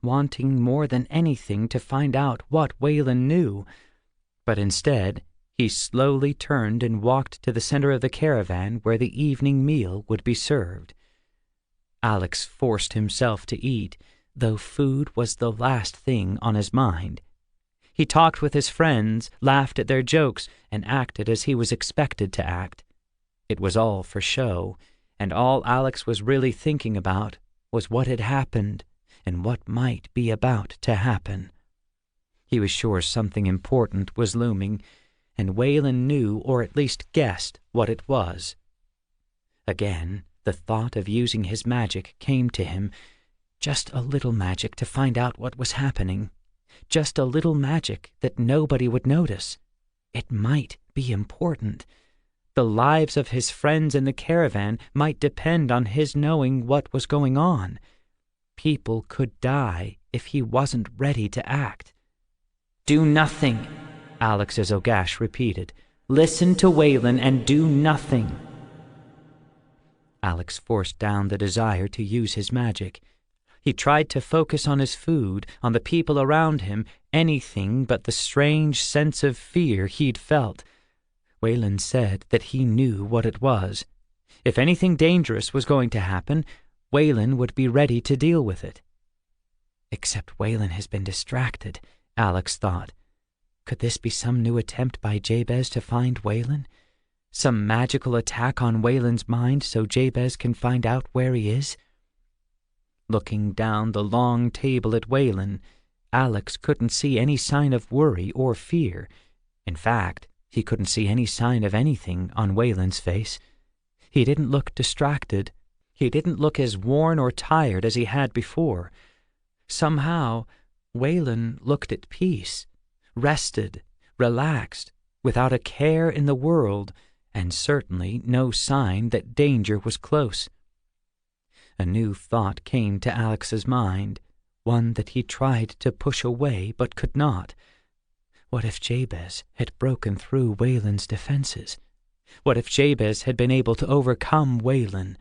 wanting more than anything to find out what Waylon knew, but instead he slowly turned and walked to the center of the caravan where the evening meal would be served. Alex forced himself to eat, though food was the last thing on his mind. He talked with his friends, laughed at their jokes, and acted as he was expected to act. It was all for show, and all Alex was really thinking about was what had happened and what might be about to happen. He was sure something important was looming, and Waylon knew, or at least guessed, what it was. Again, the thought of using his magic came to him. Just a little magic to find out what was happening. Just a little magic that nobody would notice. It might be important. The lives of his friends in the caravan might depend on his knowing what was going on. People could die if he wasn't ready to act. "Do nothing," Alex's Ogash repeated. "Listen to Waylon and do nothing." Alex forced down the desire to use his magic. He tried to focus on his food, on the people around him, anything but the strange sense of fear he'd felt. Waylon said that he knew what it was. If anything dangerous was going to happen, Waylon would be ready to deal with it. Except Waylon has been distracted, Alex thought. Could this be some new attempt by Jabez to find Waylon? Some magical attack on Waylon's mind so Jabez can find out where he is? Looking down the long table at Waylon, Alex couldn't see any sign of worry or fear. In fact, he couldn't see any sign of anything on Waylon's face. He didn't look distracted. He didn't look as worn or tired as he had before. Somehow, Waylon looked at peace, rested, relaxed, without a care in the world, and certainly no sign that danger was close. A new thought came to Alex's mind, one that he tried to push away but could not. What if Jabez had broken through Wayland's defenses? What if Jabez had been able to overcome Wayland?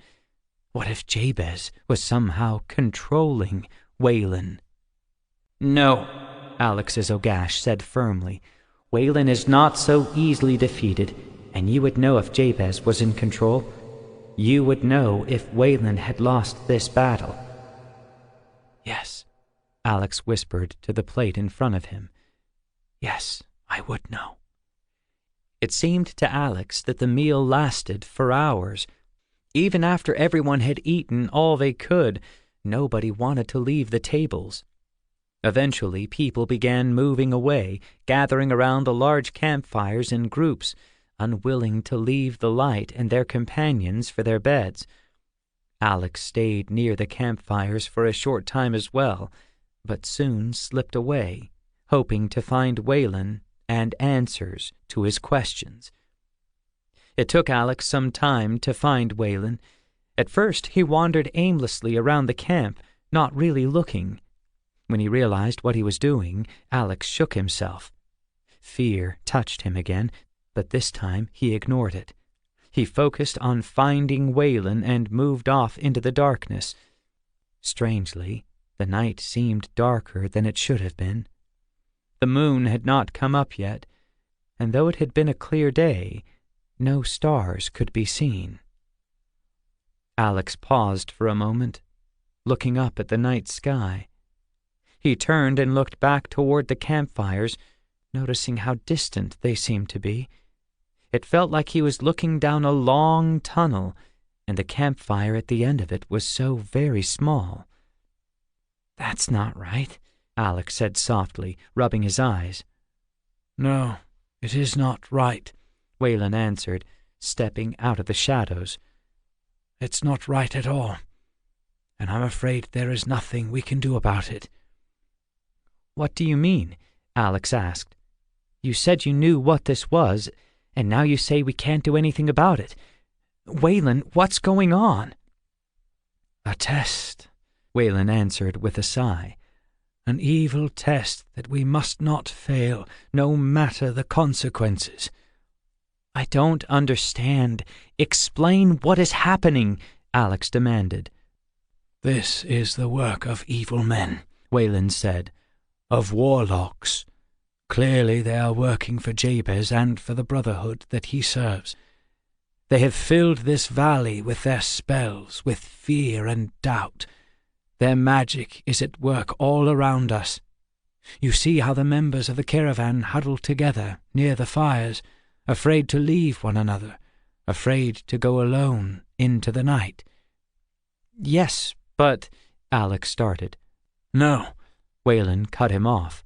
What if Jabez was somehow controlling Wayland? No, Alex's Ogash said firmly. Wayland is not so easily defeated, and you would know if Jabez was in control. You would know if Wayland had lost this battle. Yes, Alex whispered to the plate in front of him. Yes, I would know. It seemed to Alex that the meal lasted for hours. Even after everyone had eaten all they could, nobody wanted to leave the tables. Eventually, people began moving away, gathering around the large campfires in groups, unwilling to leave the light and their companions for their beds. Alex stayed near the campfires for a short time as well, but soon slipped away, hoping to find Wayland and answers to his questions. It took Alex some time to find Wayland. At first, he wandered aimlessly around the camp, not really looking. When he realized what he was doing, Alex shook himself. Fear touched him again, but this time he ignored it. He focused on finding Wayland and moved off into the darkness. Strangely, the night seemed darker than it should have been. The moon had not come up yet, and though it had been a clear day, no stars could be seen. Alex paused for a moment, looking up at the night sky. He turned and looked back toward the campfires, noticing how distant they seemed to be. It felt like he was looking down a long tunnel, and the campfire at the end of it was so very small. "That's not right," Alex said softly, rubbing his eyes. "No, it is not right," Wayland answered, stepping out of the shadows. "It's not right at all, and I'm afraid there is nothing we can do about it." "What do you mean?" Alex asked. "You said you knew what this was, and now you say we can't do anything about it. Wayland, what's going on?" "A test," Wayland answered with a sigh. "An evil test that we must not fail, no matter the consequences." "I don't understand. Explain what is happening," Alex demanded. "This is the work of evil men," Wayland said. "Of warlocks. Clearly they are working for Jabez and for the Brotherhood that he serves. They have filled this valley with their spells, with fear and doubt. Their magic is at work all around us. You see how the members of the caravan huddle together near the fires, afraid to leave one another, afraid to go alone into the night." "Yes, but—" Alex started. "No," Wayland cut him off.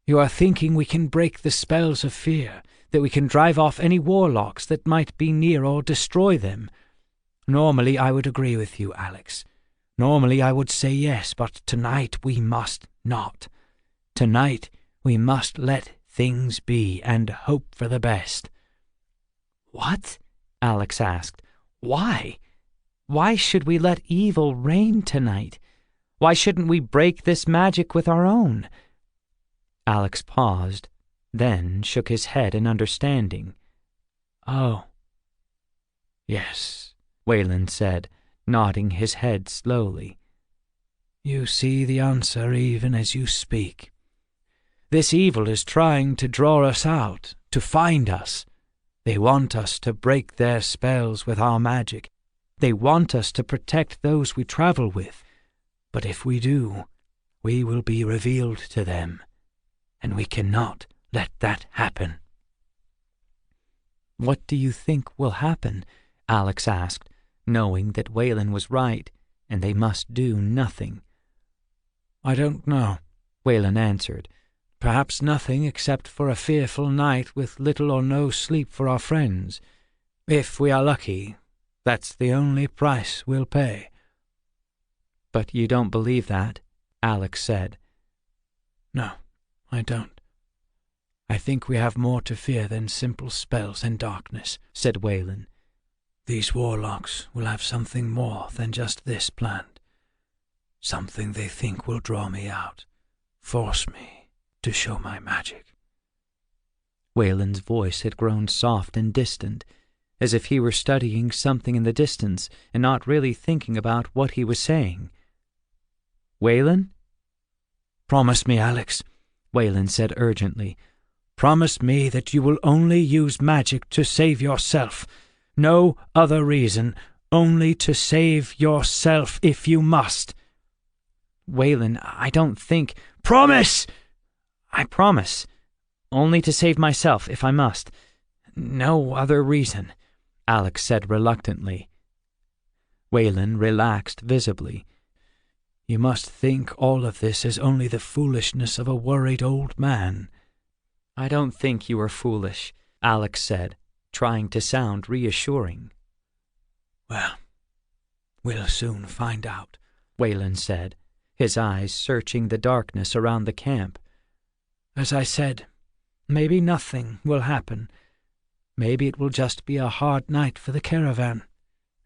"You are thinking we can break the spells of fear, that we can drive off any warlocks that might be near or destroy them. Normally I would agree with you, Alex. Normally I would say yes, but tonight we must not. Tonight we must let things be and hope for the best." "What?" Alex asked. "Why? Why should we let evil reign tonight? Why shouldn't we break this magic with our own?" Alex paused, then shook his head in understanding. "Oh, yes," Wayland said, nodding his head slowly. "You see the answer even as you speak. This evil is trying to draw us out, to find us. They want us to break their spells with our magic. They want us to protect those we travel with. But if we do, we will be revealed to them, and we cannot let that happen." "What do you think will happen?" Alex asked, knowing that Wayland was right, and they must do nothing. "I don't know," Wayland answered. "Perhaps nothing except for a fearful night with little or no sleep for our friends. If we are lucky, that's the only price we'll pay." "But you don't believe that?" Alex said. "No, I don't. I think we have more to fear than simple spells and darkness," said Wayland. These warlocks will have something more than just this planned. Something they think will draw me out, force me to show my magic." Wayland's voice had grown soft and distant, as if he were studying something in the distance and not really thinking about what he was saying. "Wayland?" "Promise me, Alex," Wayland said urgently. "Promise me that you will only use magic to save yourself. No other reason, only to save yourself if you must." "Wayland, I don't think—" "Promise!" "I promise. Only to save myself if I must. No other reason," Alex said reluctantly. Wayland relaxed visibly. "You must think all of this is only the foolishness of a worried old man." "I don't think you are foolish," Alex said, trying to sound reassuring. "Well, we'll soon find out," Wayland said, his eyes searching the darkness around the camp. "As I said, maybe nothing will happen. Maybe it will just be a hard night for the caravan,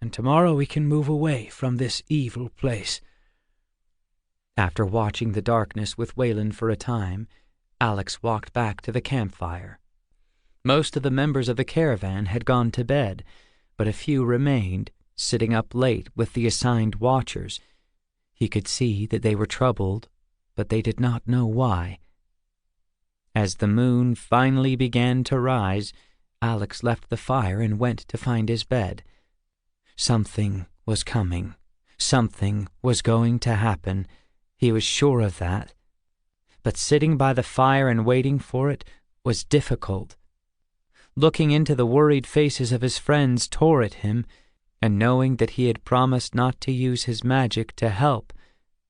and tomorrow we can move away from this evil place." After watching the darkness with Wayland for a time, Alex walked back to the campfire. Most of the members of the caravan had gone to bed, but a few remained, sitting up late with the assigned watchers. He could see that they were troubled, but they did not know why. As the moon finally began to rise, Alex left the fire and went to find his bed. Something was coming. Something was going to happen. He was sure of that. But sitting by the fire and waiting for it was difficult. Looking into the worried faces of his friends tore at him, and knowing that he had promised not to use his magic to help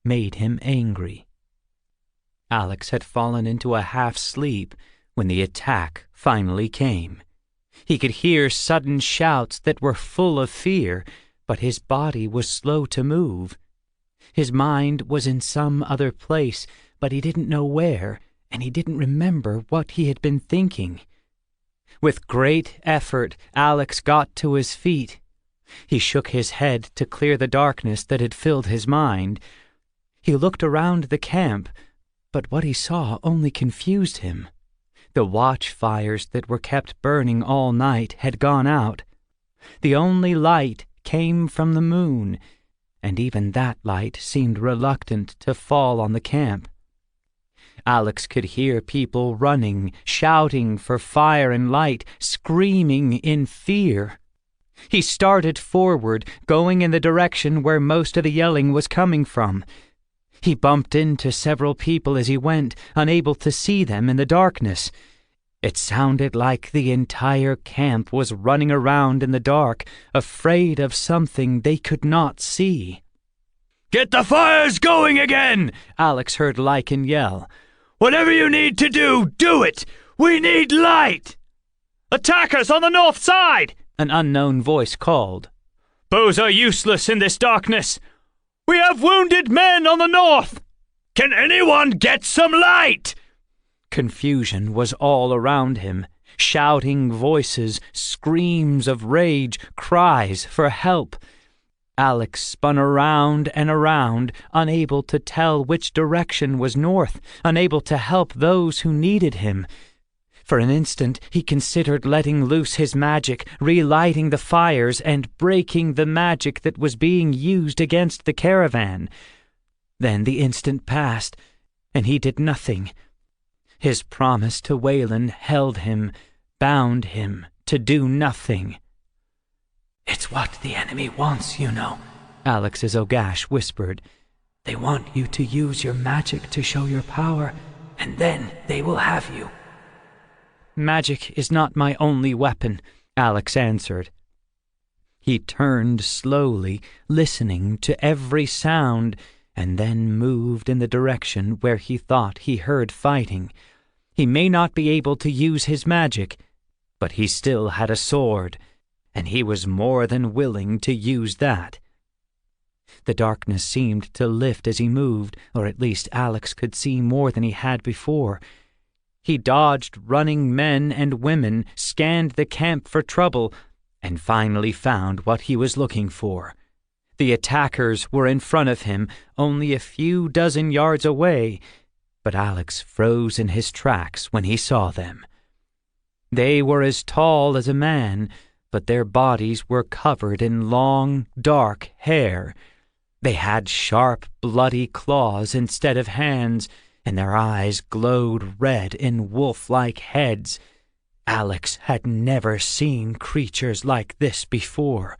made him angry. Alex had fallen into a half-sleep when the attack finally came. He could hear sudden shouts that were full of fear, but his body was slow to move. His mind was in some other place, but he didn't know where, and he didn't remember what he had been thinking. With great effort, Alex got to his feet. He shook his head to clear the darkness that had filled his mind. He looked around the camp, but what he saw only confused him. The watch fires that were kept burning all night had gone out. The only light came from the moon, and even that light seemed reluctant to fall on the camp. Alex could hear people running, shouting for fire and light, screaming in fear. He started forward, going in the direction where most of the yelling was coming from. He bumped into several people as he went, unable to see them in the darkness. It sounded like the entire camp was running around in the dark, afraid of something they could not see. "Get the fires going again!" Alex heard Lycan yell. "Whatever you need to do it! We need light!" "Attackers on the north side!" an unknown voice called. "Bows are useless in this darkness. We have wounded men on the north. Can anyone get some light?" Confusion was all around him. Shouting voices, screams of rage, cries for help. Alex spun around and around, unable to tell which direction was north, unable to help those who needed him. For an instant he considered letting loose his magic, relighting the fires and breaking the magic that was being used against the caravan. Then the instant passed, and he did nothing. His promise to Wayland held him, bound him to do nothing. "It's what the enemy wants, you know," Alex's Ogash whispered. "They want you to use your magic to show your power, and then they will have you." "Magic is not my only weapon," Alex answered. He turned slowly, listening to every sound, and then moved in the direction where he thought he heard fighting. He may not be able to use his magic, but he still had a sword, and he was more than willing to use that. The darkness seemed to lift as he moved, or at least Alex could see more than he had before. He dodged running men and women, scanned the camp for trouble, and finally found what he was looking for. The attackers were in front of him, only a few dozen yards away, but Alex froze in his tracks when he saw them. They were as tall as a man, but their bodies were covered in long, dark hair. They had sharp, bloody claws instead of hands, and their eyes glowed red in wolf-like heads. Alex had never seen creatures like this before.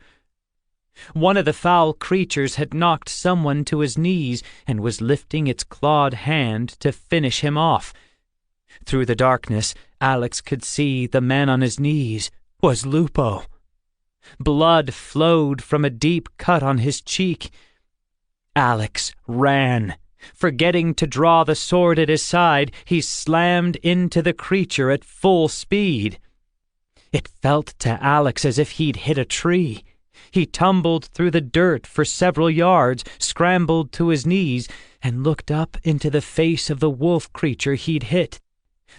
One of the foul creatures had knocked someone to his knees and was lifting its clawed hand to finish him off. Through the darkness, Alex could see the man on his knees was Lupo. Blood flowed from a deep cut on his cheek. Alex ran. Forgetting to draw the sword at his side, he slammed into the creature at full speed. It felt to Alex as if he'd hit a tree. He tumbled through the dirt for several yards, scrambled to his knees, and looked up into the face of the wolf creature he'd hit.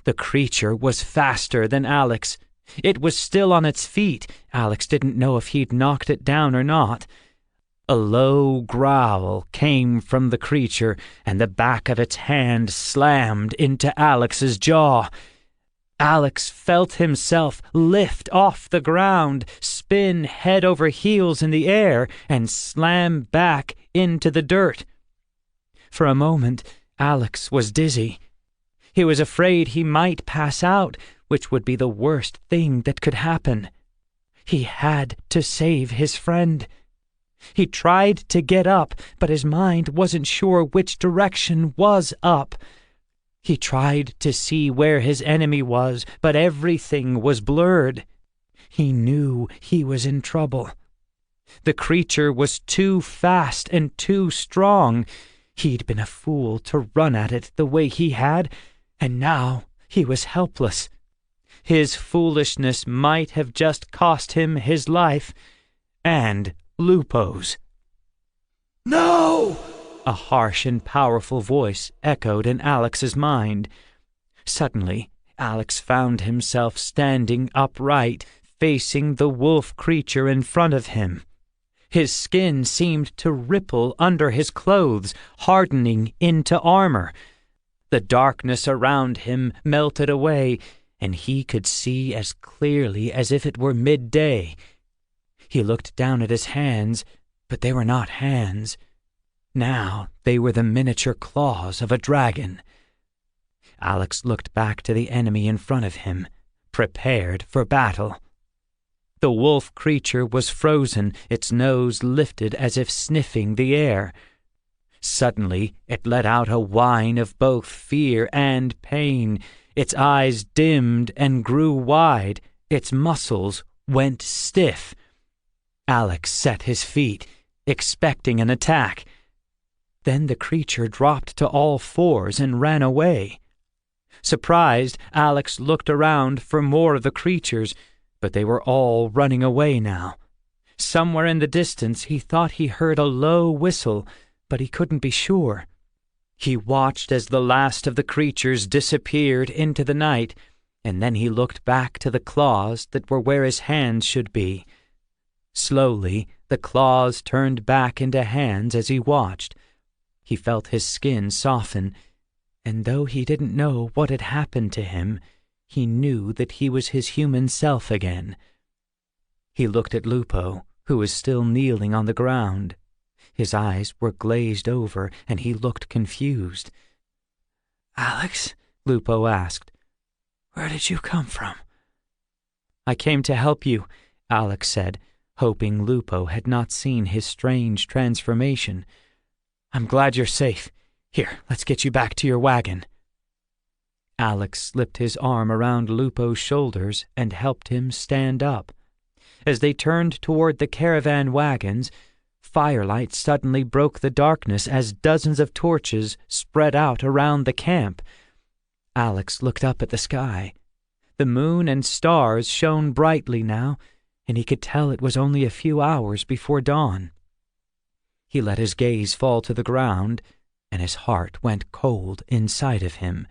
The creature was faster than Alex. It was still on its feet. Alex didn't know if he'd knocked it down or not. A low growl came from the creature, and the back of its hand slammed into Alex's jaw. Alex felt himself lift off the ground, spin head over heels in the air, and slam back into the dirt. For a moment, Alex was dizzy. He was afraid he might pass out, which would be the worst thing that could happen. He had to save his friend. He tried to get up, but his mind wasn't sure which direction was up. He tried to see where his enemy was, but everything was blurred. He knew he was in trouble. The creature was too fast and too strong. He'd been a fool to run at it the way he had, and now he was helpless. His foolishness might have just cost him his life, and Lupo's. No! A harsh and powerful voice echoed in Alex's mind. Suddenly, Alex found himself standing upright, facing the wolf creature in front of him. His skin seemed to ripple under his clothes, hardening into armor. The darkness around him melted away, and he could see as clearly as if it were midday. He looked down at his hands, but they were not hands. Now they were the miniature claws of a dragon. Alex looked back to the enemy in front of him, prepared for battle. The wolf creature was frozen, its nose lifted as if sniffing the air. Suddenly it let out a whine of both fear and pain. Its eyes dimmed and grew wide. Its muscles went stiff. Alex set his feet, expecting an attack. Then the creature dropped to all fours and ran away. Surprised, Alex looked around for more of the creatures, but they were all running away now. Somewhere in the distance he thought he heard a low whistle, but he couldn't be sure. He watched as the last of the creatures disappeared into the night, and then he looked back to the claws that were where his hands should be. Slowly, the claws turned back into hands as he watched. He felt his skin soften, and though he didn't know what had happened to him, he knew that he was his human self again. He looked at Lupo, who was still kneeling on the ground. His eyes were glazed over, and he looked confused. "Alex?" Lupo asked. "Where did you come from?" "I came to help you," Alex said, hoping Lupo had not seen his strange transformation. "I'm glad you're safe. Here, let's get you back to your wagon." Alex slipped his arm around Lupo's shoulders and helped him stand up. As they turned toward the caravan wagons, firelight suddenly broke the darkness as dozens of torches spread out around the camp. Alex looked up at the sky. The moon and stars shone brightly now, and he could tell it was only a few hours before dawn. He let his gaze fall to the ground, and his heart went cold inside of him.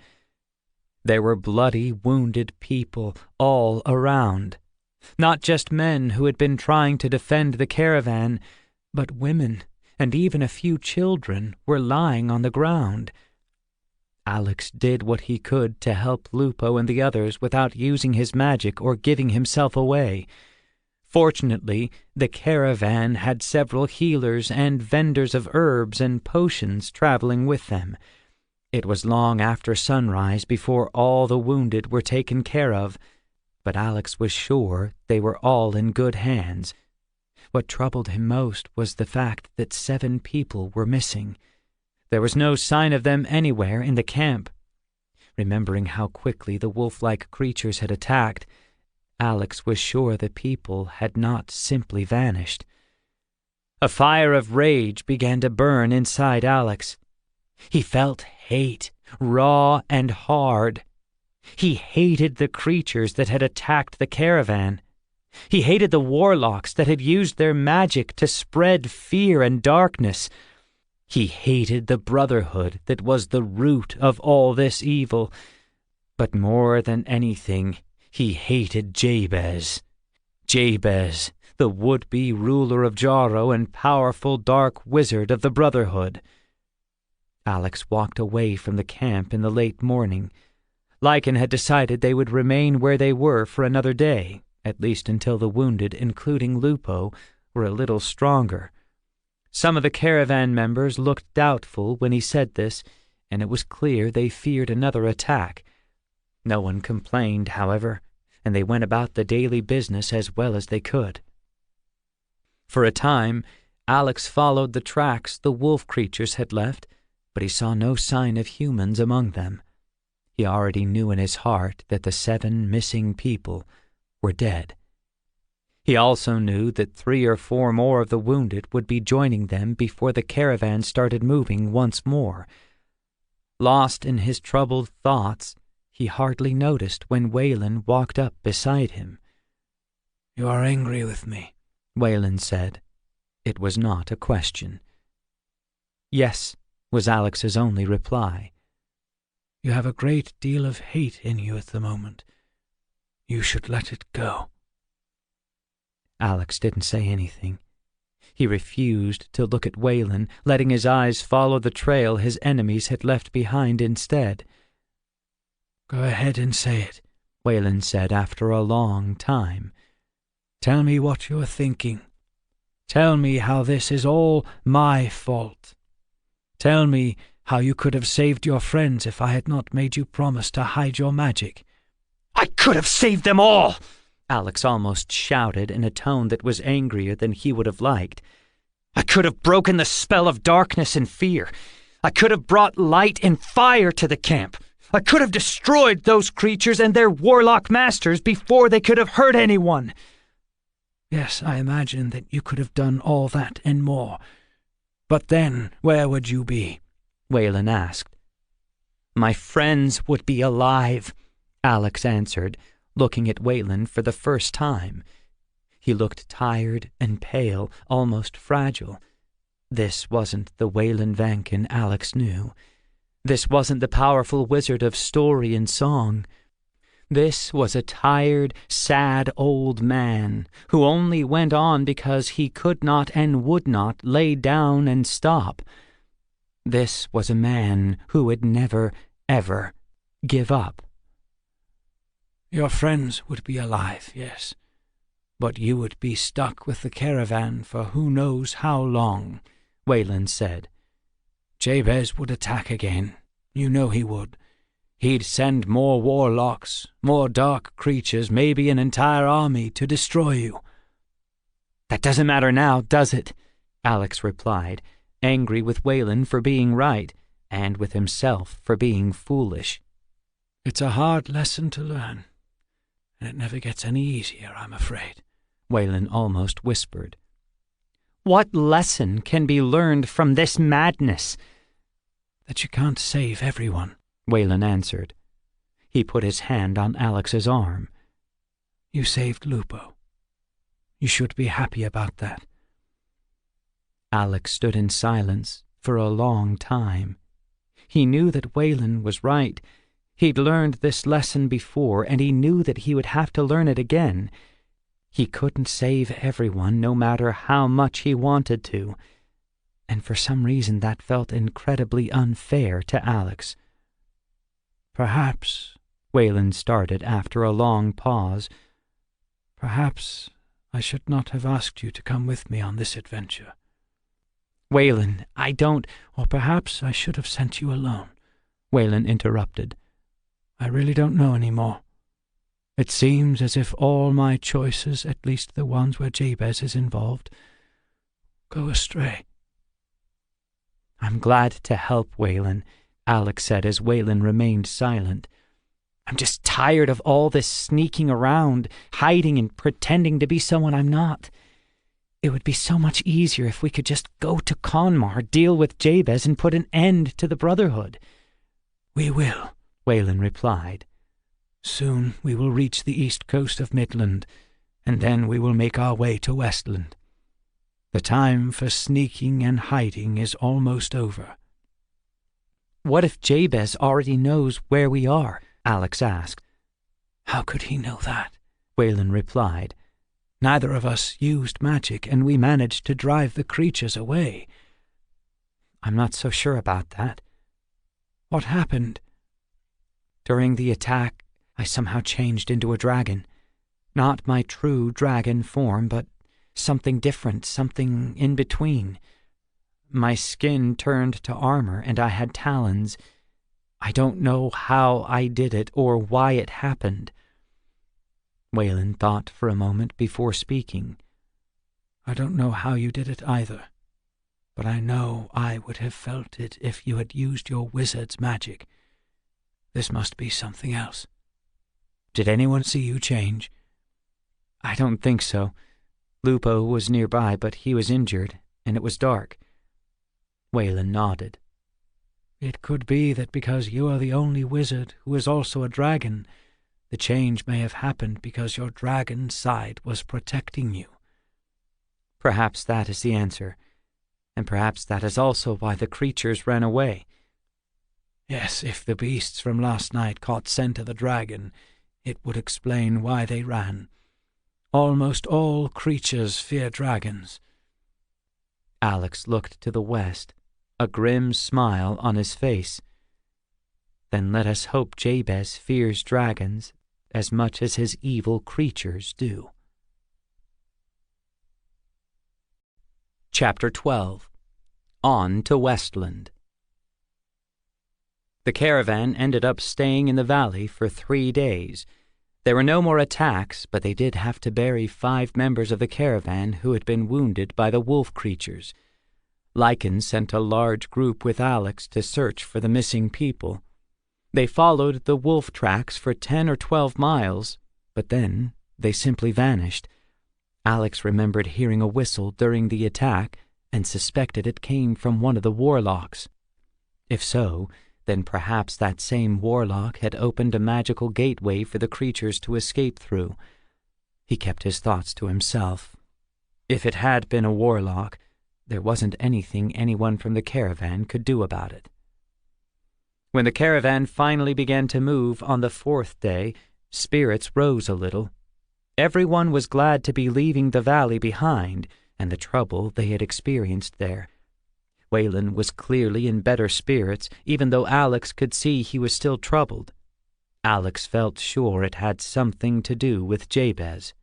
There were bloody, wounded people all around. Not just men who had been trying to defend the caravan, but women and even a few children were lying on the ground. Alex did what he could to help Lupo and the others without using his magic or giving himself away. Fortunately, the caravan had several healers and vendors of herbs and potions traveling with them. It was long after sunrise before all the wounded were taken care of, but Alex was sure they were all in good hands. What troubled him most was the fact that 7 people were missing. There was no sign of them anywhere in the camp. Remembering how quickly the wolf-like creatures had attacked, Alex was sure the people had not simply vanished. A fire of rage began to burn inside Alex. He felt hate, raw and hard. He hated the creatures that had attacked the caravan. He hated the warlocks that had used their magic to spread fear and darkness. He hated the brotherhood that was the root of all this evil. But more than anything, he hated Jabez. Jabez, the would-be ruler of Jarro and powerful dark wizard of the Brotherhood. Alex walked away from the camp in the late morning. Lycan had decided they would remain where they were for another day, at least until the wounded, including Lupo, were a little stronger. Some of the caravan members looked doubtful when he said this, and it was clear they feared another attack. No one complained, however, and they went about the daily business as well as they could. For a time, Alex followed the tracks the wolf creatures had left, but he saw no sign of humans among them. He already knew in his heart that the 7 missing people were dead. He also knew that 3 or 4 more of the wounded would be joining them before the caravan started moving once more. Lost in his troubled thoughts, he hardly noticed when Waylon walked up beside him. "You are angry with me," Waylon said. It was not a question. "Yes," was Alex's only reply. "You have a great deal of hate in you at the moment. You should let it go." Alex didn't say anything. He refused to look at Waylon, letting his eyes follow the trail his enemies had left behind instead. "Go ahead and say it," Waylon said after a long time. "Tell me what you're thinking. Tell me how this is all my fault. Tell me how you could have saved your friends if I had not made you promise to hide your magic." "I could have saved them all!" Alex almost shouted in a tone that was angrier than he would have liked. "I could have broken the spell of darkness and fear. I could have brought light and fire to the camp. I could have destroyed those creatures and their warlock masters before they could have hurt anyone." "Yes, I imagine that you could have done all that and more. But then, where would you be?" Waylon asked. "My friends would be alive," Alex answered, looking at Waylon for the first time. He looked tired and pale, almost fragile. This wasn't the Waylon Vankin Alex knew. This wasn't the powerful wizard of story and song. This was a tired, sad old man who only went on because he could not and would not lay down and stop. This was a man who would never, ever give up. "Your friends would be alive, yes, but you would be stuck with the caravan for who knows how long," Waylon said. "Jabez would attack again. You know he would. He'd send more warlocks, more dark creatures, maybe an entire army to destroy you." "That doesn't matter now, does it?" Alex replied, angry with Waylon for being right, and with himself for being foolish. "It's a hard lesson to learn, and it never gets any easier, I'm afraid," Waylon almost whispered. "What lesson can be learned from this madness?" "That you can't save everyone," Waylon answered. He put his hand on Alex's arm. "You saved Lupo. You should be happy about that." Alex stood in silence for a long time. He knew that Waylon was right. He'd learned this lesson before, and he knew that he would have to learn it again. He couldn't save everyone, no matter how much he wanted to, and for some reason that felt incredibly unfair to Alex. Perhaps, Wayland started after a long pause, perhaps I should not have asked you to come with me on this adventure. Wayland, I don't— Or perhaps I should have sent you alone, Wayland interrupted. I really don't know any more. It seems as if all my choices, at least the ones where Jabez is involved, go astray. I'm glad to help, Wayland, Alex said as Wayland remained silent. I'm just tired of all this sneaking around, hiding and pretending to be someone I'm not. It would be so much easier if we could just go to Conmar, deal with Jabez, and put an end to the Brotherhood. We will, Wayland replied. Soon we will reach the east coast of Midland, and then we will make our way to Westland. The time for sneaking and hiding is almost over. What if Jabez already knows where we are? Alex asked. How could he know that? Wayland replied. Neither of us used magic, and we managed to drive the creatures away. I'm not so sure about that. What happened? During the attack, I somehow changed into a dragon. Not my true dragon form, but something different, something in between. My skin turned to armor, and I had talons. I don't know how I did it or why it happened. Wayland thought for a moment before speaking. I don't know how you did it either, but I know I would have felt it if you had used your wizard's magic. This must be something else. Did anyone see you change? I don't think so. Lupo was nearby, but he was injured, and it was dark. Wayland nodded. It could be that because you are the only wizard who is also a dragon, the change may have happened because your dragon side was protecting you. Perhaps that is the answer, and perhaps that is also why the creatures ran away. Yes, if the beasts from last night caught scent of the dragon, it would explain why they ran. Almost all creatures fear dragons. Alex looked to the west, a grim smile on his face. Then let us hope Jabez fears dragons as much as his evil creatures do. Chapter 12. On to Westland. The caravan ended up staying in the valley for 3 days. There were no more attacks, but they did have to bury 5 members of the caravan who had been wounded by the wolf creatures. Lycan sent a large group with Alex to search for the missing people. They followed the wolf tracks for 10 or 12 miles, but then they simply vanished. Alex remembered hearing a whistle during the attack and suspected it came from one of the warlocks. If so, then perhaps that same warlock had opened a magical gateway for the creatures to escape through. He kept his thoughts to himself. If it had been a warlock, there wasn't anything anyone from the caravan could do about it. When the caravan finally began to move on the 4th day, spirits rose a little. Everyone was glad to be leaving the valley behind and the trouble they had experienced there. Wayland was clearly in better spirits, even though Alex could see he was still troubled. Alex felt sure it had something to do with Jabez.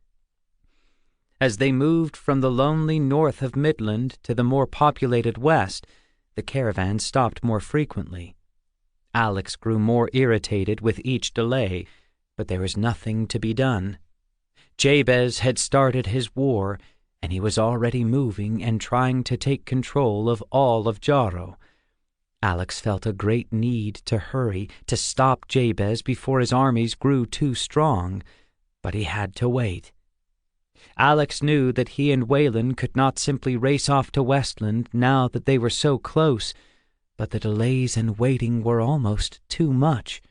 As they moved from the lonely north of Midland to the more populated west, the caravan stopped more frequently. Alex grew more irritated with each delay, but there was nothing to be done. Jabez had started his war, and he was already moving and trying to take control of all of Jarrow. Alex felt a great need to hurry, to stop Jabez before his armies grew too strong, but he had to wait. Alex knew that he and Wayland could not simply race off to Westland now that they were so close, but the delays and waiting were almost too much.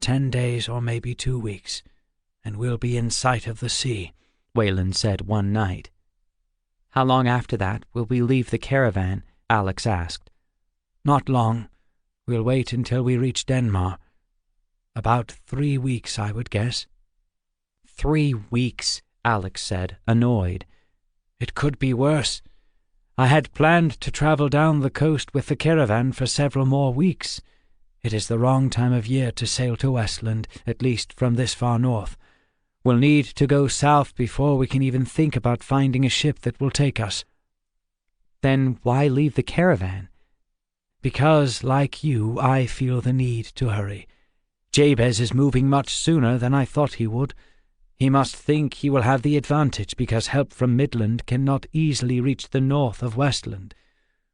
10 days or maybe 2 weeks, and we'll be in sight of the sea, Wayland said one night. How long after that will we leave the caravan? Alex asked. Not long. We'll wait until we reach Denmark. About 3 weeks, I would guess. 3 weeks, Alex said, annoyed. "It could be worse. I had planned to travel down the coast with the caravan for several more weeks. It is the wrong time of year to sail to Westland, at least from this far north. We'll need to go south before we can even think about finding a ship that will take us." "Then why leave the caravan?" "Because, like you, I feel the need to hurry. Jabez is moving much sooner than I thought he would. He must think he will have the advantage because help from Midland cannot easily reach the north of Westland.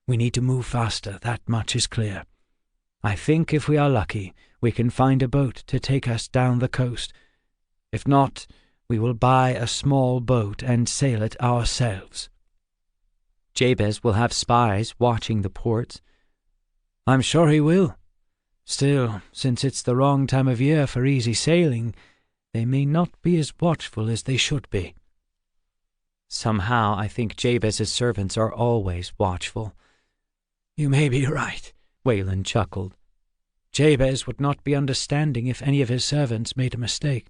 We need to move faster, that much is clear. I think if we are lucky, we can find a boat to take us down the coast. If not, we will buy a small boat and sail it ourselves." "Jabez will have spies watching the ports." "I'm sure he will. Still, since it's the wrong time of year for easy sailing, they may not be as watchful as they should be." "Somehow I think Jabez's servants are always watchful." "You may be right," Wayland chuckled. "Jabez would not be understanding if any of his servants made a mistake.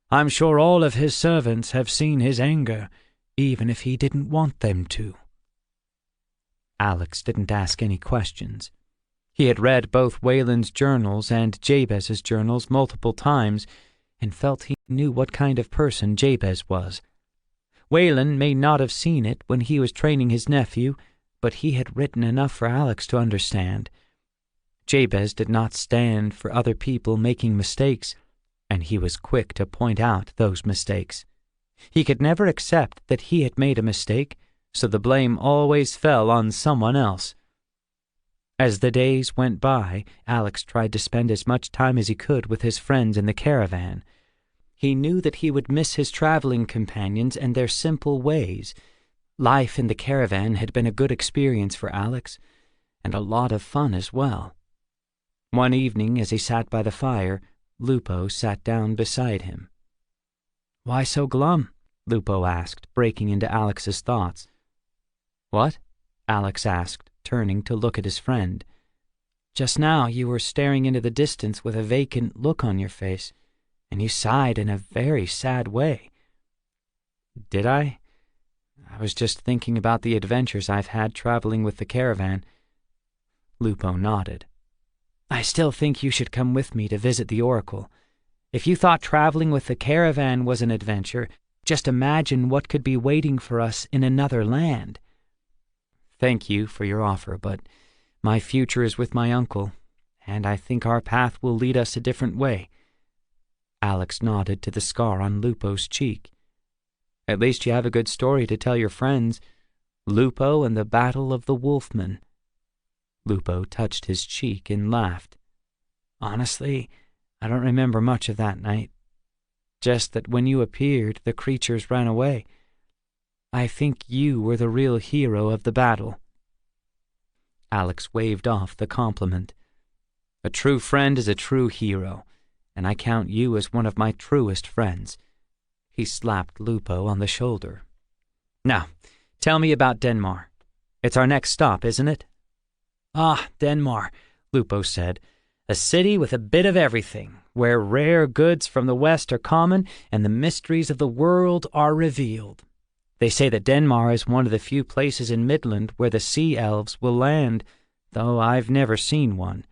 I'm sure all of his servants have seen his anger, even if he didn't want them to." Alex didn't ask any questions. He had read both Wayland's journals and Jabez's journals multiple times, and felt he knew what kind of person Jabez was. Wayland may not have seen it when he was training his nephew, but he had written enough for Alex to understand. Jabez did not stand for other people making mistakes, and he was quick to point out those mistakes. He could never accept that he had made a mistake, so the blame always fell on someone else. As the days went by, Alex tried to spend as much time as he could with his friends in the caravan. He knew that he would miss his traveling companions and their simple ways. Life in the caravan had been a good experience for Alex, and a lot of fun as well. One evening, as he sat by the fire, Lupo sat down beside him. "Why so glum?" Lupo asked, breaking into Alex's thoughts. "What?" Alex asked, turning to look at his friend. "Just now you were staring into the distance with a vacant look on your face, and you sighed in a very sad way." "Did I? I was just thinking about the adventures I've had traveling with the caravan." Lupo nodded. "I still think you should come with me to visit the Oracle. If you thought traveling with the caravan was an adventure, just imagine what could be waiting for us in another land." "Thank you for your offer, but my future is with my uncle, and I think our path will lead us a different way." Alex nodded to the scar on Lupo's cheek. "At least you have a good story to tell your friends. Lupo and the Battle of the Wolfmen." Lupo touched his cheek and laughed. "Honestly, I don't remember much of that night. Just that when you appeared, the creatures ran away. I think you were the real hero of the battle." Alex waved off the compliment. "A true friend is a true hero, and I count you as one of my truest friends." He slapped Lupo on the shoulder. "Now, tell me about Denmark. It's our next stop, isn't it?" "Ah, Denmark," Lupo said. "A city with a bit of everything, where rare goods from the West are common and the mysteries of the world are revealed. They say that Denmark is one of the few places in Midland where the sea elves will land, though I've never seen one."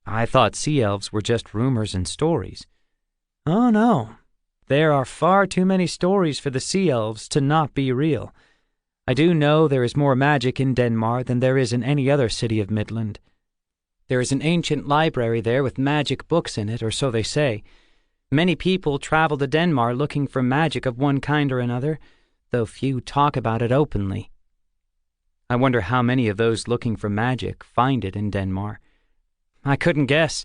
"I thought sea elves were just rumors and stories." "Oh, no. There are far too many stories for the sea elves to not be real. I do know there is more magic in Denmark than there is in any other city of Midland. There is an ancient library there with magic books in it, or so they say. Many people travel to Denmark looking for magic of one kind or another, though few talk about it openly." "I wonder how many of those looking for magic find it in Denmark." "I couldn't guess.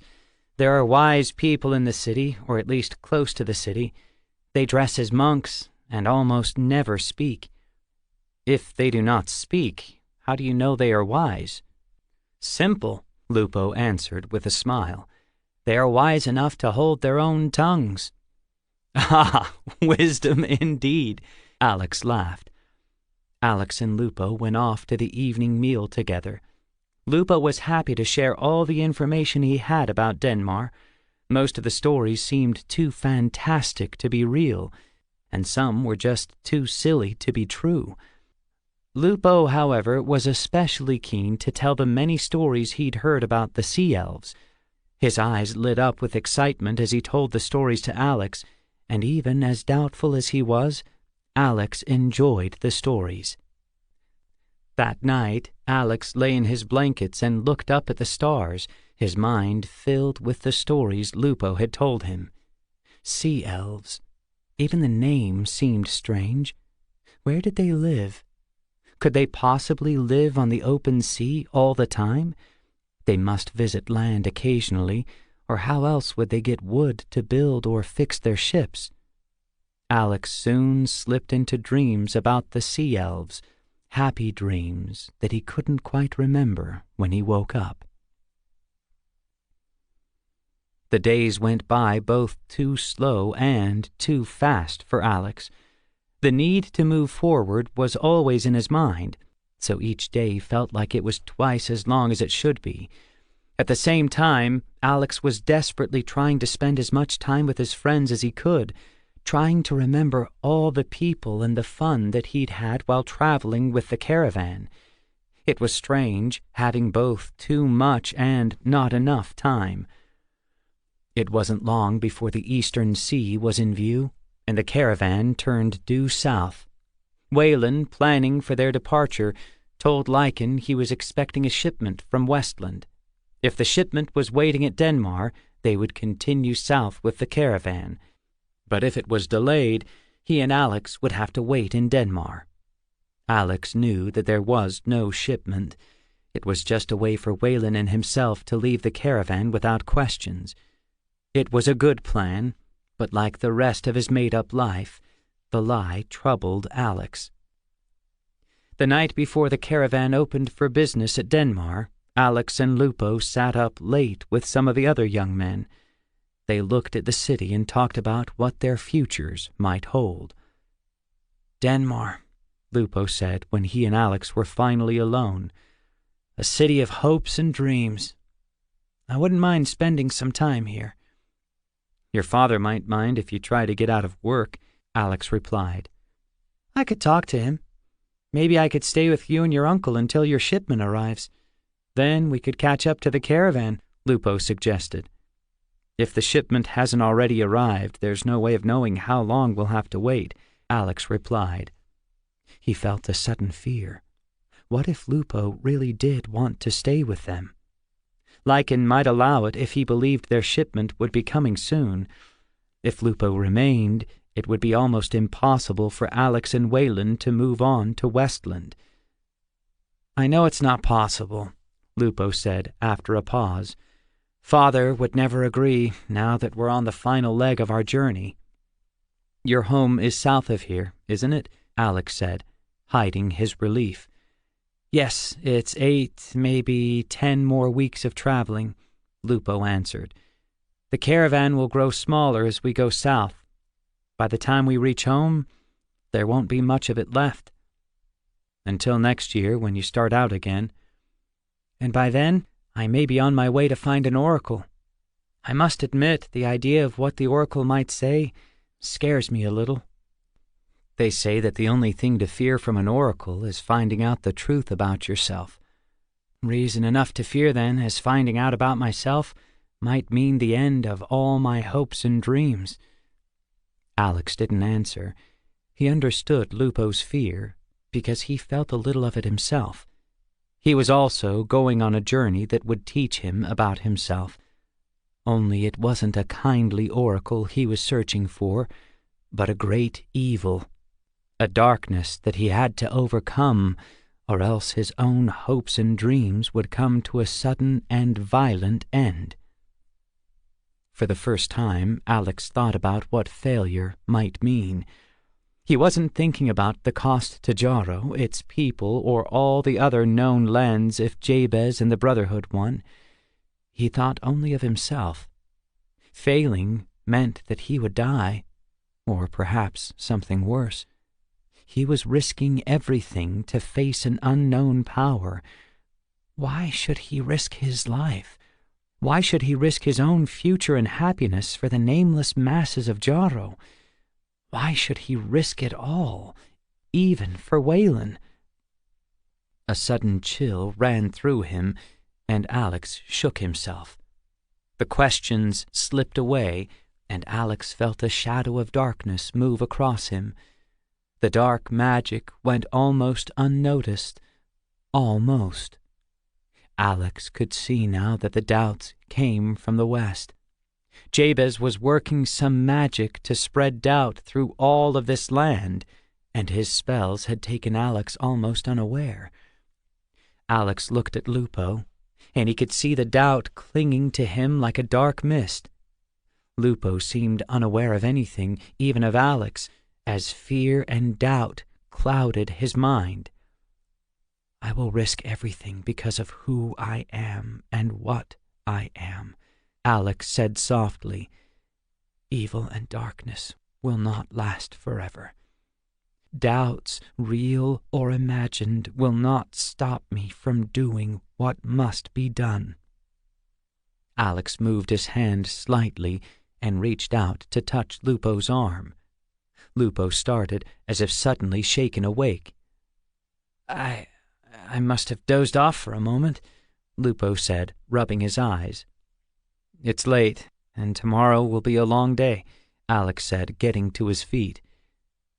There are wise people in the city, or at least close to the city. They dress as monks and almost never speak." "If they do not speak, how do you know they are wise?" "Simple," Lupo answered with a smile. "They are wise enough to hold their own tongues." "Ah, wisdom indeed," Alex laughed. Alex and Lupo went off to the evening meal together. Lupo was happy to share all the information he had about Denmark. Most of the stories seemed too fantastic to be real, and some were just too silly to be true. Lupo, however, was especially keen to tell the many stories he'd heard about the sea elves. His eyes lit up with excitement as he told the stories to Alex, and even as doubtful as he was, Alex enjoyed the stories. That night, Alex lay in his blankets and looked up at the stars, his mind filled with the stories Lupo had told him. Sea elves. Even the name seemed strange. Where did they live? Could they possibly live on the open sea all the time? They must visit land occasionally, or how else would they get wood to build or fix their ships? Alex soon slipped into dreams about the sea elves, happy dreams that he couldn't quite remember when he woke up. The days went by both too slow and too fast for Alex. The need to move forward was always in his mind, so each day felt like it was twice as long as it should be. At the same time, Alex was desperately trying to spend as much time with his friends as he could, trying to remember all the people and the fun that he'd had while traveling with the caravan. It was strange, having both too much and not enough time. It wasn't long before the eastern sea was in view, and the caravan turned due south. Waylon, planning for their departure, told Lycan he was expecting a shipment from Westland. If the shipment was waiting at Denmark, they would continue south with the caravan. But if it was delayed, he and Alex would have to wait in Denmark. Alex knew that there was no shipment. It was just a way for Waylon and himself to leave the caravan without questions. It was a good plan, but like the rest of his made-up life, the lie troubled Alex. The night before the caravan opened for business at Denmark, Alex and Lupo sat up late with some of the other young men. They looked at the city and talked about what their futures might hold. "Denmark," Lupo said when he and Alex were finally alone. "A city of hopes and dreams. I wouldn't mind spending some time here." "Your father might mind if you try to get out of work," Alex replied. "I could talk to him. Maybe I could stay with you and your uncle until your shipment arrives. Then we could catch up to the caravan," Lupo suggested. "If the shipment hasn't already arrived, there's no way of knowing how long we'll have to wait," Alex replied. He felt a sudden fear. What if Lupo really did want to stay with them? Lycan might allow it if he believed their shipment would be coming soon. If Lupo remained, it would be almost impossible for Alex and Waylon to move on to Westland. "I know it's not possible," Lupo said after a pause. "Father would never agree now that we're on the final leg of our journey." "Your home is south of here, isn't it?" Alex said, hiding his relief. "Yes, it's 8, maybe 10 more weeks of traveling," Lupo answered. "The caravan will grow smaller as we go south. By the time we reach home, there won't be much of it left. Until next year when you start out again. And by then, I may be on my way to find an oracle. I must admit, the idea of what the oracle might say scares me a little. They say that the only thing to fear from an oracle is finding out the truth about yourself. Reason enough to fear, then, as finding out about myself might mean the end of all my hopes and dreams." Alex didn't answer. He understood Lupo's fear because he felt a little of it himself. He was also going on a journey that would teach him about himself. Only it wasn't a kindly oracle he was searching for, but a great evil, a darkness that he had to overcome, or else his own hopes and dreams would come to a sudden and violent end. For the first time, Alex thought about what failure might mean. He wasn't thinking about the cost to Jarrow, its people, or all the other known lands if Jabez and the Brotherhood won. He thought only of himself. Failing meant that he would die, or perhaps something worse. He was risking everything to face an unknown power. Why should he risk his life? Why should he risk his own future and happiness for the nameless masses of Jarrow? Why should he risk it all, even for Waylon? A sudden chill ran through him, and Alex shook himself. The questions slipped away, and Alex felt a shadow of darkness move across him. The dark magic went almost unnoticed. Almost. Alex could see now that the doubts came from the west. Jabez was working some magic to spread doubt through all of this land, and his spells had taken Alex almost unaware. Alex looked at Lupo, and he could see the doubt clinging to him like a dark mist. Lupo seemed unaware of anything, even of Alex, as fear and doubt clouded his mind. I will risk everything because of who I am and what I am, Alex said softly. Evil and darkness will not last forever. Doubts, real or imagined, will not stop me from doing what must be done. Alex moved his hand slightly and reached out to touch Lupo's arm. Lupo started as if suddenly shaken awake. I must have dozed off for a moment, Lupo said, rubbing his eyes. It's late, and tomorrow will be a long day, Alex said, getting to his feet.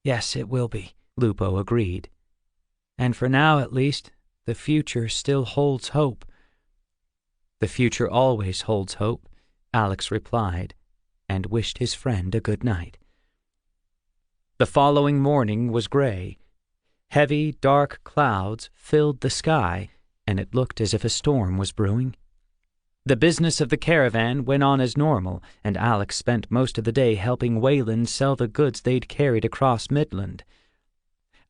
Yes, it will be, Lupo agreed. And for now, at least, the future still holds hope. The future always holds hope, Alex replied, and wished his friend a good night. The following morning was gray. Heavy, dark clouds filled the sky, and it looked as if a storm was brewing. The business of the caravan went on as normal, and Alex spent most of the day helping Waylon sell the goods they'd carried across Midland.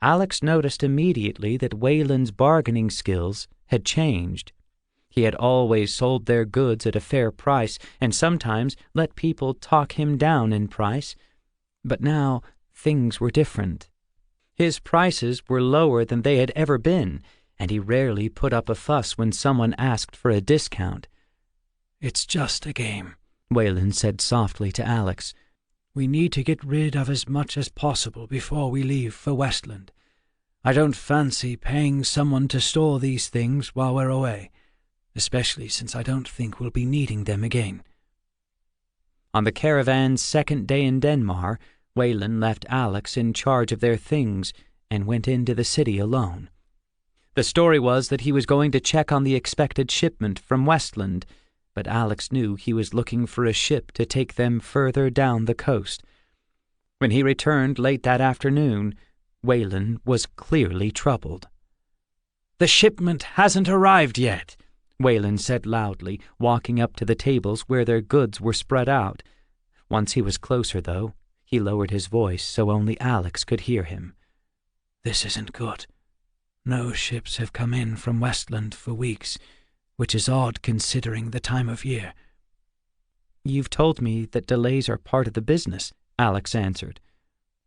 Alex noticed immediately that Waylon's bargaining skills had changed. He had always sold their goods at a fair price, and sometimes let people talk him down in price. But now things were different. His prices were lower than they had ever been, and he rarely put up a fuss when someone asked for a discount. It's just a game, Waylon said softly to Alex. We need to get rid of as much as possible before we leave for Westland. I don't fancy paying someone to store these things while we're away, especially since I don't think we'll be needing them again. On the caravan's second day in Denmark, Waylon left Alex in charge of their things and went into the city alone. The story was that he was going to check on the expected shipment from Westland, but Alex knew he was looking for a ship to take them further down the coast. When he returned late that afternoon, Waylon was clearly troubled. The shipment hasn't arrived yet, Waylon said loudly, walking up to the tables where their goods were spread out. Once he was closer, though, he lowered his voice so only Alex could hear him. This isn't good. No ships have come in from Westland for weeks, which is odd considering the time of year. You've told me that delays are part of the business, Alex answered.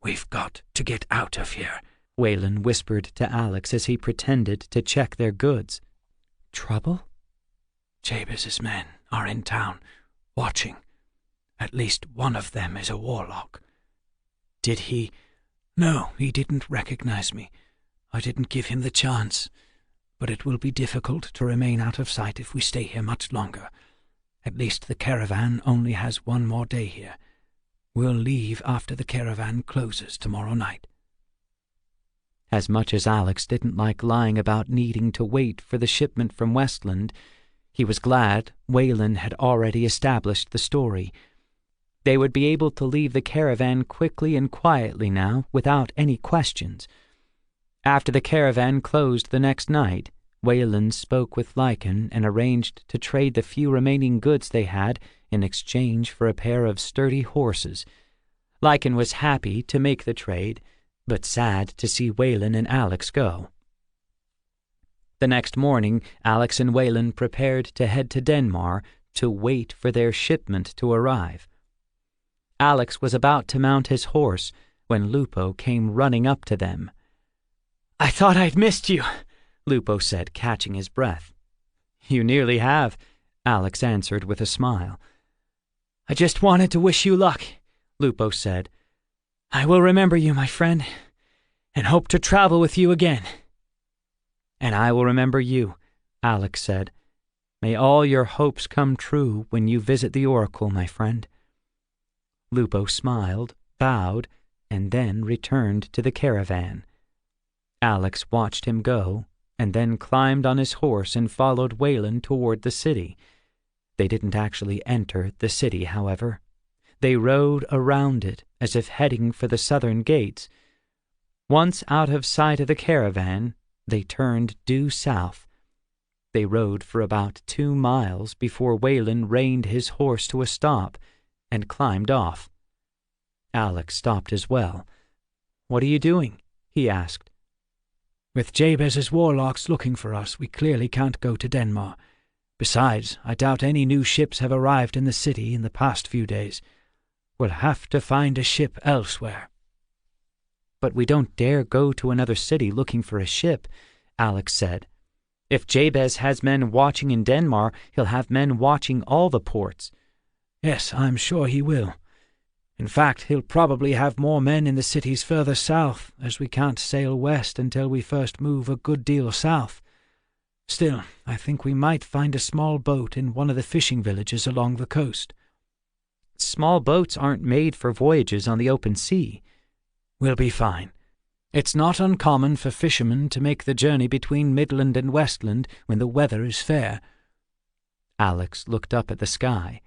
We've got to get out of here, Waylon whispered to Alex as he pretended to check their goods. Trouble? Jabez's men are in town, watching. At least one of them is a warlock. Did he? No, he didn't recognize me. I didn't give him the chance. But it will be difficult to remain out of sight if we stay here much longer. At least the caravan only has one more day here. We'll leave after the caravan closes tomorrow night. As much as Alex didn't like lying about needing to wait for the shipment from Westland, he was glad Waylon had already established the story. They would be able to leave the caravan quickly and quietly now, without any questions. After the caravan closed the next night, Waylon spoke with Lycan and arranged to trade the few remaining goods they had in exchange for a pair of sturdy horses. Lycan was happy to make the trade, but sad to see Waylon and Alex go. The next morning, Alex and Waylon prepared to head to Denmark to wait for their shipment to arrive. Alex was about to mount his horse when Lupo came running up to them. I thought I'd missed you, Lupo said, catching his breath. You nearly have, Alex answered with a smile. I just wanted to wish you luck, Lupo said. I will remember you, my friend, and hope to travel with you again." "And I will remember you," Alex said. "May all your hopes come true when you visit the oracle, my friend." Lupo smiled, bowed, and then returned to the caravan. Alex watched him go, and then climbed on his horse and followed Wayland toward the city. They didn't actually enter the city, however. They rode around it, as if heading for the southern gates. Once out of sight of the caravan, they turned due south. They rode for about 2 miles before Wayland reined his horse to a stop and climbed off. Alex stopped as well. "What are you doing?" he asked. "With Jabez's warlocks looking for us, we clearly can't go to Denmark. Besides, I doubt any new ships have arrived in the city in the past few days. We'll have to find a ship elsewhere." "But we don't dare go to another city looking for a ship," Alex said. "If Jabez has men watching in Denmark, he'll have men watching all the ports." "Yes, I'm sure he will. In fact, he'll probably have more men in the cities further south, as we can't sail west until we first move a good deal south. Still, I think we might find a small boat in one of the fishing villages along the coast." "Small boats aren't made for voyages on the open sea." "We'll be fine. It's not uncommon for fishermen to make the journey between Midland and Westland when the weather is fair." Alex looked up at the sky.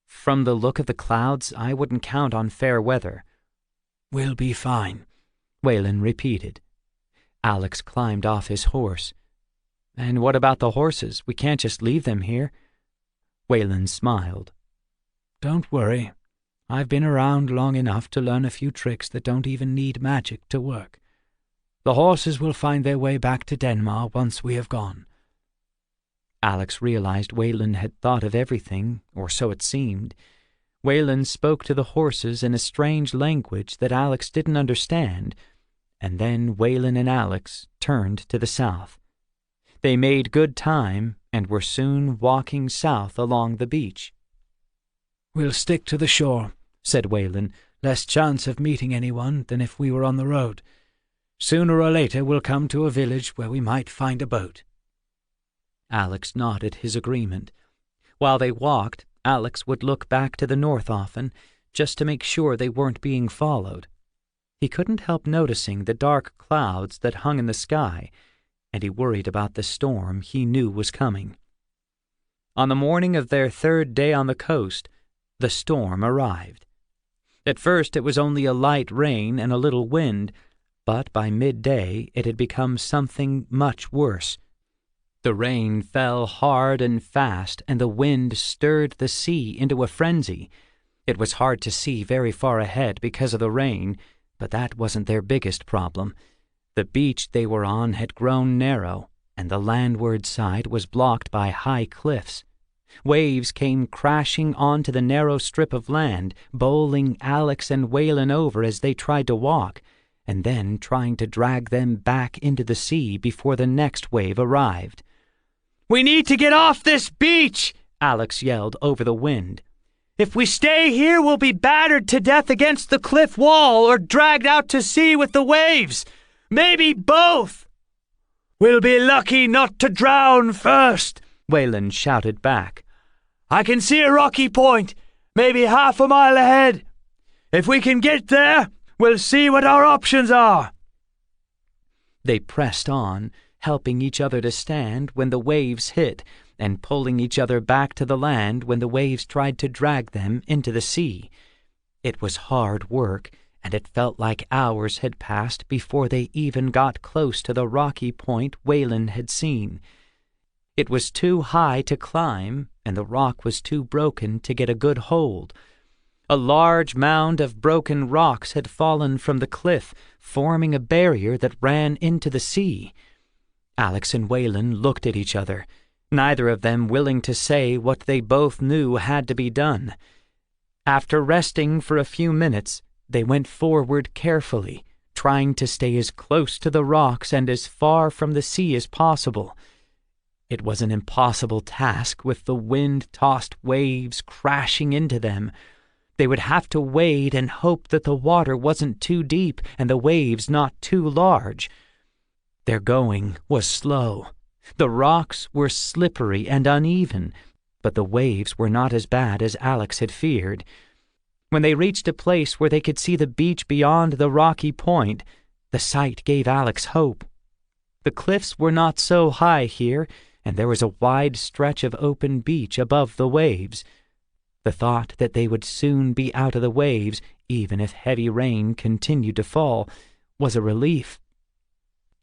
"From the look of the clouds, I wouldn't count on fair weather." "We'll be fine," Wayland repeated. Alex climbed off his horse. "And what about the horses? We can't just leave them here." Wayland smiled. "Don't worry. I've been around long enough to learn a few tricks that don't even need magic to work. The horses will find their way back to Denmark once we have gone." Alex realized Wayland had thought of everything, or so it seemed. Wayland spoke to the horses in a strange language that Alex didn't understand, and then Wayland and Alex turned to the south. They made good time and were soon walking south along the beach. "We'll stick to the shore," said Wayland. "Less chance of meeting anyone than if we were on the road. Sooner or later we'll come to a village where we might find a boat." Alex nodded his agreement. While they walked, Alex would look back to the north often, just to make sure they weren't being followed. He couldn't help noticing the dark clouds that hung in the sky, and he worried about the storm he knew was coming. On the morning of their 3rd day on the coast, the storm arrived. At first it was only a light rain and a little wind, but by midday it had become something much worse. The rain fell hard and fast, and the wind stirred the sea into a frenzy. It was hard to see very far ahead because of the rain, but that wasn't their biggest problem. The beach they were on had grown narrow, and the landward side was blocked by high cliffs. Waves came crashing onto the narrow strip of land, bowling Alex and Wayland over as they tried to walk, and then trying to drag them back into the sea before the next wave arrived. "We need to get off this beach!" Alex yelled over the wind. "If we stay here, we'll be battered to death against the cliff wall or dragged out to sea with the waves. Maybe both." "We'll be lucky not to drown first," Wayland shouted back. "I can see a rocky point, maybe half a mile ahead. If we can get there, we'll see what our options are." They pressed on, helping each other to stand when the waves hit, and pulling each other back to the land when the waves tried to drag them into the sea. It was hard work, and it felt like hours had passed before they even got close to the rocky point Wayland had seen. It was too high to climb, and the rock was too broken to get a good hold. A large mound of broken rocks had fallen from the cliff, forming a barrier that ran into the sea. Alex and Wayland looked at each other, neither of them willing to say what they both knew had to be done. After resting for a few minutes, they went forward carefully, trying to stay as close to the rocks and as far from the sea as possible. It was an impossible task with the wind-tossed waves crashing into them. They would have to wade and hope that the water wasn't too deep and the waves not too large. Their going was slow. The rocks were slippery and uneven, but the waves were not as bad as Alex had feared. When they reached a place where they could see the beach beyond the rocky point, the sight gave Alex hope. The cliffs were not so high here, and there was a wide stretch of open beach above the waves. The thought that they would soon be out of the waves, even if heavy rain continued to fall, was a relief.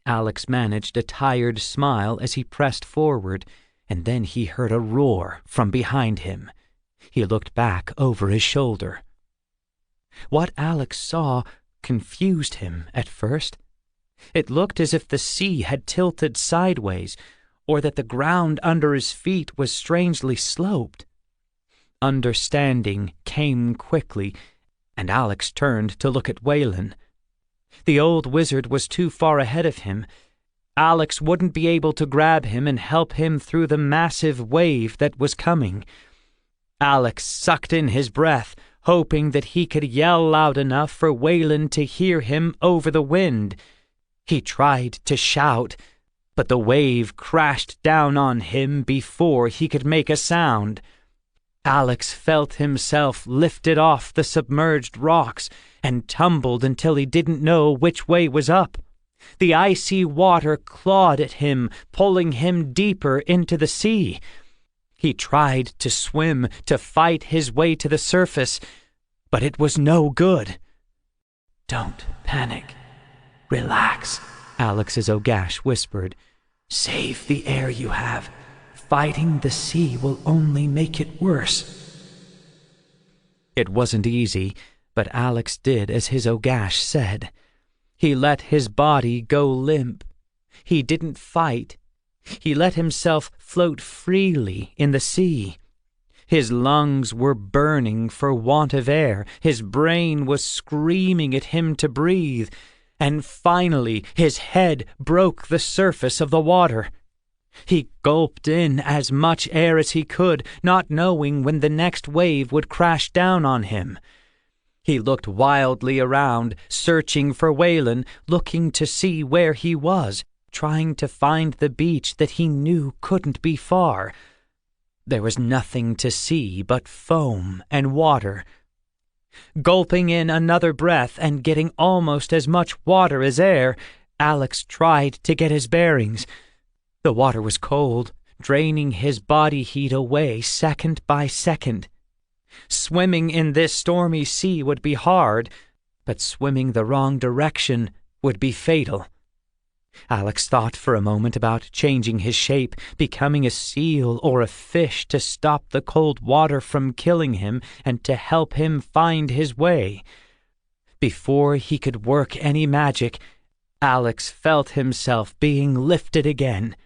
Alex managed a tired smile as he pressed forward, and then he heard a roar from behind him. He looked back over his shoulder. What Alex saw confused him at first. It looked as if the sea had tilted sideways, or that the ground under his feet was strangely sloped. Understanding came quickly, and Alex turned to look at Waylon. The old wizard was too far ahead of him. Alex wouldn't be able to grab him and help him through the massive wave that was coming. Alex sucked in his breath, hoping that he could yell loud enough for Waylon to hear him over the wind. He tried to shout, but the wave crashed down on him before he could make a sound. Alex felt himself lifted off the submerged rocks and tumbled until he didn't know which way was up. The icy water clawed at him, pulling him deeper into the sea. He tried to swim, to fight his way to the surface, but it was no good. "Don't panic. Relax," Alex's Ogash whispered. "Save the air you have. Fighting the sea will only make it worse." It wasn't easy, but Alex did as his Ogash said. He let his body go limp. He didn't fight. He let himself float freely in the sea. His lungs were burning for want of air. His brain was screaming at him to breathe. And finally, his head broke the surface of the water. He gulped in as much air as he could, not knowing when the next wave would crash down on him. He looked wildly around, searching for Waylon, looking to see where he was, trying to find the beach that he knew couldn't be far. There was nothing to see but foam and water. Gulping in another breath and getting almost as much water as air, Alex tried to get his bearings. The water was cold, draining his body heat away second by second. Swimming in this stormy sea would be hard, but swimming the wrong direction would be fatal. Alex thought for a moment about changing his shape, becoming a seal or a fish to stop the cold water from killing him and to help him find his way. Before he could work any magic, Alex felt himself being lifted again.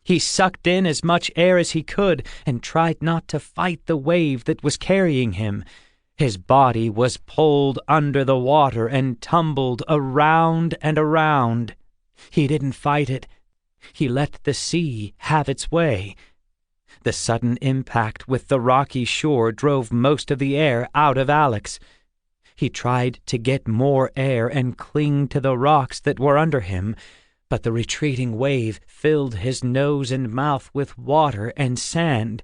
He sucked in as much air as he could and tried not to fight the wave that was carrying him. His body was pulled under the water and tumbled around and around. He didn't fight it. He let the sea have its way. The sudden impact with the rocky shore drove most of the air out of Alex. He tried to get more air and cling to the rocks that were under him, but the retreating wave filled his nose and mouth with water and sand.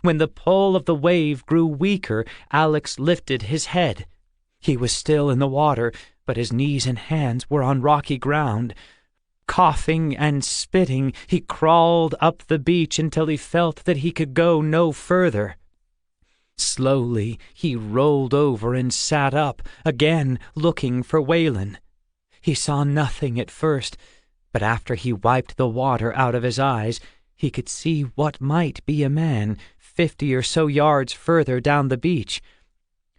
When the pull of the wave grew weaker, Alex lifted his head. He was still in the water, but his knees and hands were on rocky ground. Coughing and spitting, he crawled up the beach until he felt that he could go no further. Slowly, he rolled over and sat up, again looking for Waylon. He saw nothing at first, but after he wiped the water out of his eyes, he could see what might be a man 50 or so yards further down the beach.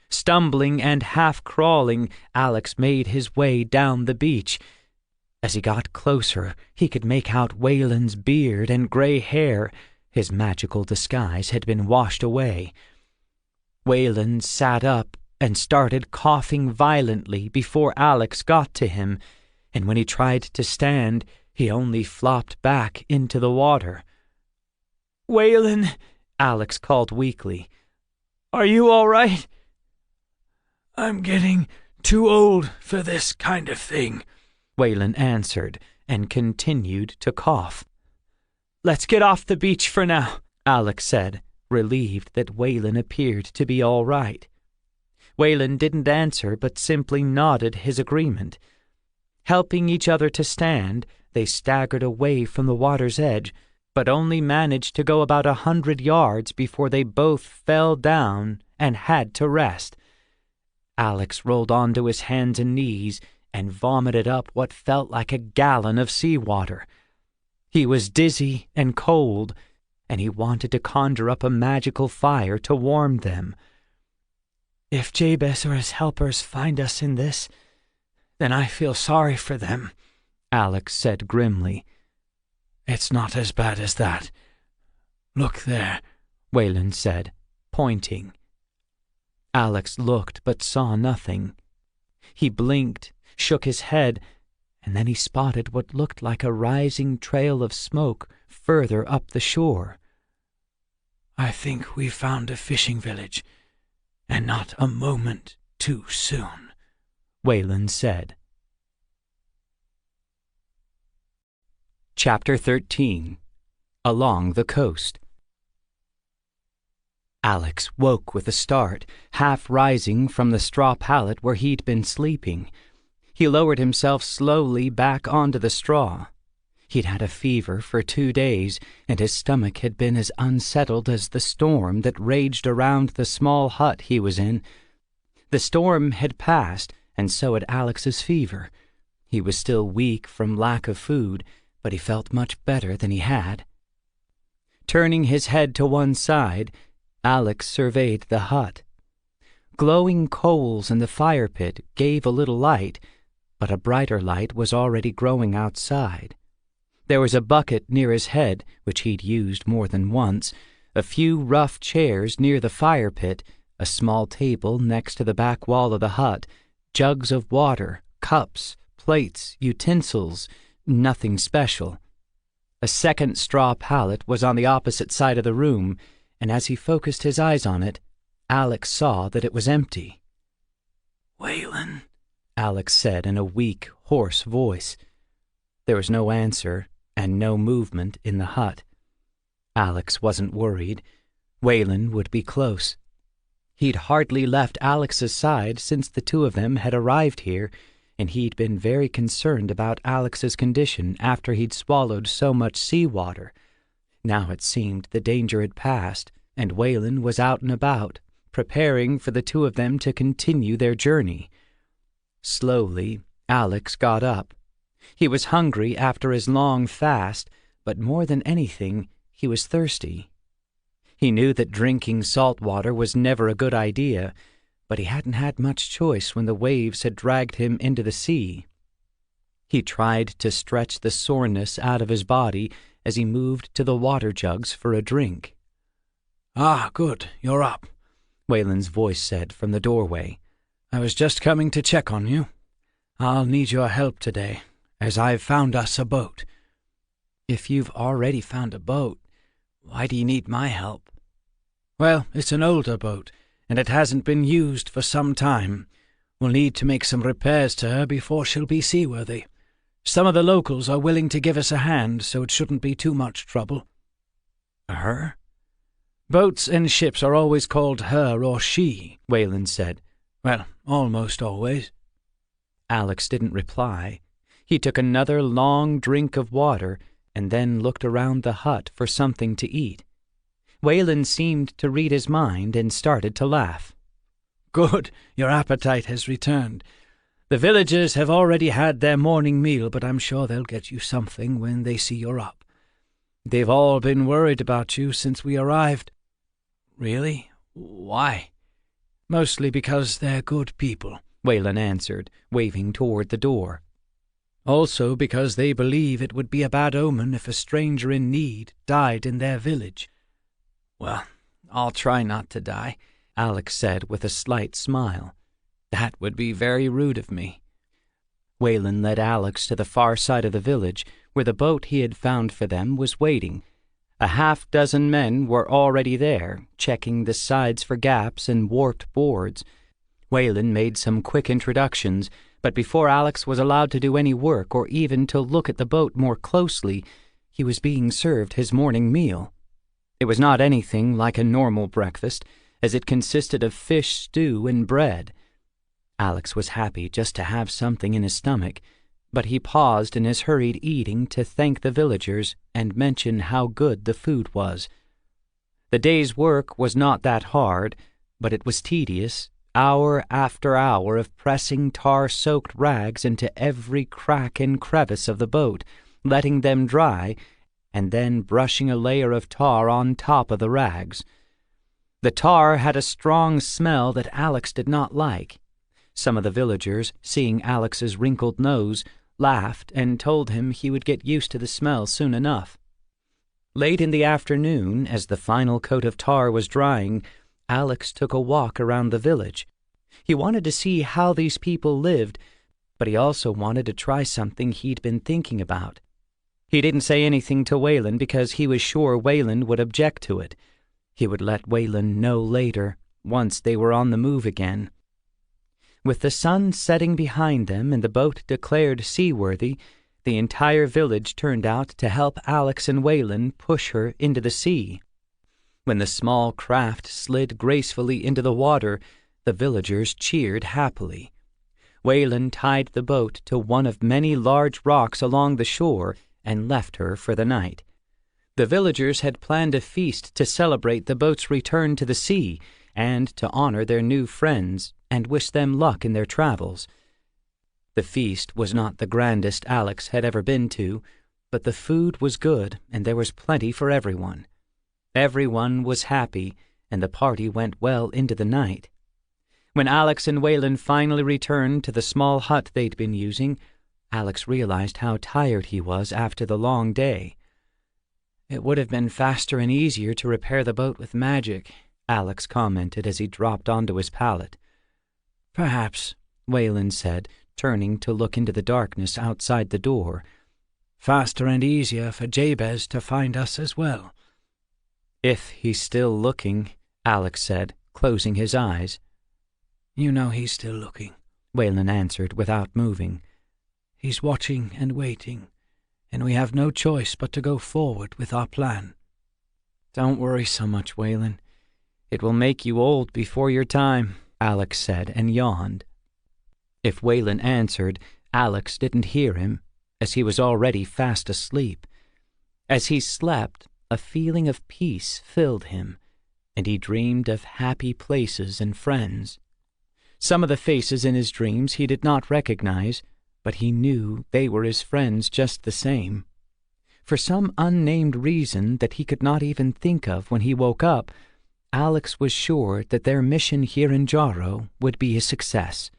Stumbling and half-crawling, Alex made his way down the beach. As he got closer, he could make out Waylon's beard and gray hair. His magical disguise had been washed away. Waylon sat up and started coughing violently before Alex got to him, and when he tried to stand, he only flopped back into the water. "Waylon," Alex called weakly, "are you all right?" I'm getting too old for this kind of thing, Waylon answered, and continued to cough. Let's get off the beach for now, Alex said, relieved that Waylon appeared to be all right. Waylon didn't answer but simply nodded his agreement. Helping each other to stand, they staggered away from the water's edge, but only managed to go about 100 yards before they both fell down and had to rest. Alex rolled onto his hands and knees and vomited up what felt like a gallon of seawater. He was dizzy and cold, and he wanted to conjure up a magical fire to warm them. If Jabez or his helpers find us in this, then I feel sorry for them, Alex said grimly. It's not as bad as that. Look there, Waylon said, pointing. Alex looked but saw nothing. He blinked, shook his head, and then he spotted what looked like a rising trail of smoke further up the shore. I think we found a fishing village, and not a moment too soon, Waylon said. Chapter 13. Along the Coast. Alex woke with a start, half rising from the straw pallet where he'd been sleeping. He lowered himself slowly back onto the straw. He'd had a fever for 2 days, and his stomach had been as unsettled as the storm that raged around the small hut he was in. The storm had passed, and so had Alex's fever. He was still weak from lack of food, but he felt much better than he had. Turning his head to one side, Alex surveyed the hut. Glowing coals in the fire pit gave a little light, but a brighter light was already growing outside. There was a bucket near his head, which he'd used more than once, a few rough chairs near the fire pit, a small table next to the back wall of the hut, jugs of water, cups, plates, utensils, nothing special. A second straw pallet was on the opposite side of the room, and as he focused his eyes on it, Alex saw that it was empty. Waylon, Alex said in a weak, hoarse voice. There was no answer and no movement in the hut. Alex wasn't worried. Waylon would be close. He'd hardly left Alex's side since the two of them had arrived here, and he'd been very concerned about Alex's condition after he'd swallowed so much seawater. Now it seemed the danger had passed, and Waylon was out and about, preparing for the two of them to continue their journey. Slowly, Alex got up. He was hungry after his long fast, but more than anything, he was thirsty. He knew that drinking salt water was never a good idea, but he hadn't had much choice when the waves had dragged him into the sea. He tried to stretch the soreness out of his body as he moved to the water jugs for a drink. Ah, good, you're up, Waylon's voice said from the doorway. I was just coming to check on you. I'll need your help today, as I've found us a boat. If you've already found a boat, why do you need my help? Well, it's an older boat, and it hasn't been used for some time. We'll need to make some repairs to her before she'll be seaworthy. Some of the locals are willing to give us a hand, so it shouldn't be too much trouble. Her? Boats and ships are always called her or she, Waylon said. Well, almost always. Alex didn't reply. He took another long drink of water and then looked around the hut for something to eat. Waylon seemed to read his mind and started to laugh. Good, your appetite has returned. The villagers have already had their morning meal, but I'm sure they'll get you something when they see you're up. They've all been worried about you since we arrived. Really? Why? Mostly because they're good people, Waylon answered, waving toward the door. Also because they believe it would be a bad omen if a stranger in need died in their village. Well, I'll try not to die, Alex said with a slight smile. That would be very rude of me. Waylon led Alex to the far side of the village, where the boat he had found for them was waiting. 6 men were already there, checking the sides for gaps and warped boards. Wayland made some quick introductions, but before Alex was allowed to do any work or even to look at the boat more closely, he was being served his morning meal. It was not anything like a normal breakfast, as it consisted of fish stew and bread. Alex was happy just to have something in his stomach, but he paused in his hurried eating to thank the villagers and mention how good the food was. The day's work was not that hard, but it was tedious, hour after hour of pressing tar-soaked rags into every crack and crevice of the boat, letting them dry, and then brushing a layer of tar on top of the rags. The tar had a strong smell that Alex did not like. Some of the villagers, seeing Alex's wrinkled nose, laughed and told him he would get used to the smell soon enough. Late in the afternoon, as the final coat of tar was drying, Alex took a walk around the village. He wanted to see how these people lived, but he also wanted to try something he'd been thinking about. He didn't say anything to Wayland because he was sure Wayland would object to it. He would let Wayland know later, once they were on the move again. With the sun setting behind them and the boat declared seaworthy, the entire village turned out to help Alex and Wayland push her into the sea. When the small craft slid gracefully into the water, the villagers cheered happily. Wayland tied the boat to one of many large rocks along the shore and left her for the night. The villagers had planned a feast to celebrate the boat's return to the sea and to honor their new friends and wish them luck in their travels. The feast was not the grandest Alex had ever been to, but the food was good and there was plenty for everyone. Everyone was happy, and the party went well into the night. When Alex and Wayland finally returned to the small hut they'd been using, Alex realized how tired he was after the long day. "It would have been faster and easier to repair the boat with magic," Alex commented as he dropped onto his pallet. "Perhaps," Wayland said, turning to look into the darkness outside the door. "Faster and easier for Jabez to find us as well." "If he's still looking," Alex said, closing his eyes. "You know he's still looking," Wayland answered without moving. "He's watching and waiting, and we have no choice but to go forward with our plan." "Don't worry so much, Wayland. It will make you old before your time," Alex said and yawned. If Wayland answered, Alex didn't hear him, as he was already fast asleep. As he slept, a feeling of peace filled him, and he dreamed of happy places and friends. Some of the faces in his dreams he did not recognize, but he knew they were his friends just the same. For some unnamed reason that he could not even think of when he woke up, Alex was sure that their mission here in Jarrow would be a success.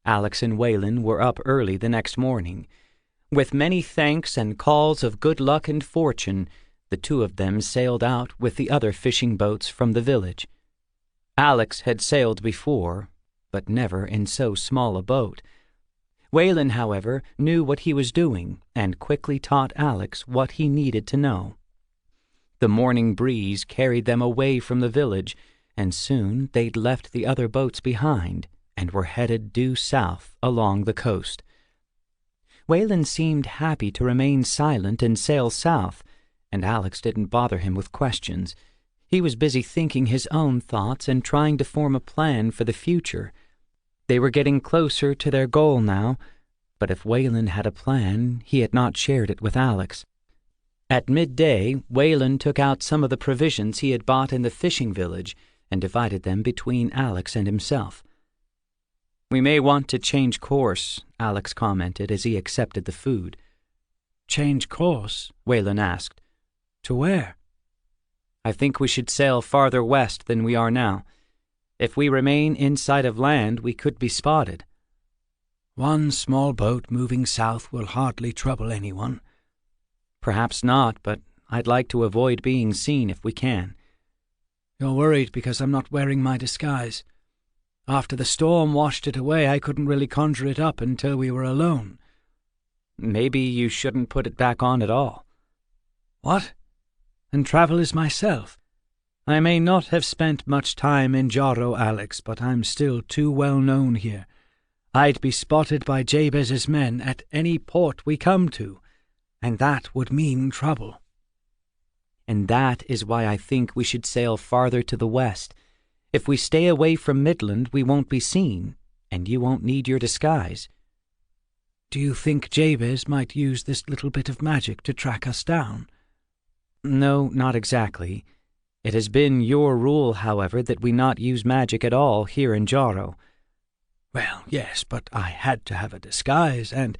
Alex and Wayland were up early the next morning. With many thanks and calls of good luck and fortune, the two of them sailed out with the other fishing boats from the village. Alex had sailed before, but never in so small a boat. Wayland, however, knew what he was doing and quickly taught Alex what he needed to know. The morning breeze carried them away from the village, and soon they'd left the other boats behind and were headed due south along the coast. Wayland seemed happy to remain silent and sail south, and Alex didn't bother him with questions. He was busy thinking his own thoughts and trying to form a plan for the future. They were getting closer to their goal now, but if Wayland had a plan, he had not shared it with Alex. At midday, Wayland took out some of the provisions he had bought in the fishing village and divided them between Alex and himself. "We may want to change course," Alex commented as he accepted the food. "Change course?" Wayland asked. "To where?" "I think we should sail farther west than we are now. If we remain inside of land, we could be spotted." "One small boat moving south will hardly trouble anyone." "Perhaps not, but I'd like to avoid being seen if we can." "You're worried because I'm not wearing my disguise. After the storm washed it away, I couldn't really conjure it up until we were alone." "Maybe you shouldn't put it back on at all." "What? And travel as myself? I may not have spent much time in Jarro, Alex, but I'm still too well known here. I'd be spotted by Jabez's men at any port we come to, and that would mean trouble. And that is why I think we should sail farther to the west. If we stay away from Midland, we won't be seen, and you won't need your disguise. Do you think Jabez might use this little bit of magic to track us down? No, not exactly. It has been your rule, however, that we not use magic at all here in Jarro. Well, yes, but I had to have a disguise, and—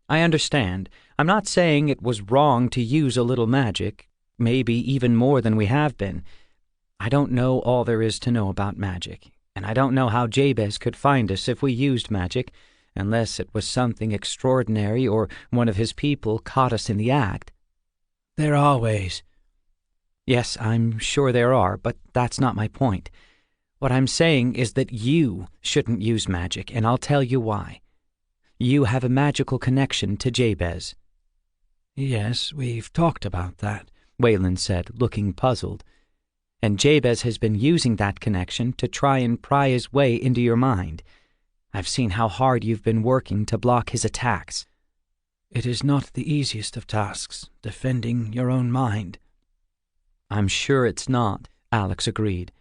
I understand. I'm not saying it was wrong to use a little magic, maybe even more than we have been. I don't know all there is to know about magic, and I don't know how Jabez could find us if we used magic, unless it was something extraordinary or one of his people caught us in the act. There are ways. Yes, I'm sure there are, but that's not my point. What I'm saying is that you shouldn't use magic, and I'll tell you why. You have a magical connection to Jabez. Yes, we've talked about that, Wayland said, looking puzzled. And Jabez has been using that connection to try and pry his way into your mind. I've seen how hard you've been working to block his attacks. It is not the easiest of tasks, defending your own mind. I'm sure it's not, Alex agreed.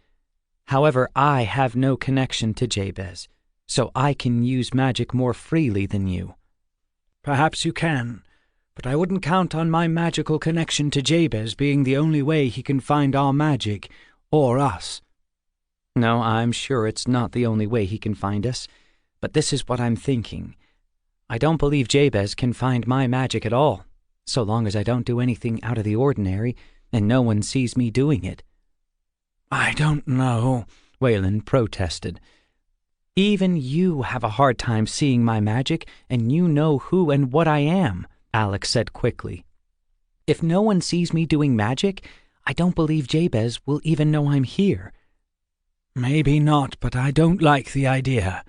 However, I have no connection to Jabez, so I can use magic more freely than you. Perhaps you can, but I wouldn't count on my magical connection to Jabez being the only way he can find our magic, or us. No, I'm sure it's not the only way he can find us, but this is what I'm thinking. I don't believe Jabez can find my magic at all, so long as I don't do anything out of the ordinary, and no one sees me doing it. I don't know, Wayland protested. Even you have a hard time seeing my magic, and you know who and what I am, Alex said quickly. If no one sees me doing magic, I don't believe Jabez will even know I'm here. Maybe not, but I don't like the idea.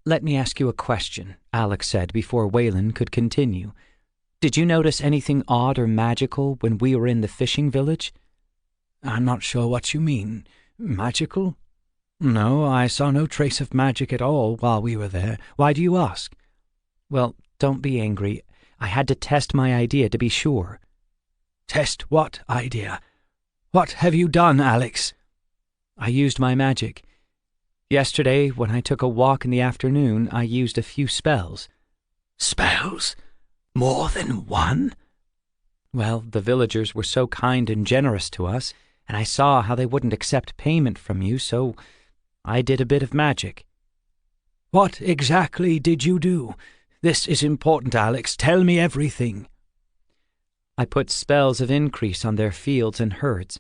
Let me ask you a question, Alex said before Wayland could continue. Did you notice anything odd or magical when we were in the fishing village? I'm not sure what you mean. Magical? No, I saw no trace of magic at all while we were there. Why do you ask? Well, don't be angry. I had to test my idea to be sure. Test what idea? What have you done, Alex? I used my magic. Yesterday, when I took a walk in the afternoon, I used a few spells. Spells? More than one? Well, the villagers were so kind and generous to us, and I saw how they wouldn't accept payment from you, so I did a bit of magic. What exactly did you do? This is important, Alex. Tell me everything. I put spells of increase on their fields and herds.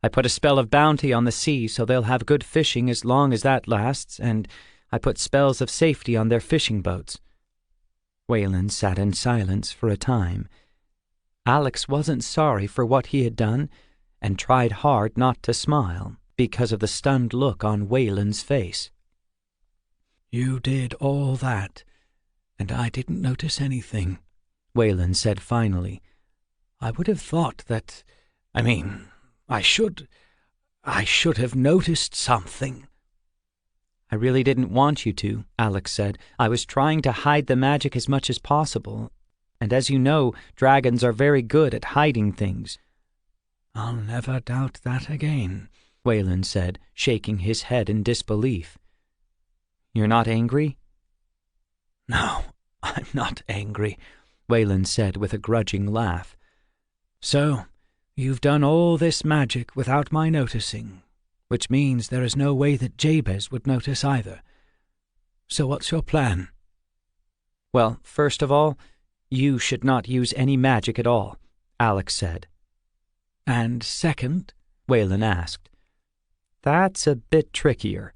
I put a spell of bounty on the sea so they'll have good fishing as long as that lasts, and I put spells of safety on their fishing boats. Wayland sat in silence for a time. Alex wasn't sorry for what he had done, and tried hard not to smile because of the stunned look on Wayland's face. You did all that, and I didn't notice anything, Wayland said finally. I would have thought that— I should have noticed something. I really didn't want you to, Alex said. I was trying to hide the magic as much as possible, and as you know, dragons are very good at hiding things. I'll never doubt that again, Wayland said, shaking his head in disbelief. You're not angry? No, I'm not angry, Wayland said with a grudging laugh. So, you've done all this magic without my noticing, which means there is no way that Jabez would notice either. So what's your plan? Well, first of all, you should not use any magic at all, Alex said. And second? Wayland asked. That's a bit trickier.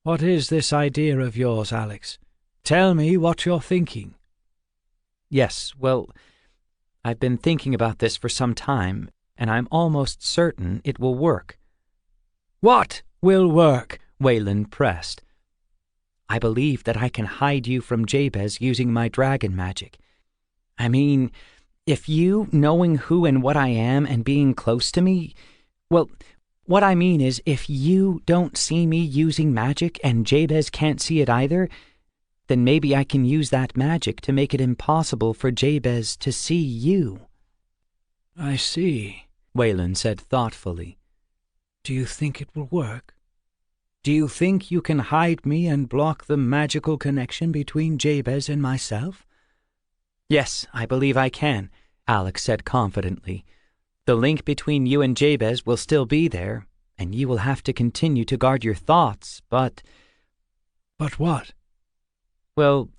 What is this idea of yours, Alex? Tell me what you're thinking. Yes, well, I've been thinking about this for some time, and I'm almost certain it will work. What will work? Wayland pressed. I believe that I can hide you from Jabez using my dragon magic. I mean, if you, knowing who and what I am and being close to me, well, What I mean is, if you don't see me using magic and Jabez can't see it either, then maybe I can use that magic to make it impossible for Jabez to see you." "I see," Wayland said thoughtfully. "Do you think it will work? Do you think you can hide me and block the magical connection between Jabez and myself?" "Yes, I believe I can," Alex said confidently. "The link between you and Jabez will still be there, and you will have to continue to guard your thoughts, but—" "But what?" "Well,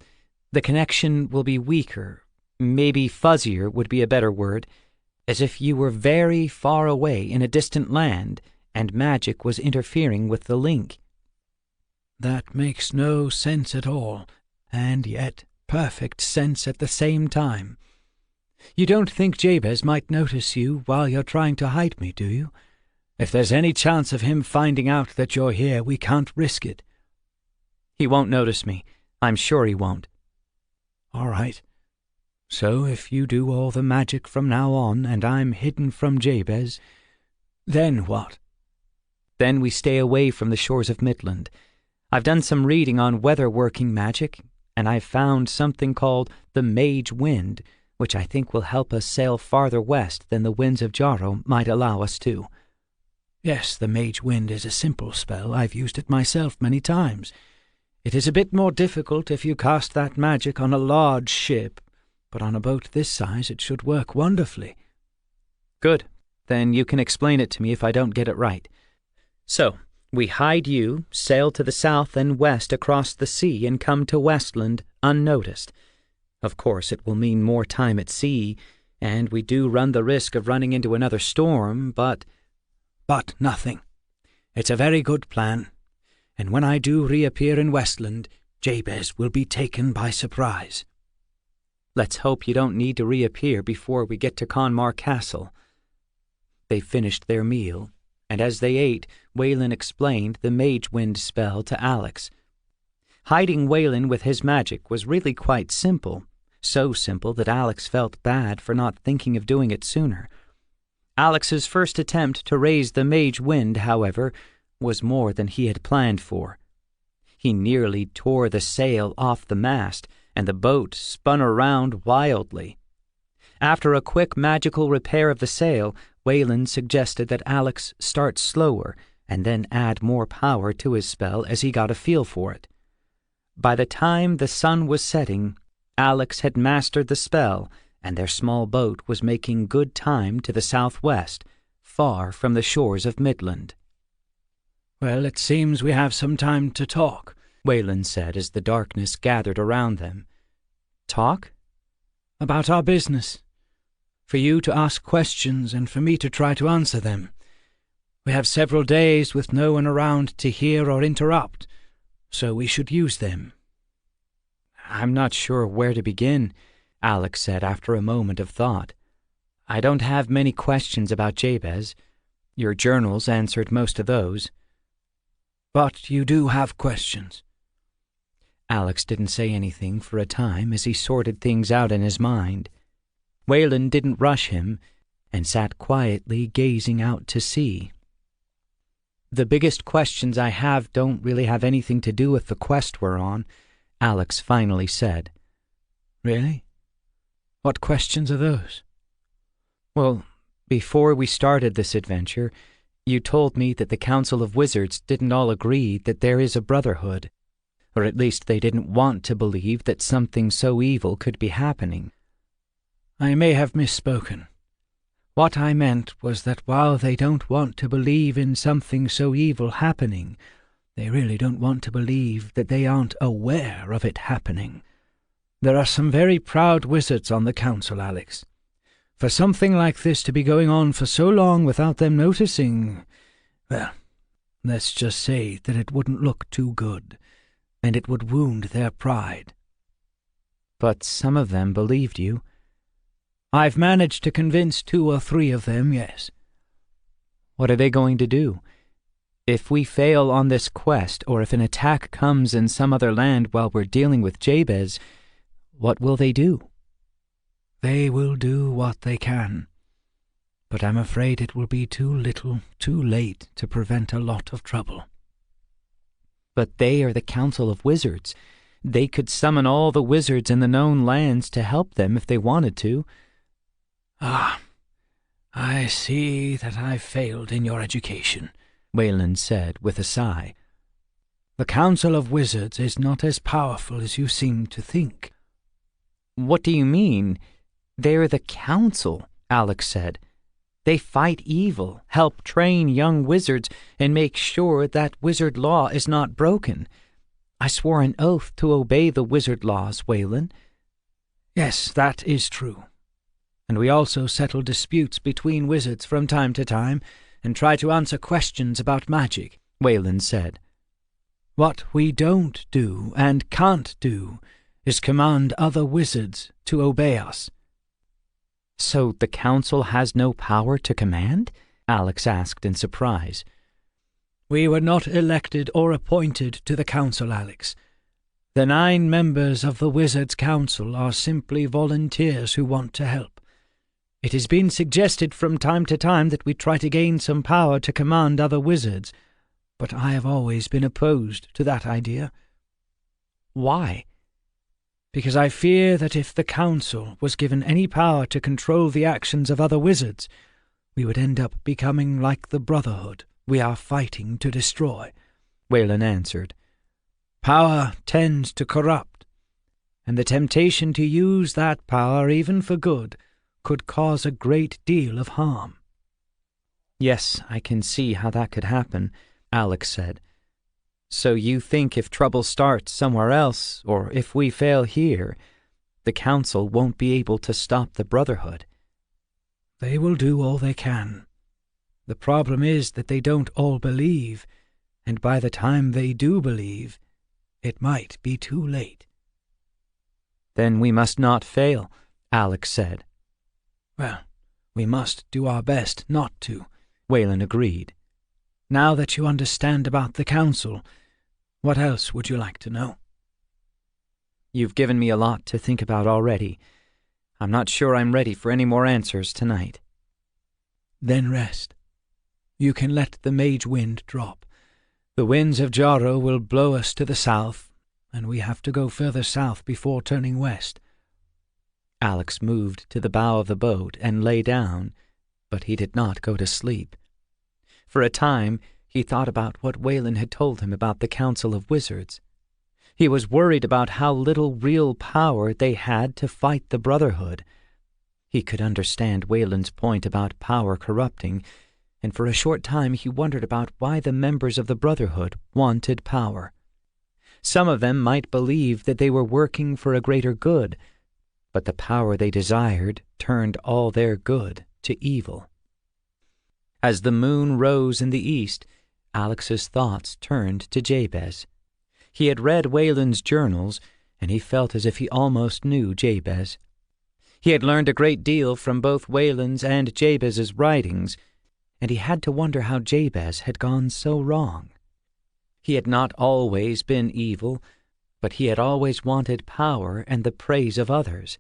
the connection will be weaker, maybe fuzzier would be a better word, as if you were very far away in a distant land and magic was interfering with the link." "That makes no sense at all, and yet perfect sense at the same time. You don't think Jabez might notice you while you're trying to hide me, do you? If there's any chance of him finding out that you're here, we can't risk it." "He won't notice me. I'm sure he won't." "All right. So if you do all the magic from now on and I'm hidden from Jabez, then what?" "Then we stay away from the shores of Midland. I've done some reading on weather-working magic, and I've found something called the Mage Wind, which I think will help us sail farther west than the winds of Jarrow might allow us to." "Yes, the Mage Wind is a simple spell. I've used it myself many times. It is a bit more difficult if you cast that magic on a large ship, but on a boat this size it should work wonderfully." "Good. Then you can explain it to me if I don't get it right. So, we hide you, sail to the south and west across the sea, and come to Westland unnoticed. Of course, it will mean more time at sea, and we do run the risk of running into another storm, but—" "But nothing. It's a very good plan, and when I do reappear in Westland, Jabez will be taken by surprise." "Let's hope you don't need to reappear before we get to Conmar Castle." They finished their meal, and as they ate, Wayland explained the Mage Wind spell to Alex. Hiding Wayland with his magic was really quite simple, so simple that Alex felt bad for not thinking of doing it sooner. Alex's first attempt to raise the Mage Wind, however, was more than he had planned for. He nearly tore the sail off the mast, and the boat spun around wildly. After a quick magical repair of the sail, Wayland suggested that Alex start slower and then add more power to his spell as he got a feel for it. By the time the sun was setting, Alex had mastered the spell, and their small boat was making good time to the southwest, far from the shores of Midland. "Well, it seems we have some time to talk," Wayland said as the darkness gathered around them. "Talk?" "About our business. For you to ask questions and for me to try to answer them. We have several days with no one around to hear or interrupt, so we should use them." "I'm not sure where to begin," Alex said after a moment of thought. "I don't have many questions about Jabez. Your journals answered most of those." "But you do have questions." Alex didn't say anything for a time as he sorted things out in his mind. Wayland didn't rush him, and sat quietly gazing out to sea. "The biggest questions I have don't really have anything to do with the quest we're on," Alex finally said. "Really? What questions are those?" "Well, before we started this adventure, you told me that the Council of Wizards didn't all agree that there is a brotherhood, or at least they didn't want to believe that something so evil could be happening." "I may have misspoken. What I meant was that while they don't want to believe in something so evil happening, they really don't want to believe that they aren't aware of it happening. There are some very proud wizards on the council, Alex. For something like this to be going on for so long without them noticing, well, let's just say that it wouldn't look too good, and it would wound their pride." "But some of them believed you." "I've managed to convince 2 or 3 of them, yes." "What are they going to do? If we fail on this quest, or if an attack comes in some other land while we're dealing with Jabez, what will they do?" "They will do what they can. but I'm afraid it will be too little, too late to prevent a lot of trouble." "But they are the Council of Wizards. They could summon all the wizards in the known lands to help them if they wanted to." "Ah, I see that I failed in your education," Wayland said with a sigh. "The Council of Wizards is not as powerful as you seem to think." "What do you mean? They're the Council," Alex said. "They fight evil, help train young wizards, and make sure that wizard law is not broken. I swore an oath to obey the wizard laws, Wayland." "Yes, that is true. And we also settle disputes between wizards from time to time and try to answer questions about magic," Wayland said. "What we don't do and can't do is command other wizards to obey us." "So the Council has no power to command?" Alex asked in surprise. "We were not elected or appointed to the Council, Alex. The 9 members of the Wizards' Council are simply volunteers who want to help. It has been suggested from time to time that we try to gain some power to command other wizards, but I have always been opposed to that idea." "Why?" "Because I fear that if the Council was given any power to control the actions of other wizards, we would end up becoming like the Brotherhood we are fighting to destroy," Wayland answered. "Power tends to corrupt, and the temptation to use that power, even for good, could cause a great deal of harm." "Yes, I can see how that could happen," Alex said. "So you think if trouble starts somewhere else, or if we fail here, the Council won't be able to stop the Brotherhood?" "They will do all they can. The problem is that they don't all believe, and by the time they do believe, it might be too late." "Then we must not fail," Alex said. "Well, we must do our best not to," Wayland agreed. "Now that you understand about the Council, what else would you like to know?" "You've given me a lot to think about already. I'm not sure I'm ready for any more answers tonight." "Then rest. You can let the mage wind drop. The winds of Jaro will blow us to the south, and we have to go further south before turning west." Alex moved to the bow of the boat and lay down, but he did not go to sleep. For a time, he thought about what Wayland had told him about the Council of Wizards. He was worried about how little real power they had to fight the Brotherhood. He could understand Wayland's point about power corrupting, and for a short time he wondered about why the members of the Brotherhood wanted power. Some of them might believe that they were working for a greater good, but the power they desired turned all their good to evil. As the moon rose in the east, Alex's thoughts turned to Jabez. He had read Wayland's journals, and he felt as if he almost knew Jabez. He had learned a great deal from both Wayland's and Jabez's writings, and he had to wonder how Jabez had gone so wrong. He had not always been evil, but he had always wanted power and the praise of others.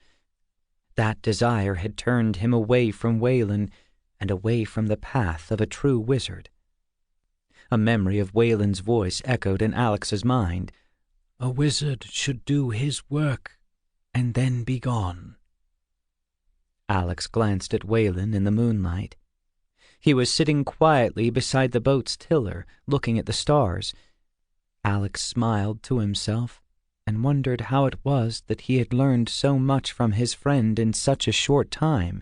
That desire had turned him away from Wayland and away from the path of a true wizard. A memory of Wayland's voice echoed in Alex's mind. "A wizard should do his work and then be gone." Alex glanced at Wayland in the moonlight. He was sitting quietly beside the boat's tiller, looking at the stars. Alex smiled to himself and wondered how it was that he had learned so much from his friend in such a short time,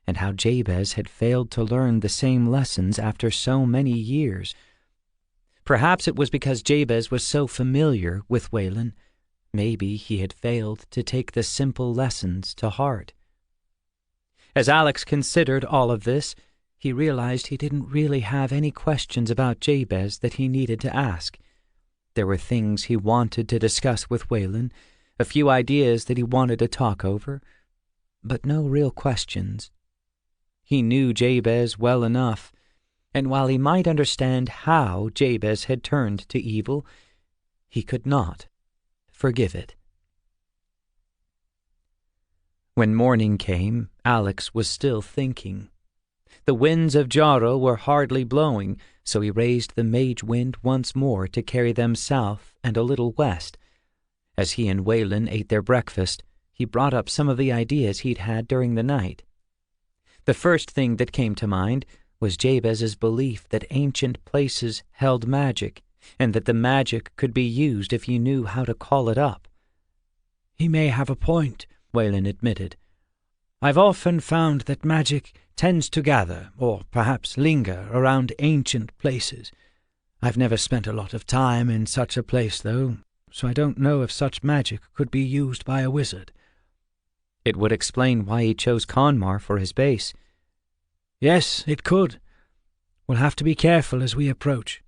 and how Jabez had failed to learn the same lessons after so many years. Perhaps it was because Jabez was so familiar with Wayland. Maybe he had failed to take the simple lessons to heart. As Alex considered all of this, he realized he didn't really have any questions about Jabez that he needed to ask. There were things he wanted to discuss with Wayland, a few ideas that he wanted to talk over, but no real questions. He knew Jabez well enough, and while he might understand how Jabez had turned to evil, he could not forgive it. When morning came, Alex was still thinking. The winds of Jarl were hardly blowing, so he raised the mage wind once more to carry them south and a little west. As he and Waylon ate their breakfast, he brought up some of the ideas he'd had during the night. The first thing that came to mind was Jabez's belief that ancient places held magic, and that the magic could be used if you knew how to call it up. "He may have a point," Waylon admitted. "I've often found that magic tends to gather, or perhaps linger, around ancient places. I've never spent a lot of time in such a place, though, so I don't know if such magic could be used by a wizard." It would explain why he chose Conmar for his base. "Yes, it could. We'll have to be careful as we approach.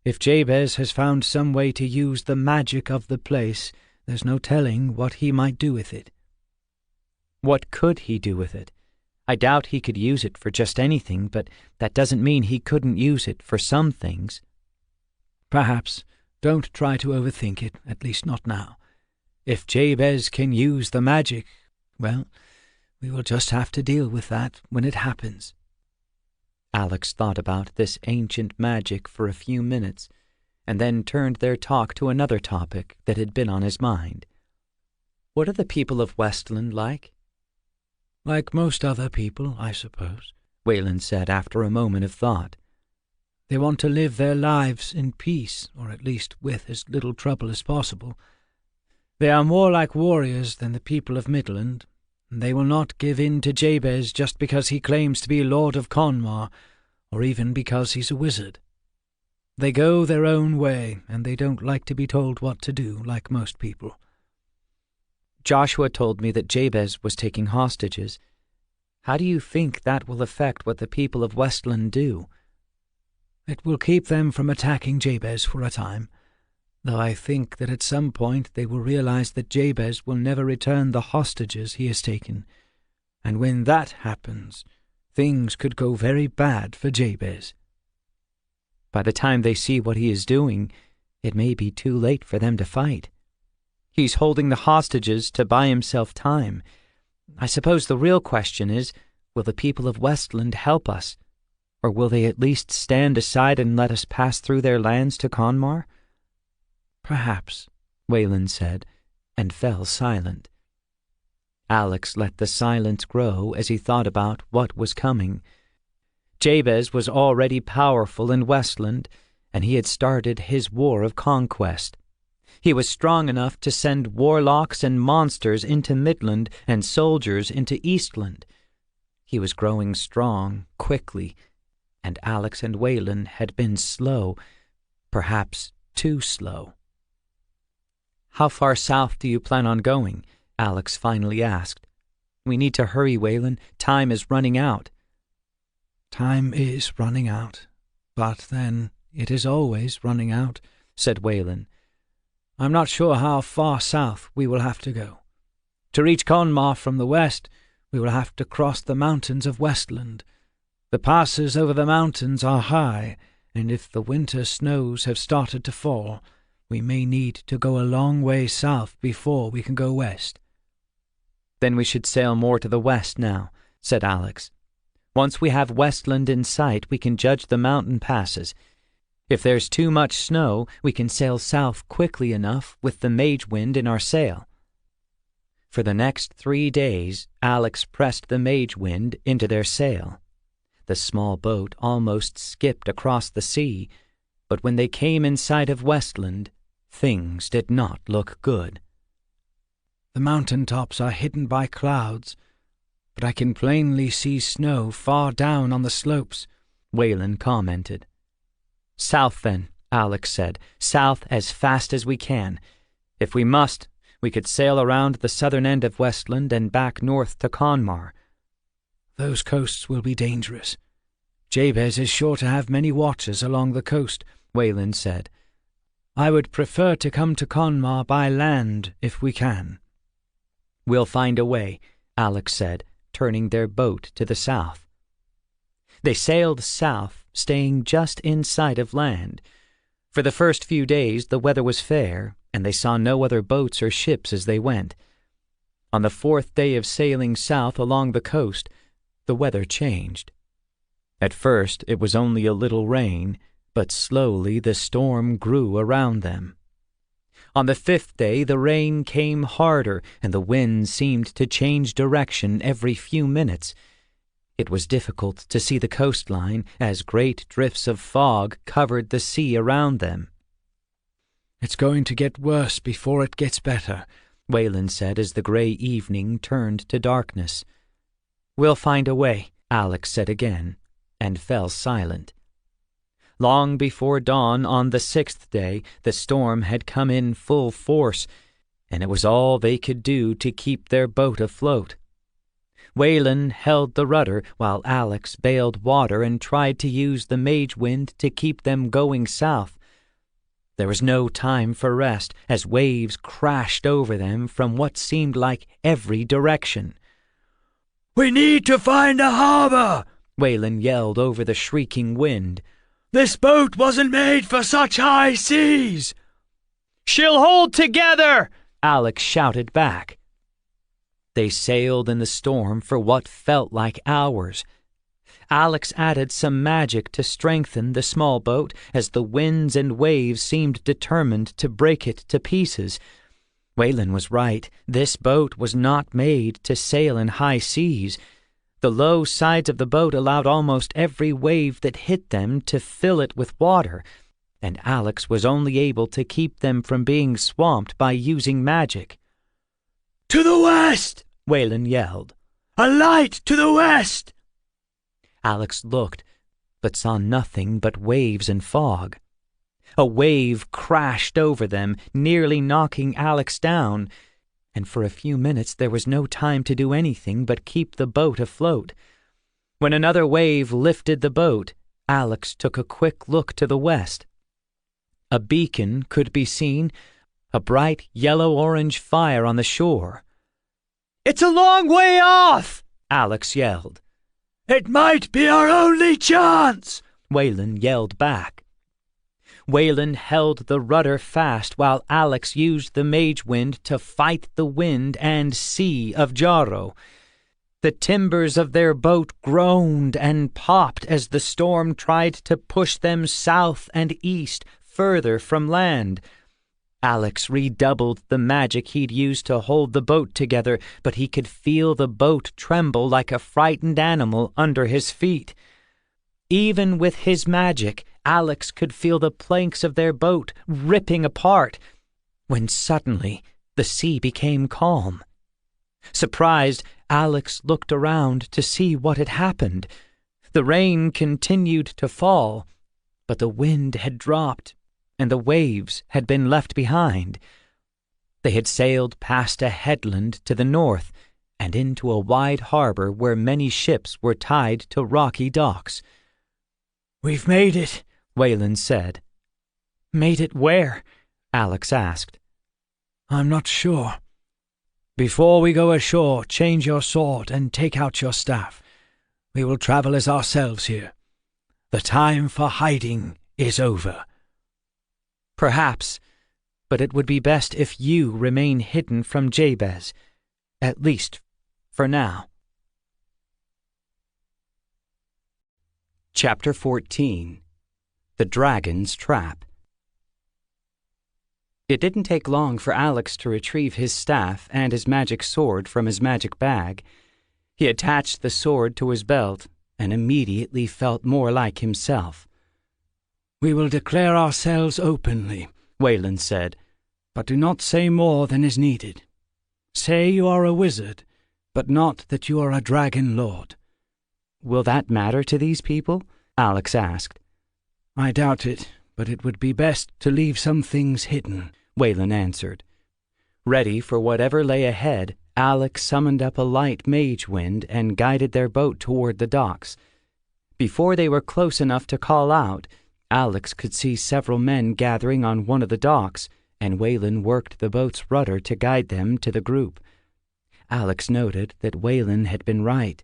If Jabez has found some way to use the magic of the place, there's no telling what he might do with it." What could he do with it? I doubt he could use it for just anything, but that doesn't mean he couldn't use it for some things. "Perhaps. Don't try to overthink it, at least not now. If Jabez can use the magic, well, we will just have to deal with that when it happens." Alex thought about this ancient magic for a few minutes, and then turned their talk to another topic that had been on his mind. "What are the people of Westland like?" "Like most other people, I suppose," Waylon said after a moment of thought. "They want to live their lives in peace, or at least with as little trouble as possible. They are more like warriors than the people of Midland, and they will not give in to Jabez just because he claims to be Lord of Conmar, or even because he's a wizard. They go their own way, and they don't like to be told what to do, like most people." "Joshua told me that Jabez was taking hostages. How do you think that will affect what the people of Westland do?" "It will keep them from attacking Jabez for a time, though I think that at some point they will realize that Jabez will never return the hostages he has taken, and when that happens, things could go very bad for Jabez." "By the time they see what he is doing, it may be too late for them to fight. He's holding the hostages to buy himself time. I suppose the real question is, will the people of Westland help us? Or will they at least stand aside and let us pass through their lands to Conmar?" "Perhaps," Waylon said, and fell silent. Alex let the silence grow as he thought about what was coming. Jabez was already powerful in Westland, and he had started his war of conquest. He was strong enough to send warlocks and monsters into Midland and soldiers into Eastland. He was growing strong quickly, and Alex and Waylon had been slow, perhaps too slow. "How far south do you plan on going?" Alex finally asked. "We need to hurry, Waylon. Time is running out." "Time is running out, but then it is always running out," said Waylon. "I'm not sure how far south we will have to go. To reach Conmar from the west, we will have to cross the mountains of Westland. The passes over the mountains are high, and if the winter snows have started to fall, we may need to go a long way south before we can go west." "Then we should sail more to the west now," said Alex. "Once we have Westland in sight, we can judge the mountain passes. If there's too much snow, we can sail south quickly enough with the mage wind in our sail." For the next 3 days, Alex pressed the mage wind into their sail. The small boat almost skipped across the sea, but when they came in sight of Westland, things did not look good. "The mountain tops are hidden by clouds, but I can plainly see snow far down on the slopes," Waylon commented. "South then," Alex said. "South as fast as we can. If we must, we could sail around the southern end of Westland and back north to Conmar." "Those coasts will be dangerous. Jabez is sure to have many watchers along the coast," Waylon said. "I would prefer to come to Conmar by land if we can." "We'll find a way," Alex said, turning their boat to the south. They sailed south, staying just in sight of land. For the first few days the weather was fair, and they saw no other boats or ships as they went. On the 4th day of sailing south along the coast, the weather changed. At first it was only a little rain, but slowly the storm grew around them. On the 5th day the rain came harder, and the wind seemed to change direction every few minutes. It was difficult to see the coastline, as great drifts of fog covered the sea around them. "It's going to get worse before it gets better," Wayland said as the grey evening turned to darkness. "We'll find a way," Alex said again, and fell silent. Long before dawn on the 6th day, the storm had come in full force, and it was all they could do to keep their boat afloat. Wayland held the rudder while Alex bailed water and tried to use the mage wind to keep them going south. There was no time for rest as waves crashed over them from what seemed like every direction. "We need to find a harbor!" Wayland yelled over the shrieking wind. "This boat wasn't made for such high seas!" "She'll hold together!" Alex shouted back. They sailed in the storm for what felt like hours. Alex added some magic to strengthen the small boat as the winds and waves seemed determined to break it to pieces. Wayland was right. This boat was not made to sail in high seas. The low sides of the boat allowed almost every wave that hit them to fill it with water, and Alex was only able to keep them from being swamped by using magic. "To the west!" Wayland yelled. "A light to the west!" Alex looked, but saw nothing but waves and fog. A wave crashed over them, nearly knocking Alex down, and for a few minutes there was no time to do anything but keep the boat afloat. When another wave lifted the boat, Alex took a quick look to the west. A beacon could be seen, a bright yellow-orange fire on the shore. "It's a long way off!" Alex yelled. "It might be our only chance!" Wayland yelled back. Wayland held the rudder fast while Alex used the mage wind to fight the wind and sea of Jarro. The timbers of their boat groaned and popped as the storm tried to push them south and east, further from land. Alex redoubled the magic he'd used to hold the boat together, but he could feel the boat tremble like a frightened animal under his feet. Even with his magic, Alex could feel the planks of their boat ripping apart, when suddenly the sea became calm. Surprised, Alex looked around to see what had happened. The rain continued to fall, but the wind had dropped, and the waves had been left behind. They had sailed past a headland to the north and into a wide harbor where many ships were tied to rocky docks. "We've made it," Wayland said. "Made it where?" Alex asked. "I'm not sure. Before we go ashore, change your sword and take out your staff. We will travel as ourselves here. The time for hiding is over." "Perhaps, but it would be best if you remain hidden from Jabez, at least for now." Chapter 14. The Dragon's Trap. It didn't take long for Alex to retrieve his staff and his magic sword from his magic bag. He attached the sword to his belt and immediately felt more like himself. "We will declare ourselves openly," Wayland said, "but do not say more than is needed. Say you are a wizard, but not that you are a dragon lord." "Will that matter to these people?" Alex asked. "I doubt it, but it would be best to leave some things hidden," Wayland answered. Ready for whatever lay ahead, Alex summoned up a light mage wind and guided their boat toward the docks. Before they were close enough to call out, Alex could see several men gathering on one of the docks, and Wayland worked the boat's rudder to guide them to the group. Alex noted that Wayland had been right.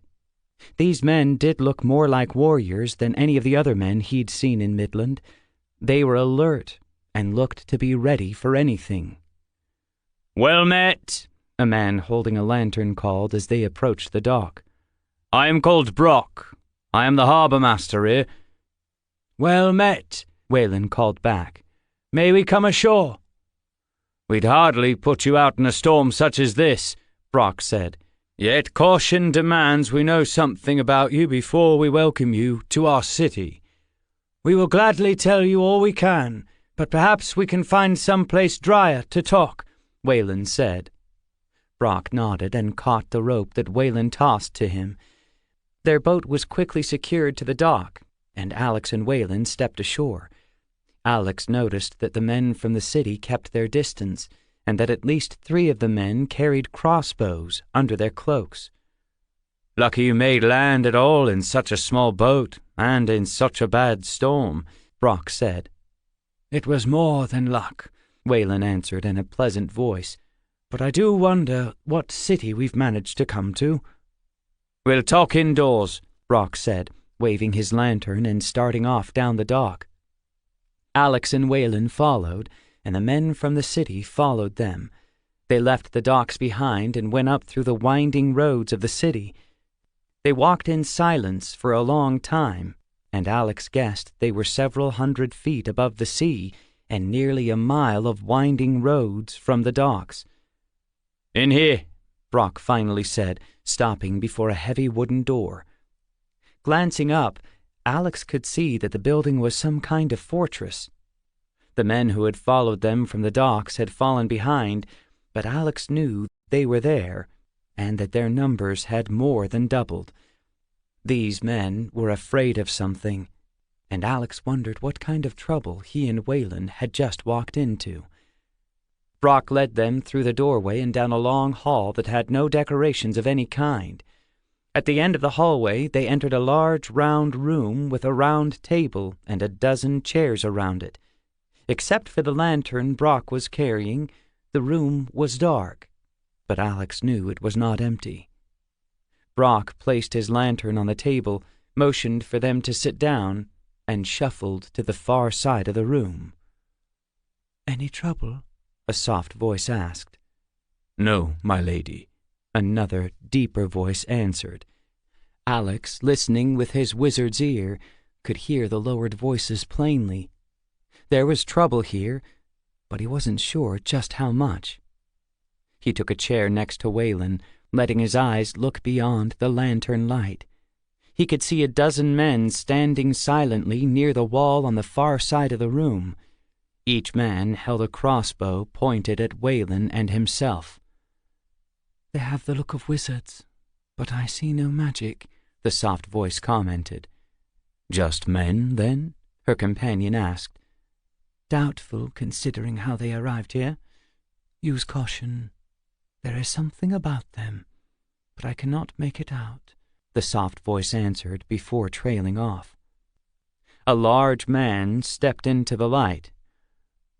These men did look more like warriors than any of the other men he'd seen in Midland. They were alert and looked to be ready for anything. "Well met," a man holding a lantern called as they approached the dock. "I am called Brock. I am the harbour master here." "Well met," Wayland called back. "May we come ashore?" "We'd hardly put you out in a storm such as this," Brock said. "Yet caution demands we know something about you before we welcome you to our city." "We will gladly tell you all we can, but perhaps we can find some place drier to talk," Wayland said. Brock nodded and caught the rope that Wayland tossed to him. Their boat was quickly secured to the dock, and Alex and Wayland stepped ashore. Alex noticed that the men from the city kept their distance, and that at least 3 of the men carried crossbows under their cloaks. "Lucky you made land at all in such a small boat, and in such a bad storm," Brock said. "It was more than luck," Wayland answered in a pleasant voice. "But I do wonder what city we've managed to come to." "We'll talk indoors," Brock said, waving his lantern and starting off down the dock. Alex and Wayland followed, and the men from the city followed them. They left the docks behind and went up through the winding roads of the city. They walked in silence for a long time, and Alex guessed they were several hundred feet above the sea and nearly a mile of winding roads from the docks. "In here," Brock finally said, stopping before a heavy wooden door. Glancing up, Alex could see that the building was some kind of fortress. The men who had followed them from the docks had fallen behind, but Alex knew they were there, and that their numbers had more than doubled. These men were afraid of something, and Alex wondered what kind of trouble he and Wayland had just walked into. Brock led them through the doorway and down a long hall that had no decorations of any kind. At the end of the hallway they entered a large round room with a round table and a dozen chairs around it. Except for the lantern Brock was carrying, the room was dark, but Alex knew it was not empty. Brock placed his lantern on the table, motioned for them to sit down, and shuffled to the far side of the room. "Any trouble?" a soft voice asked. "No, my lady," another, deeper voice answered. Alex, listening with his wizard's ear, could hear the lowered voices plainly. There was trouble here, but he wasn't sure just how much. He took a chair next to Wayland, letting his eyes look beyond the lantern light. He could see a dozen men standing silently near the wall on the far side of the room. Each man held a crossbow pointed at Wayland and himself. "They have the look of wizards, but I see no magic," the soft voice commented. "Just men, then?" her companion asked. "Doubtful, considering how they arrived here. Use caution. There is something about them, but I cannot make it out," the soft voice answered before trailing off. A large man stepped into the light.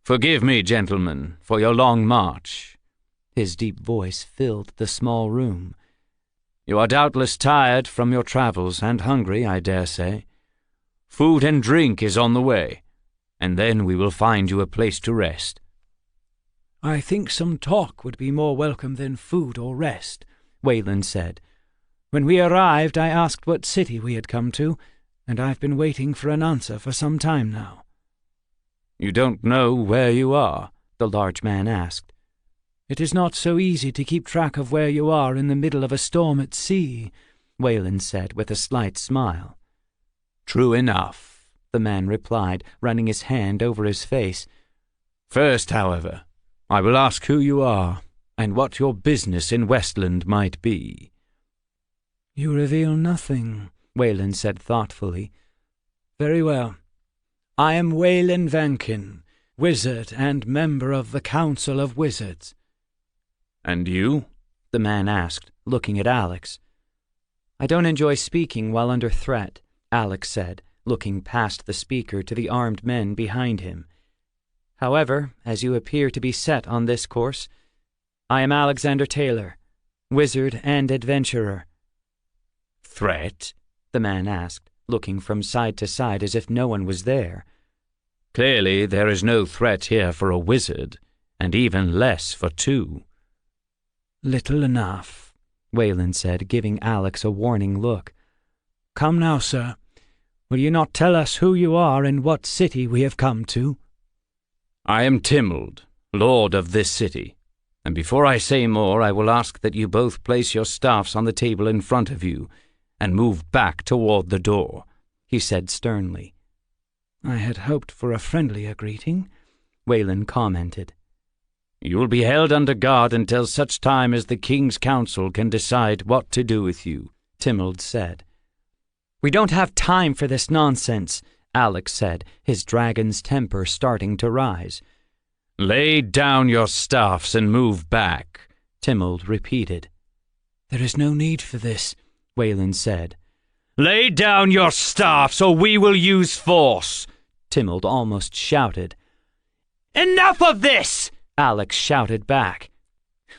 "Forgive me, gentlemen, for your long march." His deep voice filled the small room. "You are doubtless tired from your travels and hungry, I dare say. Food and drink is on the way, and then we will find you a place to rest." "I think some talk would be more welcome than food or rest," Wayland said. "When we arrived, I asked what city we had come to, and I've been waiting for an answer for some time now." "You don't know where you are?" the large man asked. "It is not so easy to keep track of where you are in the middle of a storm at sea," Wayland said with a slight smile. "True enough," the man replied, running his hand over his face. "First, however, I will ask who you are, and what your business in Westland might be." "You reveal nothing," Wayland said thoughtfully. "Very well. I am Wayland Vankin, wizard and member of the Council of Wizards." "And you?" the man asked, looking at Alex. "I don't enjoy speaking while under threat," Alex said, looking past the speaker to the armed men behind him. "However, as you appear to be set on this course, I am Alexander Taylor, wizard and adventurer." "Threat?" the man asked, looking from side to side as if no one was there. "Clearly there is no threat here for a wizard, and even less for 2. "Little enough," Wayland said, giving Alex a warning look. come now, sir. Will you not tell us who you are and what city we have come to?" "I am Timold, lord of this city, and before I say more I will ask that you both place your staffs on the table in front of you and move back toward the door," he said sternly. "I had hoped for a friendlier greeting," Wayland commented. "You will be held under guard until such time as the King's Council can decide what to do with you," Timold said. "We don't have time for this nonsense," Alex said, his dragon's temper starting to rise. "Lay down your staffs and move back," Timold repeated. "There is no need for this," Wayland said. "Lay down your staffs or we will use force," Timold almost shouted. "Enough of this!" Alex shouted back.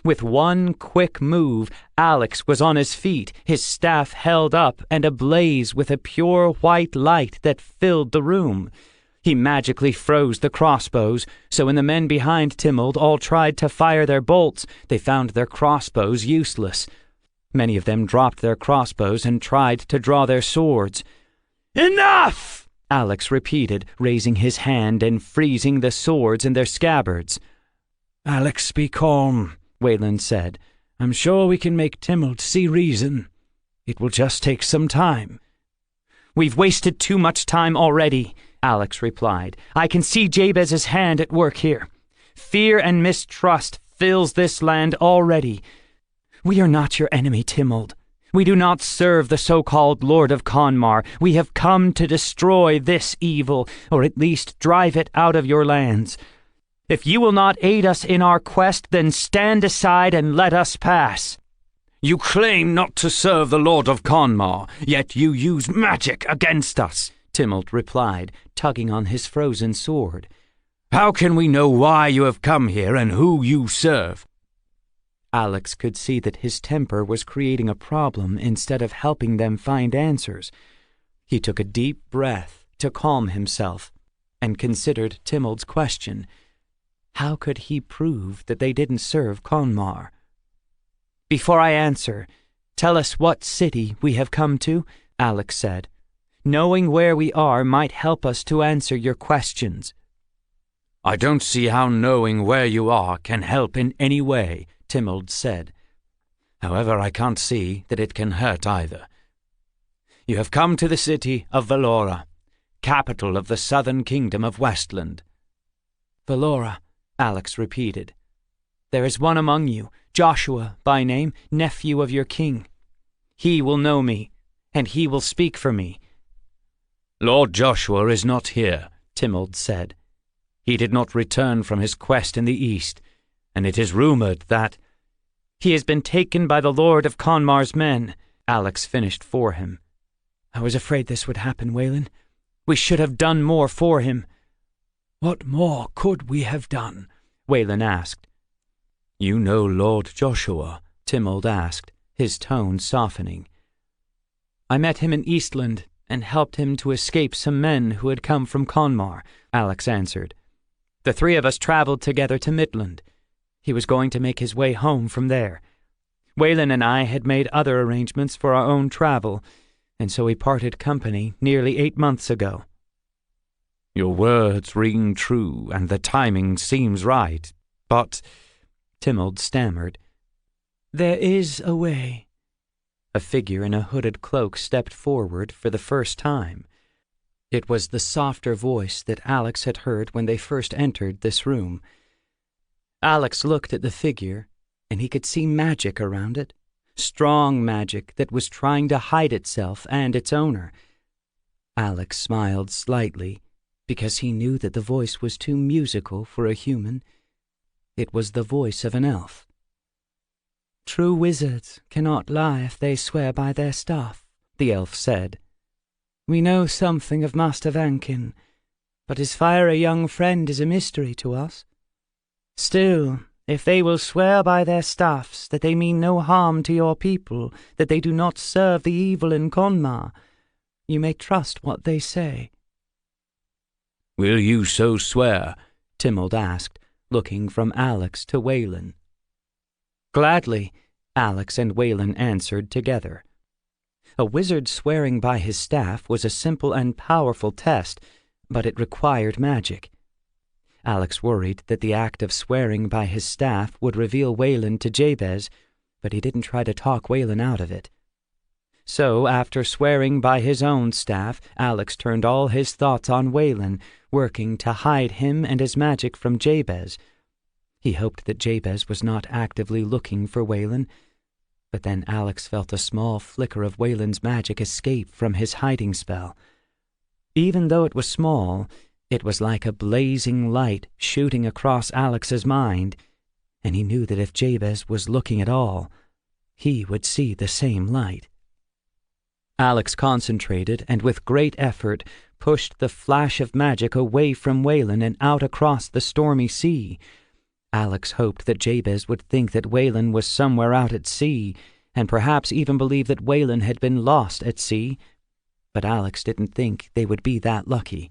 With one quick move, Alex was on his feet, his staff held up and ablaze with a pure white light that filled the room. He magically froze the crossbows, so when the men behind Timold all tried to fire their bolts, they found their crossbows useless. Many of them dropped their crossbows and tried to draw their swords. "Enough!" Alex repeated, raising his hand and freezing the swords in their scabbards. "Alex, be calm," Wayland said. "I'm sure we can make Timold see reason. It will just take some time." "We've wasted too much time already," Alex replied. "I can see Jabez's hand at work here. Fear and mistrust fills this land already. We are not your enemy, Timold. We do not serve the so-called Lord of Conmar. We have come to destroy this evil, or at least drive it out of your lands. If you will not aid us in our quest, then stand aside and let us pass." "You claim not to serve the Lord of Conmar, yet you use magic against us," Timold replied, tugging on his frozen sword. "How can we know why you have come here and who you serve?" Alex could see that his temper was creating a problem instead of helping them find answers. He took a deep breath to calm himself and considered Timold's question. How could he prove that they didn't serve Conmar? "Before I answer, tell us what city we have come to," Alex said. "Knowing where we are might help us to answer your questions." "I don't see how knowing where you are can help in any way," Timold said. "However, I can't see that it can hurt either. You have come to the city of Valora, capital of the southern kingdom of Westland." "Valora," Alex repeated. "There is one among you, Joshua by name, nephew of your king. He will know me, and he will speak for me." "Lord Joshua is not here," Timold said. "He did not return from his quest in the east, and it is rumored that—" "He has been taken by the Lord of Conmar's men," Alex finished for him. "I was afraid this would happen, Wayland. We should have done more for him." "What more could we have done?" Wayland asked. "You know Lord Joshua?" Timold asked, his tone softening. "I met him in Eastland and helped him to escape some men who had come from Conmar," Alex answered. "The three of us traveled together to Midland. He was going to make his way home from there. Wayland and I had made other arrangements for our own travel, and so we parted company nearly 8 months ago." "Your words ring true, and the timing seems right, but—" Timold stammered. "There is a way." A figure in a hooded cloak stepped forward for the first time. It was the softer voice that Alex had heard when they first entered this room. Alex looked at the figure, and he could see magic around it, strong magic that was trying to hide itself and its owner. Alex smiled slightly, because he knew that the voice was too musical for a human. It was the voice of an elf. "True wizards cannot lie if they swear by their staff," the elf said. "We know something of Master Vankin, but his fiery young friend is a mystery to us. Still, if they will swear by their staffs that they mean no harm to your people, that they do not serve the evil in Conmar, you may trust what they say." "Will you so swear?" Timold asked, looking from Alex to Wayland. "Gladly," Alex and Wayland answered together. A wizard swearing by his staff was a simple and powerful test, but it required magic. Alex worried that the act of swearing by his staff would reveal Waylon to Jabez, but he didn't try to talk Waylon out of it. So, after swearing by his own staff, Alex turned all his thoughts on Waylon, working to hide him and his magic from Jabez. He hoped that Jabez was not actively looking for Waylon, but then Alex felt a small flicker of Waylon's magic escape from his hiding spell. Even though it was small, it was like a blazing light shooting across Alex's mind, and he knew that if Jabez was looking at all, he would see the same light. Alex concentrated and with great effort pushed the flash of magic away from Waylon and out across the stormy sea. Alex hoped that Jabez would think that Waylon was somewhere out at sea, and perhaps even believe that Waylon had been lost at sea, but Alex didn't think they would be that lucky.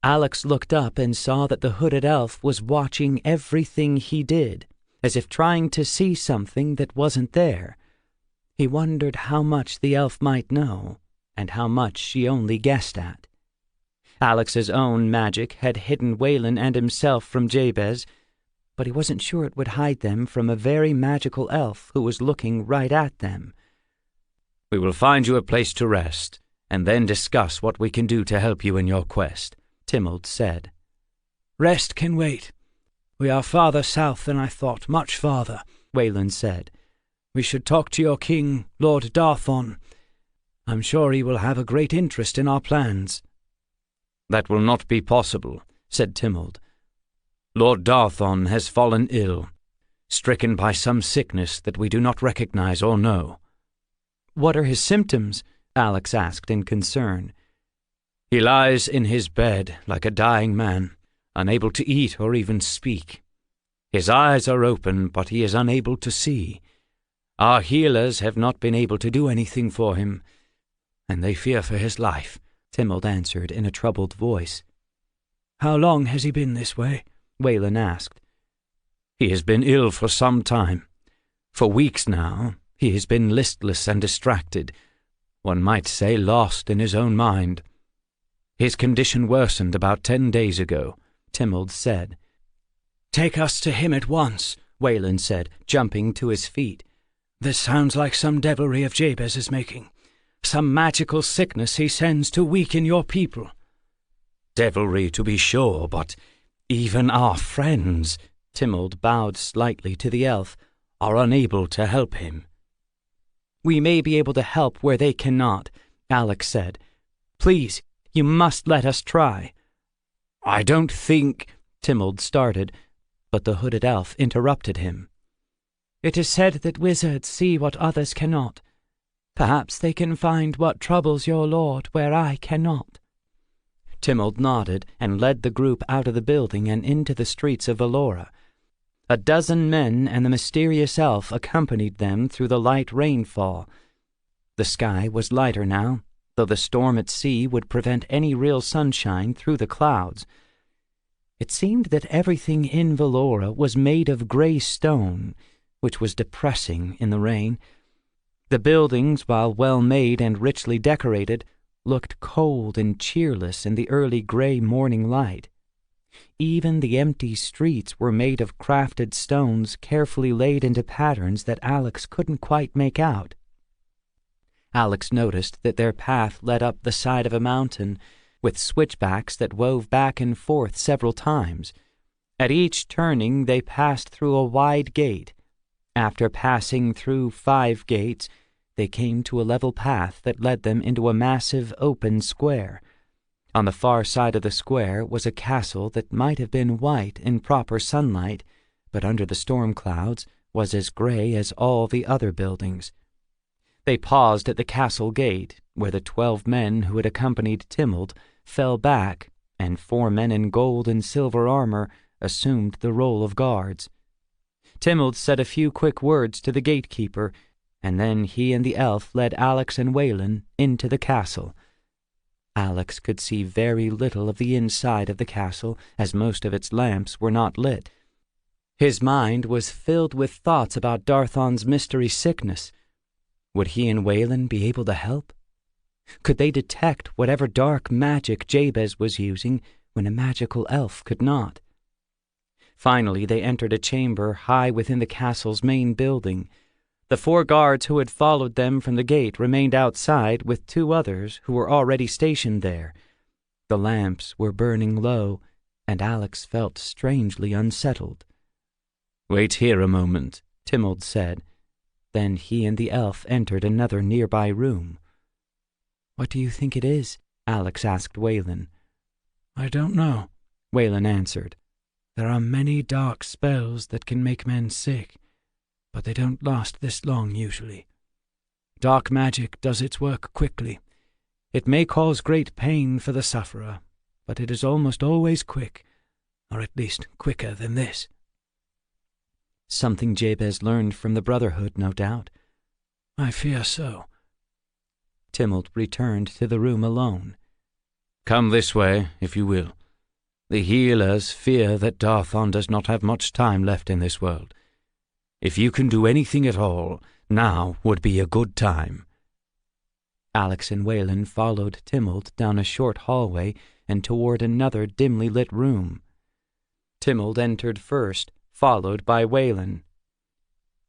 Alex looked up and saw that the hooded elf was watching everything he did, as if trying to see something that wasn't there. He wondered how much the elf might know, and how much she only guessed at. Alex's own magic had hidden Waylon and himself from Jabez, but he wasn't sure it would hide them from a very magical elf who was looking right at them. "We will find you a place to rest, and then discuss what we can do to help you in your quest," Timold said. "Rest can wait. We are farther south than I thought, much farther," Waylon said. "We should talk to your king, Lord Darthon. I'm sure he will have a great interest in our plans." "That will not be possible," said Timold. "Lord Darthon has fallen ill, stricken by some sickness that we do not recognize or know." "What are his symptoms?" Alex asked in concern. "He lies in his bed like a dying man, unable to eat or even speak. His eyes are open, but he is unable to see. Our healers have not been able to do anything for him, and they fear for his life," Timold answered in a troubled voice. "How long has he been this way?" Waylon asked. "He has been ill for some time. For weeks now, he has been listless and distracted, one might say lost in his own mind. His condition worsened about 10 days ago," Timold said. "Take us to him at once," Waylon said, jumping to his feet. "This sounds like some devilry of Jabez is making. Some magical sickness he sends to weaken your people." "Devilry, to be sure, but even our friends," Timold bowed slightly to the elf, "are unable to help him." "We may be able to help where they cannot," Alex said. "Please, you must let us try." "I don't think—" Timold started, but the hooded elf interrupted him. "It is said that wizards see what others cannot. Perhaps they can find what troubles your lord where I cannot." Timold nodded and led the group out of the building and into the streets of Valora. A dozen men and the mysterious elf accompanied them through the light rainfall. The sky was lighter now, though the storm at sea would prevent any real sunshine through the clouds. It seemed that everything in Valora was made of gray stone, which was depressing in the rain. The buildings, while well-made and richly decorated, looked cold and cheerless in the early gray morning light. Even the empty streets were made of crafted stones carefully laid into patterns that Alex couldn't quite make out. Alex noticed that their path led up the side of a mountain, with switchbacks that wove back and forth several times. At each turning they passed through a wide gate. After passing through 5 gates, they came to a level path that led them into a massive open square. On the far side of the square was a castle that might have been white in proper sunlight, but under the storm clouds was as gray as all the other buildings. They paused at the castle gate, where the 12 men who had accompanied Timold fell back, and 4 men in gold and silver armor assumed the role of guards. Timold said a few quick words to the gatekeeper, and then he and the elf led Alex and Waylon into the castle. Alex could see very little of the inside of the castle, as most of its lamps were not lit. His mind was filled with thoughts about Darthon's mystery sickness. Would he and Waylon be able to help? Could they detect whatever dark magic Jabez was using when a magical elf could not? Finally, they entered a chamber high within the castle's main building. The 4 guards who had followed them from the gate remained outside with 2 others who were already stationed there. The lamps were burning low, and Alex felt strangely unsettled. "Wait here a moment," Timold said. Then he and the elf entered another nearby room. "What do you think it is?" Alex asked Waylon. "I don't know," Waylon answered. "There are many dark spells that can make men sick, but they don't last this long usually. Dark magic does its work quickly. It may cause great pain for the sufferer, but it is almost always quick, or at least quicker than this." Something Jabez learned from the Brotherhood, no doubt. "I fear so." Timold returned to the room alone. "Come this way, if you will. The healers fear that Darthon does not have much time left in this world. If you can do anything at all, now would be a good time." Alex and Waylon followed Timold down a short hallway and toward another dimly lit room. Timold entered first, followed by Waylon.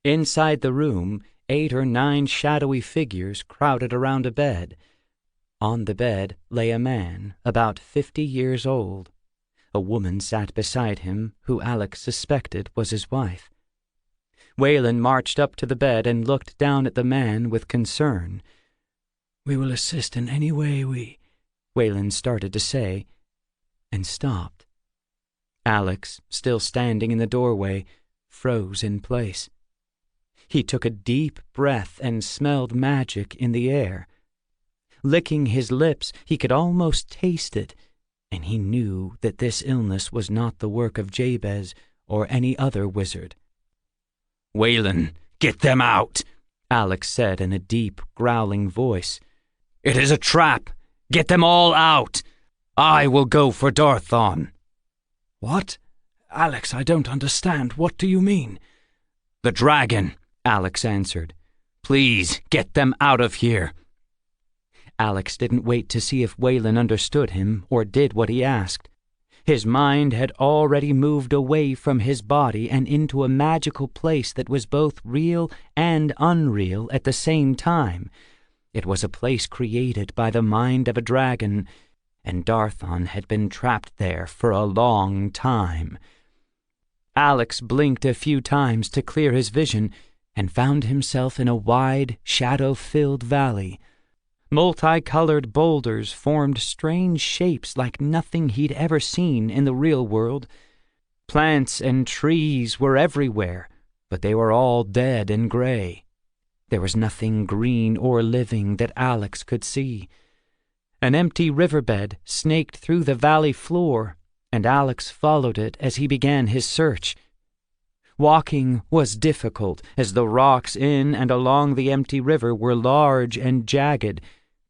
Inside the room, 8 or 9 shadowy figures crowded around a bed. On the bed lay a man, about 50 years old. A woman sat beside him, who Alex suspected was his wife. Waylon marched up to the bed and looked down at the man with concern. "We will assist in any way Waylon started to say, and stopped. Alex, still standing in the doorway, froze in place. He took a deep breath and smelled magic in the air. Licking his lips, he could almost taste it, and he knew that this illness was not the work of Jabez or any other wizard. "Waylon, get them out," Alex said in a deep, growling voice. "It is a trap. Get them all out. I will go for Darthon." "What? Alex, I don't understand. What do you mean?" "The dragon," Alex answered. "Please, get them out of here." Alex didn't wait to see if Waylon understood him or did what he asked. His mind had already moved away from his body and into a magical place that was both real and unreal at the same time. It was a place created by the mind of a dragon, and Darthon had been trapped there for a long time. Alex blinked a few times to clear his vision and found himself in a wide, shadow-filled valley. Multicolored boulders formed strange shapes like nothing he'd ever seen in the real world. Plants and trees were everywhere, but they were all dead and gray. There was nothing green or living that Alex could see. An empty riverbed snaked through the valley floor, and Alex followed it as he began his search. Walking was difficult, as the rocks in and along the empty river were large and jagged.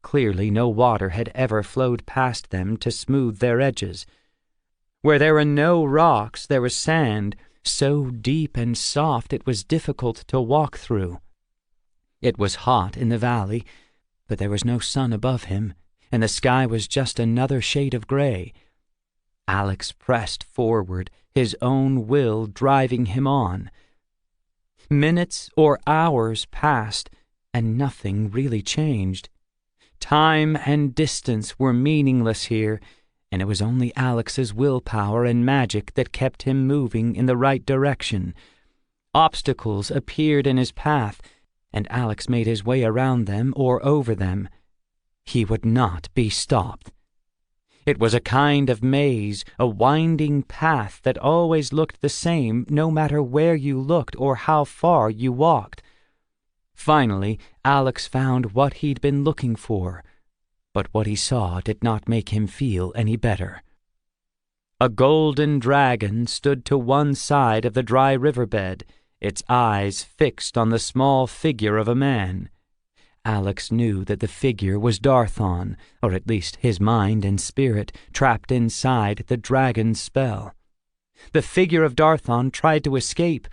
Clearly no water had ever flowed past them to smooth their edges. Where there were no rocks, there was sand, so deep and soft it was difficult to walk through. It was hot in the valley, but there was no sun above him, and the sky was just another shade of gray. Alex pressed forward, his own will driving him on. Minutes or hours passed, and nothing really changed. Time and distance were meaningless here, and it was only Alex's willpower and magic that kept him moving in the right direction. Obstacles appeared in his path, and Alex made his way around them or over them. He would not be stopped. It was a kind of maze, a winding path that always looked the same no matter where you looked or how far you walked. Finally, Alex found what he'd been looking for, but what he saw did not make him feel any better. A golden dragon stood to one side of the dry riverbed, its eyes fixed on the small figure of a man. Alex knew that the figure was Darthon, or at least his mind and spirit, trapped inside the dragon's spell. The figure of Darthon tried to escape,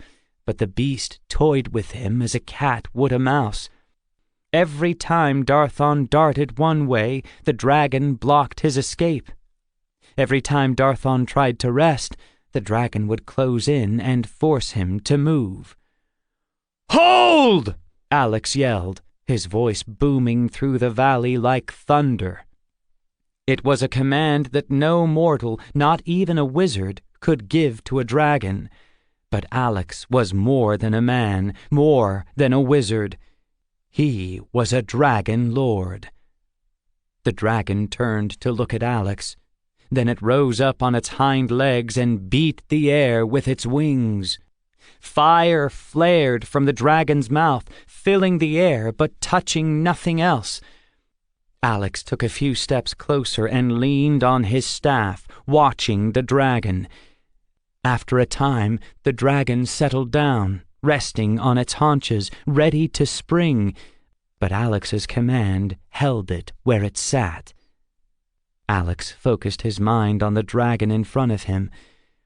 but the beast toyed with him as a cat would a mouse. Every time Darthon darted one way, the dragon blocked his escape. Every time Darthon tried to rest, the dragon would close in and force him to move. "Hold!" Alex yelled, his voice booming through the valley like thunder. It was a command that no mortal, not even a wizard, could give to a dragon. But Alex was more than a man, more than a wizard. He was a dragon lord. The dragon turned to look at Alex. Then it rose up on its hind legs and beat the air with its wings. Fire flared from the dragon's mouth, filling the air but touching nothing else. Alex took a few steps closer and leaned on his staff, watching the dragon. After a time, the dragon settled down, resting on its haunches, ready to spring, but Alex's command held it where it sat. Alex focused his mind on the dragon in front of him.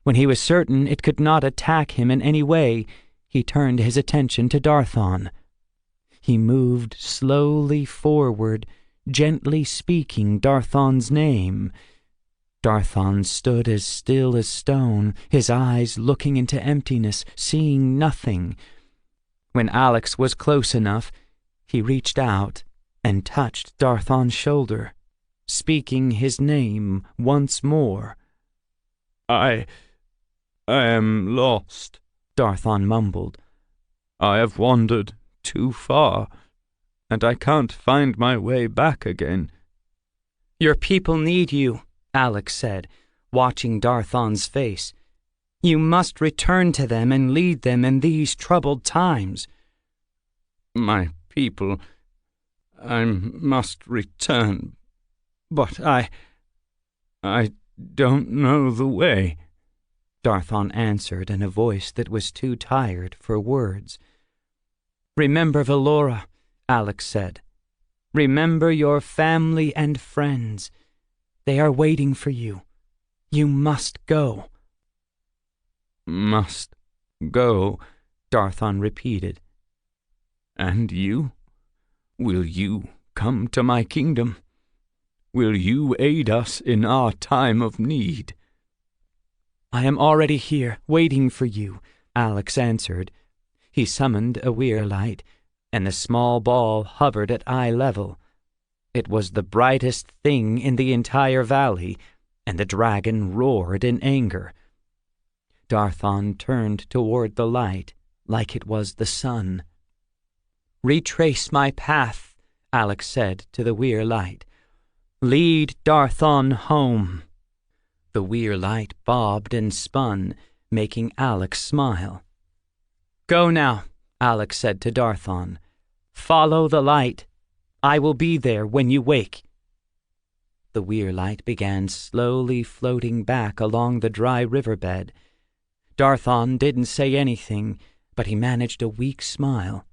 When he was certain it could not attack him in any way, he turned his attention to Darthon. He moved slowly forward, gently speaking Darthon's name. Darthon stood as still as stone, his eyes looking into emptiness, seeing nothing. When Alex was close enough, he reached out and touched Darthon's shoulder, speaking his name once more. I am lost, Darthon mumbled. I have wandered too far, and I can't find my way back again. Your people need you, Alex said, watching Darthon's face. You must return to them and lead them in these troubled times. My people, I must return, but I don't know the way, Darthon answered in a voice that was too tired for words. Remember Valora, Alex said. Remember your family and friends. They are waiting for you. You must go. Must go, Darthon repeated. And you? Will you come to my kingdom? Will you aid us in our time of need? I am already here, waiting for you, Alex answered. He summoned a weir light, and the small ball hovered at eye level. It was the brightest thing in the entire valley, and the dragon roared in anger. Darthon turned toward the light, like it was the sun. Retrace my path, Alex said to the weir light. Lead Darthon home. The weir light bobbed and spun, making Alex smile. Go now, Alex said to Darthon. Follow the light. I will be there when you wake. The weir light began slowly floating back along the dry riverbed. Darthon didn't say anything, but he managed a weak smile.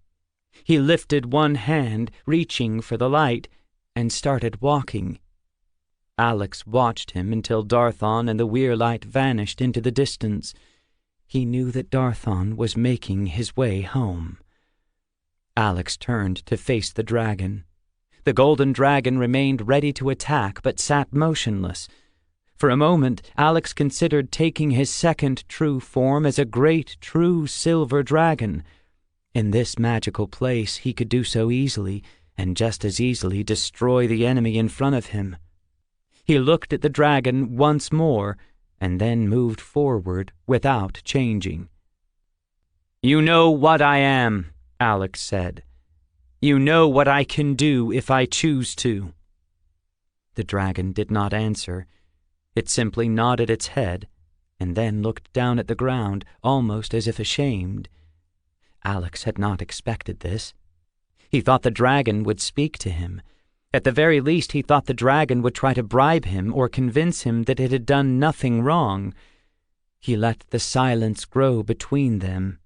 He lifted one hand, reaching for the light, and started walking. Alex watched him until Darthon and the weir light vanished into the distance. He knew that Darthon was making his way home. Alex turned to face the dragon. The golden dragon remained ready to attack, but sat motionless. For a moment, Alex considered taking his second true form as a great true silver dragon. In this magical place he could do so easily, and just as easily destroy the enemy in front of him. He looked at the dragon once more, and then moved forward without changing. You know what I am, Alex said. You know what I can do if I choose to. The dragon did not answer. It simply nodded its head, and then looked down at the ground, almost as if ashamed. Alex had not expected this. He thought the dragon would speak to him. At the very least, he thought the dragon would try to bribe him or convince him that it had done nothing wrong. He let the silence grow between them,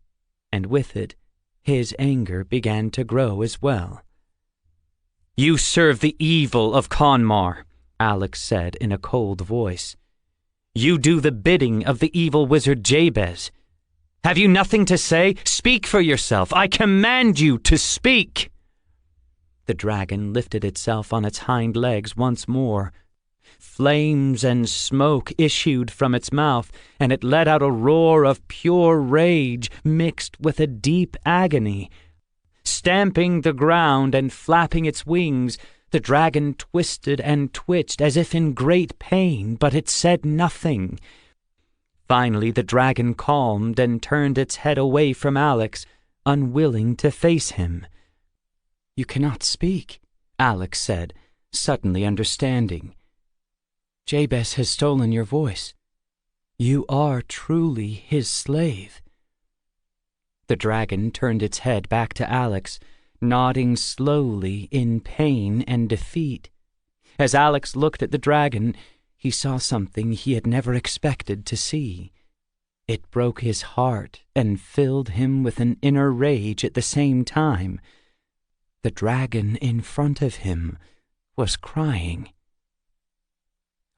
and with it, his anger began to grow as well. You serve the evil of Conmar, Alex said in a cold voice. You do the bidding of the evil wizard Jabez. Have you nothing to say? Speak for yourself. I command you to speak. The dragon lifted itself on its hind legs once more. Flames and smoke issued from its mouth, and it let out a roar of pure rage mixed with a deep agony. Stamping the ground and flapping its wings, the dragon twisted and twitched as if in great pain, but it said nothing. Finally, the dragon calmed and turned its head away from Alex, unwilling to face him. "You cannot speak," Alex said, suddenly understanding. "Jabez has stolen your voice. You are truly his slave." The dragon turned its head back to Alex, nodding slowly in pain and defeat. As Alex looked at the dragon, he saw something he had never expected to see. It broke his heart and filled him with an inner rage at the same time. The dragon in front of him was crying.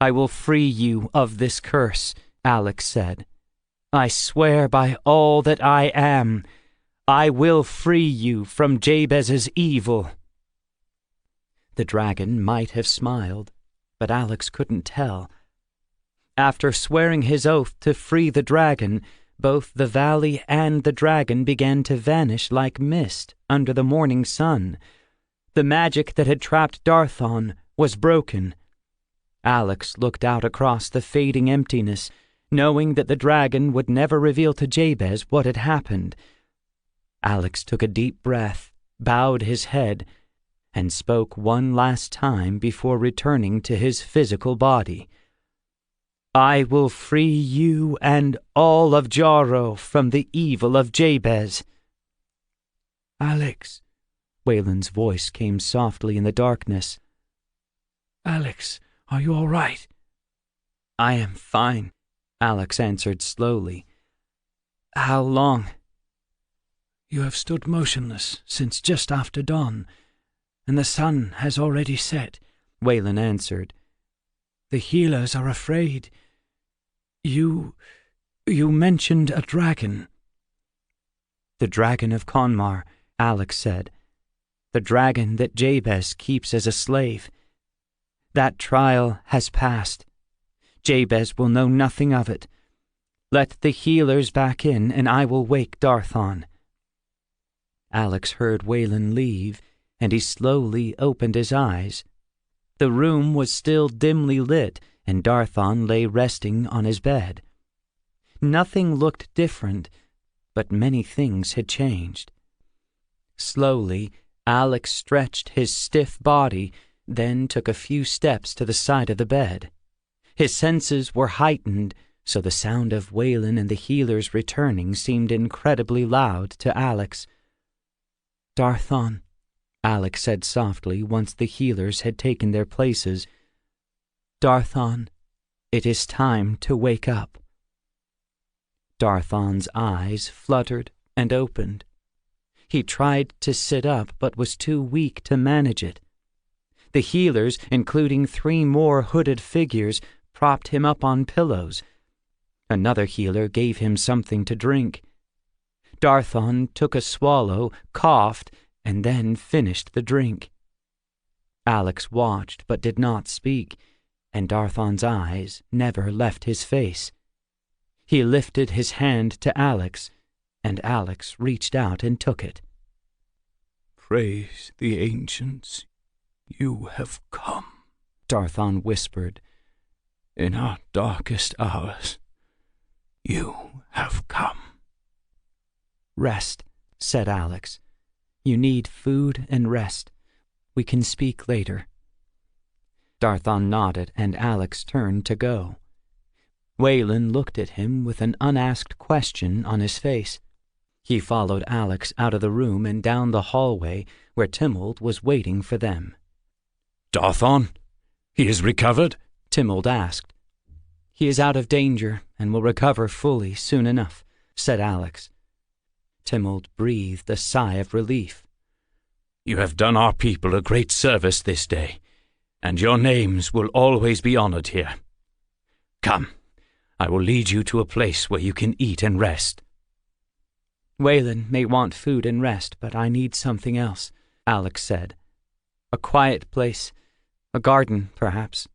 "I will free you of this curse," Alex said. "I swear by all that I am, I will free you from Jabez's evil." The dragon might have smiled, but Alex couldn't tell. After swearing his oath to free the dragon, both the valley and the dragon began to vanish like mist under the morning sun. The magic that had trapped Darthon was broken. Alex looked out across the fading emptiness, knowing that the dragon would never reveal to Jabez what had happened. Alex took a deep breath, bowed his head, and spoke one last time before returning to his physical body. "I will free you and all of Jarro from the evil of Jabez." "Alex," Wayland's voice came softly in the darkness. "Alex, are you all right?" "I am fine," Alex answered slowly. "How long?" "You have stood motionless since just after dawn, and the sun has already set," Wayland answered. "The healers are afraid. You mentioned a dragon." "The dragon of Conmar," Alex said. "The dragon that Jabez keeps as a slave. That trial has passed. Jabez will know nothing of it. Let the healers back in, and I will wake Darthon." Alex heard Wayland leave, and he slowly opened his eyes. The room was still dimly lit, and Darthon lay resting on his bed. Nothing looked different, but many things had changed. Slowly, Alex stretched his stiff body, then took a few steps to the side of the bed. His senses were heightened, so the sound of Wayland and the healers returning seemed incredibly loud to Alex. "Darthon," Alex said softly once the healers had taken their places. "Darthon, it is time to wake up." Darthon's eyes fluttered and opened. He tried to sit up, but was too weak to manage it. The healers, including 3 more hooded figures, propped him up on pillows. Another healer gave him something to drink. Darthon took a swallow, coughed, and then finished the drink. Alex watched but did not speak, and Darthon's eyes never left his face. He lifted his hand to Alex, and Alex reached out and took it. "Praise the ancients, you have come," Darthon whispered. "In our darkest hours, you have come." "Rest," said Alex. "You need food and rest. We can speak later." Darthon nodded, and Alex turned to go. Wayland looked at him with an unasked question on his face. He followed Alex out of the room and down the hallway where Timold was waiting for them. "Darthon? He is recovered?" Timold asked. "He is out of danger and will recover fully soon enough," said Alex. Timold breathed a sigh of relief. "You have done our people a great service this day, and your names will always be honored here. Come, I will lead you to a place where you can eat and rest." "Wayland may want food and rest, but I need something else," Alex said. A quiet place, a garden, perhaps.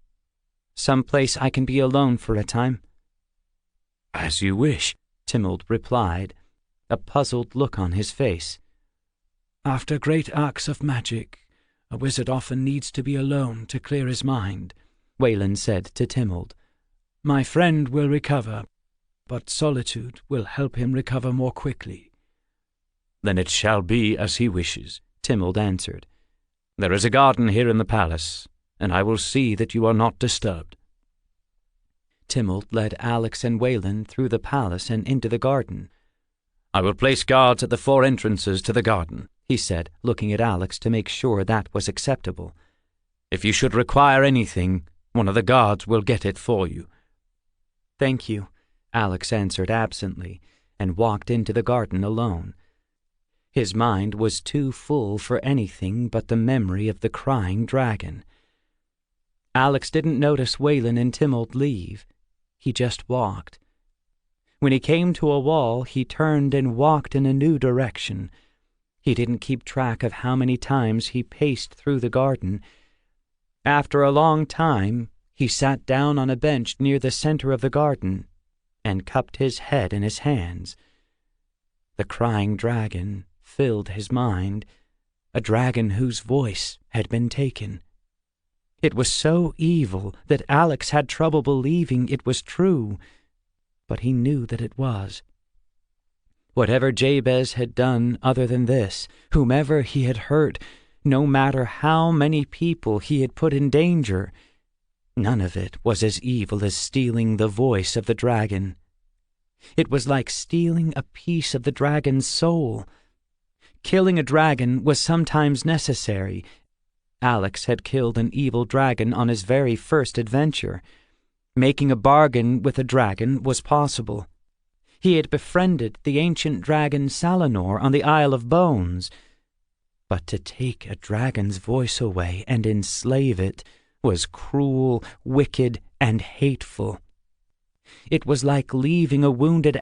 Some place I can be alone for a time." "As you wish," Timold replied, a puzzled look on his face. "After great acts of magic, a wizard often needs to be alone to clear his mind," Wayland said to Timold. "My friend will recover, but solitude will help him recover more quickly." "Then it shall be as he wishes," Timold answered. "There is a garden here in the palace, and I will see that you are not disturbed." Timold led Alex and Wayland through the palace and into the garden. "I will place guards at the 4 entrances to the garden," he said, looking at Alex to make sure that was acceptable. "If you should require anything, one of the guards will get it for you." "Thank you," Alex answered absently, and walked into the garden alone. His mind was too full for anything but the memory of the crying dragon. Alex didn't notice Wayland and Timold leave. He just walked. When he came to a wall, he turned and walked in a new direction. He didn't keep track of how many times he paced through the garden. After a long time, he sat down on a bench near the center of the garden and cupped his head in his hands. The crying dragon filled his mind, a dragon whose voice had been taken. It was so evil that Alex had trouble believing it was true, but he knew that it was. Whatever Jabez had done other than this, whomever he had hurt, no matter how many people he had put in danger, none of it was as evil as stealing the voice of the dragon. It was like stealing a piece of the dragon's soul. Killing a dragon was sometimes necessary. Alex had killed an evil dragon on his very first adventure. Making a bargain with a dragon was possible. He had befriended the ancient dragon Salanor on the Isle of Bones. But to take a dragon's voice away and enslave it was cruel, wicked, and hateful. It was like leaving a wounded